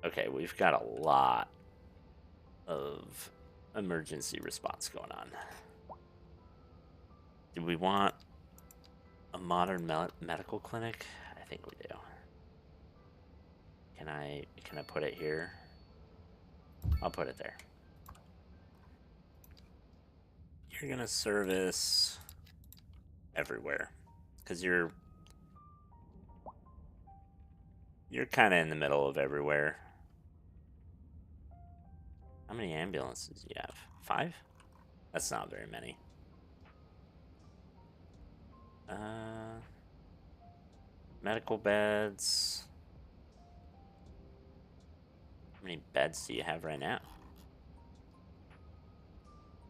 Okay, we've got a lot of emergency response going on. Do we want a modern medical clinic? I think we do. Can I put it here? I'll put it there. You're gonna service everywhere, because you're kind of in the middle of everywhere. How many ambulances do you have? 5? That's not very many. Medical beds. How many beds do you have right now?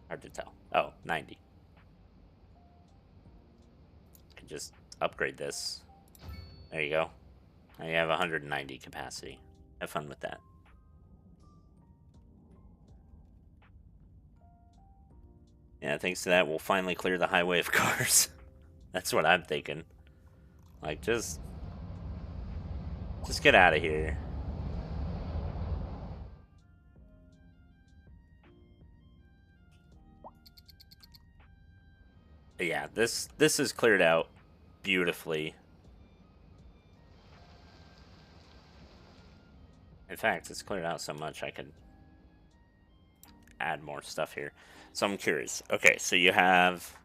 Hard to tell. Oh, 90. Could just upgrade this. There you go. Now you have 190 capacity. Have fun with that. Yeah, thanks to that, we'll finally clear the highway of cars. That's what I'm thinking. Like, just get out of here. But yeah, this is cleared out beautifully. In fact, it's cleared out so much I could add more stuff here. So I'm curious. Okay, so you have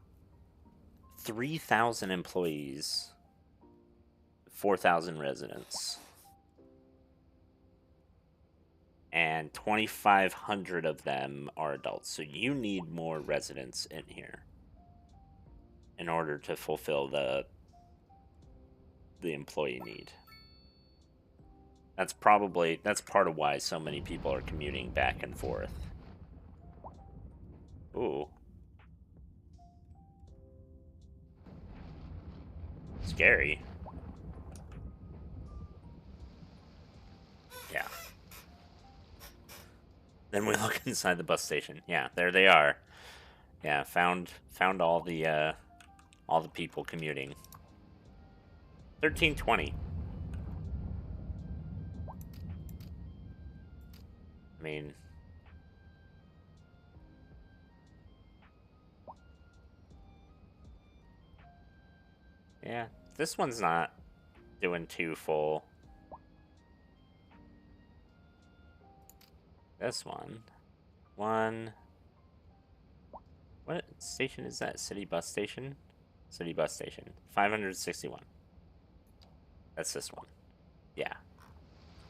3,000 employees, 4,000 residents, and 2,500 of them are adults. So you need more residents in here in order to fulfill the employee need. That's part of why so many people are commuting back and forth. Ooh. Scary. Yeah. Then we look inside the bus station. Yeah, there they are. Yeah, found all the people commuting. 1320. I mean, yeah, this one's not doing too full. This one. What station is that? City bus station? City bus station. 561. That's this one. Yeah.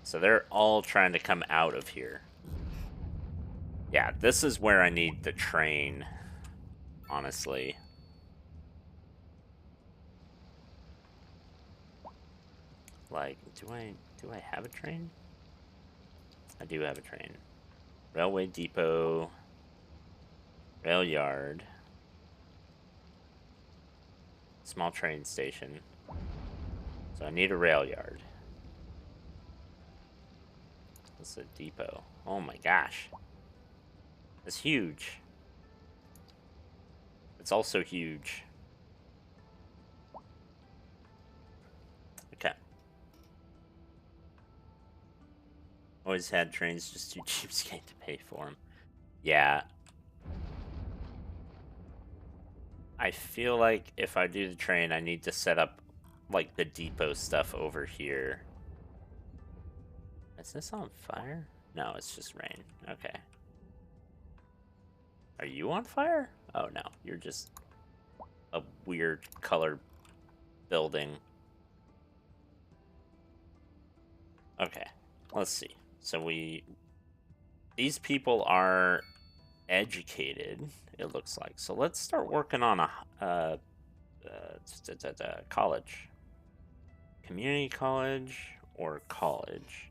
So they're all trying to come out of here. Yeah, this is where I need the train, honestly. Like, do I have a train? I do have a train. Railway depot, rail yard, small train station. So I need a rail yard. What's a depot? Oh my gosh. It's huge. It's also huge. Okay. Always had trains just too cheapskate to pay for them. Yeah. I feel like if I do the train, I need to set up, like, the depot stuff over here. Is this on fire? No, it's just rain. Okay. Are you on fire? Oh, no. You're just a weird colored building. Okay. Let's see. So these people are educated, it looks like. So let's start working on a college. Community college or college.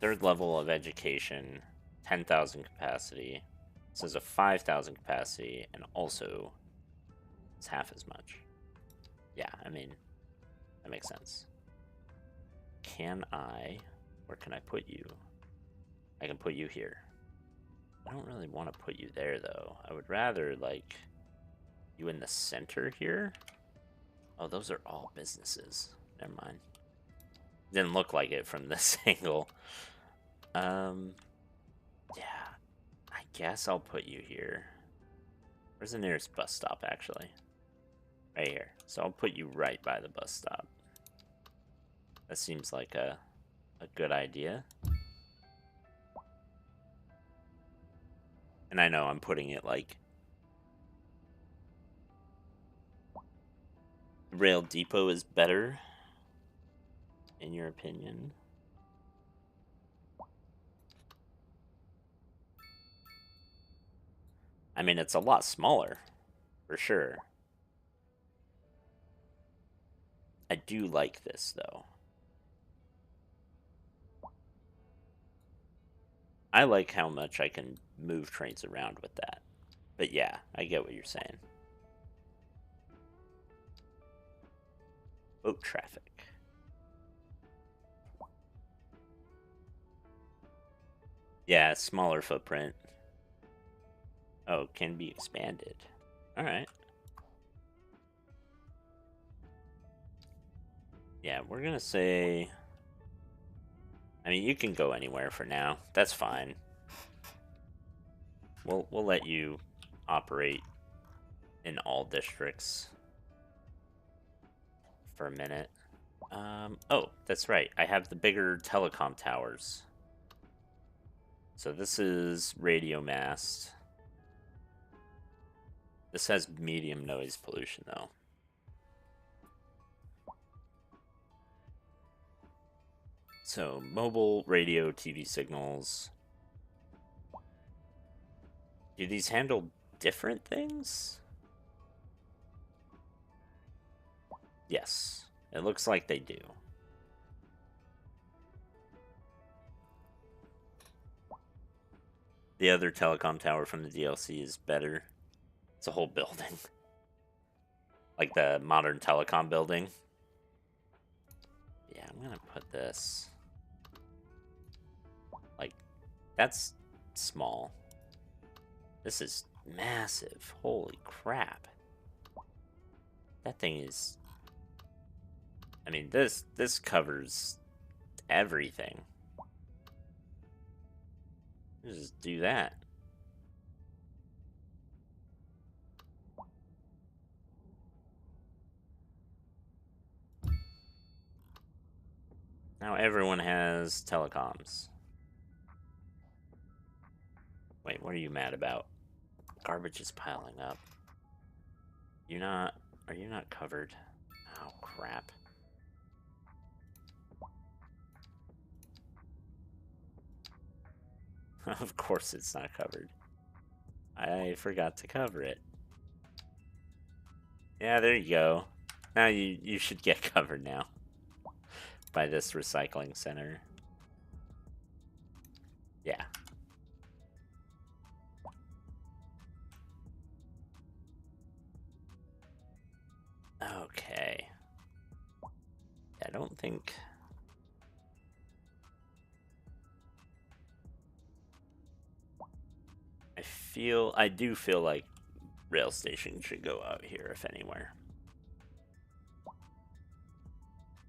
Third level of education, 10,000 capacity. This is a 5,000 capacity, and also it's half as much. Yeah, I mean, that makes sense. Where can I put you? I can put you here. I don't really want to put you there, though. I would rather, like, you in the center here. Oh, those are all businesses. Never mind. Didn't look like it from this angle. Yeah. I guess I'll put you here. Where's the nearest bus stop, actually? Right here. So I'll put you right by the bus stop. That seems like a good idea. And I know I'm putting it, like, Rail Depot is better, in your opinion. I mean, it's a lot smaller, for sure. I do like this, though. I like how much I can move trains around with that. But yeah, I get what you're saying. Boat traffic. Yeah, smaller footprint. Oh, can be expanded. Alright. Yeah, we're gonna say... I mean, you can go anywhere for now. That's fine. We'll let you operate in all districts for a minute. Oh, that's right. I have the bigger telecom towers. So this is radio mast. This has medium noise pollution, though. So, mobile radio TV signals. Do these handle different things? Yes, it looks like they do. The other telecom tower from the DLC is better. It's a whole building. Like the modern telecom building. Yeah, I'm gonna put this... Like, that's small. This is massive. Holy crap. That thing is... I mean, this covers everything. Just do that. Now everyone has telecoms. Wait, what are you mad about? Garbage is piling up. Are you not covered? Oh, crap. Of course it's not covered. I forgot to cover it. Yeah, there you go. Now you should get covered now by this recycling center. Yeah. Okay. I don't think... I do feel like rail station should go out here, if anywhere.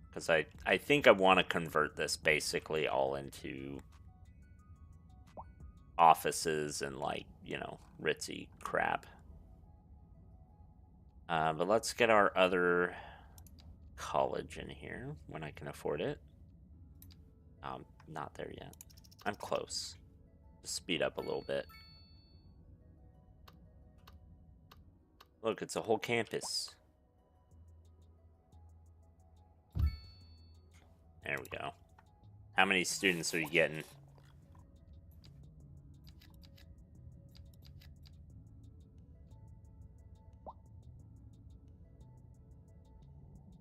Because I think I want to convert this basically all into offices and, like, you know, ritzy crap. But let's get our other college in here when I can afford it. Not there yet. I'm close. Just speed up a little bit. Look, it's a whole campus. There we go. How many students are you getting?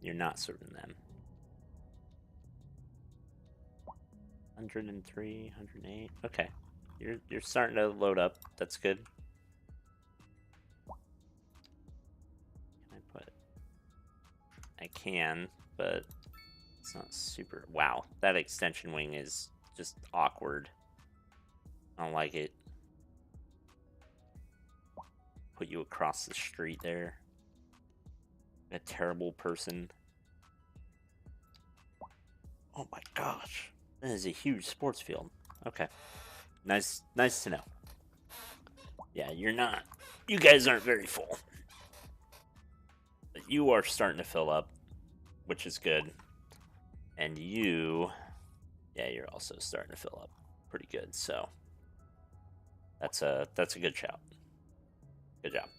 You're not serving them. 103, 108. Okay. You're starting to load up. That's good. Can I put... I can, but it's not super... Wow, that extension wing is just awkward. I don't like it. Put you across the street there. A terrible person. Oh my gosh. That is a huge sports field. Okay. Nice to know. Yeah, you're not... You guys aren't very full. But you are starting to fill up, which is good. And you... Yeah, you're also starting to fill up pretty good, so... That's a good shout. Good job.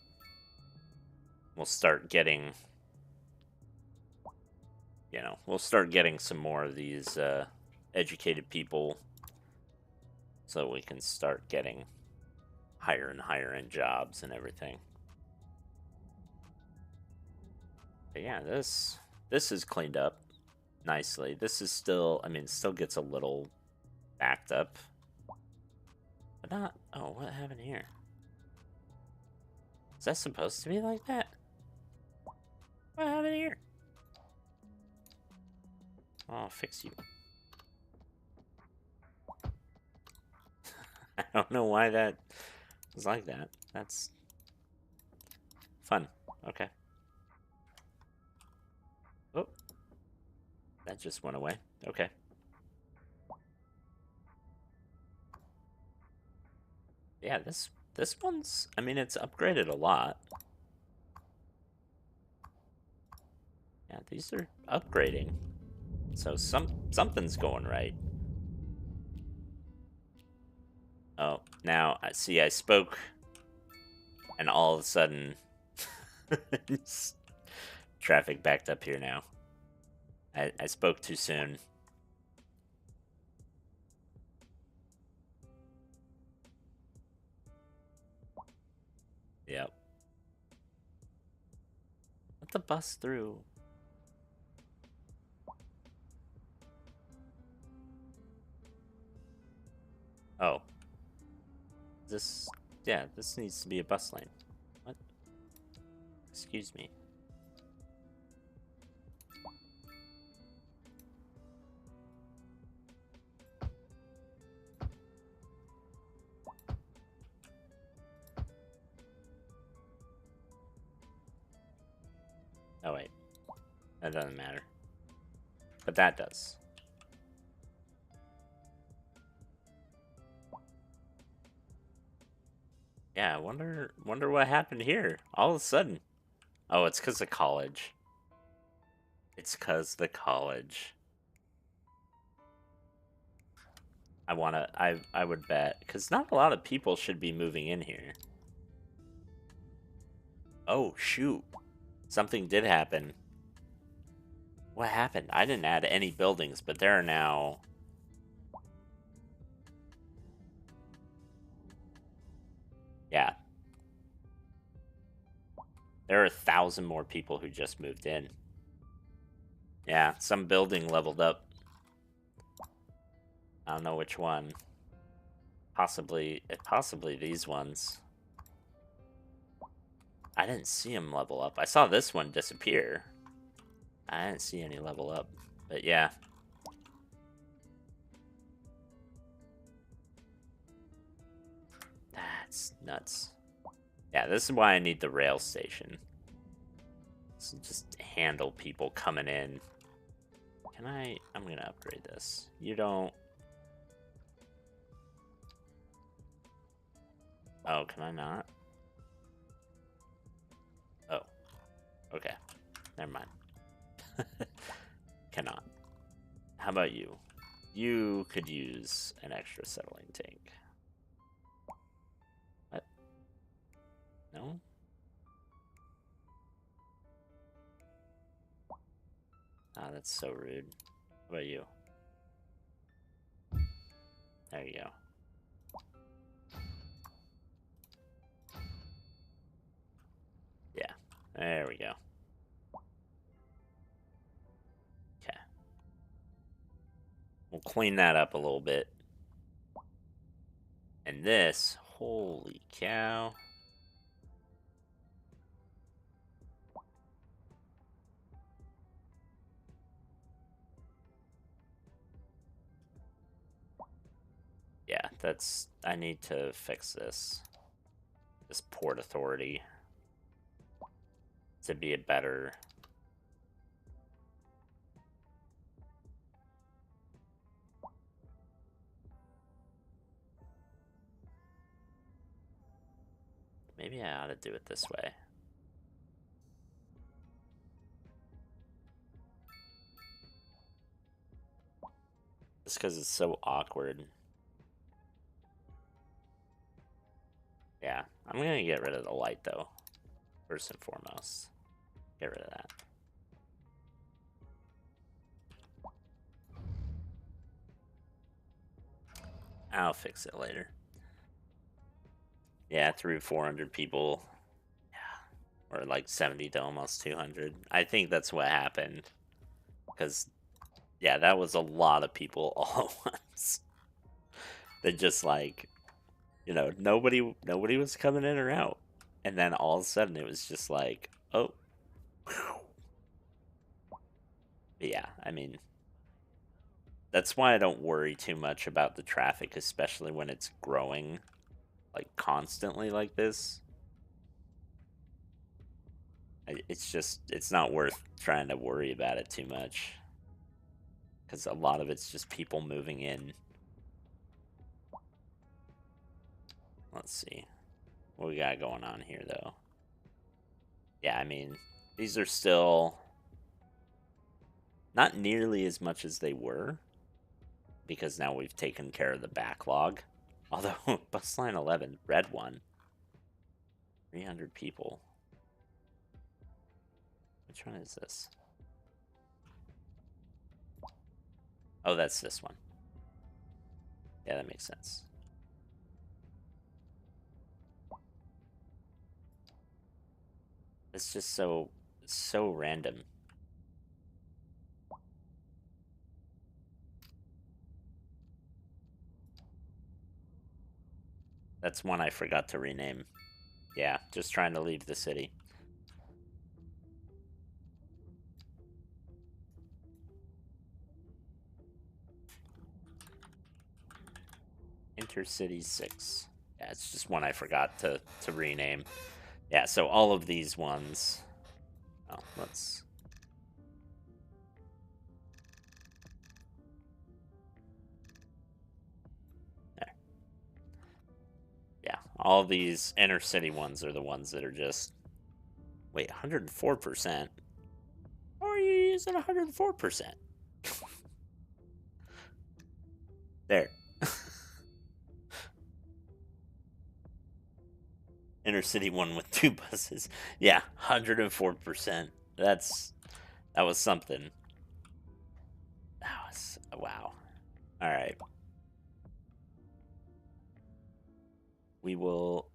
We'll start getting... You know, we'll start getting some more of these educated people so we can start getting higher and higher end jobs and everything. But yeah, this is cleaned up nicely. This is still, I mean, it still gets a little backed up. But not... Oh, what happened here? Is that supposed to be like that? What happened here? I'll fix you. I don't know why that was like that. That's fun. Okay. Oh. That just went away. Okay. Yeah, this one's, I mean, it's upgraded a lot. Yeah, these are upgrading. So something's going right. Oh, now I see I spoke and all of a sudden traffic backed up here now. I spoke too soon. Yep. Let the bus through. Oh. This, yeah, this needs to be a bus lane. What? Excuse me. Oh, wait. That doesn't matter. But that does. Yeah, I wonder what happened here. All of a sudden. Oh, it's because of college. It's because the college. I would bet. Because not a lot of people should be moving in here. Oh, shoot. Something did happen. What happened? I didn't add any buildings, but there are now... Yeah. There are 1,000 more people who just moved in. Yeah, some building leveled up. I don't know which one. Possibly these ones. I didn't see them level up. I saw this one disappear. I didn't see any level up. But yeah. That's nuts. Yeah, this is why I need the rail station. So just handle people coming in. Can I'm gonna upgrade this. You don't... Oh, can I not? Oh. Okay. Never mind. Cannot. How about you? You could use an extra settling tank. What? No? Ah, that's so rude. How about you? There you go. Yeah. There we go. Okay. We'll clean that up a little bit. And this, holy cow. Yeah, I need to fix this. This Port Authority. To be a better... Maybe I ought to do it this way. Just because it's so awkward. Yeah, I'm gonna get rid of the light though. First and foremost. Get rid of that. I'll fix it later. Yeah, through 400 people. Yeah. Or like 70 to almost 200. I think that's what happened. Because, yeah, that was a lot of people all at once. They just like, you know, nobody was coming in or out. And then all of a sudden it was just like, oh. But yeah, I mean, that's why I don't worry too much about the traffic, especially when it's growing like constantly like this. It's just, it's not worth trying to worry about it too much. because a lot of it's just people moving in. Let's see what we got going on here, though. Yeah, I mean, these are still not nearly as much as they were, because now we've taken care of the backlog. Although, bus line 11, red one, 300 people. Which one is this? Oh, that's this one. Yeah, that makes sense. It's just so random. That's one I forgot to rename. Yeah, just trying to leave the city. Intercity 6. Yeah, it's just one I forgot to rename. Yeah, so all of these ones. Oh, let's. There. Yeah, all these inner city ones are the ones that are just. Wait, 104%? Or are you using 104%? There. Inner city one with 2 buses. Yeah, 104%. That was something. That was wow. All right. We will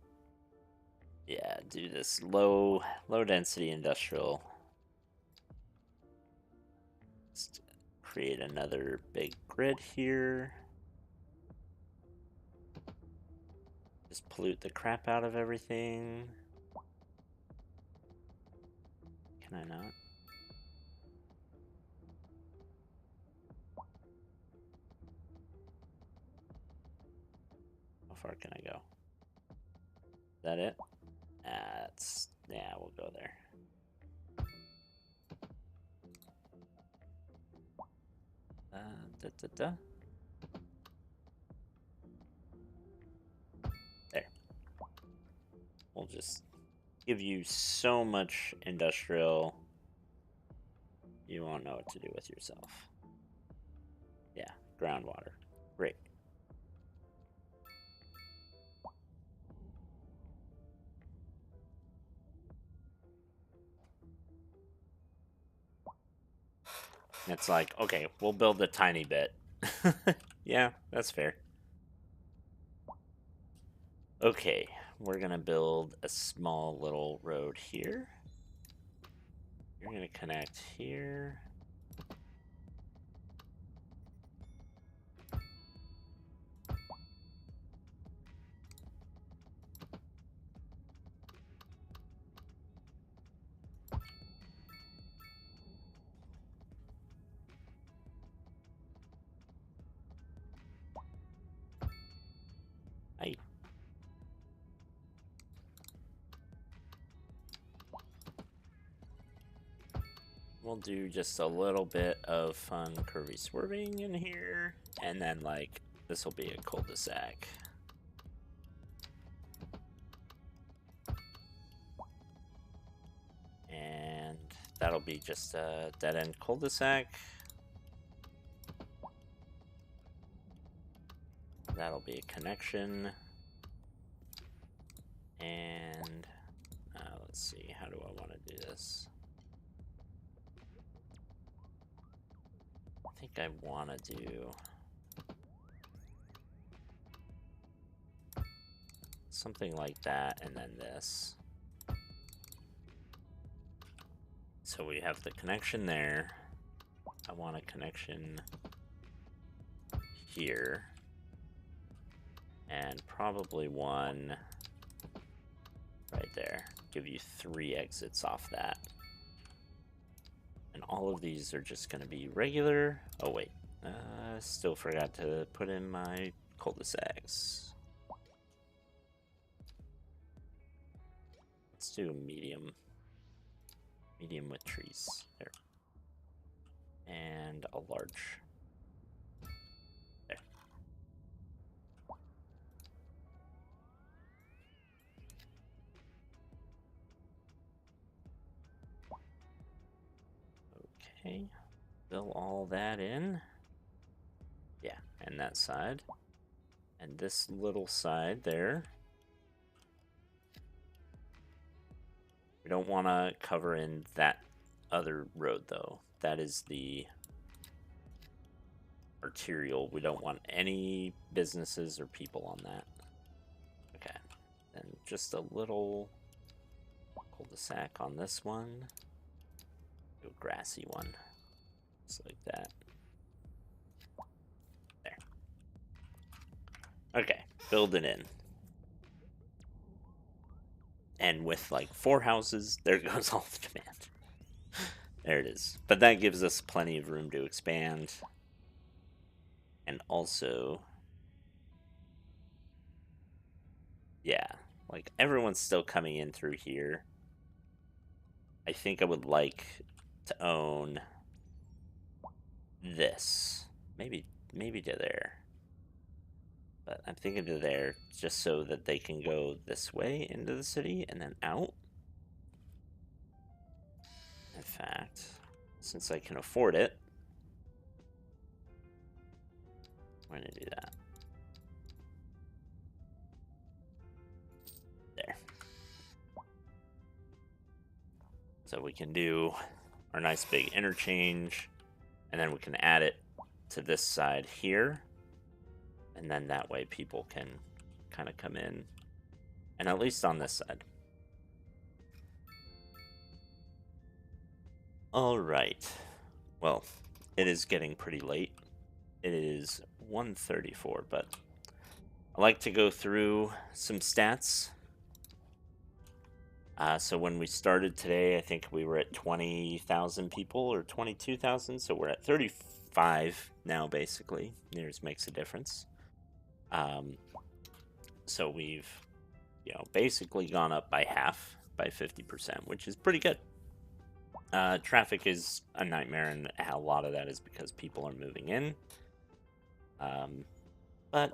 do this low density industrial. Just create another big grid here. Just pollute the crap out of everything. Can I not? How far can I go? Is that it? Yeah, we'll go there. There. We'll just give you so much industrial, you won't know what to do with yourself. Yeah, groundwater. Great. It's like, okay, we'll build a tiny bit. Yeah, that's fair. Okay, we're gonna build a small little road here. You're gonna connect here. We'll do just a little bit of fun curvy swerving in here, and then like this will be a cul-de-sac. And that'll be just a dead-end cul-de-sac. That'll be a connection. And let's see, how do I want to do this? I think I want to do something like that, and then this. So we have the connection there. I want a connection here. And probably one right there. Give you 3 exits off that. And all of these are just going to be regular. Oh, wait. Still forgot to put in my cul-de-sacs. Let's do a medium. Medium with trees. There. And a large. fill all that in. Yeah, and that side. And this little side there. We don't want to cover in that other road, though. That is the arterial. We don't want any businesses or people on that. Okay. And just a little cul-de-sac on this one. Do a grassy one. Just like that. There. Okay. Build it in. And with like 4 houses, there goes all the demand. There it is. But that gives us plenty of room to expand. And also, yeah, like everyone's still coming in through here. I think I would like to own this. Maybe to there. But I'm thinking to there just so that they can go this way into the city and then out. In fact, since I can afford it, I'm going to do that. There. So we can do our nice big interchange, and then we can add it to this side here. And then that way people can kind of come in, and at least on this side. All right. Well, it is getting pretty late. It is 1:34, but I like to go through some stats. So when we started today, I think we were at 20,000 people or 22,000. So we're at 35 now, basically. Yours makes a difference. So we've, basically gone up by half, by 50%, which is pretty good. Traffic is a nightmare, and a lot of that is because people are moving in. But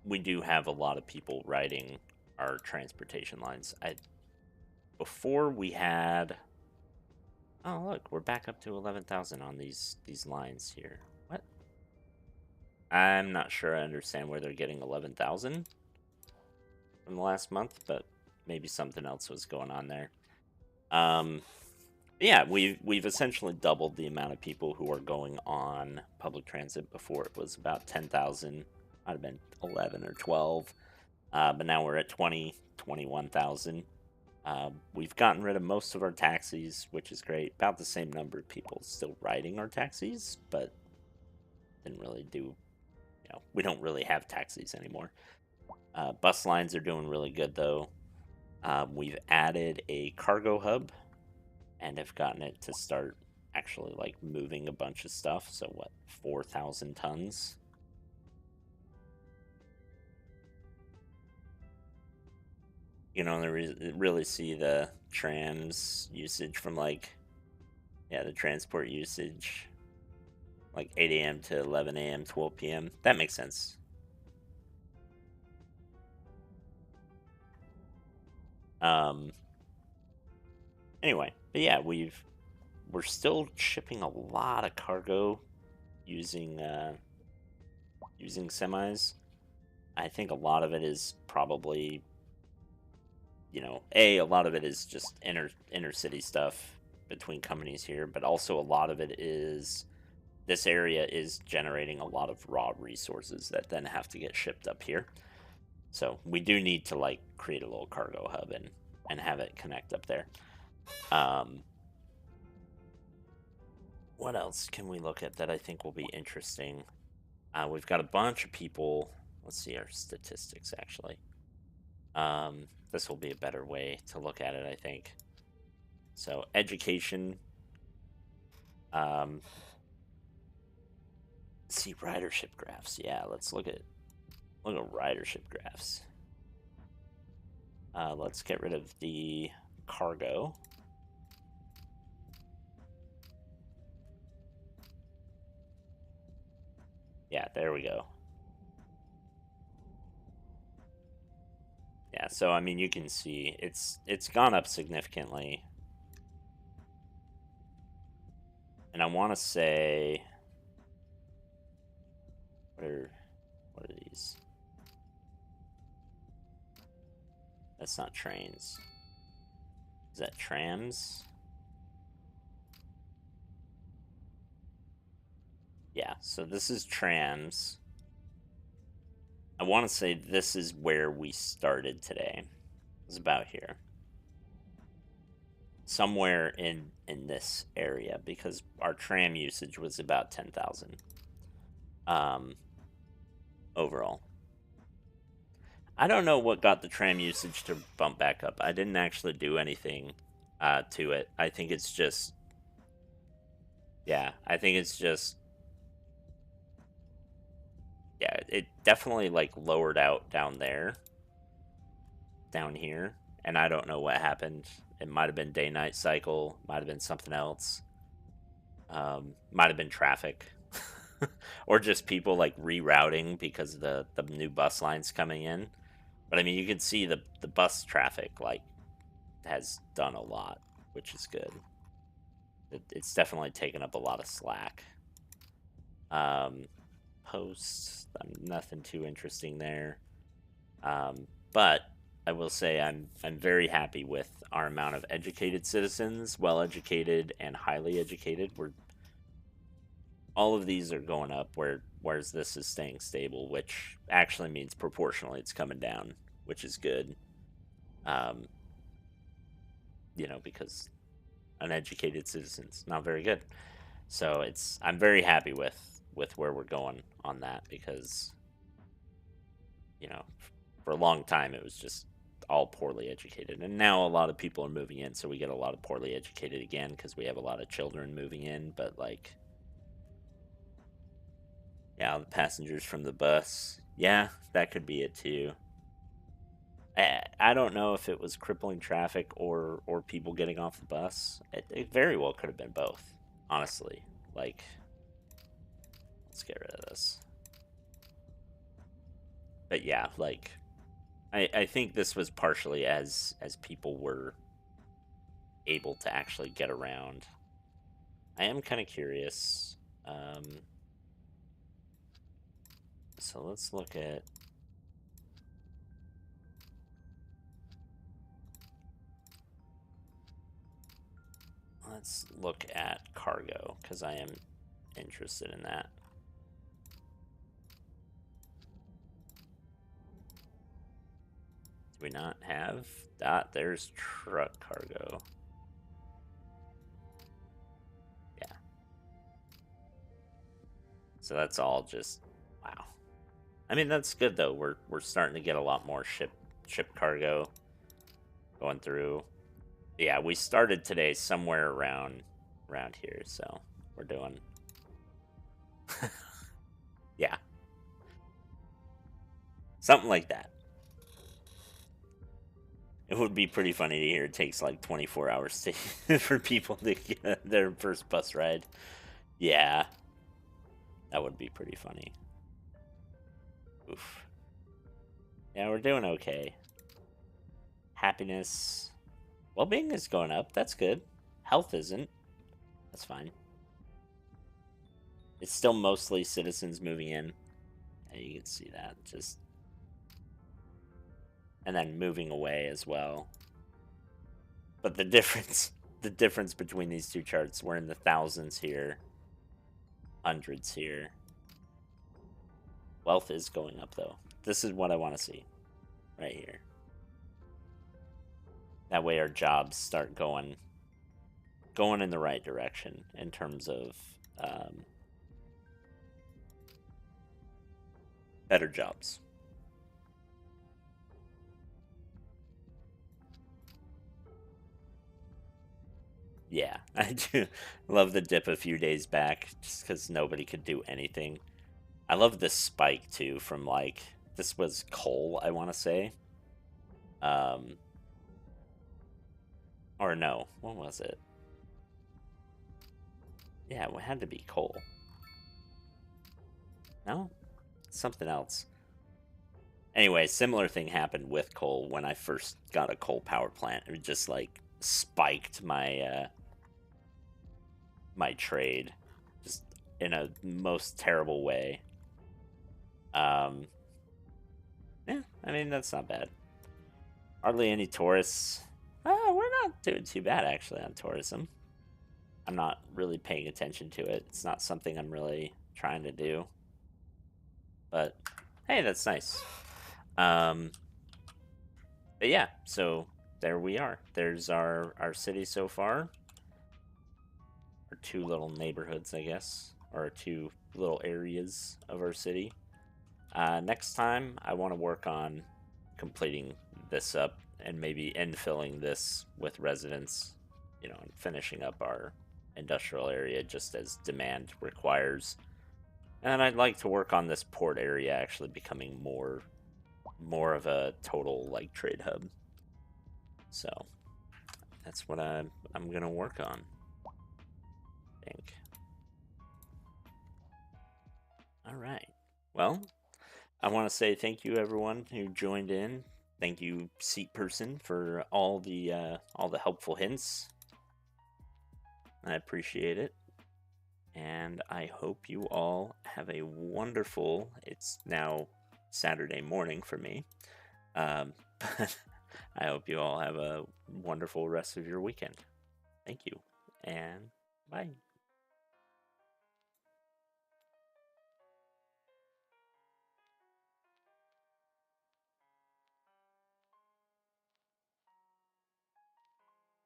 we do have a lot of people riding our transportation lines. Before we had... Oh, look, we're back up to 11,000 on these lines here. What? I'm not sure I understand where they're getting 11,000 from the last month, but maybe something else was going on there. Yeah, we've essentially doubled the amount of people who are going on public transit. Before it was about 10,000, might have been 11 or 12, but now we're at 21,000. We've gotten rid of most of our taxis, which is great. About the same number of people still riding our taxis, but didn't really do, we don't really have taxis anymore. Bus lines are doing really good, though. We've added a cargo hub and have gotten it to start actually like moving a bunch of stuff. So what, 4,000 tons? You don't really see the trans usage from like, the transport usage, like 8 a.m. to 11 a.m., 12 p.m. That makes sense. Anyway, but yeah, we're still shipping a lot of cargo using semis. I think a lot of it is probably, a lot of it is just inner city stuff between companies here, but also a lot of it is this area is generating a lot of raw resources that then have to get shipped up here. So we do need to like create a little cargo hub and have it connect up there. What else can we look at that I think will be interesting? We've got a bunch of people. Let's see our statistics, actually. This will be a better way to look at it, I think. So, education. See ridership graphs. Yeah, let's look at ridership graphs. Let's get rid of the cargo. Yeah, there we go. Yeah, so I mean, you can see it's gone up significantly. And I want to say, what are these? That's not trains. Is that trams? Yeah, so this is trams. I want to say this is where we started today. It's about here. Somewhere in this area, because our tram usage was about 10,000 overall. I don't know what got the tram usage to bump back up. I didn't actually do anything to it. I think it's just, yeah, I think it's just, yeah, it definitely like lowered out down here, and I don't know what happened. It might have been day-night cycle, might have been something else, might have been traffic, or just people like rerouting because of the new bus lines coming in. But I mean, you can see the bus traffic like has done a lot, which is good. It's definitely taken up a lot of slack. Posts, nothing too interesting there. But I will say I'm very happy with our amount of educated citizens, well-educated and highly educated. All of these are going up, whereas this is staying stable, which actually means proportionally it's coming down, which is good. Because uneducated citizens not very good. So I'm very happy with where we're going on that, because for a long time it was just all poorly educated, and now a lot of people are moving in, so we get a lot of poorly educated again because we have a lot of children moving in. But like, yeah, the passengers from the bus, yeah, that could be it too. I don't know if it was crippling traffic or people getting off the bus. It very well could have been both, honestly. Like, let's get rid of this. But yeah, like, I think this was partially as people were able to actually get around. I am kind of curious. So let's look at. Let's look at cargo, because I am interested in that. Do we not have that? There's truck cargo. Yeah. So that's all just, wow. I mean, that's good though. We're starting to get a lot more ship cargo going through. Yeah, we started today somewhere around here, so we're doing. Yeah, something like that. It would be pretty funny to hear it takes like 24 hours for people to get their first bus ride. Yeah, that would be pretty funny. Oof. Yeah, we're doing okay. Happiness, well-being is going up. That's good. Health isn't. That's fine. It's still mostly citizens moving in. Yeah, you can see that. Just, and then moving away as well. But the difference between these two charts, we're in the thousands here, hundreds here. Wealth is going up though. This is what I want to see right here. That way our jobs start going in the right direction in terms of better jobs. Yeah, I do love the dip a few days back just because nobody could do anything. I love this spike too from like, this was coal, I want to say. Or no, what was it? Yeah, it had to be coal. No? Something else. Anyway, similar thing happened with coal when I first got a coal power plant. It just like spiked my my trade, just in a most terrible way. Yeah, I mean, that's not bad. Hardly any tourists. We're not doing too bad, actually, on tourism. I'm not really paying attention to it. It's not something I'm really trying to do. But, hey, that's nice. But yeah, so there we are. There's our city so far. Our two little neighborhoods, I guess. Or our two little areas of our city. Next time, I want to work on completing this up and maybe infilling this with residents, you know, and finishing up our industrial area just as demand requires. And I'd like to work on this port area actually becoming more of a total like trade hub. So that's what I'm gonna work on, I think. All right. Well, I want to say thank you everyone who joined in. Thank you, Seat Person, for all the helpful hints. I appreciate it, and I hope you all have a wonderful. It's now Saturday morning for me, but I hope you all have a wonderful rest of your weekend. Thank you, and bye.